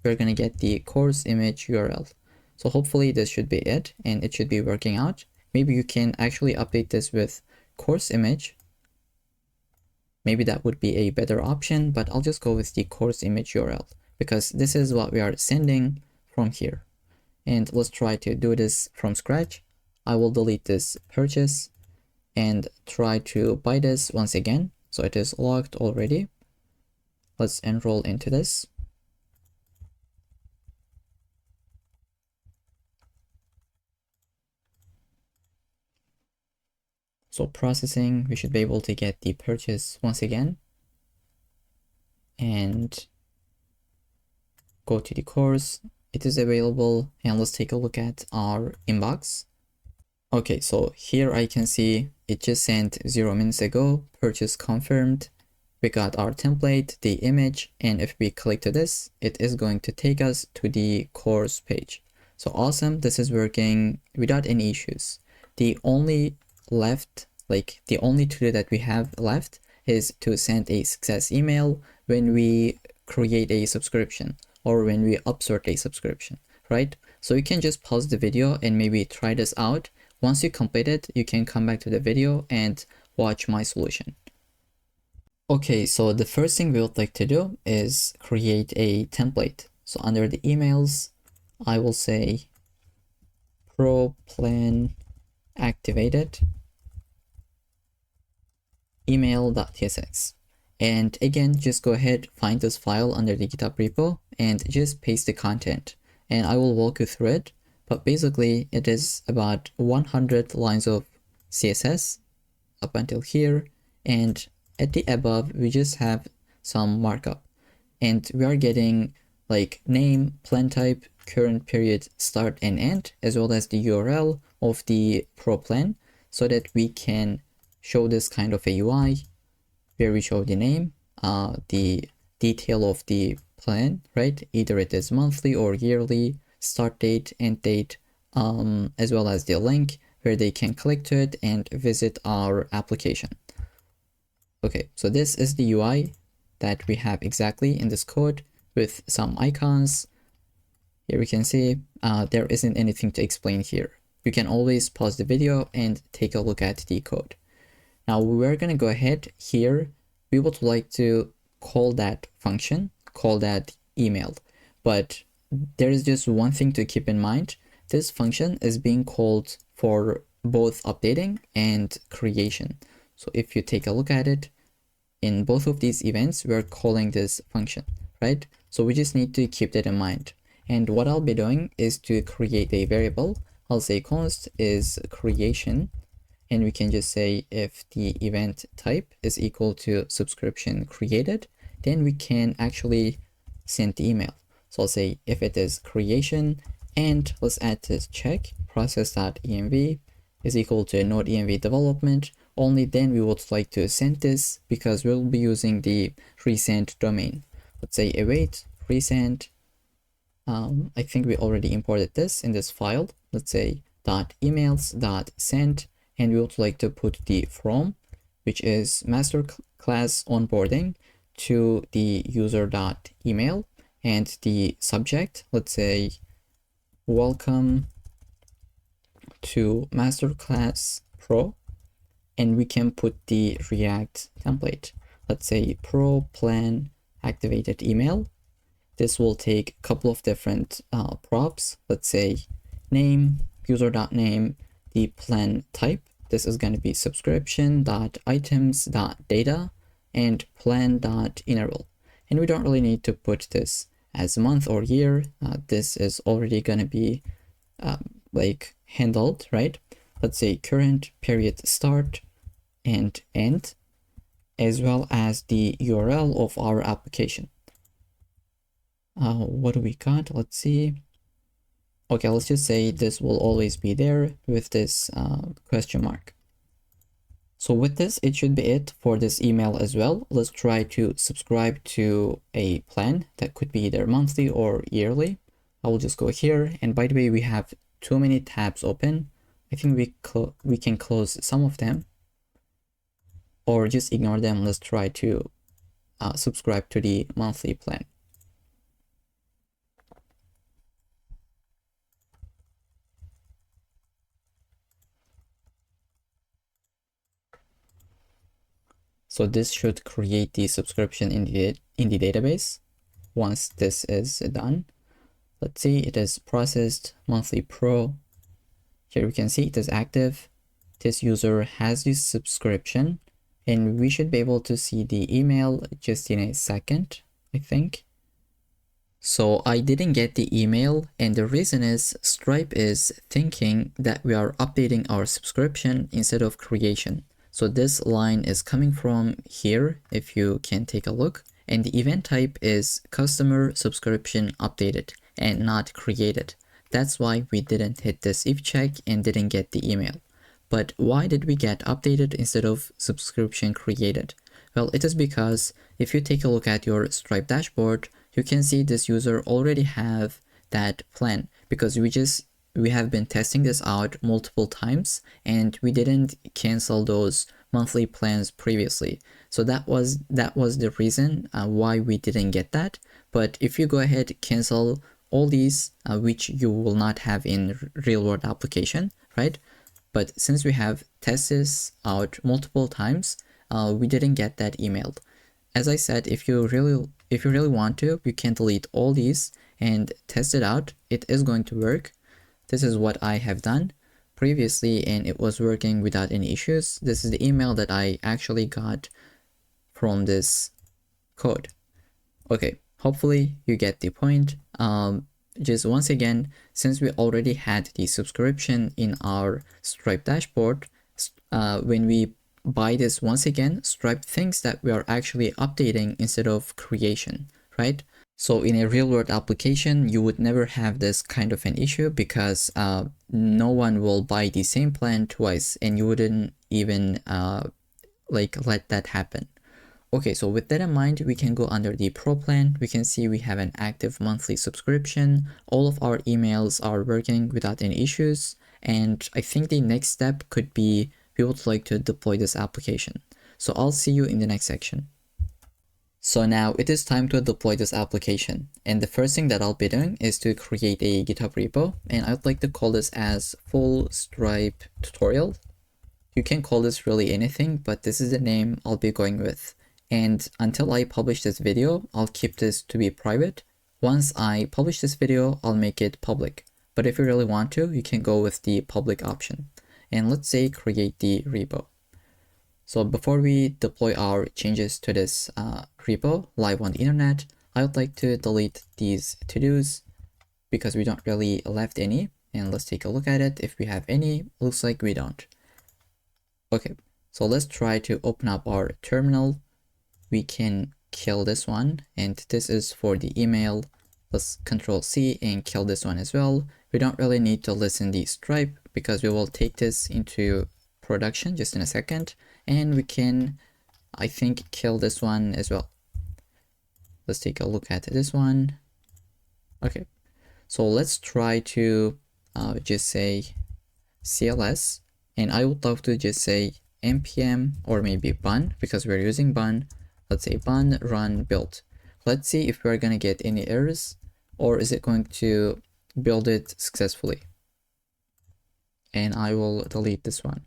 Speaker 1: we're going to get the course image URL. So hopefully this should be it and it should be working out. Maybe you can actually update this with course image. Maybe that would be a better option, but I'll just go with the course image URL because this is what we are sending from here. And let's try to do this from scratch. I will delete this purchase and try to buy this once again. So it is logged already. Let's enroll into this. So processing, we should be able to get the purchase once again. And go to the course. It is available. And let's take a look at our inbox. Okay, so here I can see it just sent 0 minutes ago, purchase confirmed. We got our template, the image, and if we click to this, it is going to take us to the course page. So awesome, this is working without any issues. The only the only to-do that we have left is to send a success email when we create a subscription or when we upsert a subscription, right? So you can just pause the video and maybe try this out. Once you complete it, you can come back to the video and watch my solution. Okay, so the first thing we would like to do is create a template. So under the emails, I will say pro plan activated email.tsx. And again, just go ahead, find this file under the GitHub repo and just paste the content. And I will walk you through it. But basically, it is about 100 lines of CSS up until here. And at the above, we just have some markup. And we are getting like name, plan type, current period, start and end, as well as the URL of the pro plan, so that we can show this kind of a UI where we show the name, the detail of the plan, right? Either it is monthly or yearly, start date, end date, as well as the link where they can click to it and visit our application. Okay, so this is the UI that we have exactly in this code with some icons. Here we can see there isn't anything to explain here. You can always pause the video and take a look at the code. Now we're going to go ahead here. We would like to call that function, call that email. But there is just one thing to keep in mind. This function is being called for both updating and creation. So if you take a look at it, in both of these events, we're calling this function, right? So we just need to keep that in mind. And what I'll be doing is to create a variable. I'll say const is creation. And we can just say if the event type is equal to subscription created, then we can actually send the email. So I'll say if it is creation, and let's add this check, process.env is equal to node.env development. Only then we would like to send this because we'll be using the resend domain. Let's say await resend. I think we already imported this in this file. Let's say .emails.send. And we would like to put the from, which is master class onboarding, to the user.email, and the subject, let's say welcome to masterclass pro, and we can put the React template. Let's say pro plan activated email. This will take a couple of different props. Let's say name, user.name, the plan type. This is going to be subscription.items.data and plan.interval. And we don't really need to put this as month or year. This is already going to be like handled, right? Let's say current period start and end, as well as the URL of our application. What do we got? Let's see. Okay, let's just say this will always be there with this question mark. So with this, it should be it for this email as well. Let's try to subscribe to a plan that could be either monthly or yearly. I will just go here. And by the way, we have too many tabs open. I think we can close some of them or just ignore them. Let's try to subscribe to the monthly plan. So this should create the subscription in the database. Once this is done, let's see, it is processed, monthly pro. Here we can see it is active. This user has this subscription, and we should be able to see the email just in a second, I think. So I didn't get the email, and the reason is Stripe is thinking that we are updating our subscription instead of creation. So this line is coming from here, if you can take a look, and the event type is customer subscription updated and not created. That's why we didn't hit this if check and didn't get the email. But why did we get updated instead of subscription created? Well, it is because if you take a look at your Stripe dashboard, you can see this user already have that plan because we have been testing this out multiple times and we didn't cancel those monthly plans previously. So that was the reason why we didn't get that. But if you go ahead, cancel all these, which you will not have in real world application, right? But since we have tested this out multiple times, we didn't get that emailed. As I said, if you really want to, you can delete all these and test it out. It is going to work. This is what I have done previously and it was working without any issues. This is the email that I actually got from this code. Okay, hopefully you get the point. Just once again, since we already had the subscription in our Stripe dashboard, when we buy this once again, Stripe thinks that we are actually updating instead of creation, right? So in a real world application, you would never have this kind of an issue because no one will buy the same plan twice and you wouldn't even let that happen. Okay, so with that in mind, we can go under the Pro plan. We can see we have an active monthly subscription. All of our emails are working without any issues. And I think the next step could be we would like to deploy this application. So I'll see you in the next section. So now it is time to deploy this application. And the first thing that I'll be doing is to create a GitHub repo. And I'd like to call this as full Stripe tutorial. You can call this really anything, but this is the name I'll be going with. And until I publish this video, I'll keep this to be private. Once I publish this video, I'll make it public. But if you really want to, you can go with the public option. And let's say create the repo. So before we deploy our changes to this repo live on the internet, I would like to delete these to-dos because we don't really left any. And let's take a look at it. If we have any, looks like we don't. Okay, so let's try to open up our terminal. We can kill this one, and this is for the email. Let's Control C and kill this one as well. We don't really need to listen the Stripe because we will take this into production just in a second, and we can, I think, kill this one as well. Let's take a look at this one. Okay, so let's try to just say CLS, and I would love to just say npm or maybe bun because we're using bun. Let's say bun run build. Let's see if we're gonna get any errors or is it going to build it successfully. And I will delete this one.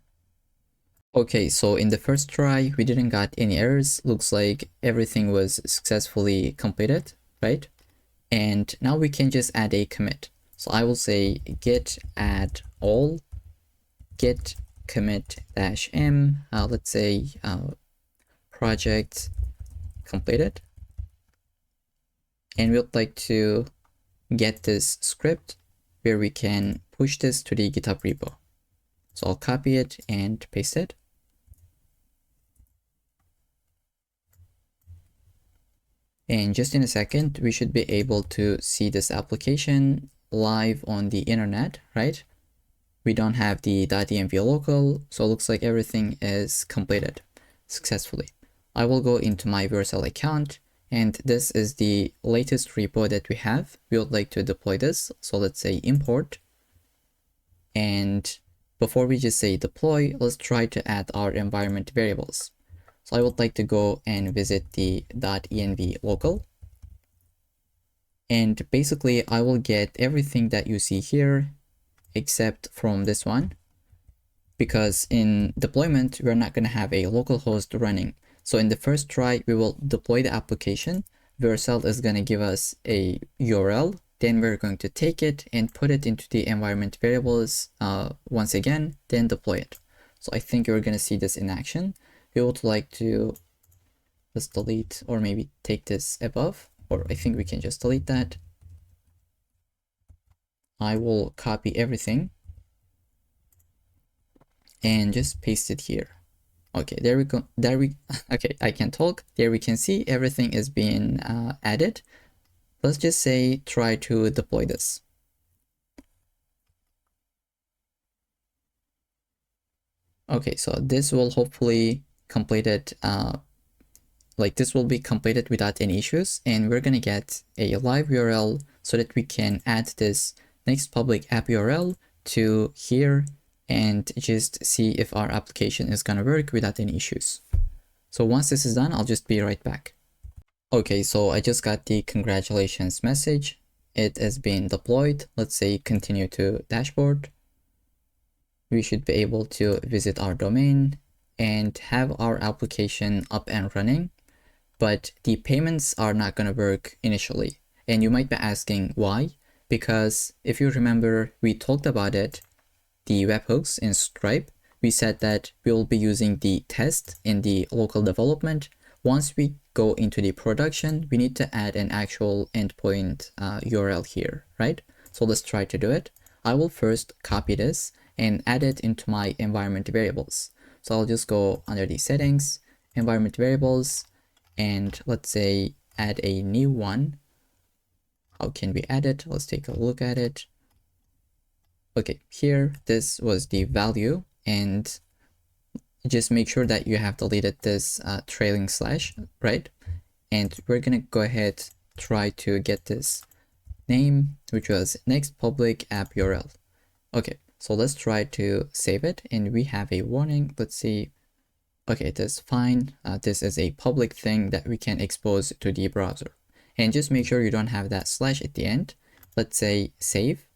Speaker 1: Okay, so in the first try, we didn't got any errors. Looks like everything was successfully completed, right? And now we can just add a commit. So I will say git add all, git commit -m, let's say project completed. And we would like to get this script where we can push this to the GitHub repo. So I'll copy it and paste it. And just in a second, we should be able to see this application live on the internet, right? We don't have the .env local, so it looks like everything is completed successfully. I will go into my Vercel account, and this is the latest repo that we have. We would like to deploy this, so let's say import. And before we just say deploy, let's try to add our environment variables. So I would like to go and visit the .env local. And basically I will get everything that you see here except from this one, because in deployment we're not going to have a local host running. So in the first try we will deploy the application. Vercel is going to give us a URL, then we're going to take it and put it into the environment variables once again, then deploy it. So I think you're going to see this in action. We would like to just delete, or maybe take this above, or I think we can just delete that. I will copy everything and just paste it here. Okay, there we go. Okay, I can talk. There we can see everything is being added. Let's just say try to deploy this. Okay, so this will hopefully complete it. This will be completed without any issues, and we're gonna get a live URL so that we can add this next public app URL to here and just see if our application is gonna work without any issues. So once this is done, I'll just be right back. Okay, so I just got the congratulations message. It has been deployed. Let's say continue to dashboard. We should be able to visit our domain and have our application up and running, but the payments are not going to work initially. And you might be asking why? Because if you remember, we talked about it, the webhooks in Stripe. We said that we'll be using the test in the local development. Once we go into the production, we need to add an actual endpoint URL here, right? So let's try to do it. I will first copy this and add it into my environment variables. So I'll just go under the settings, environment variables, and let's say add a new one. How can we add it? Let's take a look at it. Okay, here, this was the value, and just make sure that you have deleted this trailing slash, right? And we're gonna go ahead, try to get this name, which was next public app URL. Okay, so let's try to save it, and we have a warning. Let's see. Okay, it is fine. This is a public thing that we can expose to the browser. And just make sure you don't have that slash at the end. Let's say save.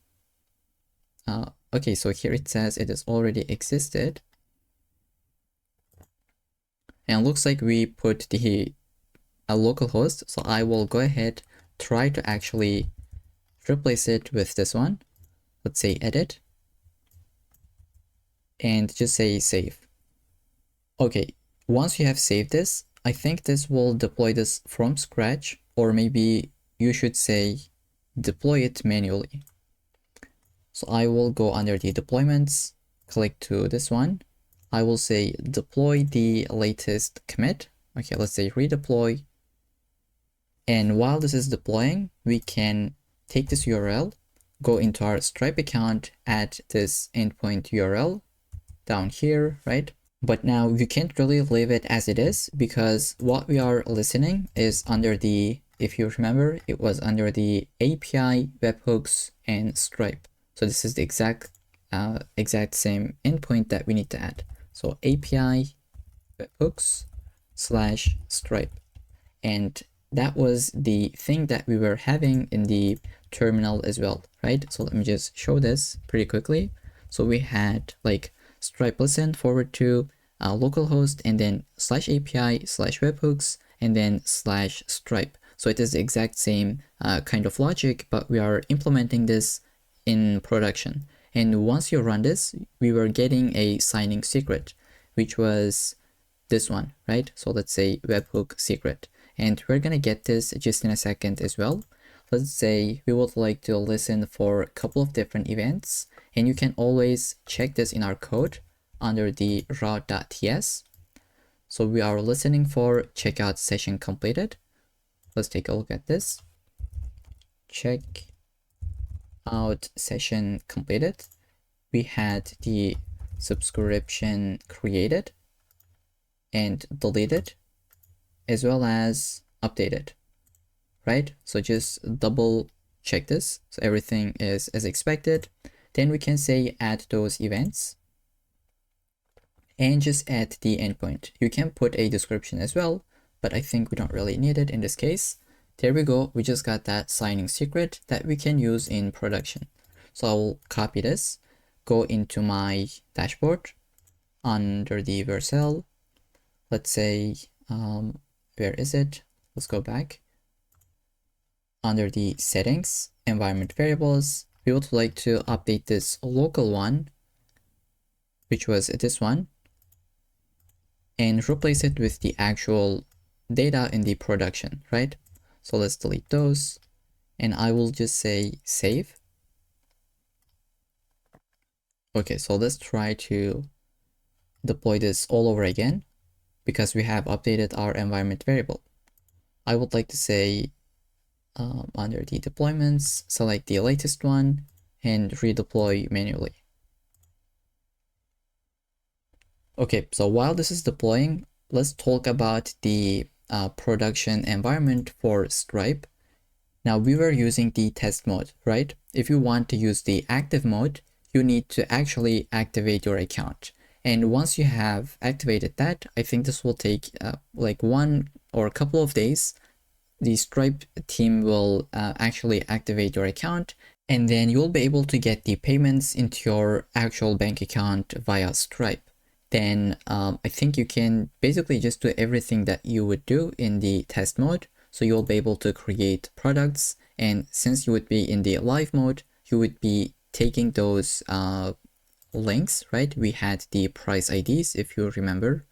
Speaker 1: Okay, so here it says it has already existed. And looks like we put the local host. So I will go ahead, try to actually replace it with this one. Let's say edit. And just say save. Okay, once you have saved this, I think this will deploy this from scratch, or maybe you should say deploy it manually. So I will go under the deployments, click to this one. I will say deploy the latest commit. Okay, let's say redeploy. And while this is deploying, we can take this URL, go into our Stripe account, add this endpoint URL down here, right? But now you can't really leave it as it is, because what we are listening is under the, if you remember, it was under the API, webhooks, and Stripe. So this is the exact same endpoint that we need to add. So API, webhooks, / Stripe. And that was the thing that we were having in the terminal as well, right? So let me just show this pretty quickly. So we had like Stripe listen forward to localhost, and then /API /webhooks, and then /Stripe. So it is the exact same kind of logic, but we are implementing this in production. And once you run this, we were getting a signing secret, which was this one, right? So let's say webhook secret. And we're gonna get this just in a second as well. Let's say we would like to listen for a couple of different events, and you can always check this in our code under the route.ts. So we are listening for checkout session completed. Let's take a look at this. Check out session completed. we had the subscription created and deleted, as well as updated, right? So just double check this. So everything is as expected. Then we can say add those events and just add the endpoint. You can put a description as well, but I think we don't really need it in this case. There we go. We just got that signing secret that we can use in production. So I'll copy this, go into my dashboard under the Vercel. Let's say, where is it? Let's go back. Under the settings, environment variables, we would like to update this local one, which was this one, and replace it with the actual data in the production, right? So let's delete those, and I will just say save. Okay, so let's try to deploy this all over again because we have updated our environment variable. I would like to say under the deployments, select the latest one and redeploy manually. Okay, so while this is deploying, let's talk about the production environment for Stripe. Now we were using the test mode, right? If you want to use the active mode, you need to actually activate your account. And once you have activated that, I think this will take like 1 or a couple of days. The Stripe team will actually activate your account, and then you'll be able to get the payments into your actual bank account via Stripe. Then I think you can basically just do everything that you would do in the test mode. So you'll be able to create products, and since you would be in the live mode, you would be taking those links, right? We had the price IDs, if you remember.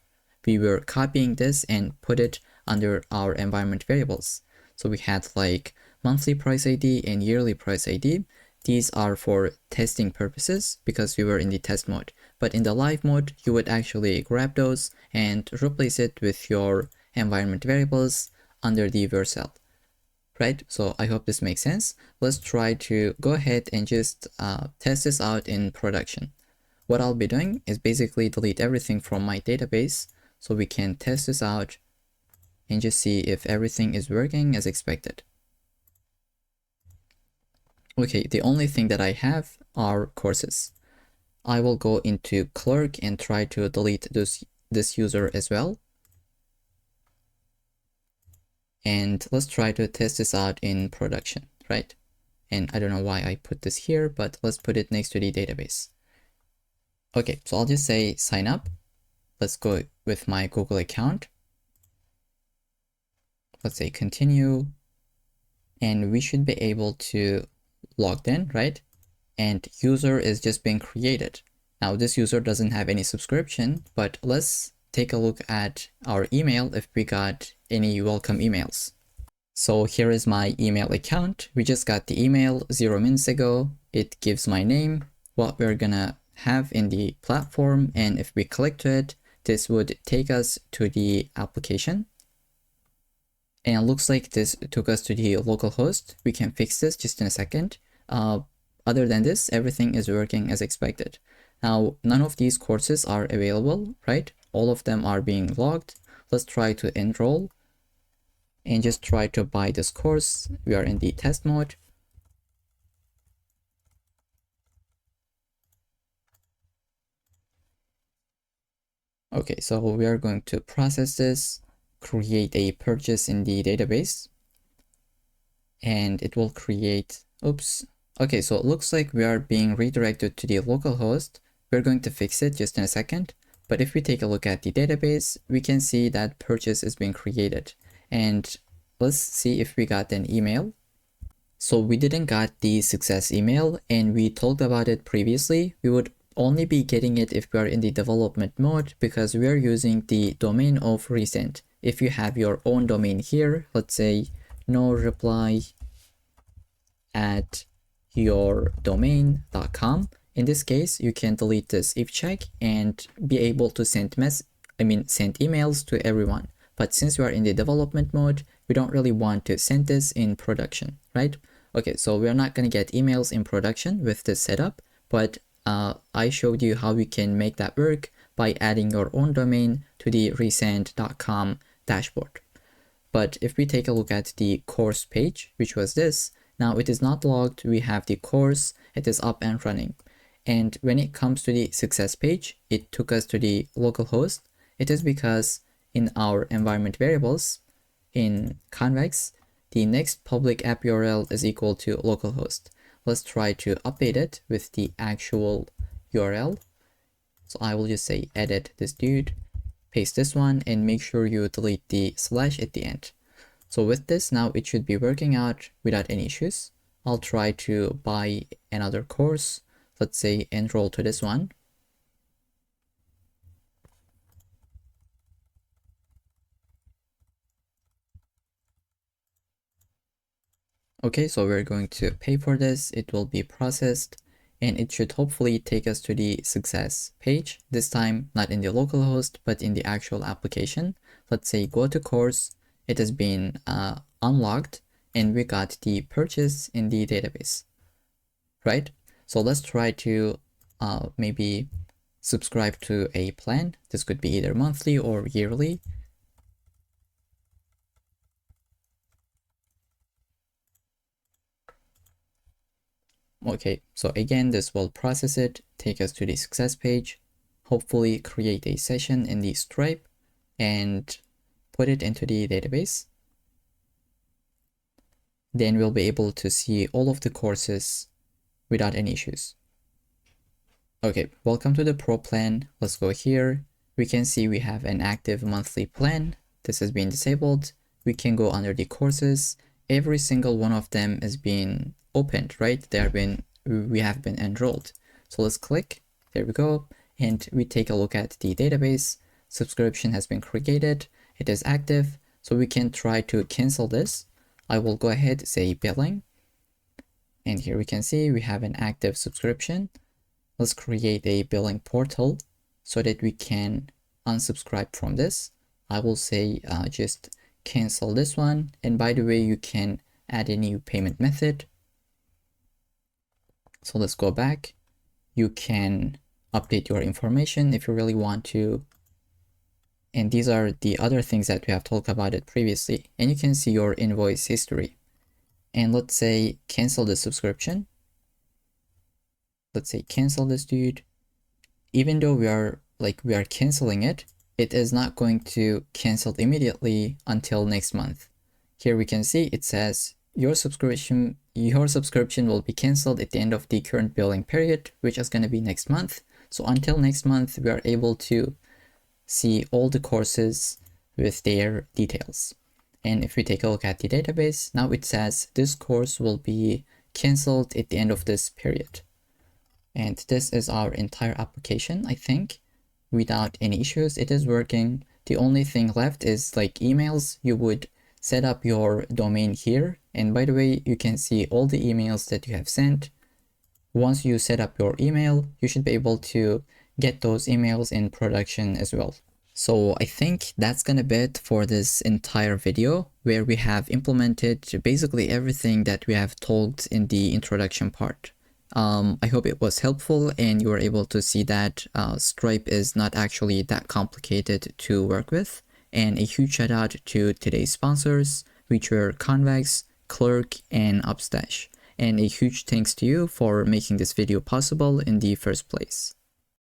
Speaker 1: We were copying this and put it under our environment variables. So we had like monthly price ID and yearly price ID. These are for testing purposes because we were in the test mode. But in the live mode, you would actually grab those and replace it with your environment variables under the Vercel, right? So I hope this makes sense. Let's try to go ahead and just test this out in production. What I'll be doing is basically delete everything from my database so we can test this out and just see if everything is working as expected. Okay, the only thing that I have are courses. I will go into Clerk and try to delete this user as well. And let's try to test this out in production, right? And I don't know why I put this here, but let's put it next to the database. Okay, so I'll just say sign up. Let's go with my Google account. Let's say continue. And we should be able to log in, right? And user is just being created. Now this user doesn't have any subscription, but let's take a look at our email if we got any welcome emails. So here is my email account. We just got the email 0 minutes ago. It gives my name, what we're gonna have in the platform, and if we click to it, this would take us to the application. And it looks like this took us to the local host. We can fix this just in a second. Other than this, everything is working as expected. Now, none of these courses are available, right? All of them are being logged. Let's try to enroll and just try to buy this course. We are in the test mode. Okay, so we are going to process this, create a purchase in the database, and it will create, oops. Okay, so it looks like we are being redirected to the local host. We're going to fix it just in a second. But if we take a look at the database, we can see that purchase is being created. And let's see if we got an email. So we didn't got the success email, and we talked about it previously. We would only be getting it if we are in the development mode because we are using the domain of recent. If you have your own domain here, let's say no reply at yourdomain.com. In this case, you can delete this if check and be able to send emails to everyone. But since we are in the development mode, we don't really want to send this in production, right? Okay, so we're not going to get emails in production with this setup, but I showed you how we can make that work by adding your own domain to the recent.com dashboard. But if we take a look at the course page, which was this, now it is not logged, we have the course, it is up and running. And when it comes to the success page, it took us to the localhost. It is because in our environment variables, in Convex, the next public app URL is equal to localhost. Let's try to update it with the actual URL. So I will just say edit this dude, paste this one, and make sure you delete the slash at the end. So with this, now it should be working out without any issues. I'll try to buy another course. Let's say enroll to this one. Okay, so we're going to pay for this. It will be processed and it should hopefully take us to the success page. This time, not in the localhost, but in the actual application. Let's say go to course. It has been unlocked and we got the purchase in the database, right? So let's try to maybe subscribe to a plan. This could be either monthly or yearly. Okay, so again, this will process it, take us to the success page, hopefully create a session in the Stripe and put it into the database. Then we'll be able to see all of the courses without any issues. Okay, welcome to the Pro plan. Let's go here. We can see we have an active monthly plan. This has been disabled. We can go under the courses. Every single one of them is being opened, right? We have been enrolled. So let's click, there we go. And we take a look at the database. Subscription has been created. It is active. So we can try to cancel this. I will go ahead, say billing. And here we can see we have an active subscription. Let's create a billing portal so that we can unsubscribe from this. I will say just cancel this one. And by the way, you can add a new payment method. So let's go back. You can update your information if you really want to. And these are the other things that we have talked about it previously. And you can see your invoice history. And let's say cancel the subscription. Let's say cancel this dude. Even though we are canceling it, it is not going to cancel immediately until next month. Here we can see it says your subscription will be canceled at the end of the current billing period, which is going to be next month. So until next month, we are able to see all the courses with their details. And if we take a look at the database, now it says this course will be canceled at the end of this period. And this is our entire application, I think, without any issues. It is working. The only thing left is like emails. You would set up your domain here. And by the way, you can see all the emails that you have sent. Once you set up your email, you should be able to get those emails in production as well. So I think that's gonna be it for this entire video, where we have implemented basically everything that we have told in the introduction part. I hope it was helpful and you were able to see that Stripe is not actually that complicated to work with. And a huge shout out to today's sponsors, which were Convex, Clerk, and Upstash. And a huge thanks to you for making this video possible in the first place.